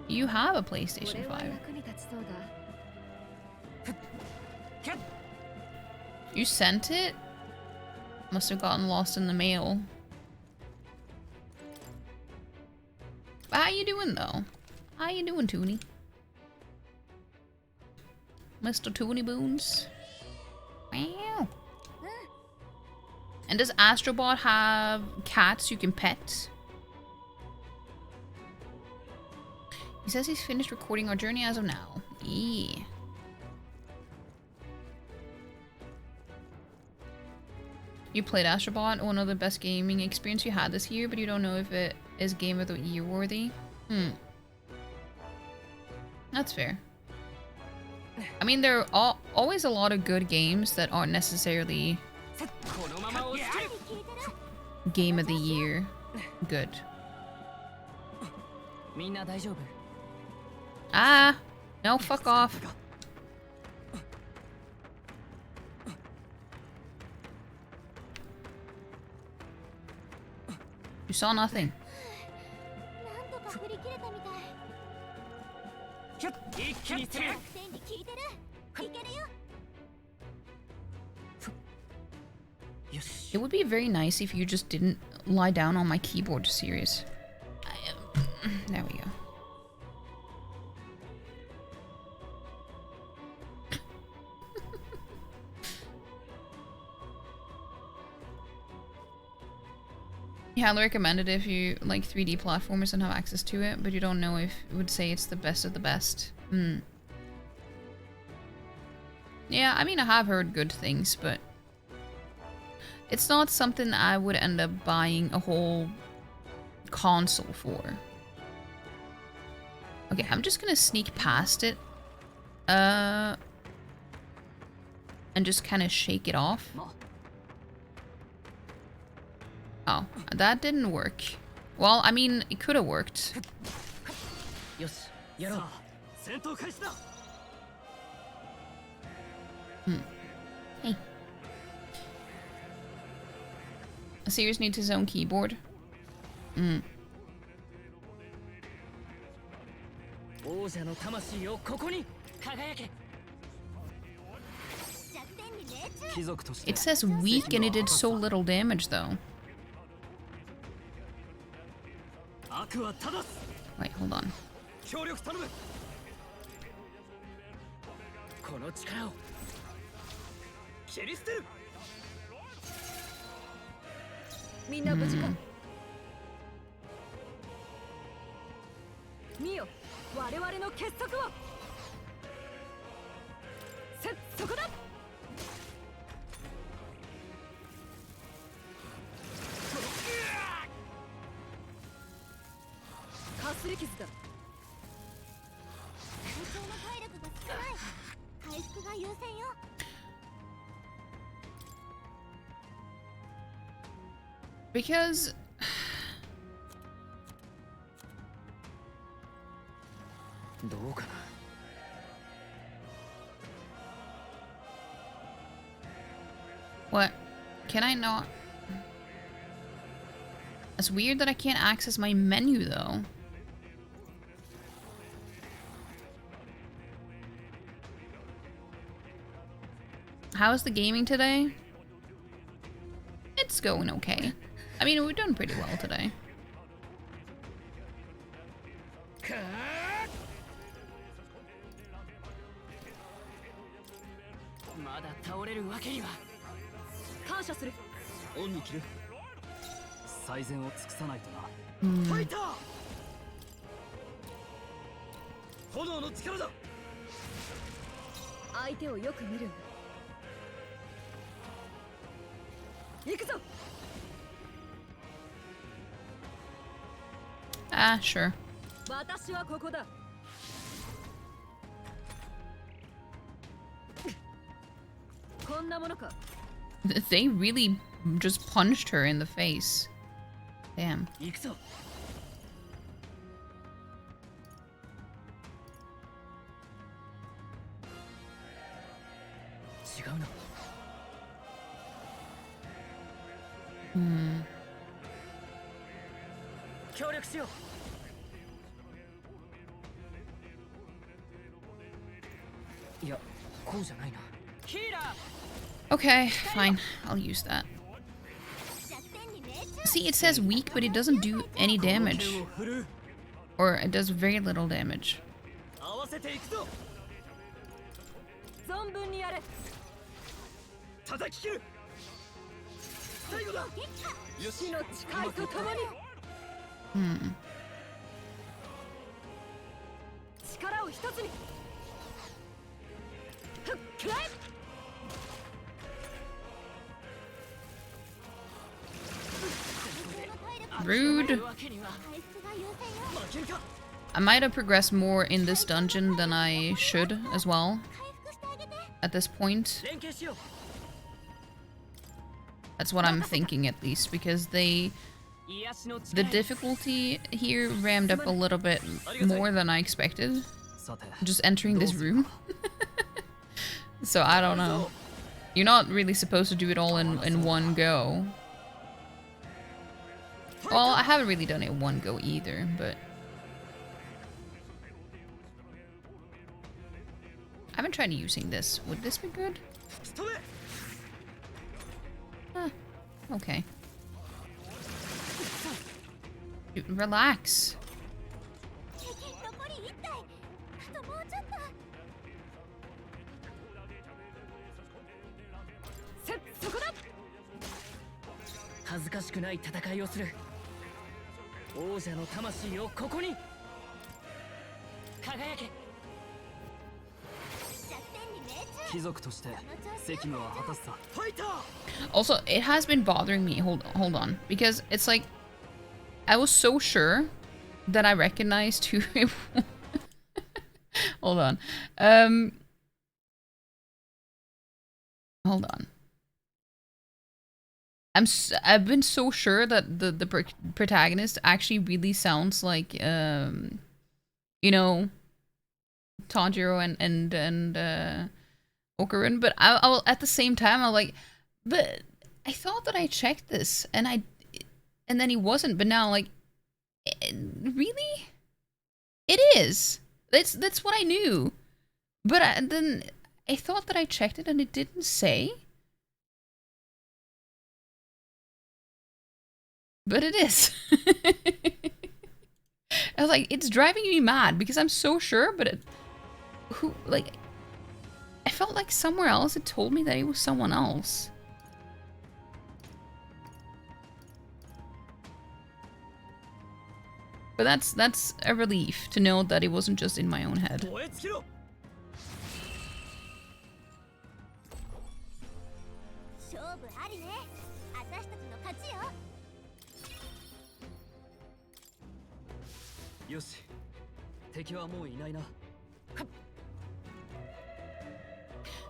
You have a PlayStation 5. You sent it? Must have gotten lost in the mail. How you doing though? How you doing, Toonie? Mr. Toonie Boons? Meow. And does Astrobot have cats you can pet? He says he's finished recording our journey as of now. Yeah. You played Astrobot, one of the best gaming experience you had this year, but you don't know if it is Game of the Year worthy. That's fair. I mean, there are always a lot of good games that aren't necessarily Game of the Year good. Ah! No, fuck off. You saw nothing. It would be very nice if you just didn't lie down on my keyboard, serious. There we go. Yeah, I'll recommend it if you like 3D platformers and have access to it, but you don't know if it would say it's the best of the best. Yeah, I mean, I have heard good things, but it's not something I would end up buying a whole console for. Okay, I'm just gonna sneak past it. And just kind of shake it off. Oh, that didn't work. Well, I mean, it could have worked. Hey. Sears needs his own keyboard. It says weak and it did so little damage though. Wait, hold on. Because what? Can I not? It's weird that I can't access my menu though. How's the gaming today? It's going okay. I mean, we've done pretty well today. Ah, sure. They really just punched her in the face. Damn. Okay, fine. I'll use that. See, it says weak, but it doesn't do any damage. Or it does very little damage. Rude. I might have progressed more in this dungeon than I should as well at this point. That's what I'm thinking at least, because the difficulty here rammed up a little bit more than I expected. Just entering this room. So I don't know. You're not really supposed to do it all in one go. Well, I haven't really done it in one go either, but... I haven't tried using this. Would this be good? Huh. Okay. Dude, relax. Also, it has been bothering me. Hold on, because it's like I was so sure that I recognized who it was. Hold on. Hold on. I've been so sure that the protagonist actually really sounds like you know, Tanjiro and Okarun, but I'll at the same time I'm like, but I thought that I checked this and then he wasn't, but now like, really? It is. That's what I knew, but then I thought that I checked it and it didn't say. But it is. I was like, it's driving me mad because I'm so sure, but I felt like somewhere else it told me that it was someone else. But that's a relief to know that it wasn't just in my own head.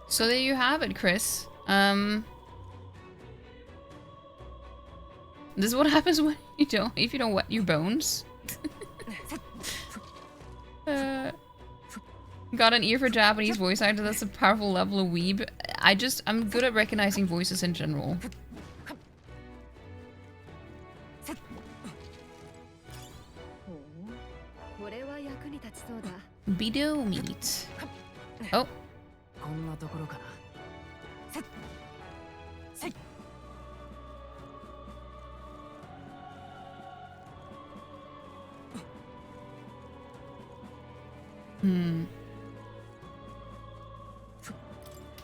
So there you have it, Chris. This is what happens when if you don't wet your bones. Got an ear for Japanese voice actor. That's a powerful level of weeb. I'm good at recognizing voices in general. Bido meat. Oh.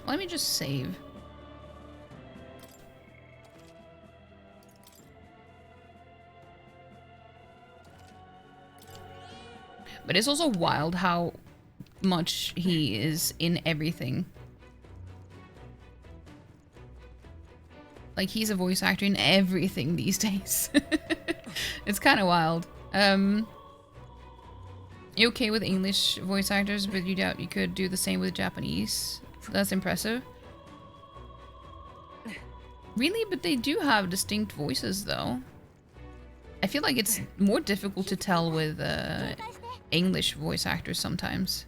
Let me just save. But it's also wild how much he is in everything. Like, he's a voice actor in everything these days. It's kind of wild. You okay with English voice actors, but you doubt you could do the same with Japanese? That's impressive. Really? But they do have distinct voices, though. I feel like it's more difficult to tell with English voice actors sometimes.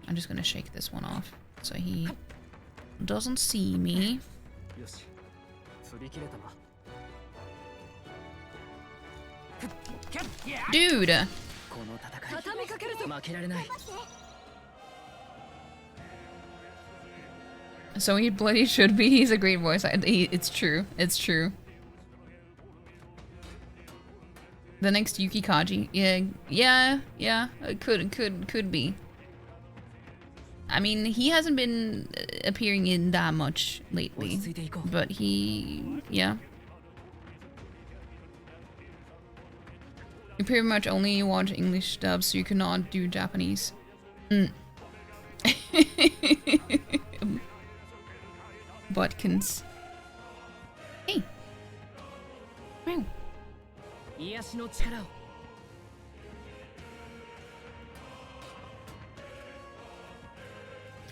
I'm just gonna shake this one off so he doesn't see me. Dude! So he bloody should be. He's a great voice actor. It's true. It's true. The next Yuki Kaji. Yeah. It could be. I mean, he hasn't been appearing in that much lately, but yeah. You pretty much only watch English dubs, so you cannot do Japanese. Butkins. Hey. Wow.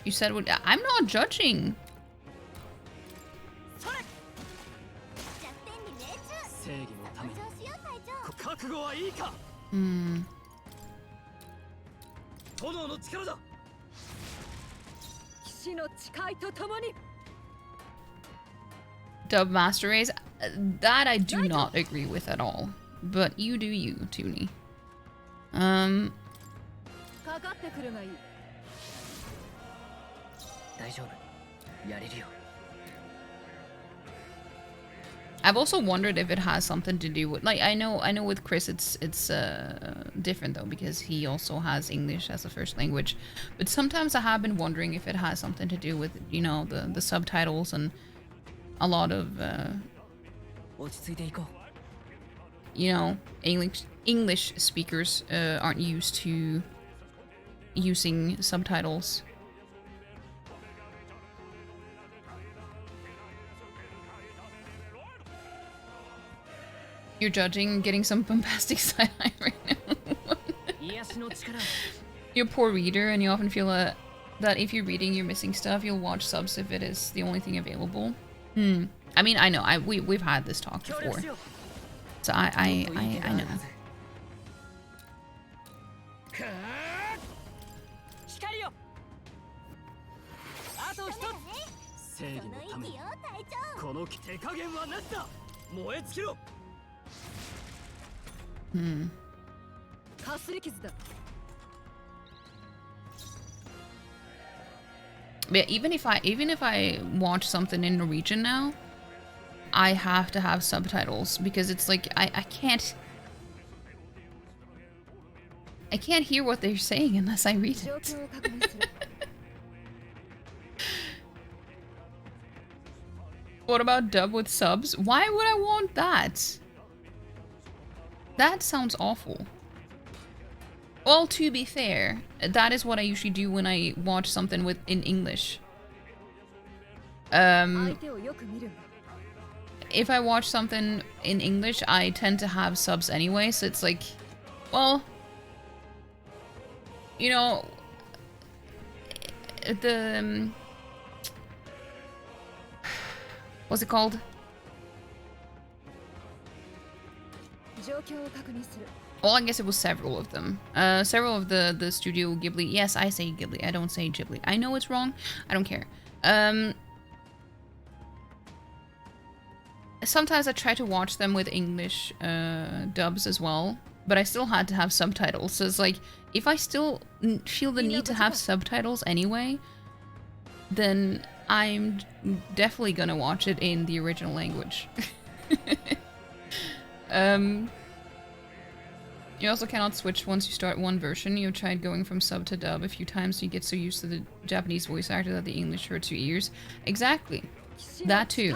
You said what? I'm not judging. Hmm. Dub Master Race? That I do not agree with at all. But you do you, Toonie. I've also wondered if it has something to do with, like, I know with Chris it's different though, because he also has English as a first language. But sometimes I have been wondering if it has something to do with, you know, the subtitles, and a lot of you know, English speakers aren't used to using subtitles. You're judging getting some bombastic side-eye right now. You're a poor reader, and you often feel that if you're reading, you're missing stuff. You'll watch subs if it is the only thing available. I mean, I know. We've had this talk before, so I know. But even if I watch something in Norwegian now, I have to have subtitles, because it's like I can't hear what they're saying unless I read it. What about dub with subs? Why would I want that? That sounds awful. Well, to be fair, that is what I usually do when I watch something in English. If I watch something in English, I tend to have subs anyway, so it's like, well, you know, the what's it called? Well, I guess it was several of them. Several of the Studio Ghibli. Yes, I say Ghibli. I don't say Ghibli. I know it's wrong. I don't care. Sometimes I try to watch them with English dubs as well, but I still had to have subtitles. So it's like, if I still feel the need to have subtitles anyway, then I'm definitely gonna watch it in the original language. You also cannot switch once you start one version. You've tried going from sub to dub a few times, so you get so used to the Japanese voice actor that the English hurts your ears. Exactly. That too.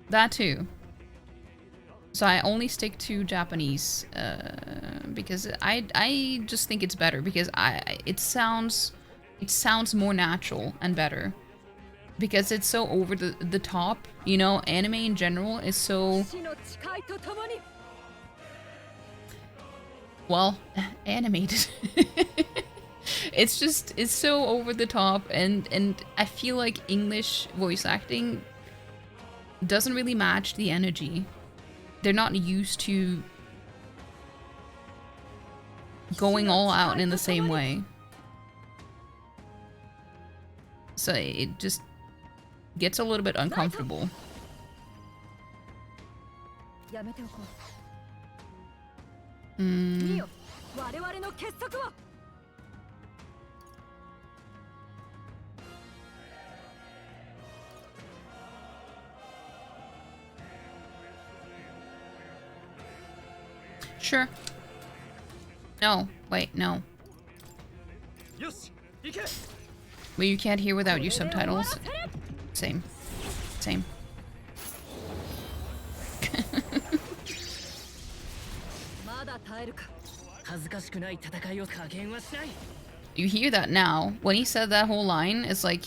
That too. So I only stick to Japanese because I just think it's better, because it sounds more natural and better, because it's so over the top, you know. Anime in general is so, well, animated. It's so over the top, and I feel like English voice acting doesn't really match the energy. They're not used to going all out in the same way. So it just gets a little bit uncomfortable. Sure. No. Wait, no. Well, you can't hear without your subtitles. Same. Same. You hear that now. When he said that whole line, it's like...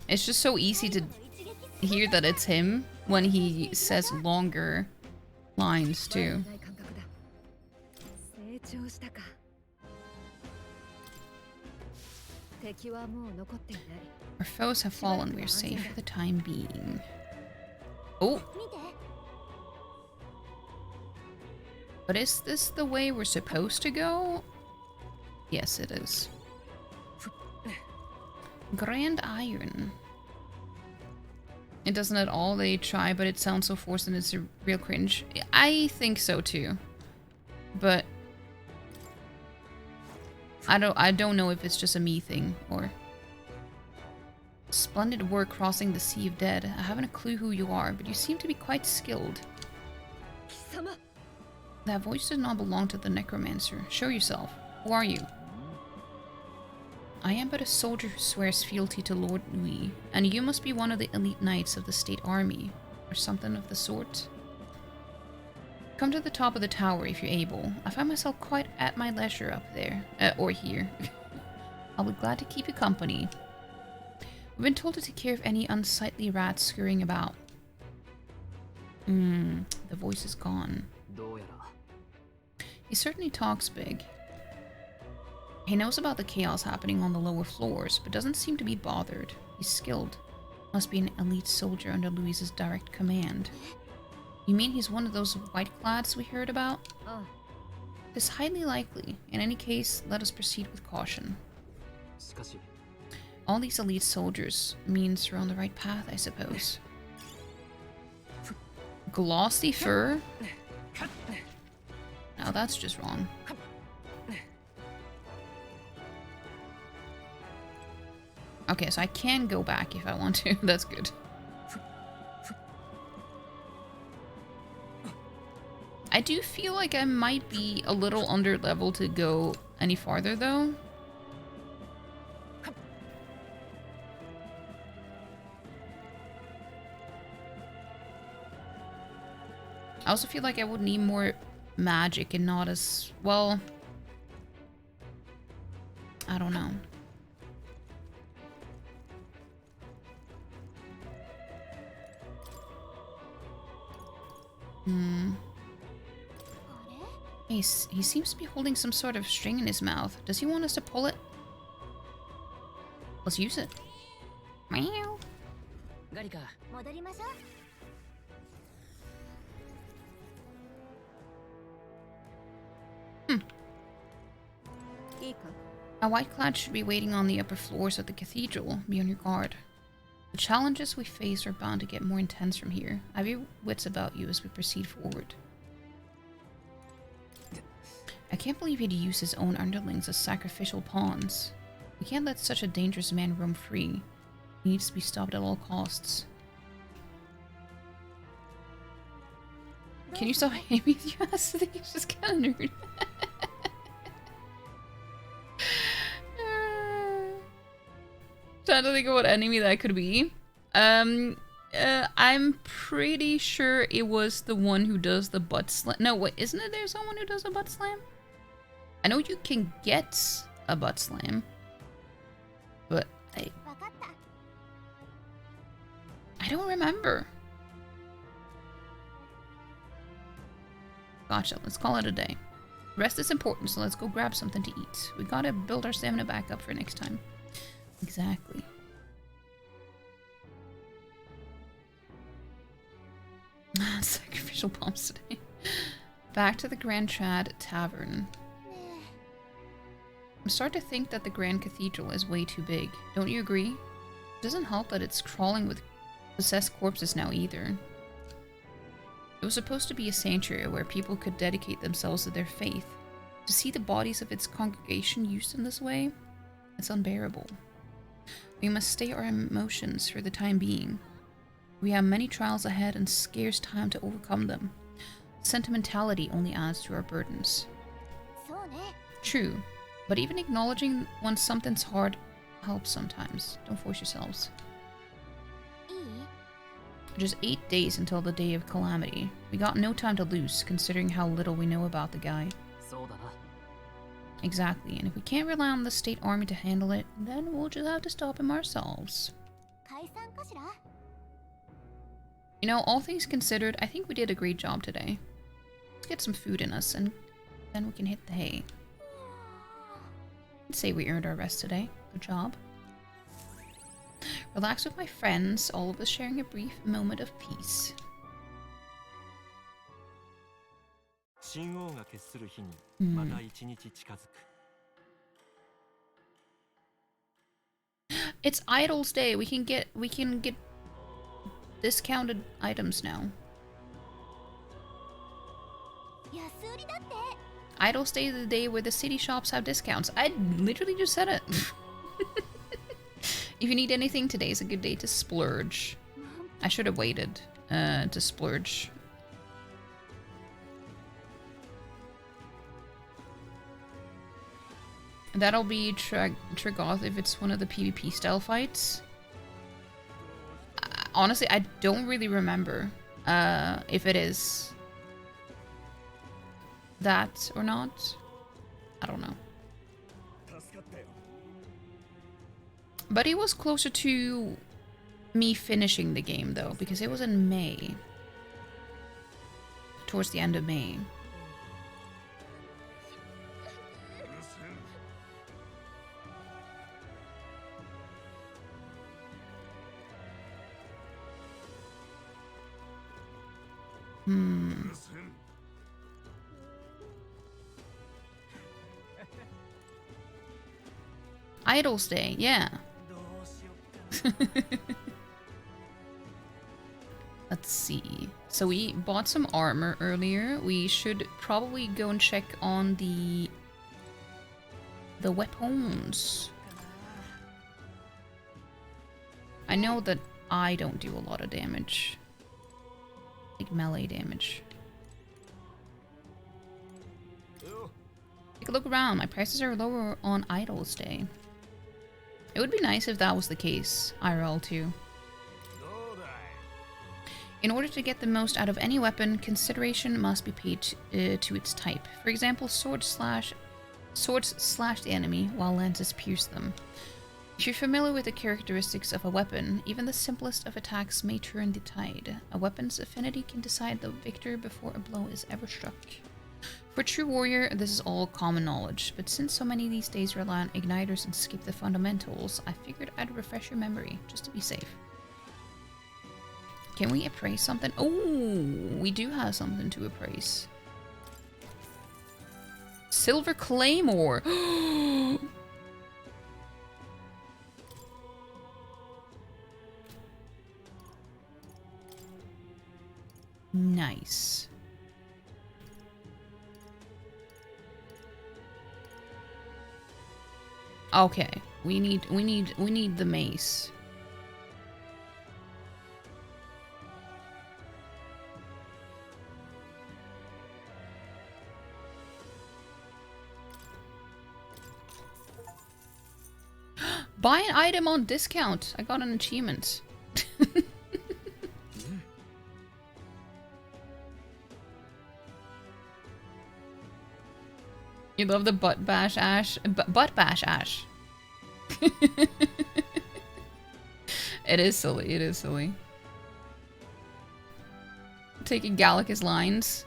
It's just so easy to hear that it's him when he says longer lines too. Our foes have fallen. We are safe for the time being. Oh! But is this the way we're supposed to go? Yes, it is. Grand Iron. It doesn't at all. They try, but it sounds so forced and it's a real cringe. I think so too. But I don't know if it's just a me thing or... Splendid work crossing the Sea of Dead. I haven't a clue who you are, but you seem to be quite skilled. That voice does not belong to the necromancer. Show yourself. Who are you? I am but a soldier who swears fealty to Lord Louis, and you must be one of the elite knights of the state army, or something of the sort. Come to the top of the tower if you're able. I find myself quite at my leisure up there, or here. I'll be glad to keep you company. We've been told to take care of any unsightly rats scurrying about. The voice is gone. He certainly talks big. He knows about the chaos happening on the lower floors, but doesn't seem to be bothered. He's skilled. Must be an elite soldier under Louise's direct command. You mean he's one of those white-clads we heard about? Oh. It's highly likely. In any case, let us proceed with caution. All these elite soldiers means we're on the right path, I suppose. Glossy fur? Now that's just wrong. Okay, so I can go back if I want to. That's good. I do feel like I might be a little under level to go any farther though. I also feel like I would need more magic and not as well. I don't know. He seems to be holding some sort of string in his mouth. Does he want us to pull it? Let's use it. Meow. A white-clad should be waiting on the upper floors of the cathedral. Be on your guard. The challenges we face are bound to get more intense from here. Have your wits about you as we proceed forward. I can't believe he'd use his own underlings as sacrificial pawns. We can't let such a dangerous man roam free. He needs to be stopped at all costs. Can you stop hitting me with your ass? I think he's just kind of nerd. Trying to think of what enemy that could be. I'm pretty sure it was the one who does the butt slam. No, wait, isn't it there someone who does a butt slam? I know you can get a butt slam, but I don't remember. Gotcha, let's call it a day. Rest is important, so let's go grab something to eat. We gotta build our stamina back up for next time. Exactly. Sacrificial bombs today. Back to the Grand Trad Tavern. I'm starting to think that the Grand Cathedral is way too big. Don't you agree? It doesn't help that it's crawling with possessed corpses now either. It was supposed to be a sanctuary where people could dedicate themselves to their faith. To see the bodies of its congregation used in this way, it's unbearable. We must stay our emotions for the time being. We have many trials ahead and scarce time to overcome them. Sentimentality only adds to our burdens. True, but even acknowledging when something's hard helps sometimes. Don't force yourselves. Just 8 days until the day of calamity. We got no time to lose, considering how little we know about the guy. Exactly, and if we can't rely on the state army to handle it, then we'll just have to stop him ourselves. You know, all things considered, I think we did a great job today. get some food in us, and then we can hit the hay. I'd say we earned our rest today. Good job. Relax with my friends, all of us sharing a brief moment of peace. It's Idol's Day. We can get discounted items now. Idol's Day is the day where the city shops have discounts. I literally just said it. If you need anything, today's a good day to splurge. I should have waited to splurge. That'll be Trigoth if it's one of the PvP style fights. Honestly, I don't really remember if it is that or not. I don't know. But it was closer to me finishing the game though, because it was in May. Towards the end of May. Idol's Day, yeah. Let's see. So we bought some armor earlier. We should probably go and check on the weapons. I know that I don't do a lot of damage. Like melee damage. Take a look around. My prices are lower on Idol's Day. It would be nice if that was the case, IRL too. In order to get the most out of any weapon, consideration must be paid to its type. For example, swords slash the enemy, while lances pierce them. If you're familiar with the characteristics of a weapon, even the simplest of attacks may turn the tide. A weapon's affinity can decide the victor before a blow is ever struck. For a true warrior, this is all common knowledge, but since so many these days rely on igniters and skip the fundamentals, I figured I'd refresh your memory, just to be safe. Can we appraise something? Oh, we do have something to appraise. Silver Claymore! Nice. Okay, we need the mace. Buy an item on discount. I got an achievement. You love the butt bash Ash? Butt bash Ash. It is silly, it is silly. Taking Gallica's lines.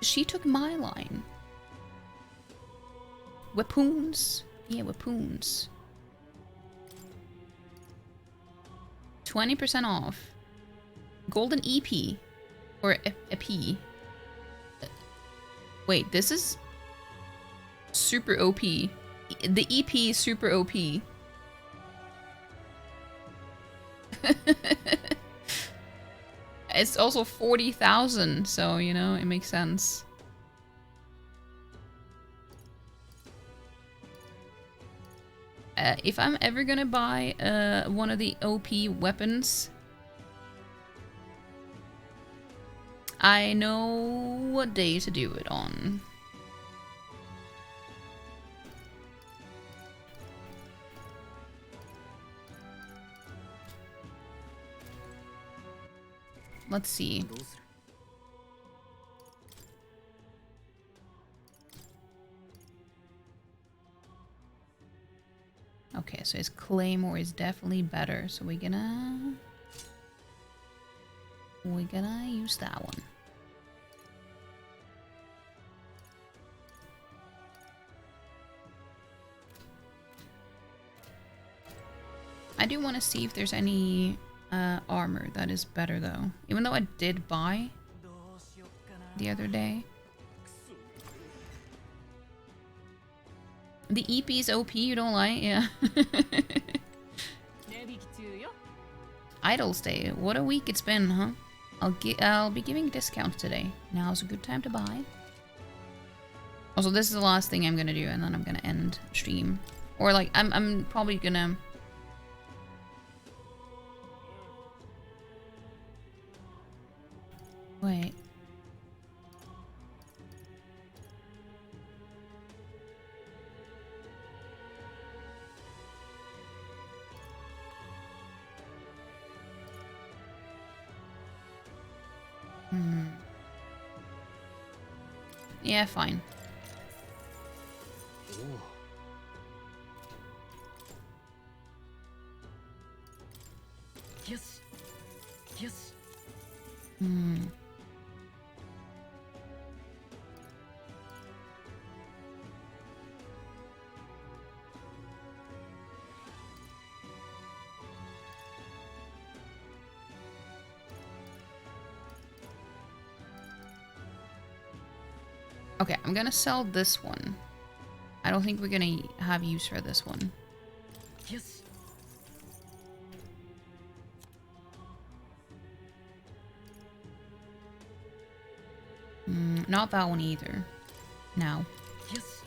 She took my line. Weapons. Yeah, weapons. 20% off. Golden EP. Or EP. Wait, this is super OP. The EP is super OP. It's also 40,000, so, you know, it makes sense. If I'm ever gonna buy one of the OP weapons, I know what day to do it on. Let's see. Okay, so his claymore is definitely better, so we're gonna use that one. I do want to see if there's any armor that is better though. Even though I did buy the other day. The EP is OP, you don't like? Yeah. Idle's Day. What a week it's been, huh? I'll be giving discounts today. Now's a good time to buy. Also, this is the last thing I'm gonna do, and then I'm gonna end stream. Or like, I'm probably gonna... Wait. Yeah, fine. Yes. Yes. Okay, I'm gonna sell this one. I don't think we're gonna have use for this one. Yes. Not that one either. Now. Yes.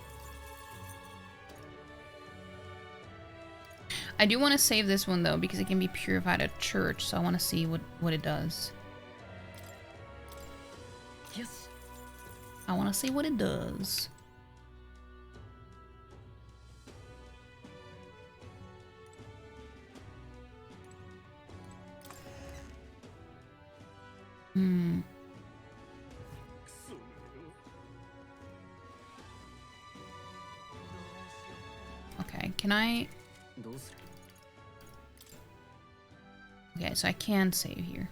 I do want to save this one though because it can be purified at church, so I want to see what it does. Yes. I want to see what it does. Okay, can I... Okay, so I can save here.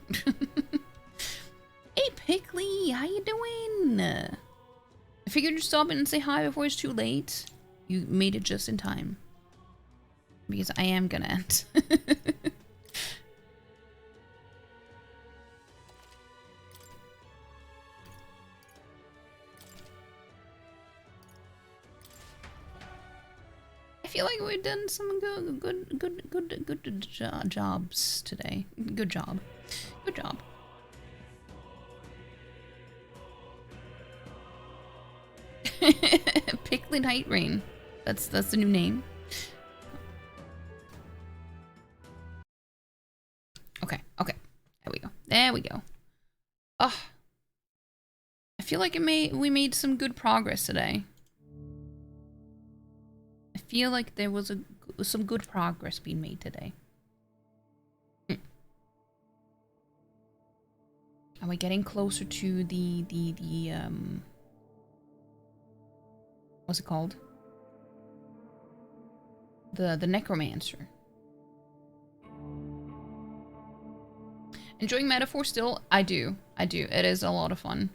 Hey, Pickley, how you doing? I figured you'd stop in and say hi before it's too late. You made it just in time. Because I am gonna end. I feel like we've done some good jobs today. Good job. Good job. Pickly Night Rain. That's the new name. Okay, okay. There we go. There we go. Oh. I feel like we made some good progress today. I feel like there was some good progress being made today. Are we getting closer to the what's it called? The necromancer. Enjoying Metaphor still? I do. It is a lot of fun.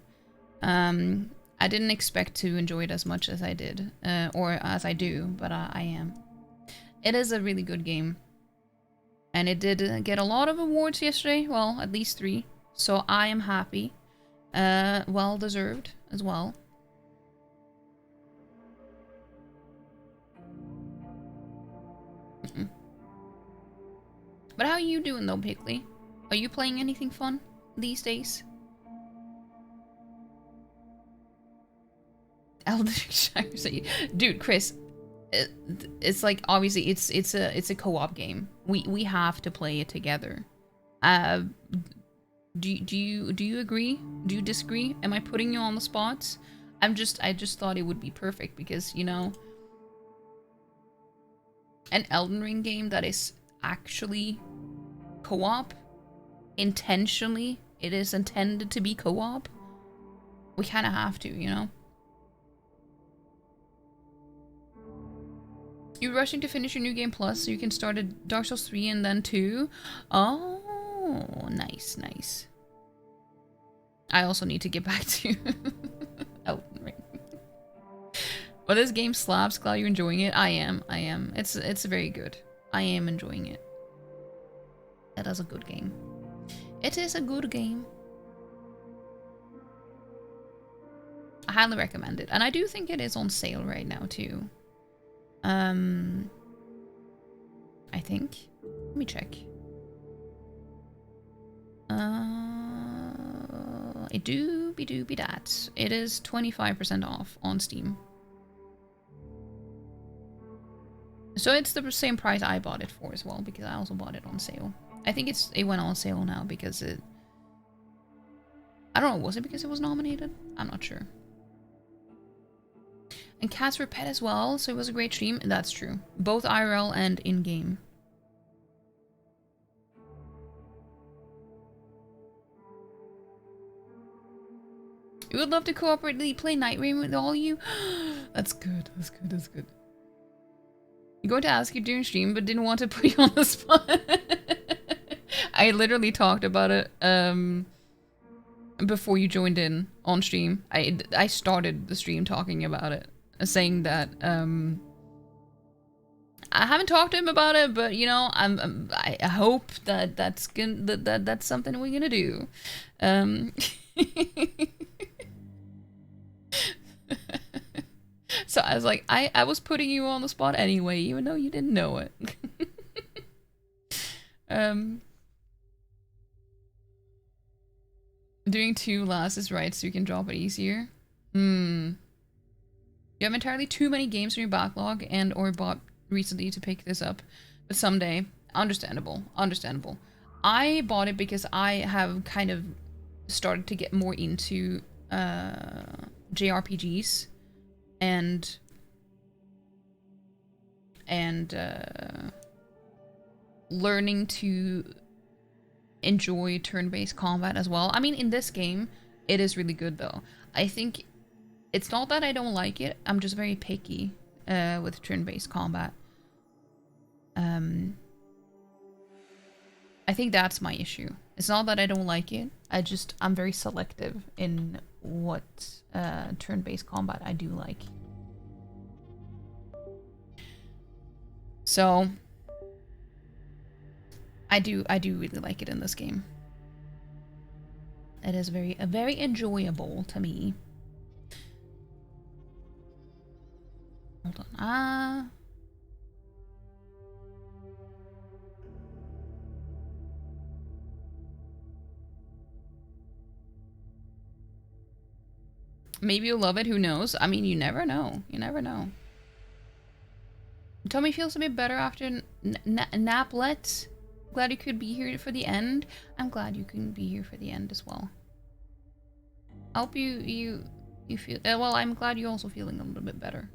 I didn't expect to enjoy it as much as I did, or as I do, but I am. It is a really good game. And it did get a lot of awards yesterday, well, at least 3. So I am happy. Well deserved as well. But how are you doing though, Pickley? Are you playing anything fun these days? Elder Shire, dude, Chris, it's like obviously it's a co-op game. We have to play it together. Do you agree? Do you disagree? Am I putting you on the spot? I just thought it would be perfect because, you know, an Elden Ring game that is actually co-op, intentionally, it is intended to be co-op. We kind of have to, you know. You're rushing to finish your new game plus so you can start a Dark Souls 3 and then 2. Oh, nice, nice. I also need to get back to Elden Ring. But this game slaps. Glad you're enjoying it. I am. It's very good. I am enjoying it. It is a good game. It is a good game. I highly recommend it. And I do think it is on sale right now too. I think. Let me check. It do be that. It is 25% off on Steam. So it's the same price I bought it for as well, because I also bought it on sale. I think it went on sale now because it... I don't know, was it because it was nominated? I'm not sure. And cats were pet as well, so it was a great stream. That's true. Both IRL and in-game. We would love to cooperatively play Night Rain with all you. That's good. That's good. That's good. You're going to ask you during stream, but didn't want to put you on the spot. I literally talked about it before you joined in on stream. I started the stream talking about it, saying that I haven't talked to him about it, but you know, I hope that that's something we're gonna do. So I was like, I was putting you on the spot anyway, even though you didn't know it. Doing 2 lasts is right, so you can drop it easier. You have entirely too many games in your backlog and or bought recently to pick this up, but someday. Understandable. Understandable. I bought it because I have kind of started to get more into JRPGs and learning to enjoy turn-based combat as well. I mean, in this game, it is really good though. I think it's not that I don't like it, I'm just very picky with turn-based combat. I think that's my issue. It's not that I don't like it, I'm very selective in what turn-based combat I do like. So I do really like it in this game. It is very enjoyable to me. Hold on. Maybe you'll love it, who knows? I mean, you never know. You never know. Tommy feels a bit better after Naplet. Glad you could be here for the end. I'm glad you can be here for the end as well. I hope you feel... well, I'm glad you're also feeling a little bit better.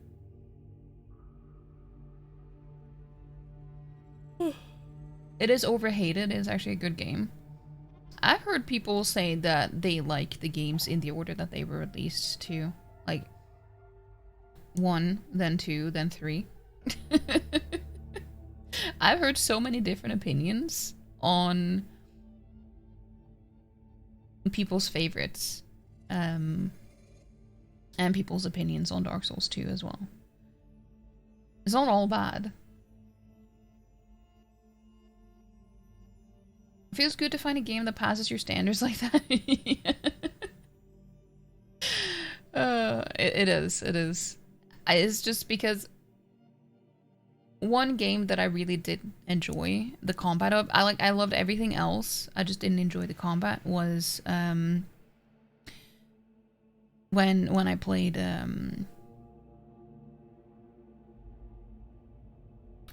It is overhated. It is actually a good game. I've heard people say that they like the games in the order that they were released to. Like, 1, then 2, then 3. I've heard so many different opinions on people's favorites. And people's opinions on Dark Souls 2 as well. It's not all bad. It feels good to find a game that passes your standards like that. It is. It's just because one game that I really did enjoy the combat of, I loved everything else, I just didn't enjoy the combat, was when I played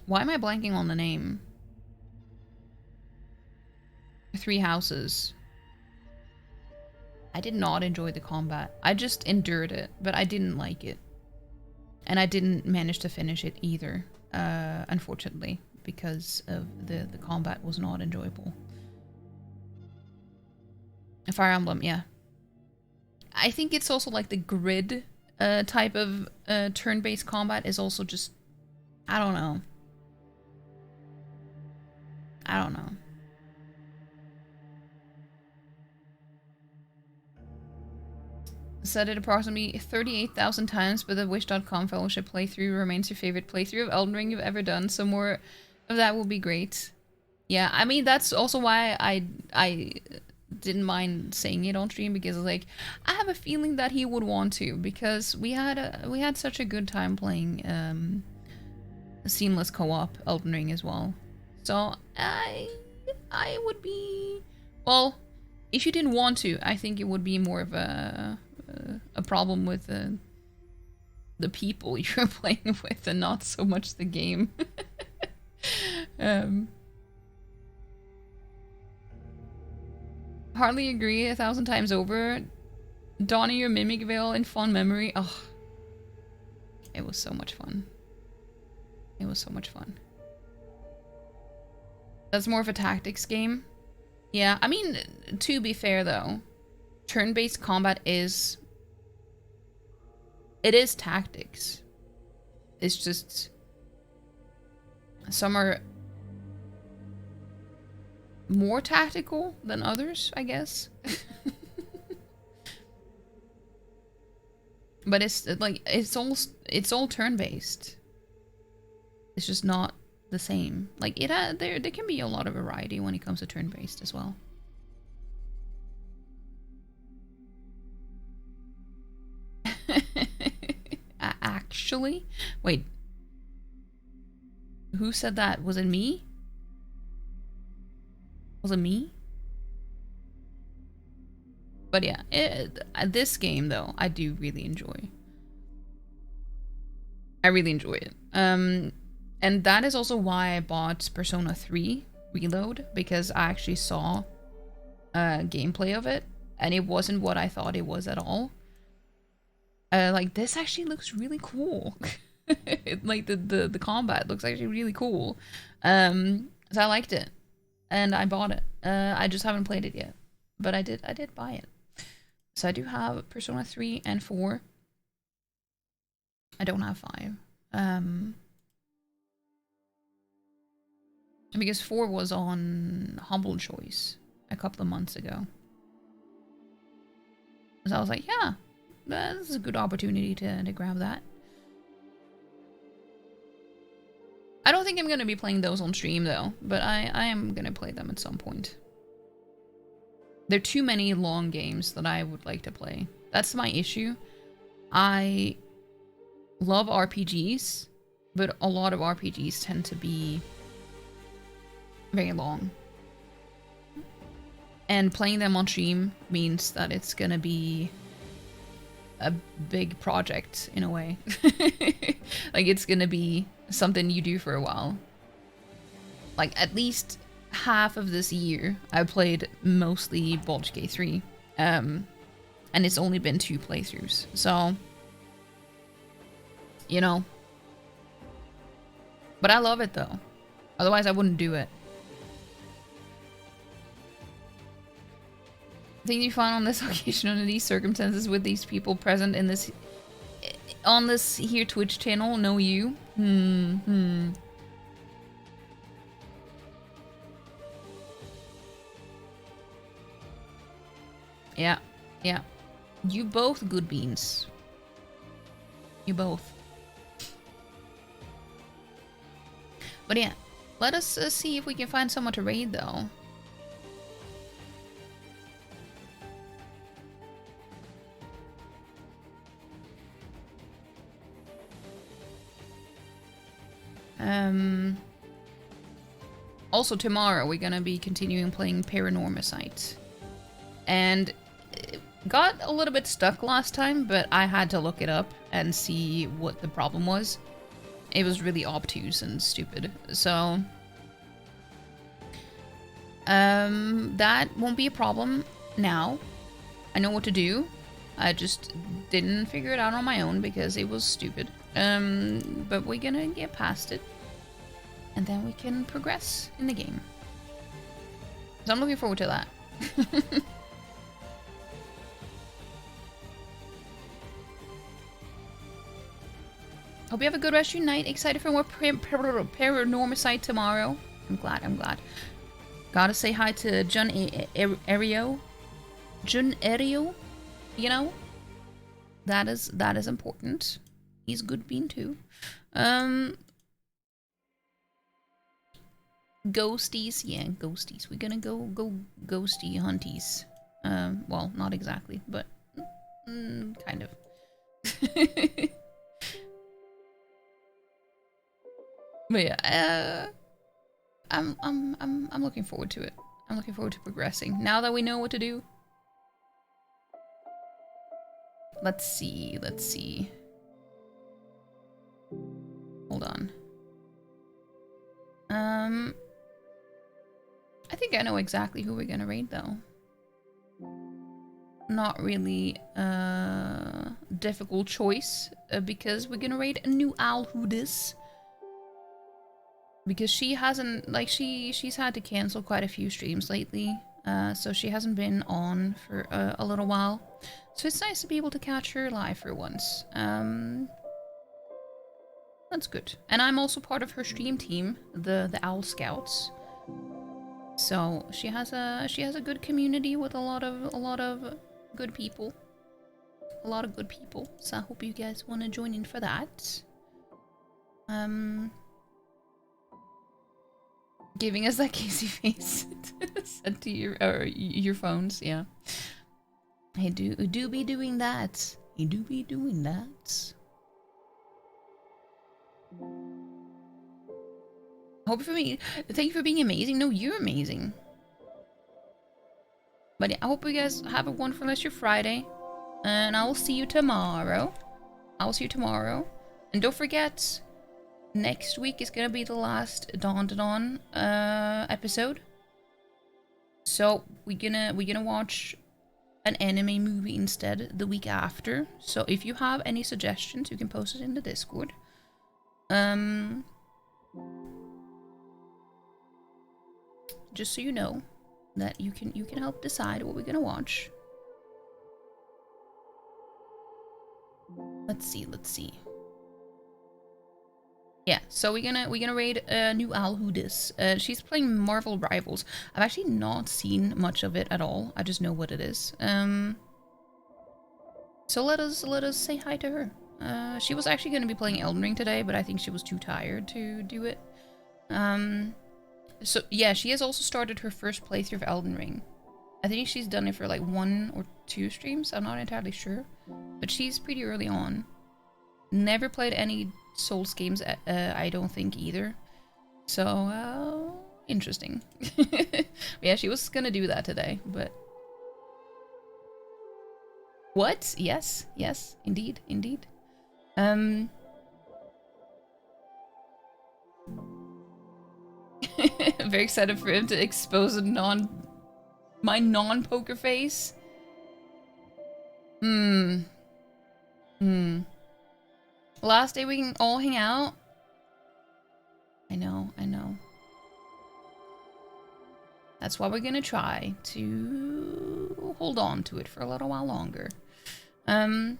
why am I blanking on the name? 3 Houses. I did not enjoy the combat. I just endured it, but I didn't like it. And I didn't manage to finish it either, unfortunately, because of the combat was not enjoyable. Fire Emblem, yeah. I think it's also like the grid type of turn-based combat is also just... I don't know. Said it approximately 38,000 times, but the Wish.com Fellowship playthrough remains your favorite playthrough of Elden Ring you've ever done, so more of that will be great. Yeah, I mean, that's also why I didn't mind saying it on stream, because like I have a feeling that he would want to, because we had such a good time playing a seamless co-op Elden Ring as well. So I would be, well, if you didn't want to, I think it would be more of a problem with the people you're playing with and not so much the game. Hardly agree 1,000 times over. Donning your mimic veil in fond memory. Oh, it was so much fun. It was so much fun. That's more of a tactics game. Yeah, I mean, to be fair though, turn-based combat is... it is tactics. It's just... some are more tactical than others, I guess. But it's like it's all turn-based. It's just not the same. Like there can be a lot of variety when it comes to turn-based as well. Actually, wait. Who said that? Was it me? Was it me? But yeah, this game though, I do really enjoy. I really enjoy it. And that is also why I bought Persona 3 Reload, because I actually saw gameplay of it, and it wasn't what I thought it was at all. Like, this actually looks really cool. Like, the combat looks actually really cool. So I liked it. And I bought it. I just haven't played it yet. But I did buy it. So I do have Persona 3 and 4. I don't have 5. Because 4 was on Humble Choice a couple of months ago. So I was like, yeah, this is a good opportunity to grab that. I don't think I'm going to be playing those on stream though, but I am going to play them at some point. There are too many long games that I would like to play. That's my issue. I love RPGs, but a lot of RPGs tend to be very long. And playing them on stream means that it's gonna be a big project in a way. Like, it's gonna be something you do for a while. Like, at least half of this year, I played mostly Baldur's Gate 3. And it's only been 2 playthroughs. So, you know. But I love it though. Otherwise, I wouldn't do it. Thing you find on this occasion under these circumstances with these people present in this on this here Twitch channel know you? Yeah, yeah. You both good beans. You both. But yeah, let us see if we can find someone to raid though. Also tomorrow we're gonna be continuing playing Paranormicite. And it got a little bit stuck last time, but I had to look it up and see what the problem was. It was really obtuse and stupid. So that won't be a problem now. I know what to do. I just didn't figure it out on my own because it was stupid. But we're gonna get past it. And then we can progress in the game. So I'm looking forward to that. Hope you have a good rest of your night. Excited for more Paranormicite tomorrow. I'm glad. Gotta say hi to Jun Erio. Jun Erio? You know? That is important. He's good bean too. Ghosties, yeah, ghosties. We're gonna go ghosty hunties. Well, not exactly, but kind of. But yeah, I'm looking forward to it. I'm looking forward to progressing. Now that we know what to do. Let's see, let's see. Hold on. I think I know exactly who we're gonna raid though. Not really a difficult choice because we're gonna raid a new owl who this. Because she hasn't, like, she's had to cancel quite a few streams lately, so she hasn't been on for a little while. So it's nice to be able to catch her live for once. That's good. And I'm also part of her stream team, the Owl Scouts. So she has a good community with a lot of good people. A lot of good people. So I hope you guys want to join in for that. Giving us that Casey face sent to your phones, yeah. I do be doing that. I do be doing that. Hope for me. Thank you for being amazing. No, you're amazing. But yeah, I hope you guys have a wonderful rest of your Friday, and I will see you tomorrow. I'll see you tomorrow, and don't forget. Next week is gonna be the last Dawn to Dawn episode. So we're gonna watch an anime movie instead the week after. So if you have any suggestions, you can post it in the Discord. Just so you know that you can help decide what we're gonna watch. Let's see. Yeah, so we're gonna raid new Al Hudis. She's playing Marvel Rivals. I've actually not seen much of it at all. I just know what it is. So let us say hi to her. She was actually gonna be playing Elden Ring today, but I think she was too tired to do it. So yeah, she has also started her first playthrough of Elden Ring. I think she's done it for like 1 or 2 streams. I'm not entirely sure, but she's pretty early on. Never played any Souls games, I don't think either. So, interesting. Yeah, she was gonna do that today, but... What? Yes, indeed. Very excited for him to expose my non-poker face. Last day we can all hang out. I know. That's why we're gonna try to hold on to it for a little while longer. But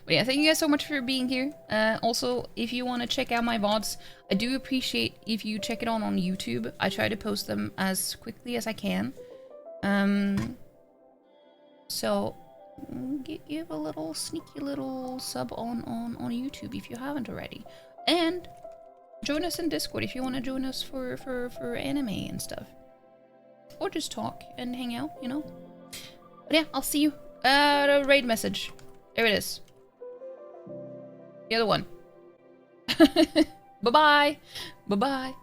yeah, thank you guys so much for being here. Also, if you want to check out my VODs, I do appreciate if you check it on YouTube. I try to post them as quickly as I can. So give a little sneaky little sub on YouTube if you haven't already, and join us in Discord if you want to join us for anime and stuff, or just talk and hang out, you know. But yeah, I'll see you. The raid message, there it is, the other one. Bye bye.